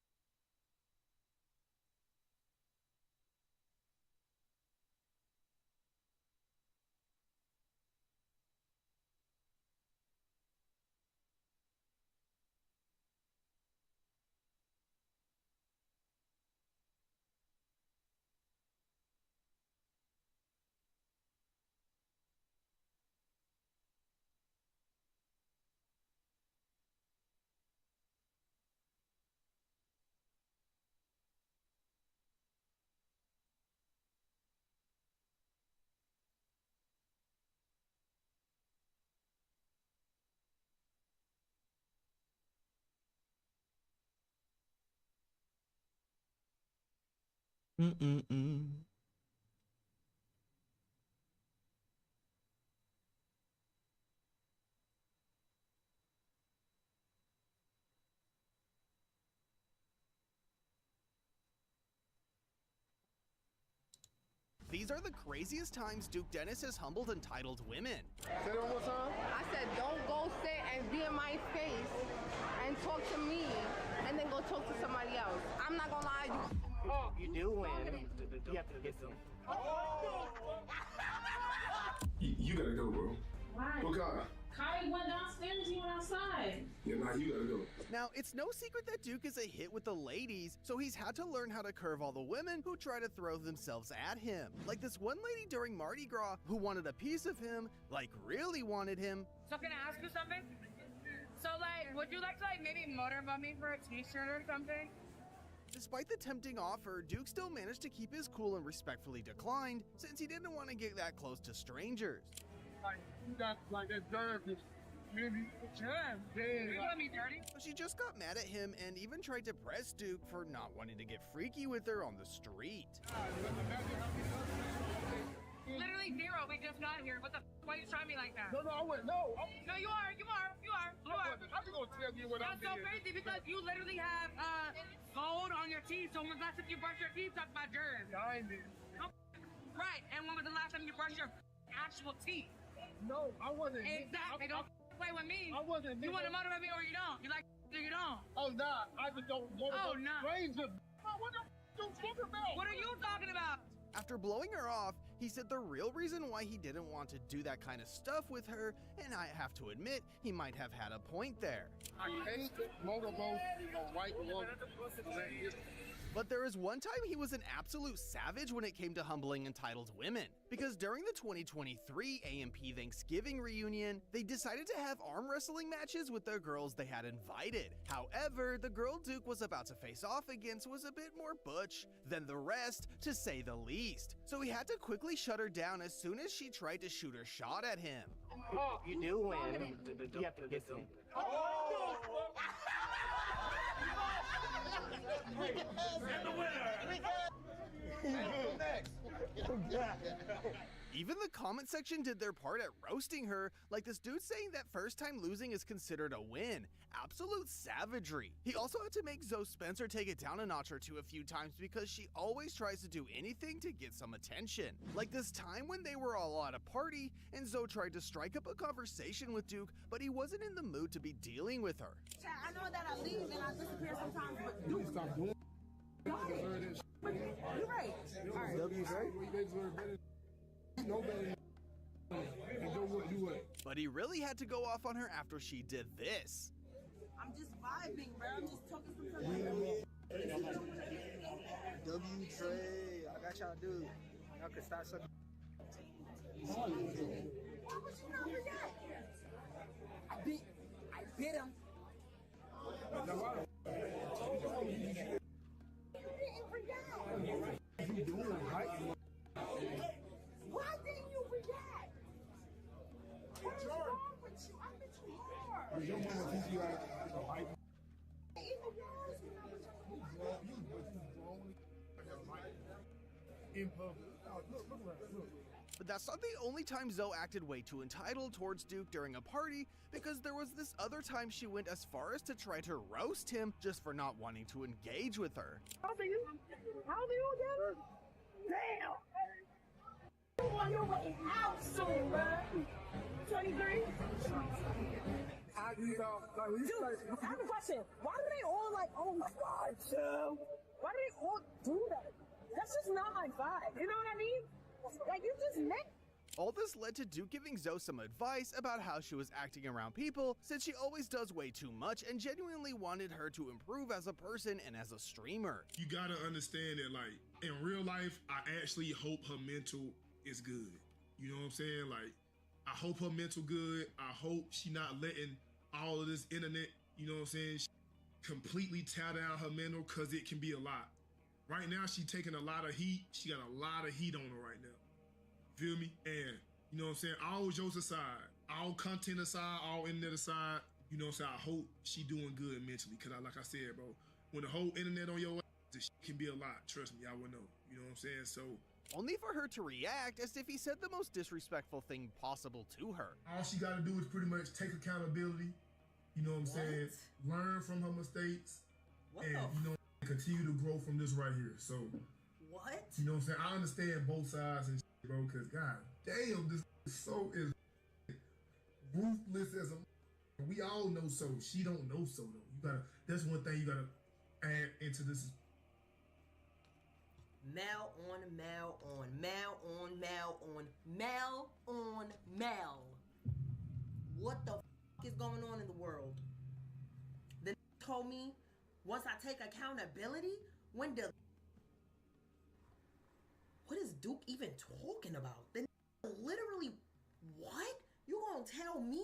These are the craziest times Duke Dennis has humbled entitled women. Say that one more time. I said, don't go sit and be in my face and talk to me and then go talk to somebody else. I'm not gonna lie, you do win. You have to get some. You gotta go, bro. Why? What kind? Kai went downstairs, he went outside. Yeah, nah, you gotta go. Now, it's no secret that Duke is a hit with the ladies, so he's had to learn how to curve all the women who try to throw themselves at him. Like this one lady during Mardi Gras who wanted a piece of him, like really wanted him. So can I ask you something? So like, would you like to like maybe motorboat me for a t-shirt or something? Despite the tempting offer, Duke still managed to keep his cool and respectfully declined, since he didn't want to get that close to strangers. Like, you got like that nerve to maybe jam. You let me dirty? She just got mad at him and even tried to press Duke for not wanting to get freaky with her on the street. Literally zero. We just got here. What the? Why are you trying me like that? No, I wouldn't. No, you are. I'm gonna tell you what I'm doing. That's so crazy because you literally have gold on your teeth. So when last time you brushed your teeth, talk about germs. I did. Right. And when was the last time you brushed your actual teeth? No, I wasn't. Exactly. Don't play with me. I wasn't. You want to motivate me or you don't? You like or you don't? Oh, nah. I just don't want to. Oh, nah. Stranger. What the you talking about? What are you talking about? After blowing her off, he said the real reason why he didn't want to do that kind of stuff with her, and I have to admit, he might have had a point there. I can't motorboat a white woman. But there is one time he was an absolute savage when it came to humbling entitled women. Because during the 2023 AMP Thanksgiving reunion, they decided to have arm wrestling matches with the girls they had invited. However, the girl Duke was about to face off against was a bit more butch than the rest, to say the least. So he had to quickly shut her down as soon as she tried to shoot her shot at him. Oh, you do win. You have to get some. And the winner! Next! Even the comment section did their part at roasting her, like this dude saying that first time losing is considered a win. Absolute savagery. He also had to make Zoe Spencer take it down a notch or two a few times because she always tries to do anything to get some attention. Like this time when they were all at a party and Zoe tried to strike up a conversation with Duke, but he wasn't in the mood to be dealing with her. I know that I leave and I disappear sometimes, but Duke, stop doing. You're right. All right. W's right. But he really had to go off on her after she did this. I'm just vibing, bro. I'm just talking some W Trey, I got y'all dude. Y'all can start sucking. Why would you not forget? I bit him. You didn't forget. Why didn't you forget? What is wrong with you? I bit you hard. Your mama teach you how to fight. Even worse when I was in public. Look around, look. But that's not the only time Zoe acted way too entitled towards Duke during a party, because there was this other time she went as far as to try to roast him just for not wanting to engage with her. How old are you again? Damn! You on your way out soon, man. 23? Dude, I have a question. Why do they all like, oh my god, Joe? Why do they all do that? That's just not my vibe. You know what I mean? Like, you just met. All this led to Duke giving Zoe some advice about how she was acting around people, since she always does way too much, and genuinely wanted her to improve as a person and as a streamer. You gotta understand that, like, in real life, I actually hope her mental is good. You know what I'm saying? Like, I hope her mental good. I hope she not letting all of this internet, you know what I'm saying, completely tear down her mental, because it can be a lot. Right now, she taking a lot of heat. She got a lot of heat on her right now. Feel me? And, you know what I'm saying, all jokes aside, all content aside, all internet aside, you know what I'm saying, I hope she doing good mentally. Because like I said, bro, when the whole internet on your ass, this shit can be a lot. Trust me, I would know. You know what I'm saying? So, only for her to react as if he said the most disrespectful thing possible to her. all she got to do is pretty much take accountability. You know what I'm saying? Learn from her mistakes. And, you know, continue to grow from this right here. So, what? You know what I'm saying? I understand both sides and shit, bro, because god damn, this so is ruthless as a. We all know so. She don't know so though. You gotta. That's one thing you gotta add into this. Mal on Mal on Mal on Mal on Mal on Mal. What the f is going on in the world? The told me once I take accountability, when the what is Duke even talking about? The literally what? You gonna tell me?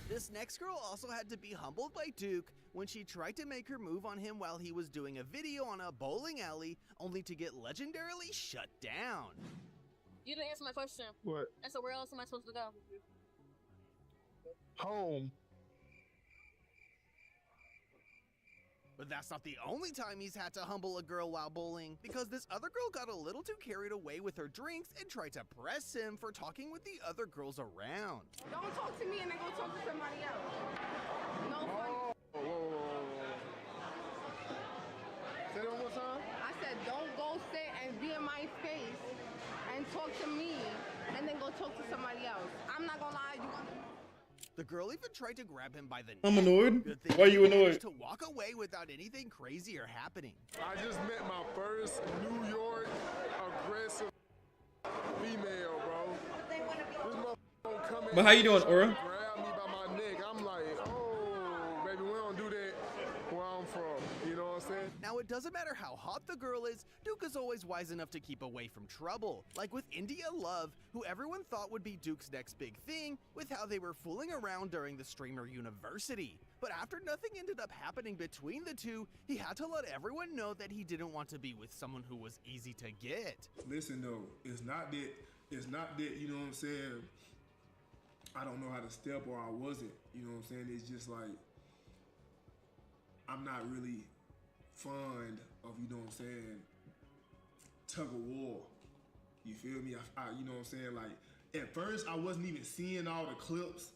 This next girl also had to be humbled by Duke when she tried to make her move on him while he was doing a video on a bowling alley, only to get legendarily shut down. You didn't answer my question. What? And so where else am I supposed to go? Home. But that's not the only time he's had to humble a girl while bowling, because this other girl got a little too carried away with her drinks and tried to press him for talking with the other girls around. Don't talk to me and then go talk to somebody else. No fun. Say that one more time. I said, don't go sit and be in my face and talk to me and then go talk to somebody else. I'm not gonna lie, you. The girl even tried to grab him by the neck. I'm annoyed. Good thing Why are he you managed annoyed? to walk away without anything crazy or happening. I just met my first New York aggressive female, bro. This motherfucker don't come in But how you doing, Aura? and grab me by my neck. I'm like, oh, baby, we don't do that where I'm from. You know what I'm saying? Now, it doesn't matter how hot the girl is, Duke is always wise enough to keep away from trouble. Like with India Love, who everyone thought would be Duke's next big thing, with how they were fooling around during the streamer university. But after nothing ended up happening between the two, he had to let everyone know that he didn't want to be with someone who was easy to get. Listen though, it's not that, you know what I'm saying, I don't know how to step or I wasn't, you know what I'm saying? It's just like, I'm not really fond of, you know what I'm saying, tug of war. You feel me? You know what I'm saying? Like, at first, I wasn't even seeing all the clips,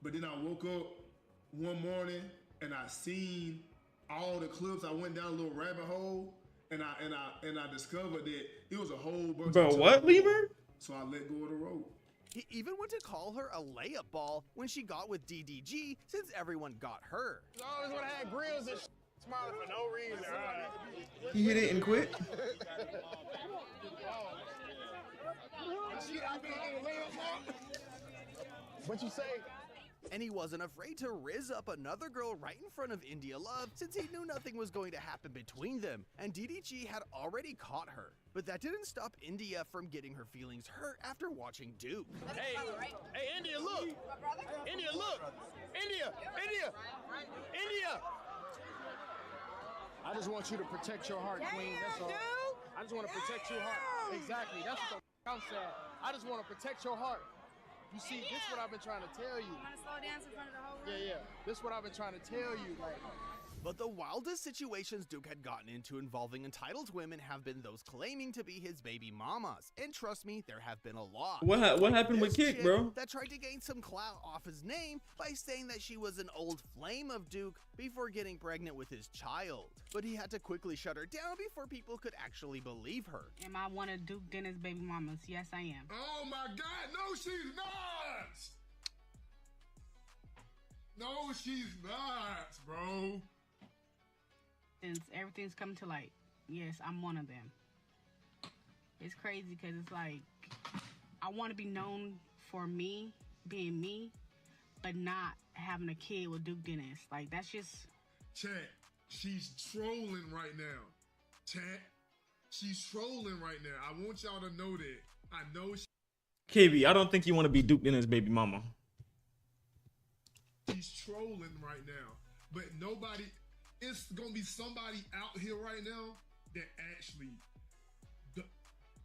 but then I woke up one morning and I seen all the clips. I went down a little rabbit hole, and I discovered that it was a whole bunch Bro, of what, Lieber? So I let go of the rope. He even went to call her a layup ball when she got with DDG, since everyone got her. I always would have had grills and smiling for no reason. Right? He hit it and quit? What you say? And he wasn't afraid to rizz up another girl right in front of India Love, since he knew nothing was going to happen between them, and DDG had already caught her. But that didn't stop India from getting her feelings hurt after watching Duke. Hey, India, look! India, look! India! I just want you to protect your heart, Queen. That's all. I just want to protect your heart. Exactly. That's what the I'm saying. I just want to protect your heart. You see, this is what I've been trying to tell you. Want to slow dance in front of the whole room? Yeah. This is what I've been trying to tell you. Like, but the wildest situations Duke had gotten into involving entitled women have been those claiming to be his baby mamas. And trust me, there have been a lot. What happened with Kick, bro? That tried to gain some clout off his name by saying that she was an old flame of Duke before getting pregnant with his child. But he had to quickly shut her down before people could actually believe her. Am I one of Duke Dennis' baby mamas? Yes, I am. Oh my God, no, she's not! No, she's not, bro. Since everything's come to light, yes, I'm one of them. It's crazy because it's like, I want to be known for me, being me, but not having a kid with Duke Dennis. Like, that's just... Chat, she's trolling right now. Chat, she's trolling right now. I want y'all to know that. I know she... KB, I don't think you want to be Duke Dennis' baby mama. She's trolling right now. But nobody... It's gonna be somebody out here right now that actually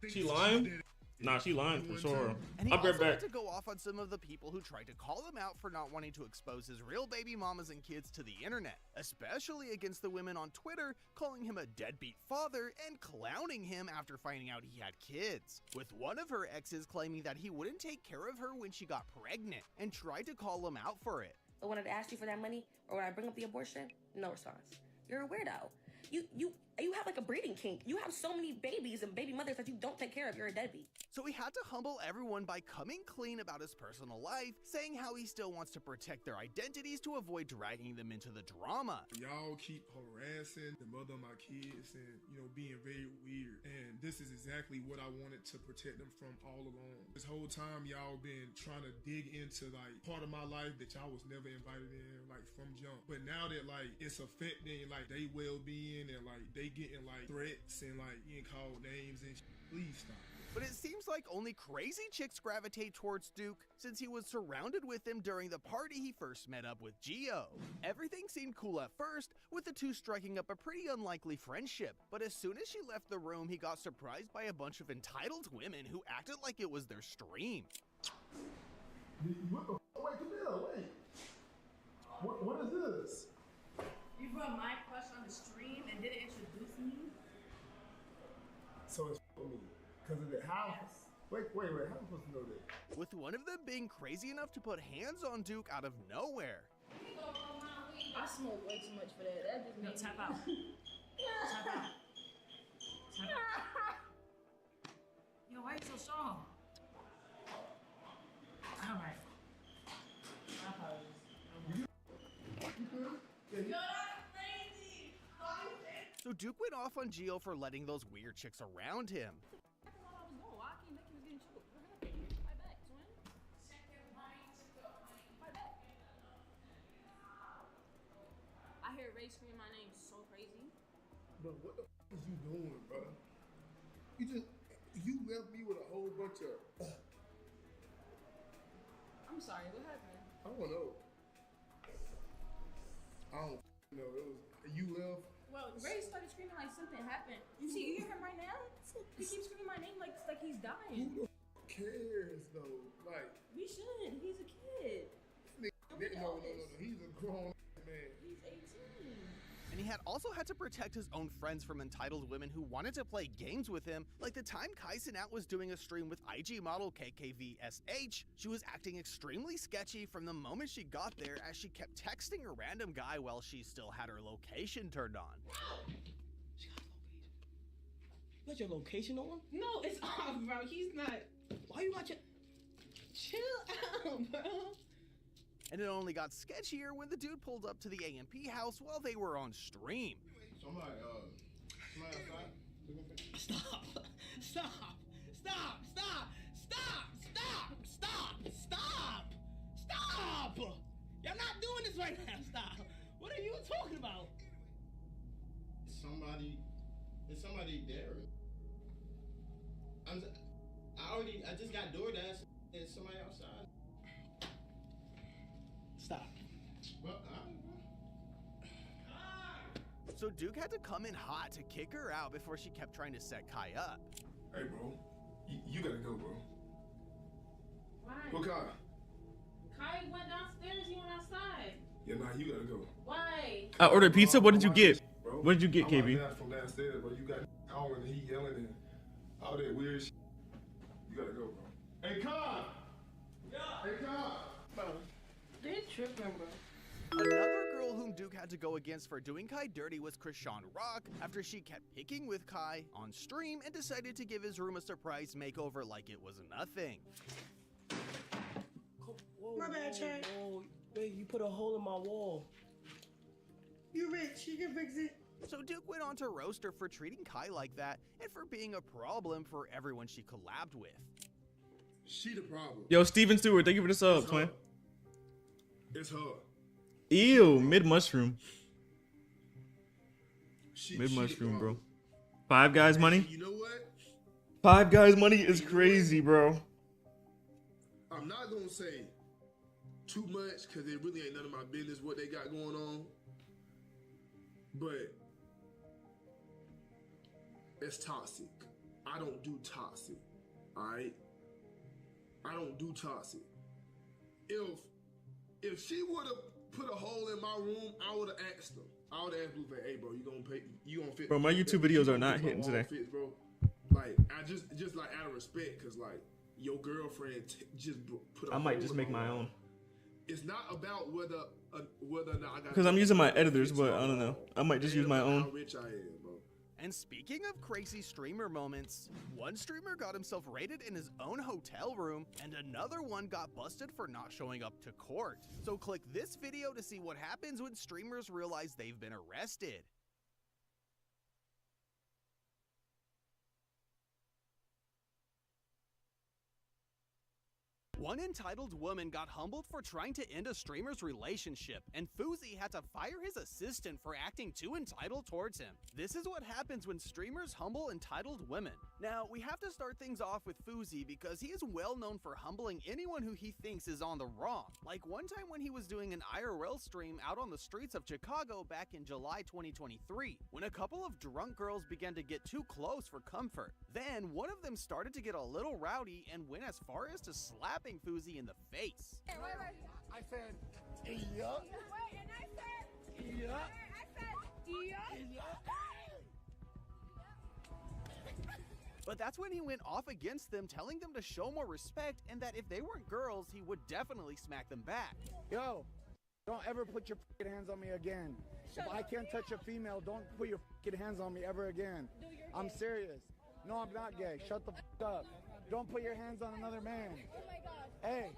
thinks She lying? Nah, she lying for sure. And he I'll be also right had back. to go off on some of the people who tried to call him out for not wanting to expose his real baby mamas and kids to the internet, especially against the women on Twitter, calling him a deadbeat father and clowning him after finding out he had kids, with one of her exes claiming that he wouldn't take care of her when she got pregnant and tried to call him out for it. But when I ask you for that money, or when I bring up the abortion, no response. You're a weirdo. You have like a breeding kink. You have so many babies and baby mothers that you don't take care of. You're a deadbeat. So he had to humble everyone by coming clean about his personal life, saying how he still wants to protect their identities to avoid dragging them into the drama. Y'all keep harassing the mother of my kids and, you know, being very weird. And this is exactly what I wanted to protect them from all along. This whole time y'all been trying to dig into like part of my life that y'all was never invited in, like from jump. But now that like it's affecting like they well-being and like they getting like threats and like getting called names and please stop. But it seems like only crazy chicks gravitate towards Duke, since he was surrounded with them during the party he first met up with Gio. Everything seemed cool at first, with the two striking up a pretty unlikely friendship, but as soon as she left the room, he got surprised by a bunch of entitled women who acted like it was their stream. What the wait, Camille, wait. What is this? You brought my crush on the stream and didn't introduce me? So it's for me. Because of the house. Wait, how am I supposed to know that? With one of them being crazy enough to put hands on Duke out of nowhere. I smoke way too much for that. That just makes me tap out. Tap out. Tap out. Yo, why you so strong? All right. My apologies. So Duke went off on Gio for letting those weird chicks around him. I hear Ray scream my name so crazy. Bro, what the f is you doing, bro? You left me with a whole bunch of. I'm sorry, what happened? I don't know. I don't know. It was you left. Well, Ray started screaming like something happened. You hear him right now? He keeps screaming my name like he's dying. Who the f cares though? Like We shouldn't. He's a kid. no. He's a grown man. He's 18. And He had also had to protect his own friends from entitled women who wanted to play games with him, like the time Kai Cenat was doing a stream with IG model KKVSH. She was acting extremely sketchy from the moment she got there, as she kept texting a random guy while she still had her location turned on. You got your location on? No, it's off, bro. He's not. Why you got your... Chill out, bro. And it only got sketchier when the dude pulled up to the AMP house while they were on stream. Somebody outside? Stop. Stop. Stop. Stop. Stop. Stop. Stop. Stop. Stop. You're not doing this right now. Stop. What are you talking about? It's somebody there. I just got DoorDash and somebody outside. Stop. Well, So Duke had to come in hot to kick her out before she kept trying to set Kai up. Hey, bro. You gotta go, bro. Why? What Kai? Kai went downstairs, he went outside. Yeah, nah, you gotta go. Why? I ordered pizza. What did you get? Bro. What did you get, KB? From downstairs, bro. You got calling and he yelling and all that weird shit. You gotta go, bro. Hey, Kai! Yeah! Hey, Kai! Bro, they tripping, bro. Another girl whom Duke had to go against for doing Kai dirty was Krishan Rock, after she kept picking with Kai on stream and decided to give his room a surprise makeover like it was nothing. Whoa, my bad, Chad. Babe, you put a hole in my wall. You rich, you can fix it. So Duke went on to roast her for treating Kai like that and for being a problem for everyone she collabed with. She the problem. Yo, Steven Stewart, thank you for the sub, twin. It's her. Ew, mid mushroom. Mid mushroom, bro. Five Guys money? You know what? Five Guys money is crazy, bro. I'm not gonna say too much because it really ain't none of my business what they got going on. But it's toxic. I don't do toxic. Alright? I don't do toxic. If she would have put a hole in my room, I would have asked them. I would have asked Blueface, hey bro, you gonna fit? Bro, my YouTube videos are not hitting today. Fits, bro. Like I just like out of respect, cause like your girlfriend just put. I might just make my own. It's not about whether or not I got. Because I'm using my editors, but I don't know. I might just use my own. How rich I am, bro. And speaking of crazy streamer moments, one streamer got himself raided in his own hotel room, and another one got busted for not showing up to court. So click this video to see what happens when streamers realize they've been arrested. One entitled woman got humbled for trying to end a streamer's relationship, and Fuzi had to fire his assistant for acting too entitled towards him. This is what happens when streamers humble entitled women. Now, we have to start things off with Fuzi because he is well known for humbling anyone who he thinks is on the wrong. Like one time when he was doing an IRL stream out on the streets of Chicago back in July 2023, when a couple of drunk girls began to get too close for comfort. Then, one of them started to get a little rowdy and went as far as to slapping Fuzi in the face. I said, yeah. Wait, and I said, Yeah. But that's when he went off against them, telling them to show more respect and that if they weren't girls, he would definitely smack them back. Yo, don't ever put your hands on me again. If I can't touch a female, don't put your hands on me ever again. I'm serious. No, I'm not gay. Shut the up. Don't put your hands on another man. Oh my god. Hey.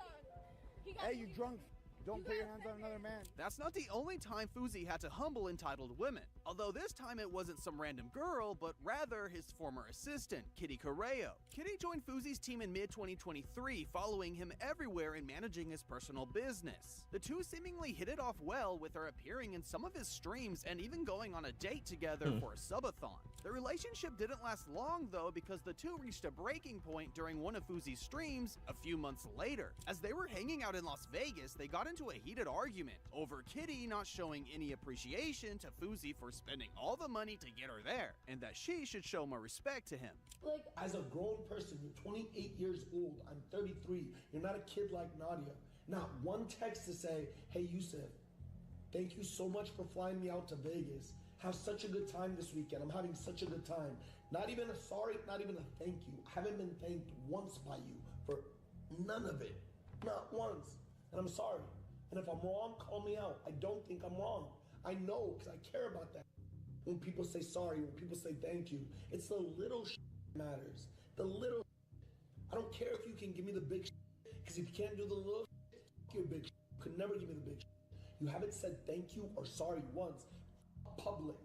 Hey, you drunk. Don't put your hands on another man. That's not the only time Fuzi had to humble entitled women. Although this time it wasn't some random girl, but rather his former assistant, Kitty Correo. Kitty joined Fuzi's team in mid-2023, following him everywhere and managing his personal business. The two seemingly hit it off well, with her appearing in some of his streams and even going on a date together for a subathon. The relationship didn't last long though, because the two reached a breaking point during one of Fuzi's streams a few months later. As they were hanging out in Las Vegas, they got into a heated argument over Kitty not showing any appreciation to Fuzi for spending all the money to get her there, and that she should show more respect to him. Like, as a grown person, you're 28 years old, I'm 33, you're not a kid like Nadia. Not one text to say, hey Yusuf, thank you so much for flying me out to Vegas. have such a good time this weekend. I'm having such a good time. Not even a sorry, not even a thank you. I haven't been thanked once by you for none of it. Not once. And I'm sorry. And if I'm wrong, call me out. I don't think I'm wrong. I know, because I care about that. When people say sorry, when people say thank you, it's the little shit that matters. The little shit. I don't care if you can give me the big shit, because if you can't do the little shit, fuck your big shit. You could never give me the big shit. You haven't said thank you or sorry once. Public.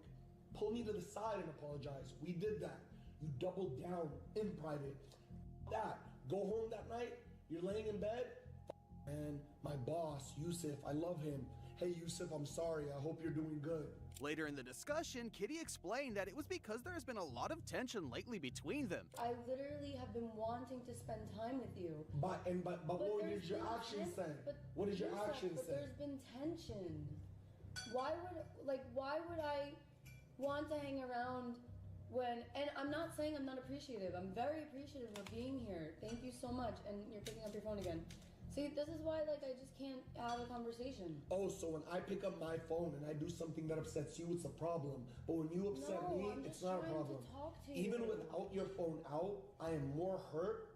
Pull me to the side and apologize. We did that. You doubled down in private. That. Go home that night. You're laying in bed. Man, my boss, Yusuf, I love him. Hey, Yusuf, I'm sorry. I hope you're doing good. Later in the discussion, Kitty explained that it was because there has been a lot of tension lately between them. I literally have been wanting to spend time with you. But what did your actions say? What did your actions say? But there's been tension. Why would I want to hang around when, and I'm not saying I'm not appreciative. I'm very appreciative of being here. Thank you so much. And you're picking up your phone again. See, this is why, like, I just can't have a conversation. Oh, so when I pick up my phone and I do something that upsets you, it's a problem. But when you upset me, it's not a problem. To talk to Even you. without your phone out, I am more hurt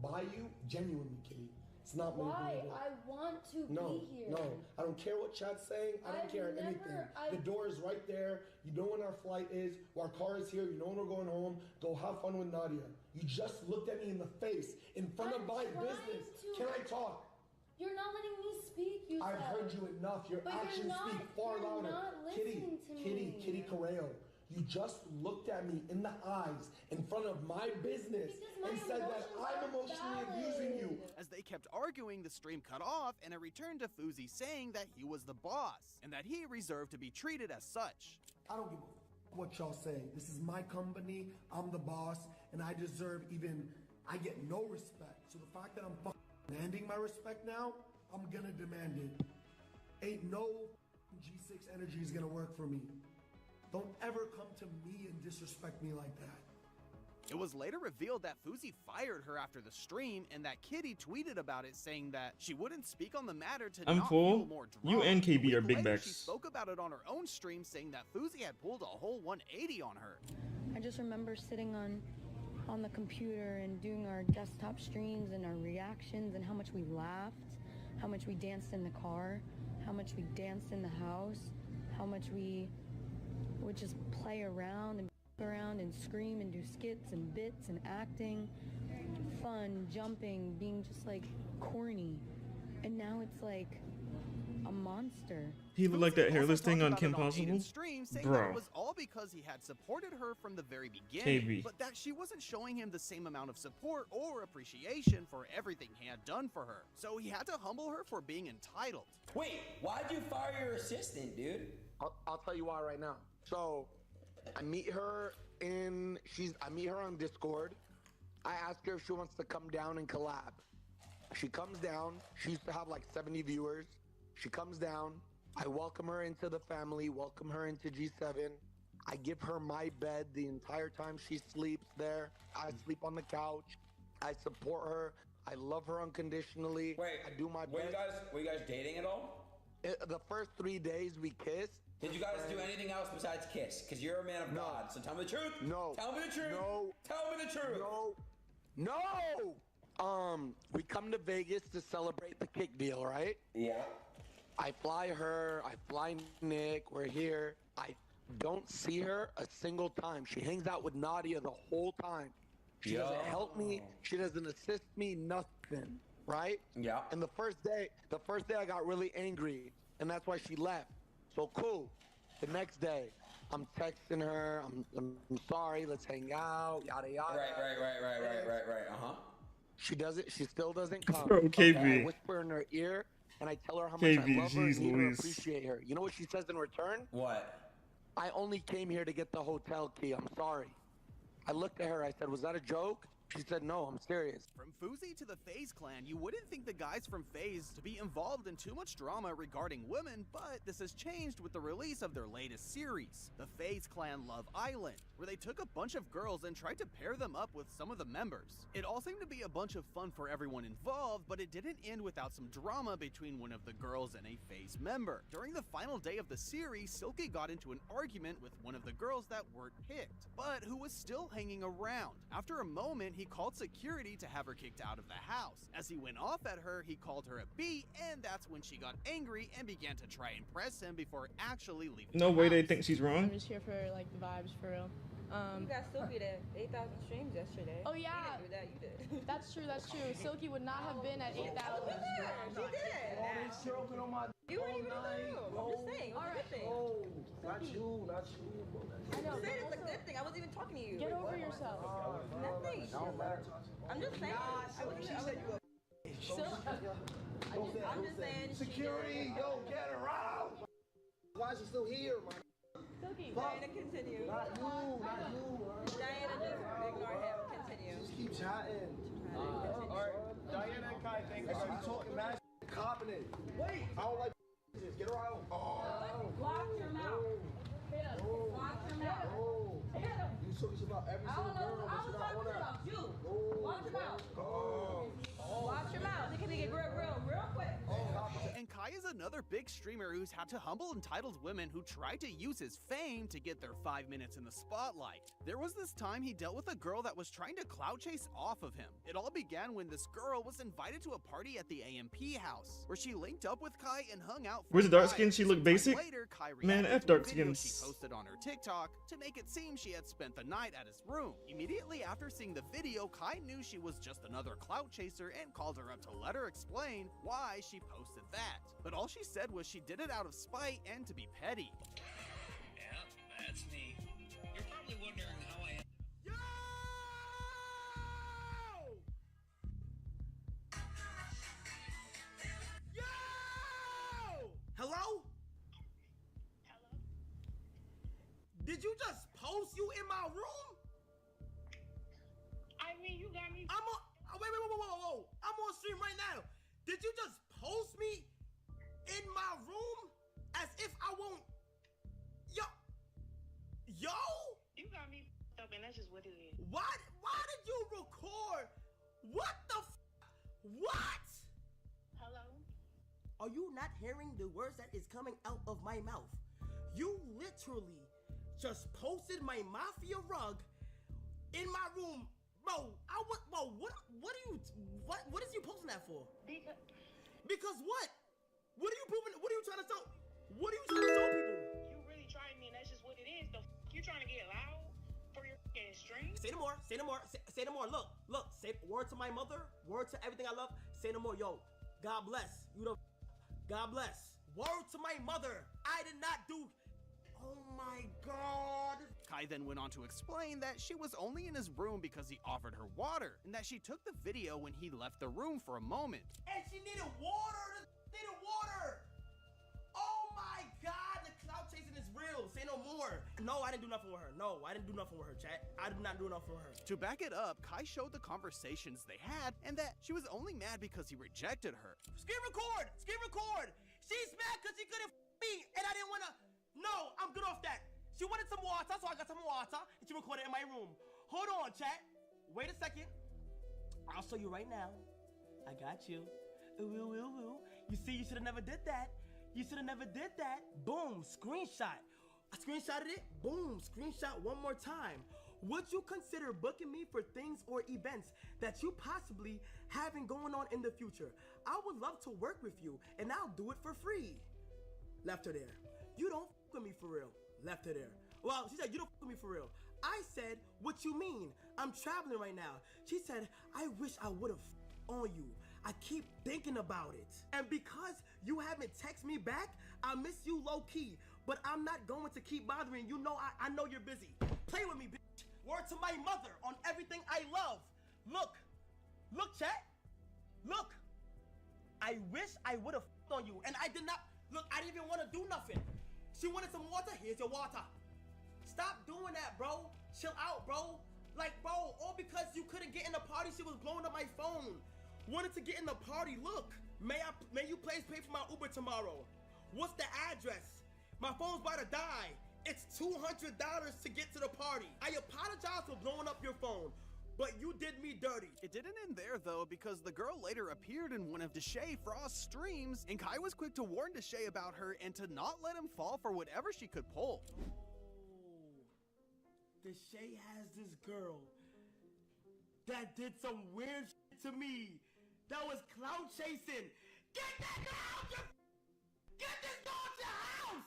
by you, genuinely, Kitty. It's not Why? manipulative. I want to be here. No, I don't care what chat's saying. I don't care anything. The door is right there. You know when our flight is. Our car is here. You know when we're going home. Go have fun with Nadia. You just looked at me in the face in front of my business. Can I talk? You're not letting me speak, you I've heard you enough. Your actions speak far louder. Kitty Correo, you just looked at me in the eyes in front of my business and said that I'm emotionally abusing you. As they kept arguing, the stream cut off and it returned to Fuzi saying that he was the boss and that he reserved to be treated as such. I don't give a f what y'all say. This is my company. I'm the boss and I deserve I get no respect. So the fact that I'm demanding my respect now, I'm gonna demand it. Ain't no G6 energy is gonna work for me. Don't ever come to me and disrespect me like that. It was later revealed that Fuzi fired her after the stream and that Kitty tweeted about it saying that she wouldn't speak on the matter to I'm not full. feel more drama. You and KB are A week big later, backs. She spoke about it on her own stream saying that Fuzi had pulled a whole 180 on her. I just remember sitting on the computer and doing our desktop streams and our reactions and how much we laughed, how much we danced in the car, how much we danced in the house, how much we would just play around and scream and do skits and bits and acting, fun, jumping, being just like corny. And now it's like a monster. He looked like that hairless thing on Kim Possible Possible. Stream, saying Bro. that it was all because he had supported her from the very beginning, KB. but that she wasn't showing him the same amount of support or appreciation for everything he had done for her. So he had to humble her for being entitled. Wait, why'd you fire your assistant, dude? I'll tell you why right now. So I meet her on Discord. I ask her if she wants to come down and collab. She comes down. She used to have like 70 viewers. She comes down. I welcome her into the family, welcome her into G7. I give her my bed the entire time she sleeps there. I sleep on the couch. I support her. I love her unconditionally. Wait, I do my were best. you guys dating at all? The first 3 days we kissed. Did you guys do anything else besides kiss? Because you're a man of God, so tell me the truth. No. Tell me the truth. No. Tell me the truth. No. We come to Vegas to celebrate the kick deal, right? Yeah. I fly her, I fly Nick, we're here. I don't see her a single time. She hangs out with Nadia the whole time. She doesn't help me, she doesn't assist me, nothing, right? Yeah. And the first day I got really angry, and that's why she left. So cool. The next day, I'm texting her, I'm sorry, let's hang out, yada yada. Right. She still doesn't come. Bro, KB. I whisper in her ear, and I tell her how much KB, I love her and jeez need her Louise. appreciate her. You know what she says in return? What? I only came here to get the hotel key. I'm sorry. I looked at her. I said, was that a joke? She said, no, I'm serious. From Fousey to the FaZe clan, you wouldn't think the guys from FaZe to be involved in too much drama regarding women, but this has changed with the release of their latest series, the FaZe clan Love Island, where they took a bunch of girls and tried to pair them up with some of the members. It all seemed to be a bunch of fun for everyone involved, but it didn't end without some drama between one of the girls and a FaZe member. During the final day of the series, Silky got into an argument with one of the girls that weren't picked, but who was still hanging around. After a moment, he called security to have her kicked out of the house. As he went off at her, he called her a B, and that's when she got angry and began to try and press him before actually leaving No way they think she's wrong. I'm just here for like the vibes, for real. You got Silky at 8,000 streams yesterday. Oh yeah, You didn't do that, you did. that's true. That's true. Silky would not have been at 8,000. She did. You weren't even in the room. I'm just saying, it was a good thing. Not you. I know. I'm saying it's a good thing. I wasn't even talking to you. Get over yourself. Nothing. I'm just saying. I'm just saying. Security, yo, get her out. Why is she still here, man? Silky. Diana, continue. Not you. Diana, just ignore him. Continue. Just keep chatting. Alright, Diana and Kai, thank you. I'm talking mad copping it. Wait, I don't like this. Get her out. Watch your mouth. Watch your mouth. You talking about every single girl, but you're not on that. You. Watch your mouth. Watch your mouth. It can get real quick. And Kai is another big streamer who's had to humble entitled women who tried to use his fame to get their 5 minutes in the spotlight. There was this time he dealt with a girl that was trying to clout chase off of him. It all began when this girl was invited to a party at the AMP house, where she linked up with Kai and hung out for Where's the dark a skin? while. She looked basic? Later, Kai Man, reacted F to a dark video skins. she posted on her TikTok to make it seem she had spent the night at his room. Immediately after seeing the video, Kai knew she was just another clout chaser and called her up to let her explain why she posted that. But all she said was she did it out of spite and to be petty. Yeah, that's me. You're probably wondering how I... Hello? Did you just post you in my room? I mean, you got me. I'm on. Whoa. I'm on stream right now. Did you just post me in my room as if I won't? Yo. You got me up, and that's just what it is. Why did you record? What the What? Hello? Are you not hearing the words that is coming out of my mouth? You literally just posted my mafia rug in my room. Bro, what is you posting that for? Because what? What are you proving? What are you trying to show? What are you trying to show people? You really tried me, and that's just what it is. You trying to get loud for your stream? Say no more. Say no more. Say no more. Look. Say word to my mother. Word to everything I love. Say no more. Yo, God bless. God bless. Word to my mother. I did not do. Oh my God. Kai then went on to explain that she was only in his room because he offered her water, and that she took the video when he left the room for a moment. And she needed water. Oh my God. The cloud chasing is real. Say no more. No, I didn't do nothing with her. No, I didn't do nothing with her, chat. I did not do nothing with her. To back it up, Kai showed the conversations they had and that she was only mad because he rejected her. Screen record. She's mad because she couldn't me, and I didn't want to. No, I'm good off that. She wanted some water, so I got some water, and she recorded in my room. Hold on, chat. Wait a second. I'll show you right now. I got you. Ooh. You see, you should have never did that. Boom, screenshot. I screenshotted it. Boom, screenshot one more time. Would you consider booking me for things or events that you possibly having going on in the future? I would love to work with you, and I'll do it for free. Left her there. You don't f with me for real. Left her there. Well, she said, you don't f with me for real. I said, what you mean? I'm traveling right now. She said, I wish I would have on you. I keep thinking about it. And because you haven't texted me back, I miss you low key. But I'm not going to keep bothering you. Know I know you're busy. Play with me, bitch. Word to my mother on everything I love. Look, chat. Look. I wish I would have on you. And I did not. Look, I didn't even want to do nothing. She wanted some water. Here's your water. Stop doing that, bro. Chill out, bro. Like, bro, all because you couldn't get in the party, she was blowing up my phone. Wanted to get in the party. Look, may you please pay for my Uber tomorrow? What's the address? My phone's about to die. It's $200 to get to the party. I apologize for blowing up your phone, but you did me dirty. It didn't end there though, because the girl later appeared in one of Deshae Frost's streams, and Kai was quick to warn Deshae about her and to not let him fall for whatever she could pull. Deshae has this girl that did some weird shit to me. That was clout chasing. Get that girl out your... Get this girl out your house!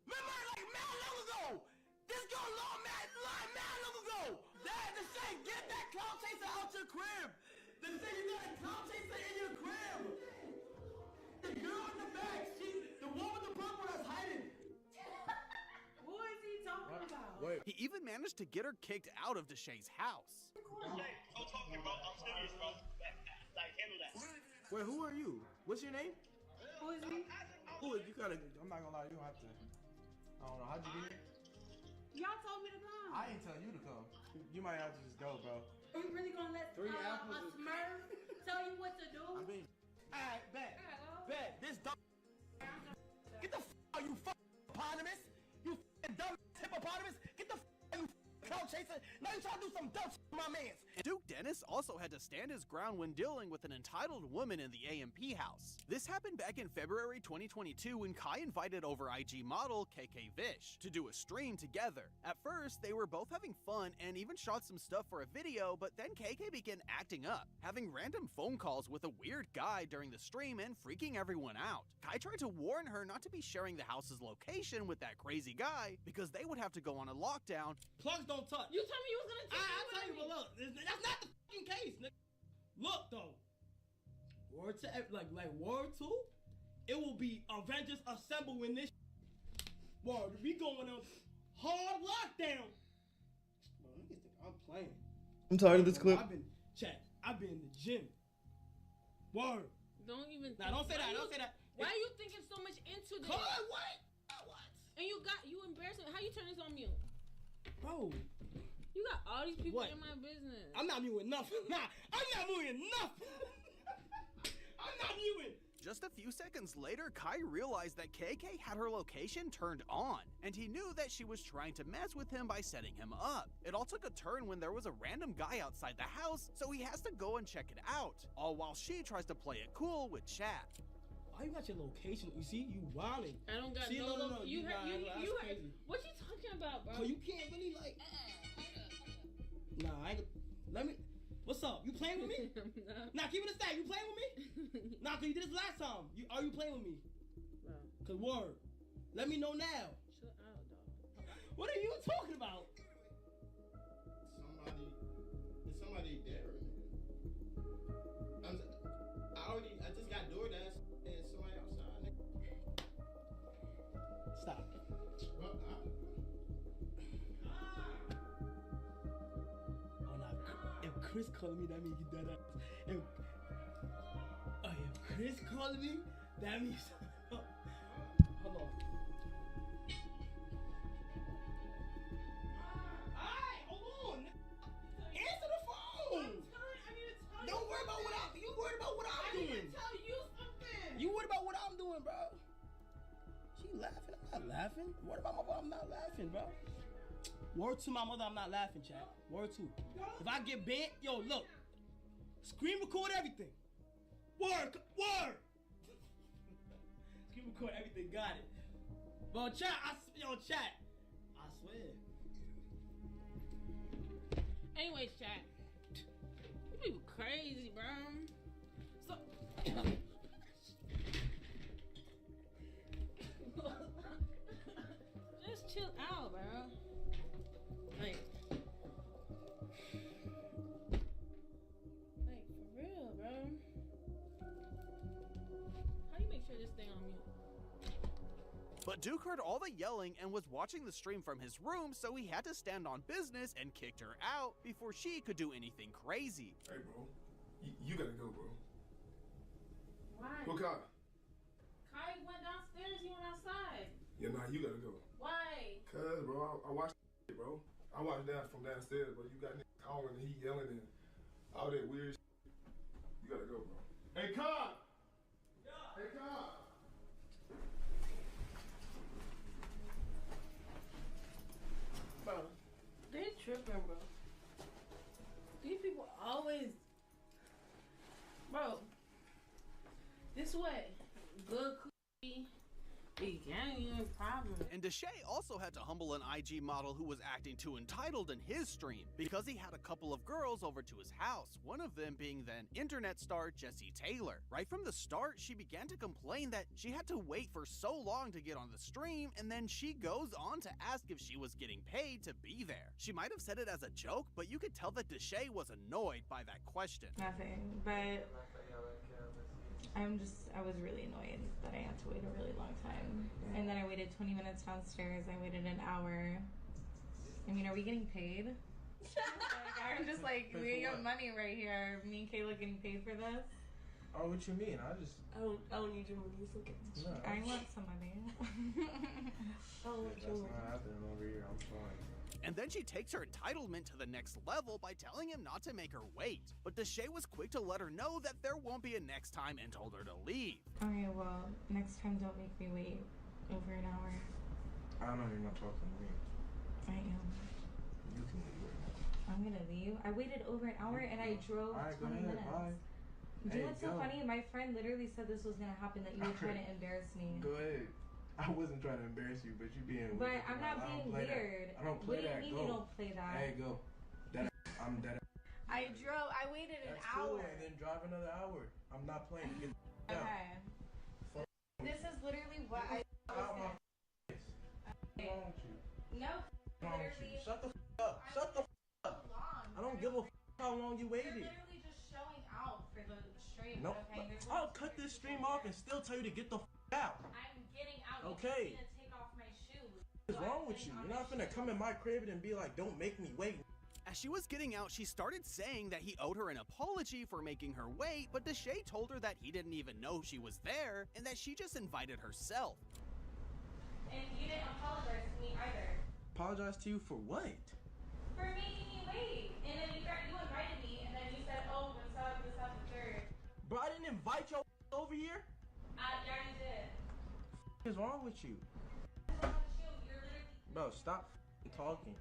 Remember, like, mad long ago! This girl mad long ago! Dad, Deshae, get that clout chaser out your crib! Deshae, you got a clout chaser in your crib! The girl in the back, the one with the purple that's hiding. Who is he talking about? He even managed to get her kicked out of Deshae's house. Wait, who are you? What's your name? Who is me? Who is you? Gotta. I'm not gonna lie. You don't have to. I don't know. How'd you get here? Y'all told me to come. I ain't tell you to come. You might have to just go, bro. Are you really gonna let Three a apples Smurf tell you what to do? I mean, alright, bet. Bet. This dumb. Get the out, you hippopotamus. You dumb hippopotamus. Get the out, you clout chaser. Now you trying to do some dumb shit with my mans. Duke Dennis also had to stand his ground when dealing with an entitled woman in the AMP house. This happened back in February 2022 when Kai invited over IG model KK Vish to do a stream together. At first, they were both having fun and even shot some stuff for a video, but then KK began acting up, having random phone calls with a weird guy during the stream and freaking everyone out. Kai tried to warn her not to be sharing the house's location with that crazy guy because they would have to go on a lockdown. Plugs don't touch. You told me you was gonna tell me. I'll tell you, but look, that's not the fucking case, nigga. Look though, word to like word two, it will be Avengers Assemble in this. Word, we going on hard lockdown. Bro, niggas think I'm playing. I'm tired of this clip. I've been in the gym. Word. Don't even. Nah, don't say that. Don't say that. Why are you thinking so much into this? What? And you embarrassing. How you turn this on mute? Bro. You got all these people What? in my business. I'm not muting nothing. Nah, I'm not muting nothing. I'm not muting. Just a few seconds later, Kai realized that KK had her location turned on, and he knew that she was trying to mess with him by setting him up. It all took a turn when there was a random guy outside the house, so he has to go and check it out, all while she tries to play it cool with chat. Why you got your location? You see, you wilding. I don't got see, no. You heard. Crazy. What you talking about, bro? So you can't really like. Nah, I ain't. Let me. What's up? You playing with me? Nah, keep it a stack. You playing with me? Nah, cause you did this last time. Are you playing with me? Bro. Cause word. Let me know now. Shut out, dog. What are you talking about? Somebody there. I just got DoorDash and somebody outside. Stop. Well, Oh nah. If Chris calling me, that means you done that. If Chris calling me, that means. Hold on. Alright, hold on. Answer the phone. Don't worry about what I'm. You worried about what I'm doing. I need to tell you something. You worried about what I'm doing, bro? She laughing. I'm not laughing. What about my mother? I'm not laughing, bro. Word to my mother, I'm not laughing, chat. Word to. If I get banned, yo, look. Screen record everything. Word. Screen record everything. Got it. Bro, chat. Chat. I swear. Anyways, chat. You people crazy, bro. So. Just chill out, bro. Like for real, bro. How do you make sure this thing on mute? But Duke heard all the yelling and was watching the stream from his room, so he had to stand on business and kicked her out before she could do anything crazy. Hey, bro. You gotta go, bro. Why? What car? Kai went downstairs, he went outside. Yeah, nah, you gotta go. Why? Cause, bro, I watched bro. I watched that from downstairs, bro. You got niggas calling and he yelling and all that weird shit. You gotta go, bro. Hey, Cobb! Yeah. Hey, Cobb! Bro, they tripping, bro. These people always, bro. This way, good cookie, beginning problem. And Deshay also had to humble an IG model who was acting too entitled in his stream because he had a couple of girls over to his house, one of them being then internet star Jessie Taylor. Right from the start, she began to complain that she had to wait for so long to get on the stream, and then she goes on to ask if she was getting paid to be there. She might have said it as a joke, but you could tell that Deshay was annoyed by that question. Nothing, but I was really annoyed that I had to wait a really long time. And then I waited 20 minutes downstairs. I waited an hour. I mean, are we getting paid? I'm just like, we got money right here. Me and Kayla getting paid for this. Oh, what you mean? I don't need your money. It's okay. No. I want some money. I want That's not happening over here. I'm fine. And then she takes her entitlement to the next level by telling him not to make her wait. But Deshay was quick to let her know that there won't be a next time and told her to leave. Okay, well, next time don't make me wait over an hour. I know you're not talking to me. I am. You can leave right now. I'm gonna leave. I waited over an hour and I drove 20 minutes. Bye. Do you know what's so funny? My friend literally said this was gonna happen, that you were trying to embarrass me. Go ahead. I wasn't trying to embarrass you, but you being weird. But I'm not being weird. I don't play that. What do you mean you don't play that? Hey, go. I'm dead. I waited an That's hour. cool, and then drive another hour. I'm not playing. Get down. Okay. This is literally what I Out my was What's wrong with you? No, What's wrong with you? literally. Shut the up. Shut the up. I don't give a how long you waited. You're literally just showing out for the stream. No, Okay, I'll cut this stream off and still tell you to get the out. I'm getting out. Okay. You need to take off my shoes. What's wrong with you? You're not finna come in my crib and be like, don't make me wait. As she was getting out, she started saying that he owed her an apology for making her wait, but Deshay told her that he didn't even know she was there and that she just invited herself. And you didn't apologize to me either. Apologize to you for what? For making me wait. And then you invited me, and then you said, oh, what's up, this, that, the third. Bro, I didn't invite your over here. Yeah, you did. What is wrong with you? Bro, stop talking.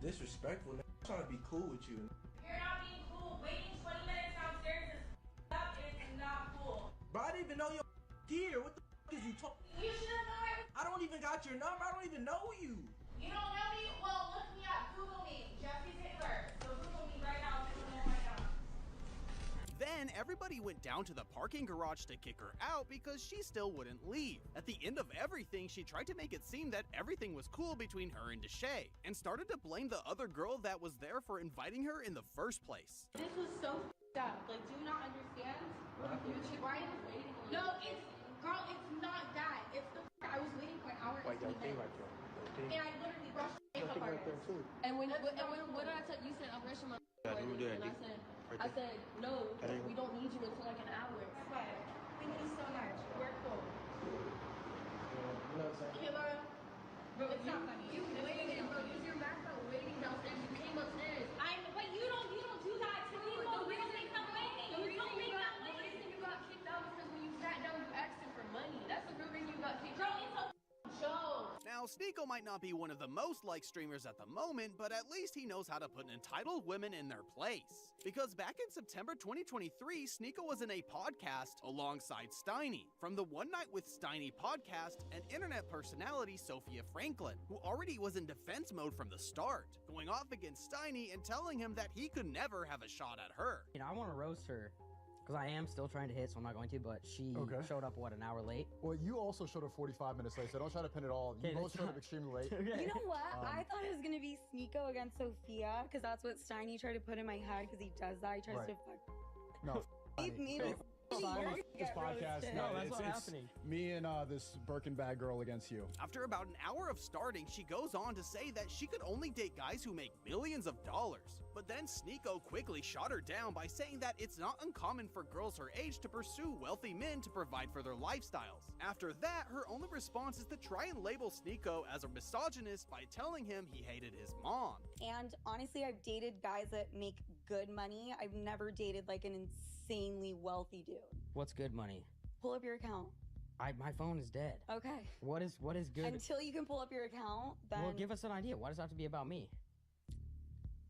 Disrespectful. I'm trying to be cool with you. You're not being cool. Waiting 20 minutes downstairs is not cool. Bro, I didn't even know you're here. What the is you talking? You should have known. I don't even got your number. I don't even know you. You don't know me? Well, look me up. Google me. Jessie Taylor. So Google me right now. Right now. Then everybody went down to the parking garage to kick her out because she still wouldn't leave. At the end of everything, she tried to make it seem that everything was cool between her and Deshay, and started to blame the other girl that was there for inviting her in the first place. This was so up. Like, do you not understand? Why are you waiting? No, girl, it's not that. It's the I was waiting for an hour and 20 minutes. And I literally brushed my makeup artist. And what did I tell you? You said I'm brushing my and I said, no, we don't need you until like an hour. Thank you so much. We're cool. Kayla, bro, it's not funny. You waited, bro. Use your back out waiting downstairs. You came upstairs. But you don't do that to people. We don't make them wait. You don't make them wait. The reason you got kicked out because when you sat down, you asked him for money. That's the real reason you got kicked out. Girl, it's a joke. Now, Sneako might not be one of the most liked streamers at the moment, but at least he knows how to put entitled women in their place. Because back in September 2023, Sneako was in a podcast alongside Steiny. From the One Night with Steiny podcast, and internet personality Sophia Franklin, who already was in defense mode from the start, going off against Steiny and telling him that he could never have a shot at her. You know, I want to roast her. Because I am still trying to hit, so I'm not going to, but she showed up, what, an hour late? Well, you also showed up 45 minutes late, so don't try to pin it all. You both showed up extremely late. You know what? I thought it was going to be Sneako against Sophia, because that's what Steiny tried to put in my head, because he does that. He tries to fuck. No, Leave me this podcast. No, that's it's not happening. Me and this Birkin bag girl against you. After about an hour of starting, she goes on to say that she could only date guys who make millions of dollars. But then Sneeko quickly shot her down by saying that it's not uncommon for girls her age to pursue wealthy men to provide for their lifestyles. After that, her only response is to try and label Sneeko as a misogynist by telling him he hated his mom. And honestly, I've dated guys that make good money. I've never dated like an insanely wealthy dude. What's good money? Pull up your account. My phone is dead. Okay. What is good? Until you can pull up your account, then... Well, give us an idea. Why does it have to be about me?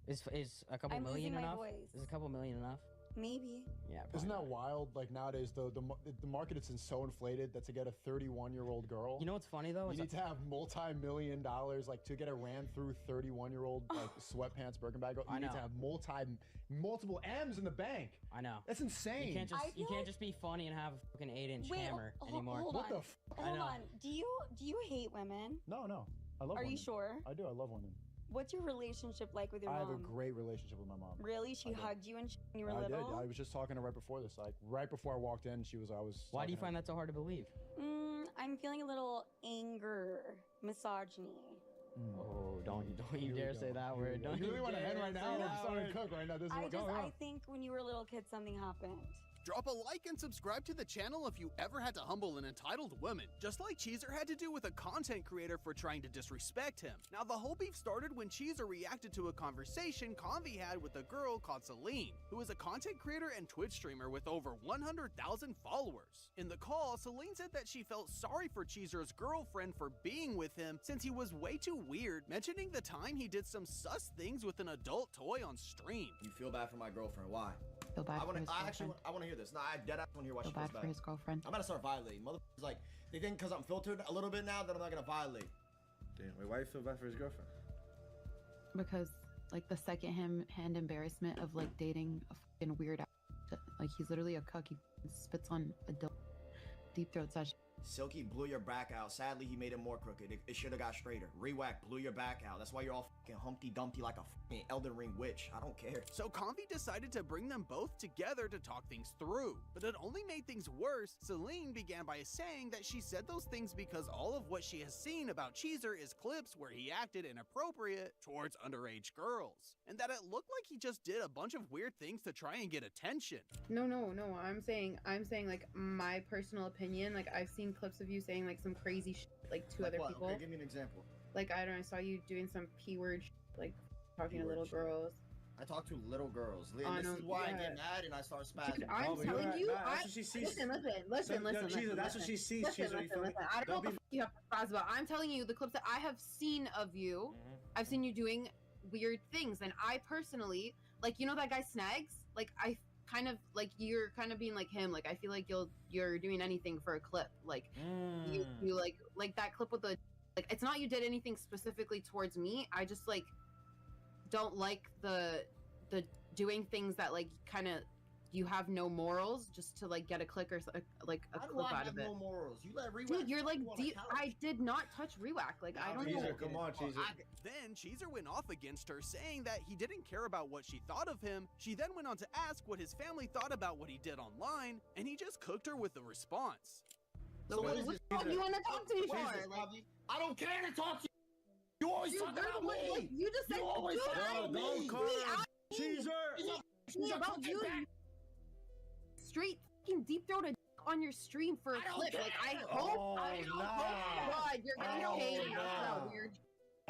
Is a couple I'm million losing my enough? voice. Is a couple million enough? Maybe. Yeah. Isn't that wild? Like nowadays, the market is so inflated that to get a 31-year-old girl. You know what's funny though? You need to have multi-million dollars, like to get a ran through 31-year-old like sweatpants Birkin bag girl. You need to have multiple M's in the bank. I know. That's insane. You can't just be funny and have a fucking 8-inch hammer anymore. Hold what on. the? Hold on. Do you hate women? No. I love women. Are you sure? I do. I love women. What's your relationship like with your mom? I have a great relationship with my mom. Really? She hugged you when you were little? I did. I was just talking to her right before this. Like right before I walked in, I was. Why do you find that so hard to believe? I'm feeling a little anger, misogyny. Oh, don't you dare say that word. Don't you really want to end right now? I'm starting to cook right now. This is what's going on. I think when you were a little kid, something happened. Drop a like and subscribe to the channel if you ever had to humble an entitled woman, just like Cheezer had to do with a content creator for trying to disrespect him. Now, the whole beef started when Cheezer reacted to a conversation Convy had with a girl called Celine, who is a content creator and Twitch streamer with over 100,000 followers. In the call, Celine said that she felt sorry for Cheezer's girlfriend for being with him since he was way too weird, mentioning the time he did some sus things with an adult toy on stream. You feel bad for my girlfriend, why? Feel bad for his girlfriend. I want to hear this. No, I dead ass want to hear why she Feel feels bad for his girlfriend. I'm gonna start violating. Motherfuckers like, they think because I'm filtered a little bit now that I'm not gonna violate. Damn, wait, why you feel bad for his girlfriend? Because, like, the second-hand embarrassment of, like, dating a fucking weird ass. Like, he's literally a cuck. He spits on adult deep throat session. Silky blew your back out. Sadly, he made it more crooked. It should have got straighter. Rewack blew your back out. That's why you're all fucking Humpty Dumpty like a fucking Elden Ring witch. I don't care. So Convy decided to bring them both together to talk things through. But it only made things worse. Celine began by saying that she said those things because all of what she has seen about Cheezer is clips where he acted inappropriate towards underage girls. And that it looked like he just did a bunch of weird things to try and get attention. No. I'm saying like my personal opinion. Like I've seen clips of you saying like some crazy shit like to other people. Okay, give me an example. Like I don't know, I saw you doing some p-word like talking to little girls. I talk to little girls. This is why I get mad and I start spazzing. Dude, I'm telling you, that's what she sees. Listen. That's what she sees. Listen. I don't know what the fuck you have to spazz about. I'm telling you, the clips that I have seen of you, I've seen you doing weird things, and I personally, like, you know that guy Snags? Like, I kind of like you're kind of being like him. Like, I feel like you're doing anything for a clip. Like, you like that clip with the like. It's not you did anything specifically towards me. I just like don't like the doing things that like kind of you have no morals just to like get a click or like a clip out of it. No morals. You let Rewack. Dude, you're like I did not touch Rewack. Like I don't know. Come on, Cheezer. Then Cheezer went off against her, saying that he didn't care about what she thought of him. She then went on to ask what his family thought about what he did online, and he just cooked her with the response. So what do you want to talk to me for? Like, I don't care to talk to you. You always talk about me. You just said you always talk about me. Don't call Cheezer. About you. Straight fucking deep throat a on your stream for a clip. Like I hope God you're getting paid. That's weird.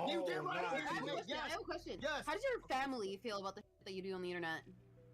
You did right. I have a question. Yes. How does your family feel about the shit that you do on the internet?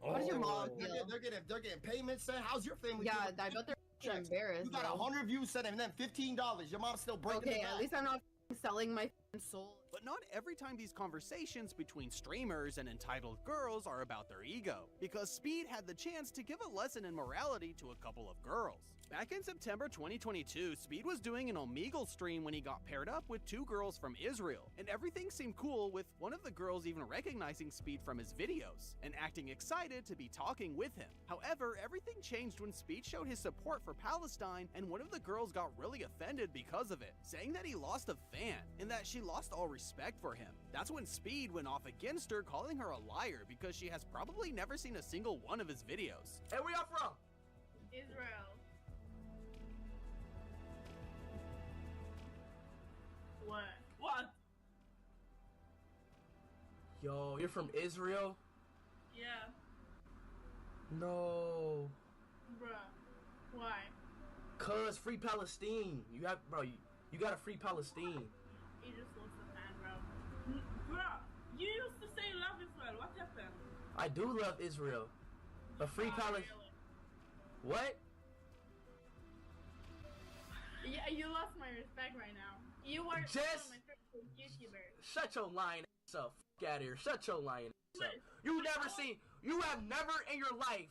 How does your mom feel? They're getting payments sent. How's your family? Yeah, I bet they're embarrassed. You got 100 views sent and then $15. Your mom's still breaking. Okay, at least I'm not selling my soul. But not every time these conversations between streamers and entitled girls are about their ego, because Speed had the chance to give a lesson in morality to a couple of girls. Back in September 2022, Speed was doing an Omegle stream when he got paired up with two girls from Israel, and everything seemed cool, with one of the girls even recognizing Speed from his videos and acting excited to be talking with him. However, everything changed when Speed showed his support for Palestine, and one of the girls got really offended because of it, saying that he lost a fan and that she lost all respect for him. That's when Speed went off against her, calling her a liar because she has probably never seen a single one of his videos. Hey, where y'all from? Israel. What? What? Yo, you're from Israel? Yeah. No. Bruh. Why? Cuz free Palestine. You have, bro. You gotta free Palestine. He just lost a man, bro. Bruh, you used to say you love Israel. What happened? I do love Israel, but free Palestine. What? Yeah, you lost my respect right now. You were Just one of my favorite YouTubers. shut your lying ass up. F out of here. Shut your lying ass up. You have never in your life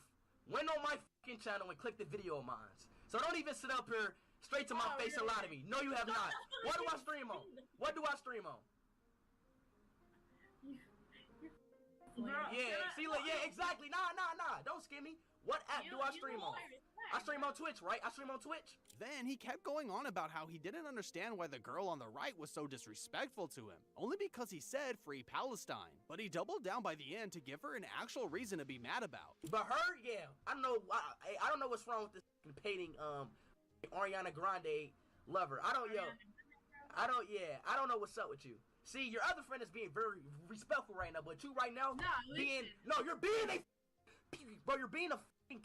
went on my fucking channel and clicked the video of mine. So don't even sit up here straight to my face and lie to me. No, you have not. What do I stream on? What do I stream on? Yeah, see, like, yeah, exactly. Nah. Don't skim me. What app do I stream on? I stream on Twitch, right? I stream on Twitch. Then he kept going on about how he didn't understand why the girl on the right was so disrespectful to him, only because he said free Palestine. But he doubled down by the end to give her an actual reason to be mad about. But her, yeah, I don't know what's wrong with this painting Ariana Grande lover. I don't know what's up with you. See, your other friend is being very respectful right now, but you right now you're being a fucking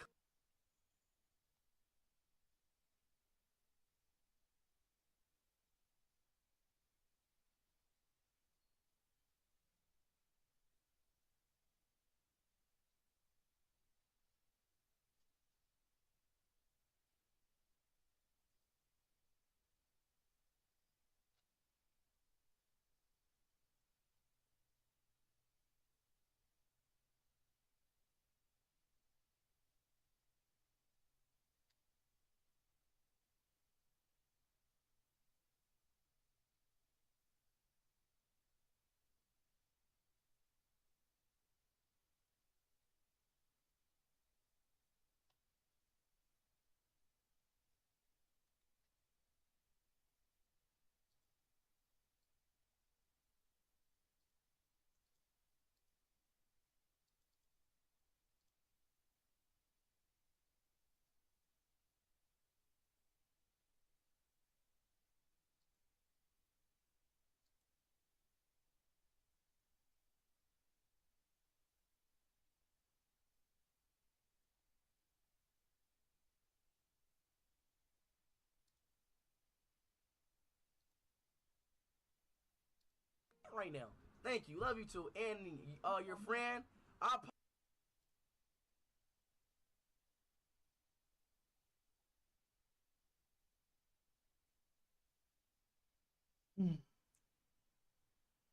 right now. Thank you. Love you too. And your friend,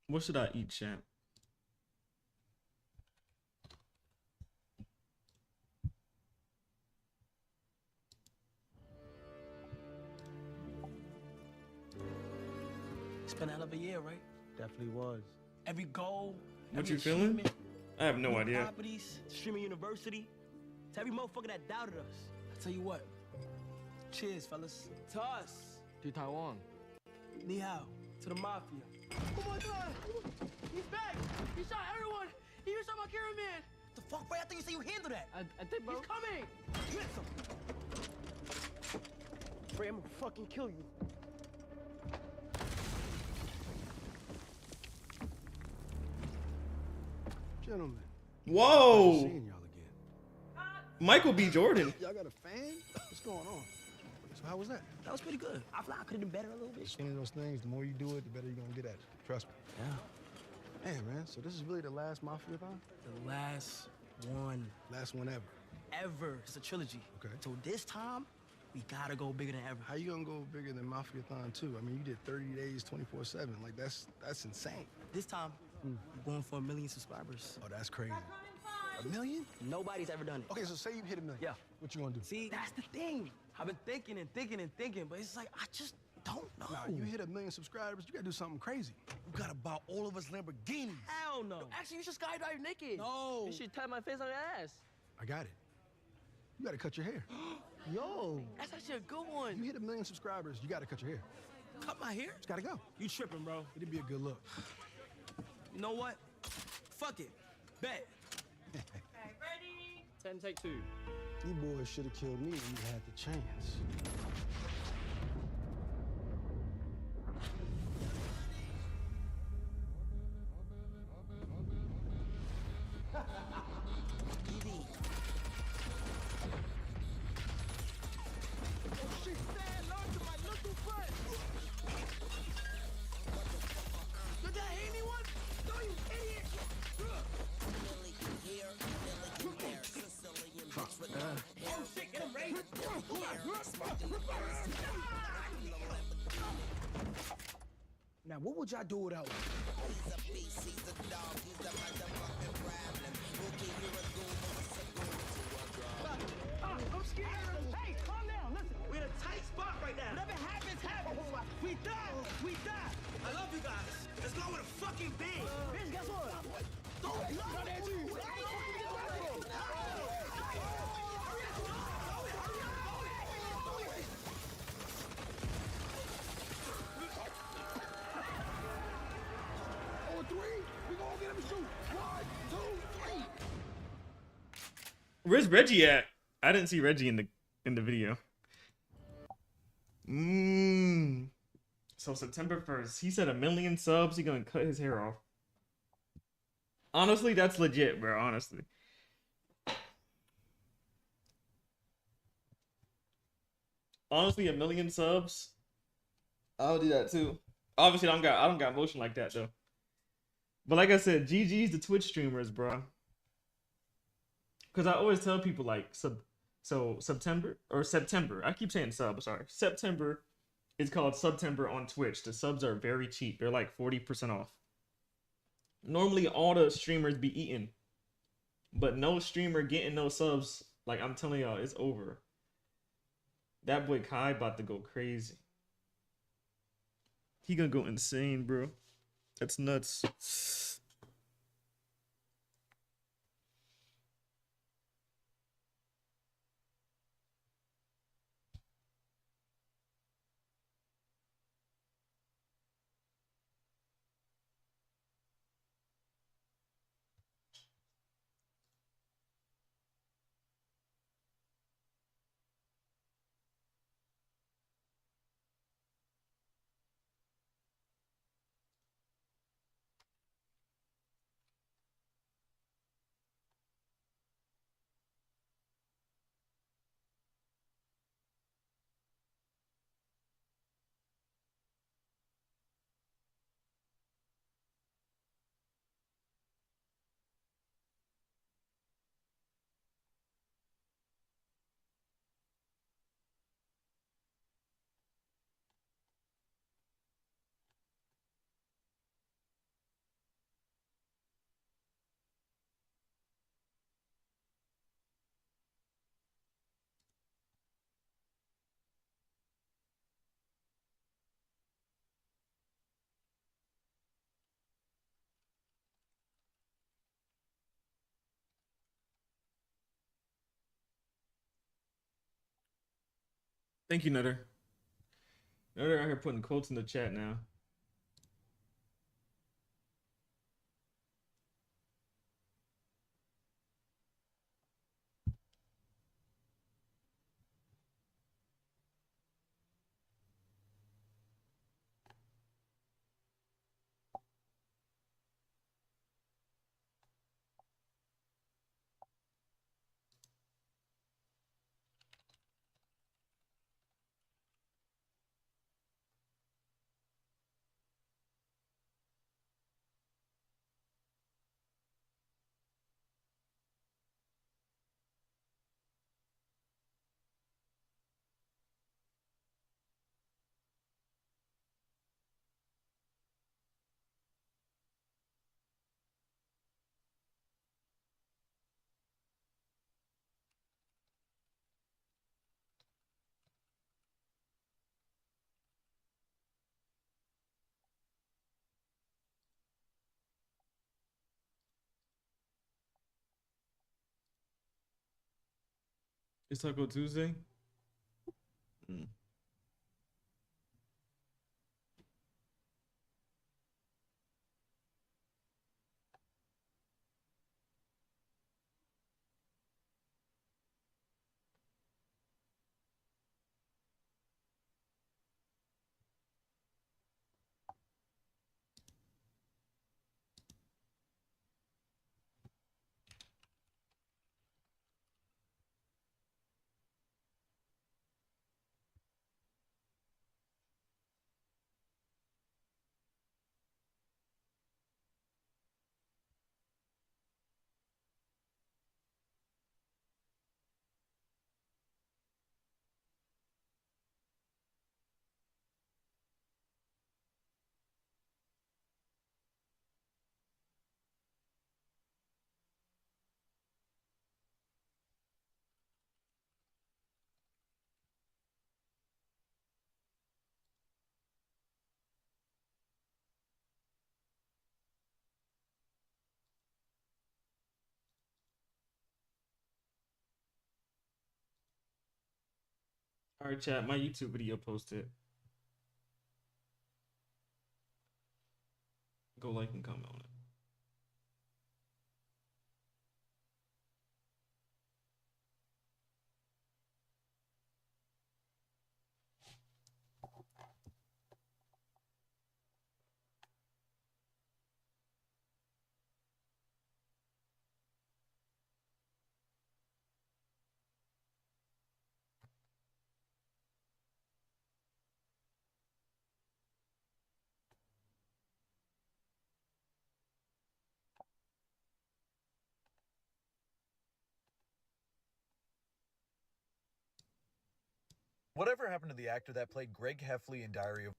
What should I eat, champ? it's been a hell of a year, right? Definitely was. Every goal. What you feeling? I have no idea. Properties, streaming university. To every motherfucker that doubted us. I tell you what. Cheers, fellas. To us. To Taiwan. Ni hao. To the mafia. Oh my god! He's back! He shot everyone! He just shot my cameraman! The fuck, bro? I think you said you handle that. I think, bro. He's coming! Get some. Bro, I'm gonna fucking kill you. Gentlemen. Whoa! Seeing y'all again. Michael B. Jordan. Y'all got a fan? What's going on? So how was that? That was pretty good. I feel like I could have done better a little bit. It's one of those things, the more you do it, the better you're gonna get at it. Trust me. Yeah. Man, man, so this is really the last Mafia-thon? The last one. Last one ever. Ever. It's a trilogy. Okay. So this time, we gotta go bigger than ever. How you gonna go bigger than Mafia-thon 2? I mean, you did 30 days, 24/7. Like, that's insane. This time, we're going for 1 million subscribers. Oh, that's crazy. 1 million? Nobody's ever done it. Okay, so say you hit 1 million. Yeah. What you gonna do? See, that's the thing. I've been thinking, but it's like, I just don't know. Nah, you hit 1 million subscribers, you gotta do something crazy. You gotta buy all of us Lamborghinis. Hell no. Actually, you should skydive naked. No. You should tie my face on your ass. I got it. You gotta cut your hair. Yo. That's actually a good one. You hit 1 million subscribers, you gotta cut your hair. Cut my hair? It's gotta go. You tripping, bro. It'd be a good look. You know what? Fuck it. Bet. Okay, ready? 10, take 2. You boys should have killed me when you had the chance. Now, what would y'all do without me? I'm scared. Hey, calm down. Listen, we're in a tight spot right now. Whatever happens, happens. We die. We die. I love you guys. Let's go with a fucking bang. Bitch, guess what? On 3, we gonna get him to shoot. 1, 2, 3. Where's Reggie at? I didn't see Reggie in the video. So September 1st, he said 1 million subs. He gonna cut his hair off. Honestly, that's legit, bro. Honestly. Honestly, 1 million subs. I'll do that too. Obviously, I don't got motion like that though. But like I said, GG's the Twitch streamers, bro. Cause I always tell people like September. I keep saying sub. Sorry, September is called September on Twitch. The subs are very cheap. They're like 40% off. Normally, all the streamers be eating, but no streamer getting no subs. Like I'm telling y'all, it's over. That boy Kai about to go crazy. He gonna go insane, bro. That's nuts. Thank you, Nutter. Nutter out here putting quotes in the chat now. It's Taco Tuesday. Alright, chat, my YouTube video posted. Go like and comment on it. Whatever happened to the actor that played Greg Heffley in Diary of a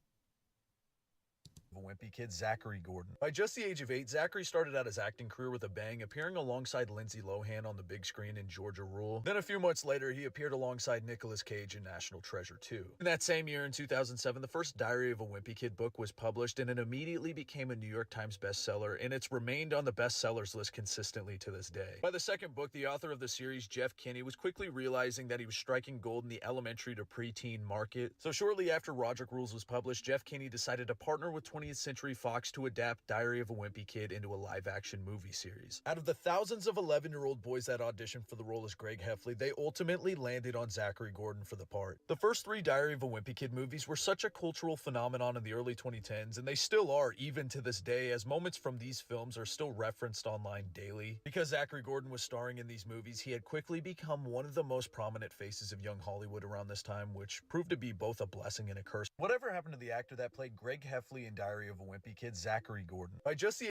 Wimpy Kid, Zachary Gordon? By just the age of 8, Zachary started out his acting career with a bang, appearing alongside Lindsay Lohan on the big screen in Georgia Rule. Then a few months later, he appeared alongside Nicolas Cage in National Treasure 2. In that same year, in 2007, the first Diary of a Wimpy Kid book was published, and it immediately became a New York Times bestseller, and it's remained on the bestsellers list consistently to this day. By the second book, the author of the series, Jeff Kinney, was quickly realizing that he was striking gold in the elementary to preteen market. So shortly after Roderick Rules was published, Jeff Kinney decided to partner with 20th Century Fox to adapt Diary of a Wimpy Kid into a live-action movie series. Out of the thousands of 11-year-old boys that auditioned for the role as Greg Heffley, they ultimately landed on Zachary Gordon for the part. The first 3 Diary of a Wimpy Kid movies were such a cultural phenomenon in the early 2010s, and they still are even to this day, as moments from these films are still referenced online daily. Because Zachary Gordon was starring in these movies, he had quickly become one of the most prominent faces of young Hollywood around this time, which proved to be both a blessing and a curse. Whatever happened to the actor that played Greg Heffley in Diary of a Wimpy Kid, Zachary Gordon? By just the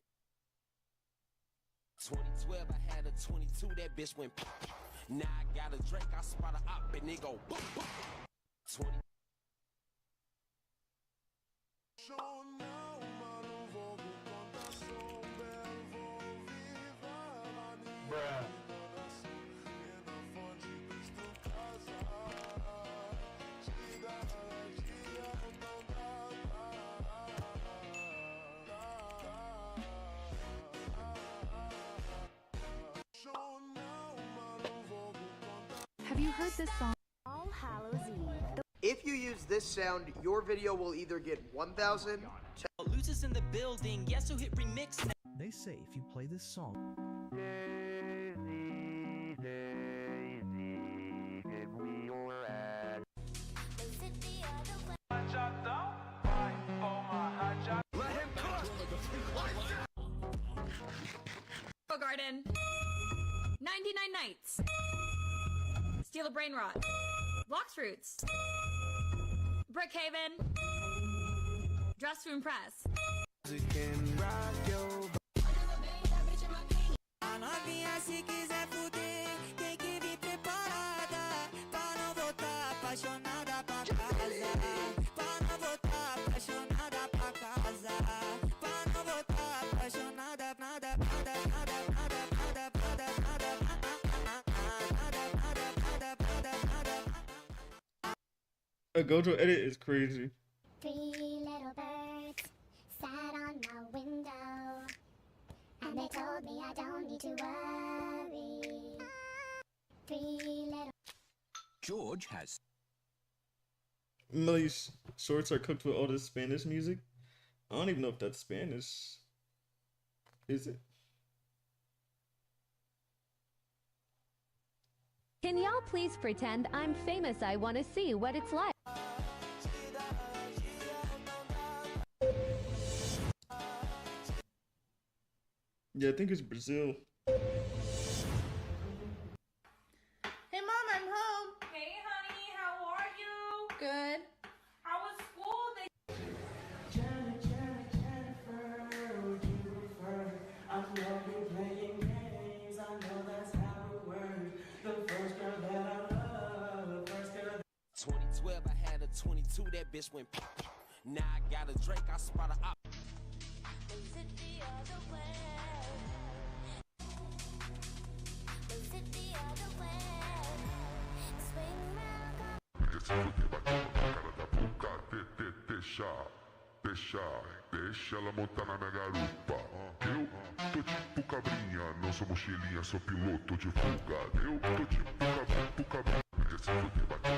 2012, I had a 22, that bitch went pop. Now I got a Drake, I spot a op and it go boop, boop. 20. Bruh. Have you heard this song? All Hallows Eve. If you use this sound, your video will either get 1,000. Lucis in the building, yes, so hit remix. They say if you play this song. Garden. 99 Nights. Steal a Brainrot. Blocks Roots. Brookhaven. Dress to Impress. A Gojo edit is crazy. 3 little birds sat on my window, and they told me I don't need to worry. 3 little. George has. Melly's shorts are cooked with all this Spanish music. I don't even know if that's Spanish. Is it? Can y'all please pretend I'm famous? I want to see what it's like. Yeah, I think it's Brazil. Hey, Mom, I'm home. Hey, honey, how are you? Good. How was school? I'm playing games. I know that's how it works. The first girl that I love, first girl. 2012, I had a 22, that bitch went pop. Now I got a Drake, I spot a op. Deixa ela montar na minha garupa. Eu tô tipo cabrinha, não sou mochilinha, sou piloto de fuga. Eu tô tipo cabrinha, porque se fuder, bate.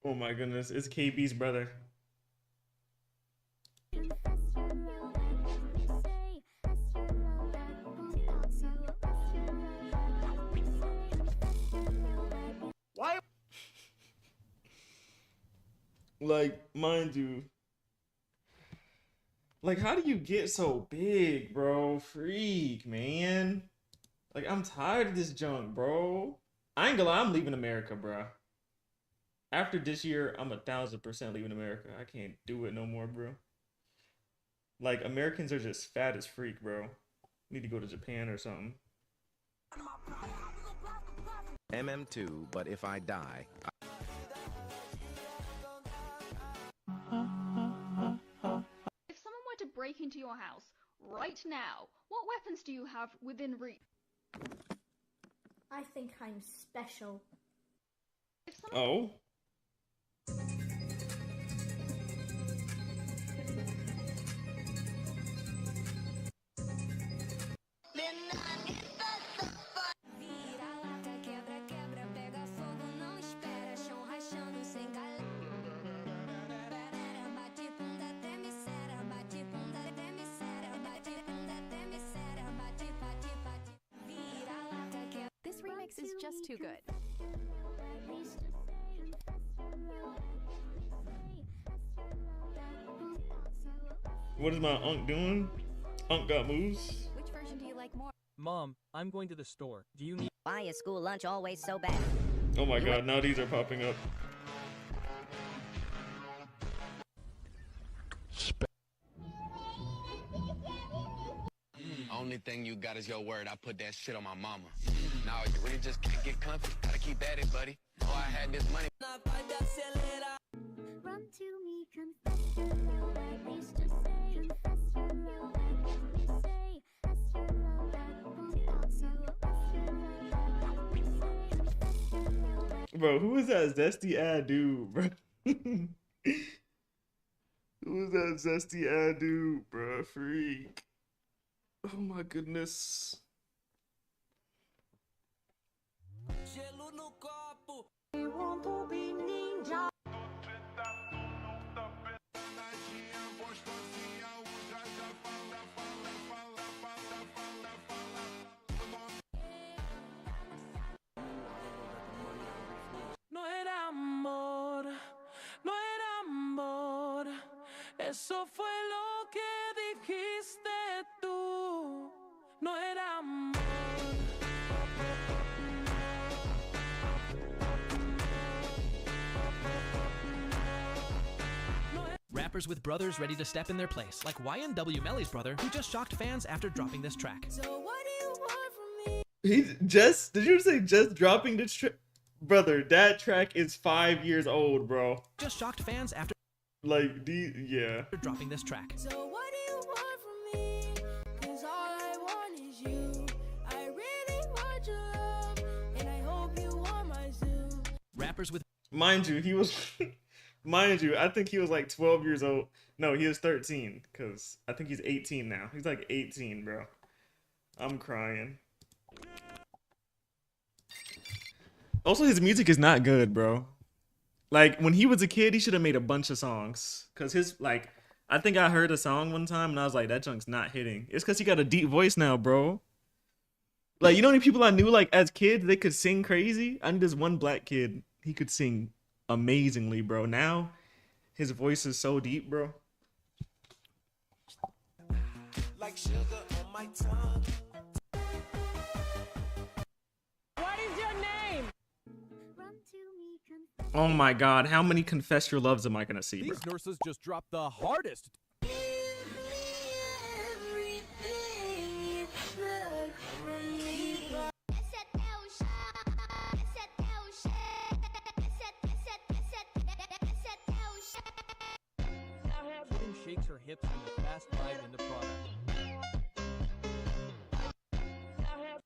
Oh my goodness, it's KB's brother. Why? Like, mind you, like, how do you get so big, bro? Freak, man. Like, I'm tired of this junk, bro. I ain't gonna lie, I'm leaving America, bro. After this year, I'm 1000% leaving America. I can't do it no more, bro. Like, Americans are just fat as freak, bro. Need to go to Japan or something. MM2, but if I die... If someone were to break into your house right now, what weapons do you have within reach? I think I'm special. If someone Oh. This remix is just too good. What is my unk doing? Unk got moves. Which version do you like more? Mom, I'm going to the store. Do you need... Why is school lunch always so bad? Oh my god, now these are popping up. Only thing you got is your word. I put that shit on my mama. Now you really just can't get comfy. Gotta keep at it, buddy. Oh, I had this money. Run to me, confess your love, at least just say, confess your love, at least say, confess your love, Bro, who is that zesty ad dude, bro? Who is that zesty ad dude, bro? Freak. Oh my goodness. No era amor, no era amor. Eso fue lo que dijiste tú. No era amor. Rappers with brothers ready to step in their place, like xxvmelly's brother, who just shocked fans after dropping this track. So what do you want from me? He's just, did you say just dropping this track? Brother, that track is 5 years old, bro. Just shocked fans after yeah. dropping this track. So what do you want from me? 'Cause all I want is you. I really want your love, and I hope you want my zoo. Rappers with... Mind you, he was... Mind you, I think he was like 12 years old. No, he was 13, because I think he's 18 now. He's like 18, bro. I'm crying. Also, his music is not good, bro. Like, when he was a kid, he should have made a bunch of songs. Because his, like, I think I heard a song one time, and I was like, that junk's not hitting. It's because he got a deep voice now, bro. Like, you know how many people I knew, like, as kids, they could sing crazy? I knew this one black kid, he could sing amazingly, bro. Now, his voice is so deep, bro. Like sugar on my tongue. What is your name? Oh my god, how many Confess Your Loves am I gonna see, bro? These nurses just dropped the hardest. Jordan shakes her hips in the fast vibe in the product.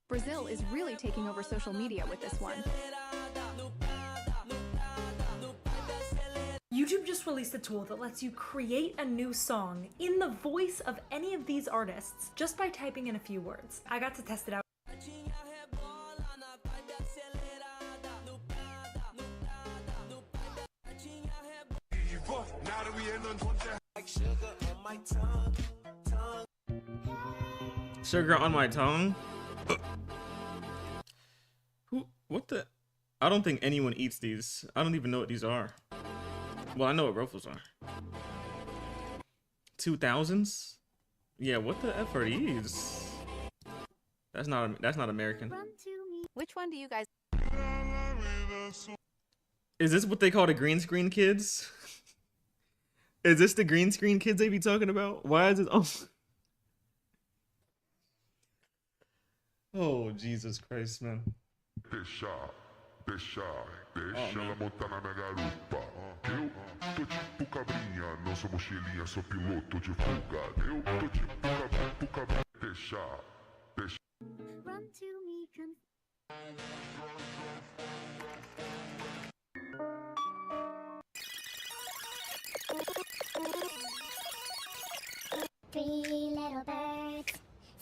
Brazil is really taking over social media with this one. YouTube just released a tool that lets you create a new song in the voice of any of these artists just by typing in a few words. I got to test it out. Sugar on my tongue? Who? What the? I don't think anyone eats these. I don't even know what these are. Well, I know what ruffles are. 2000s? Yeah, what the F are these? That's not American. Which one do you guys? Is this what they call the green screen kids? Is this the green screen kids they be talking about? Why is it? Oh, Jesus Christ, man. Deixa ela montar na minha garupa. Eu tô tipo cabrinha, não sou mochilinha, sou piloto de fuga. Eu tô tipo cabrinha. Deixa. Run to me, Three little birds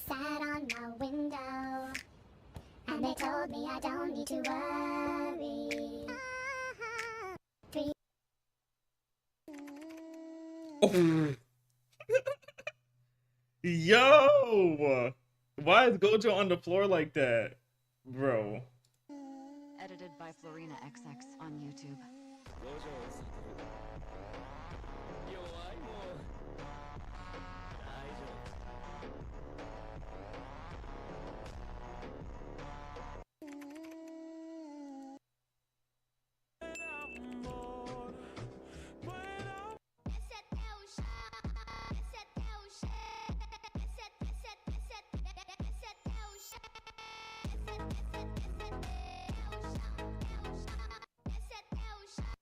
sat on my window, and they told me I don't need to worry. Yo! Why is Gojo on the floor like that? Bro. Edited by Florina XX on YouTube.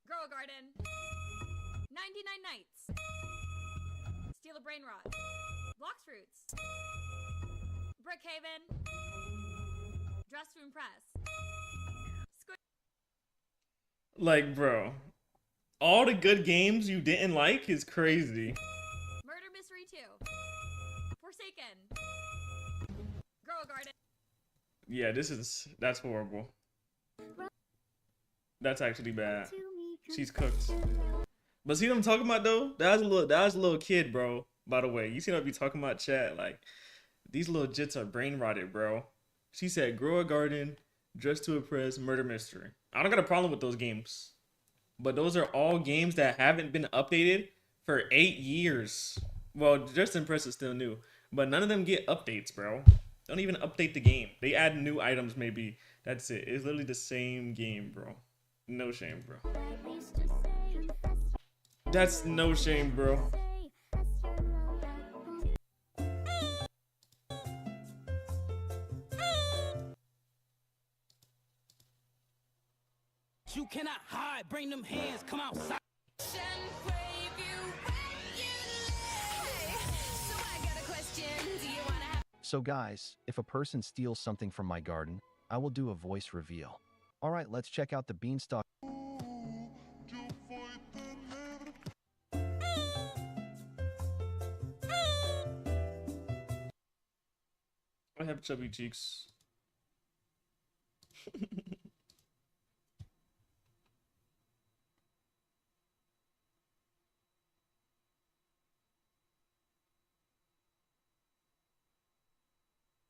Grow a garden. 99 nights. Steal a brainrot. Blocks fruits. Brookhaven. Deathrun press. Squid. Like, bro. All the good games you didn't like is crazy. Murder mystery 2. Forsaken. Grow a garden. Yeah, that's horrible. That's actually bad. She's cooked. But see what I'm talking about though? That was a little kid, bro. By the way, you see what I be talking about, chat? Like, these little jits are brain rotted, bro. She said, grow a garden, dress to impress, murder mystery. I don't got a problem with those games. But those are all games that haven't been updated for 8 years. Well, Dress to Impress is still new. But none of them get updates, bro. Don't even update the game. They add new items maybe. That's it. It's literally the same game, bro. No shame, bro. That's no shame, bro. You cannot hide, bring them hands, come outside. So guys, if a person steals something from my garden, I will do a voice reveal. Alright, let's check out the beanstalk. I have chubby cheeks.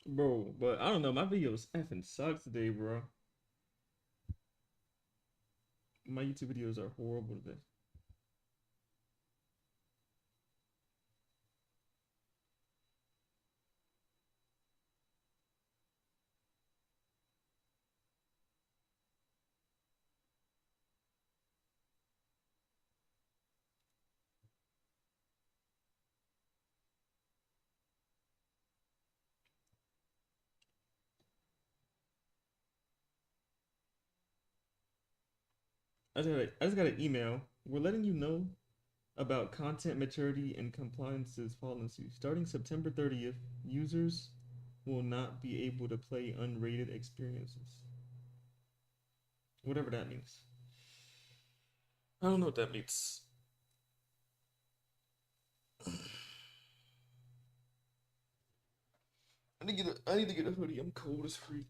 Bro, but I don't know, my videos effing sucks today, bro. My YouTube videos are horrible today. I just got an email. We're letting you know about content maturity and compliances policy. Starting September 30th, users will not be able to play unrated experiences. Whatever that means. I don't know what that means. I need to get a hoodie. I'm cold as freak.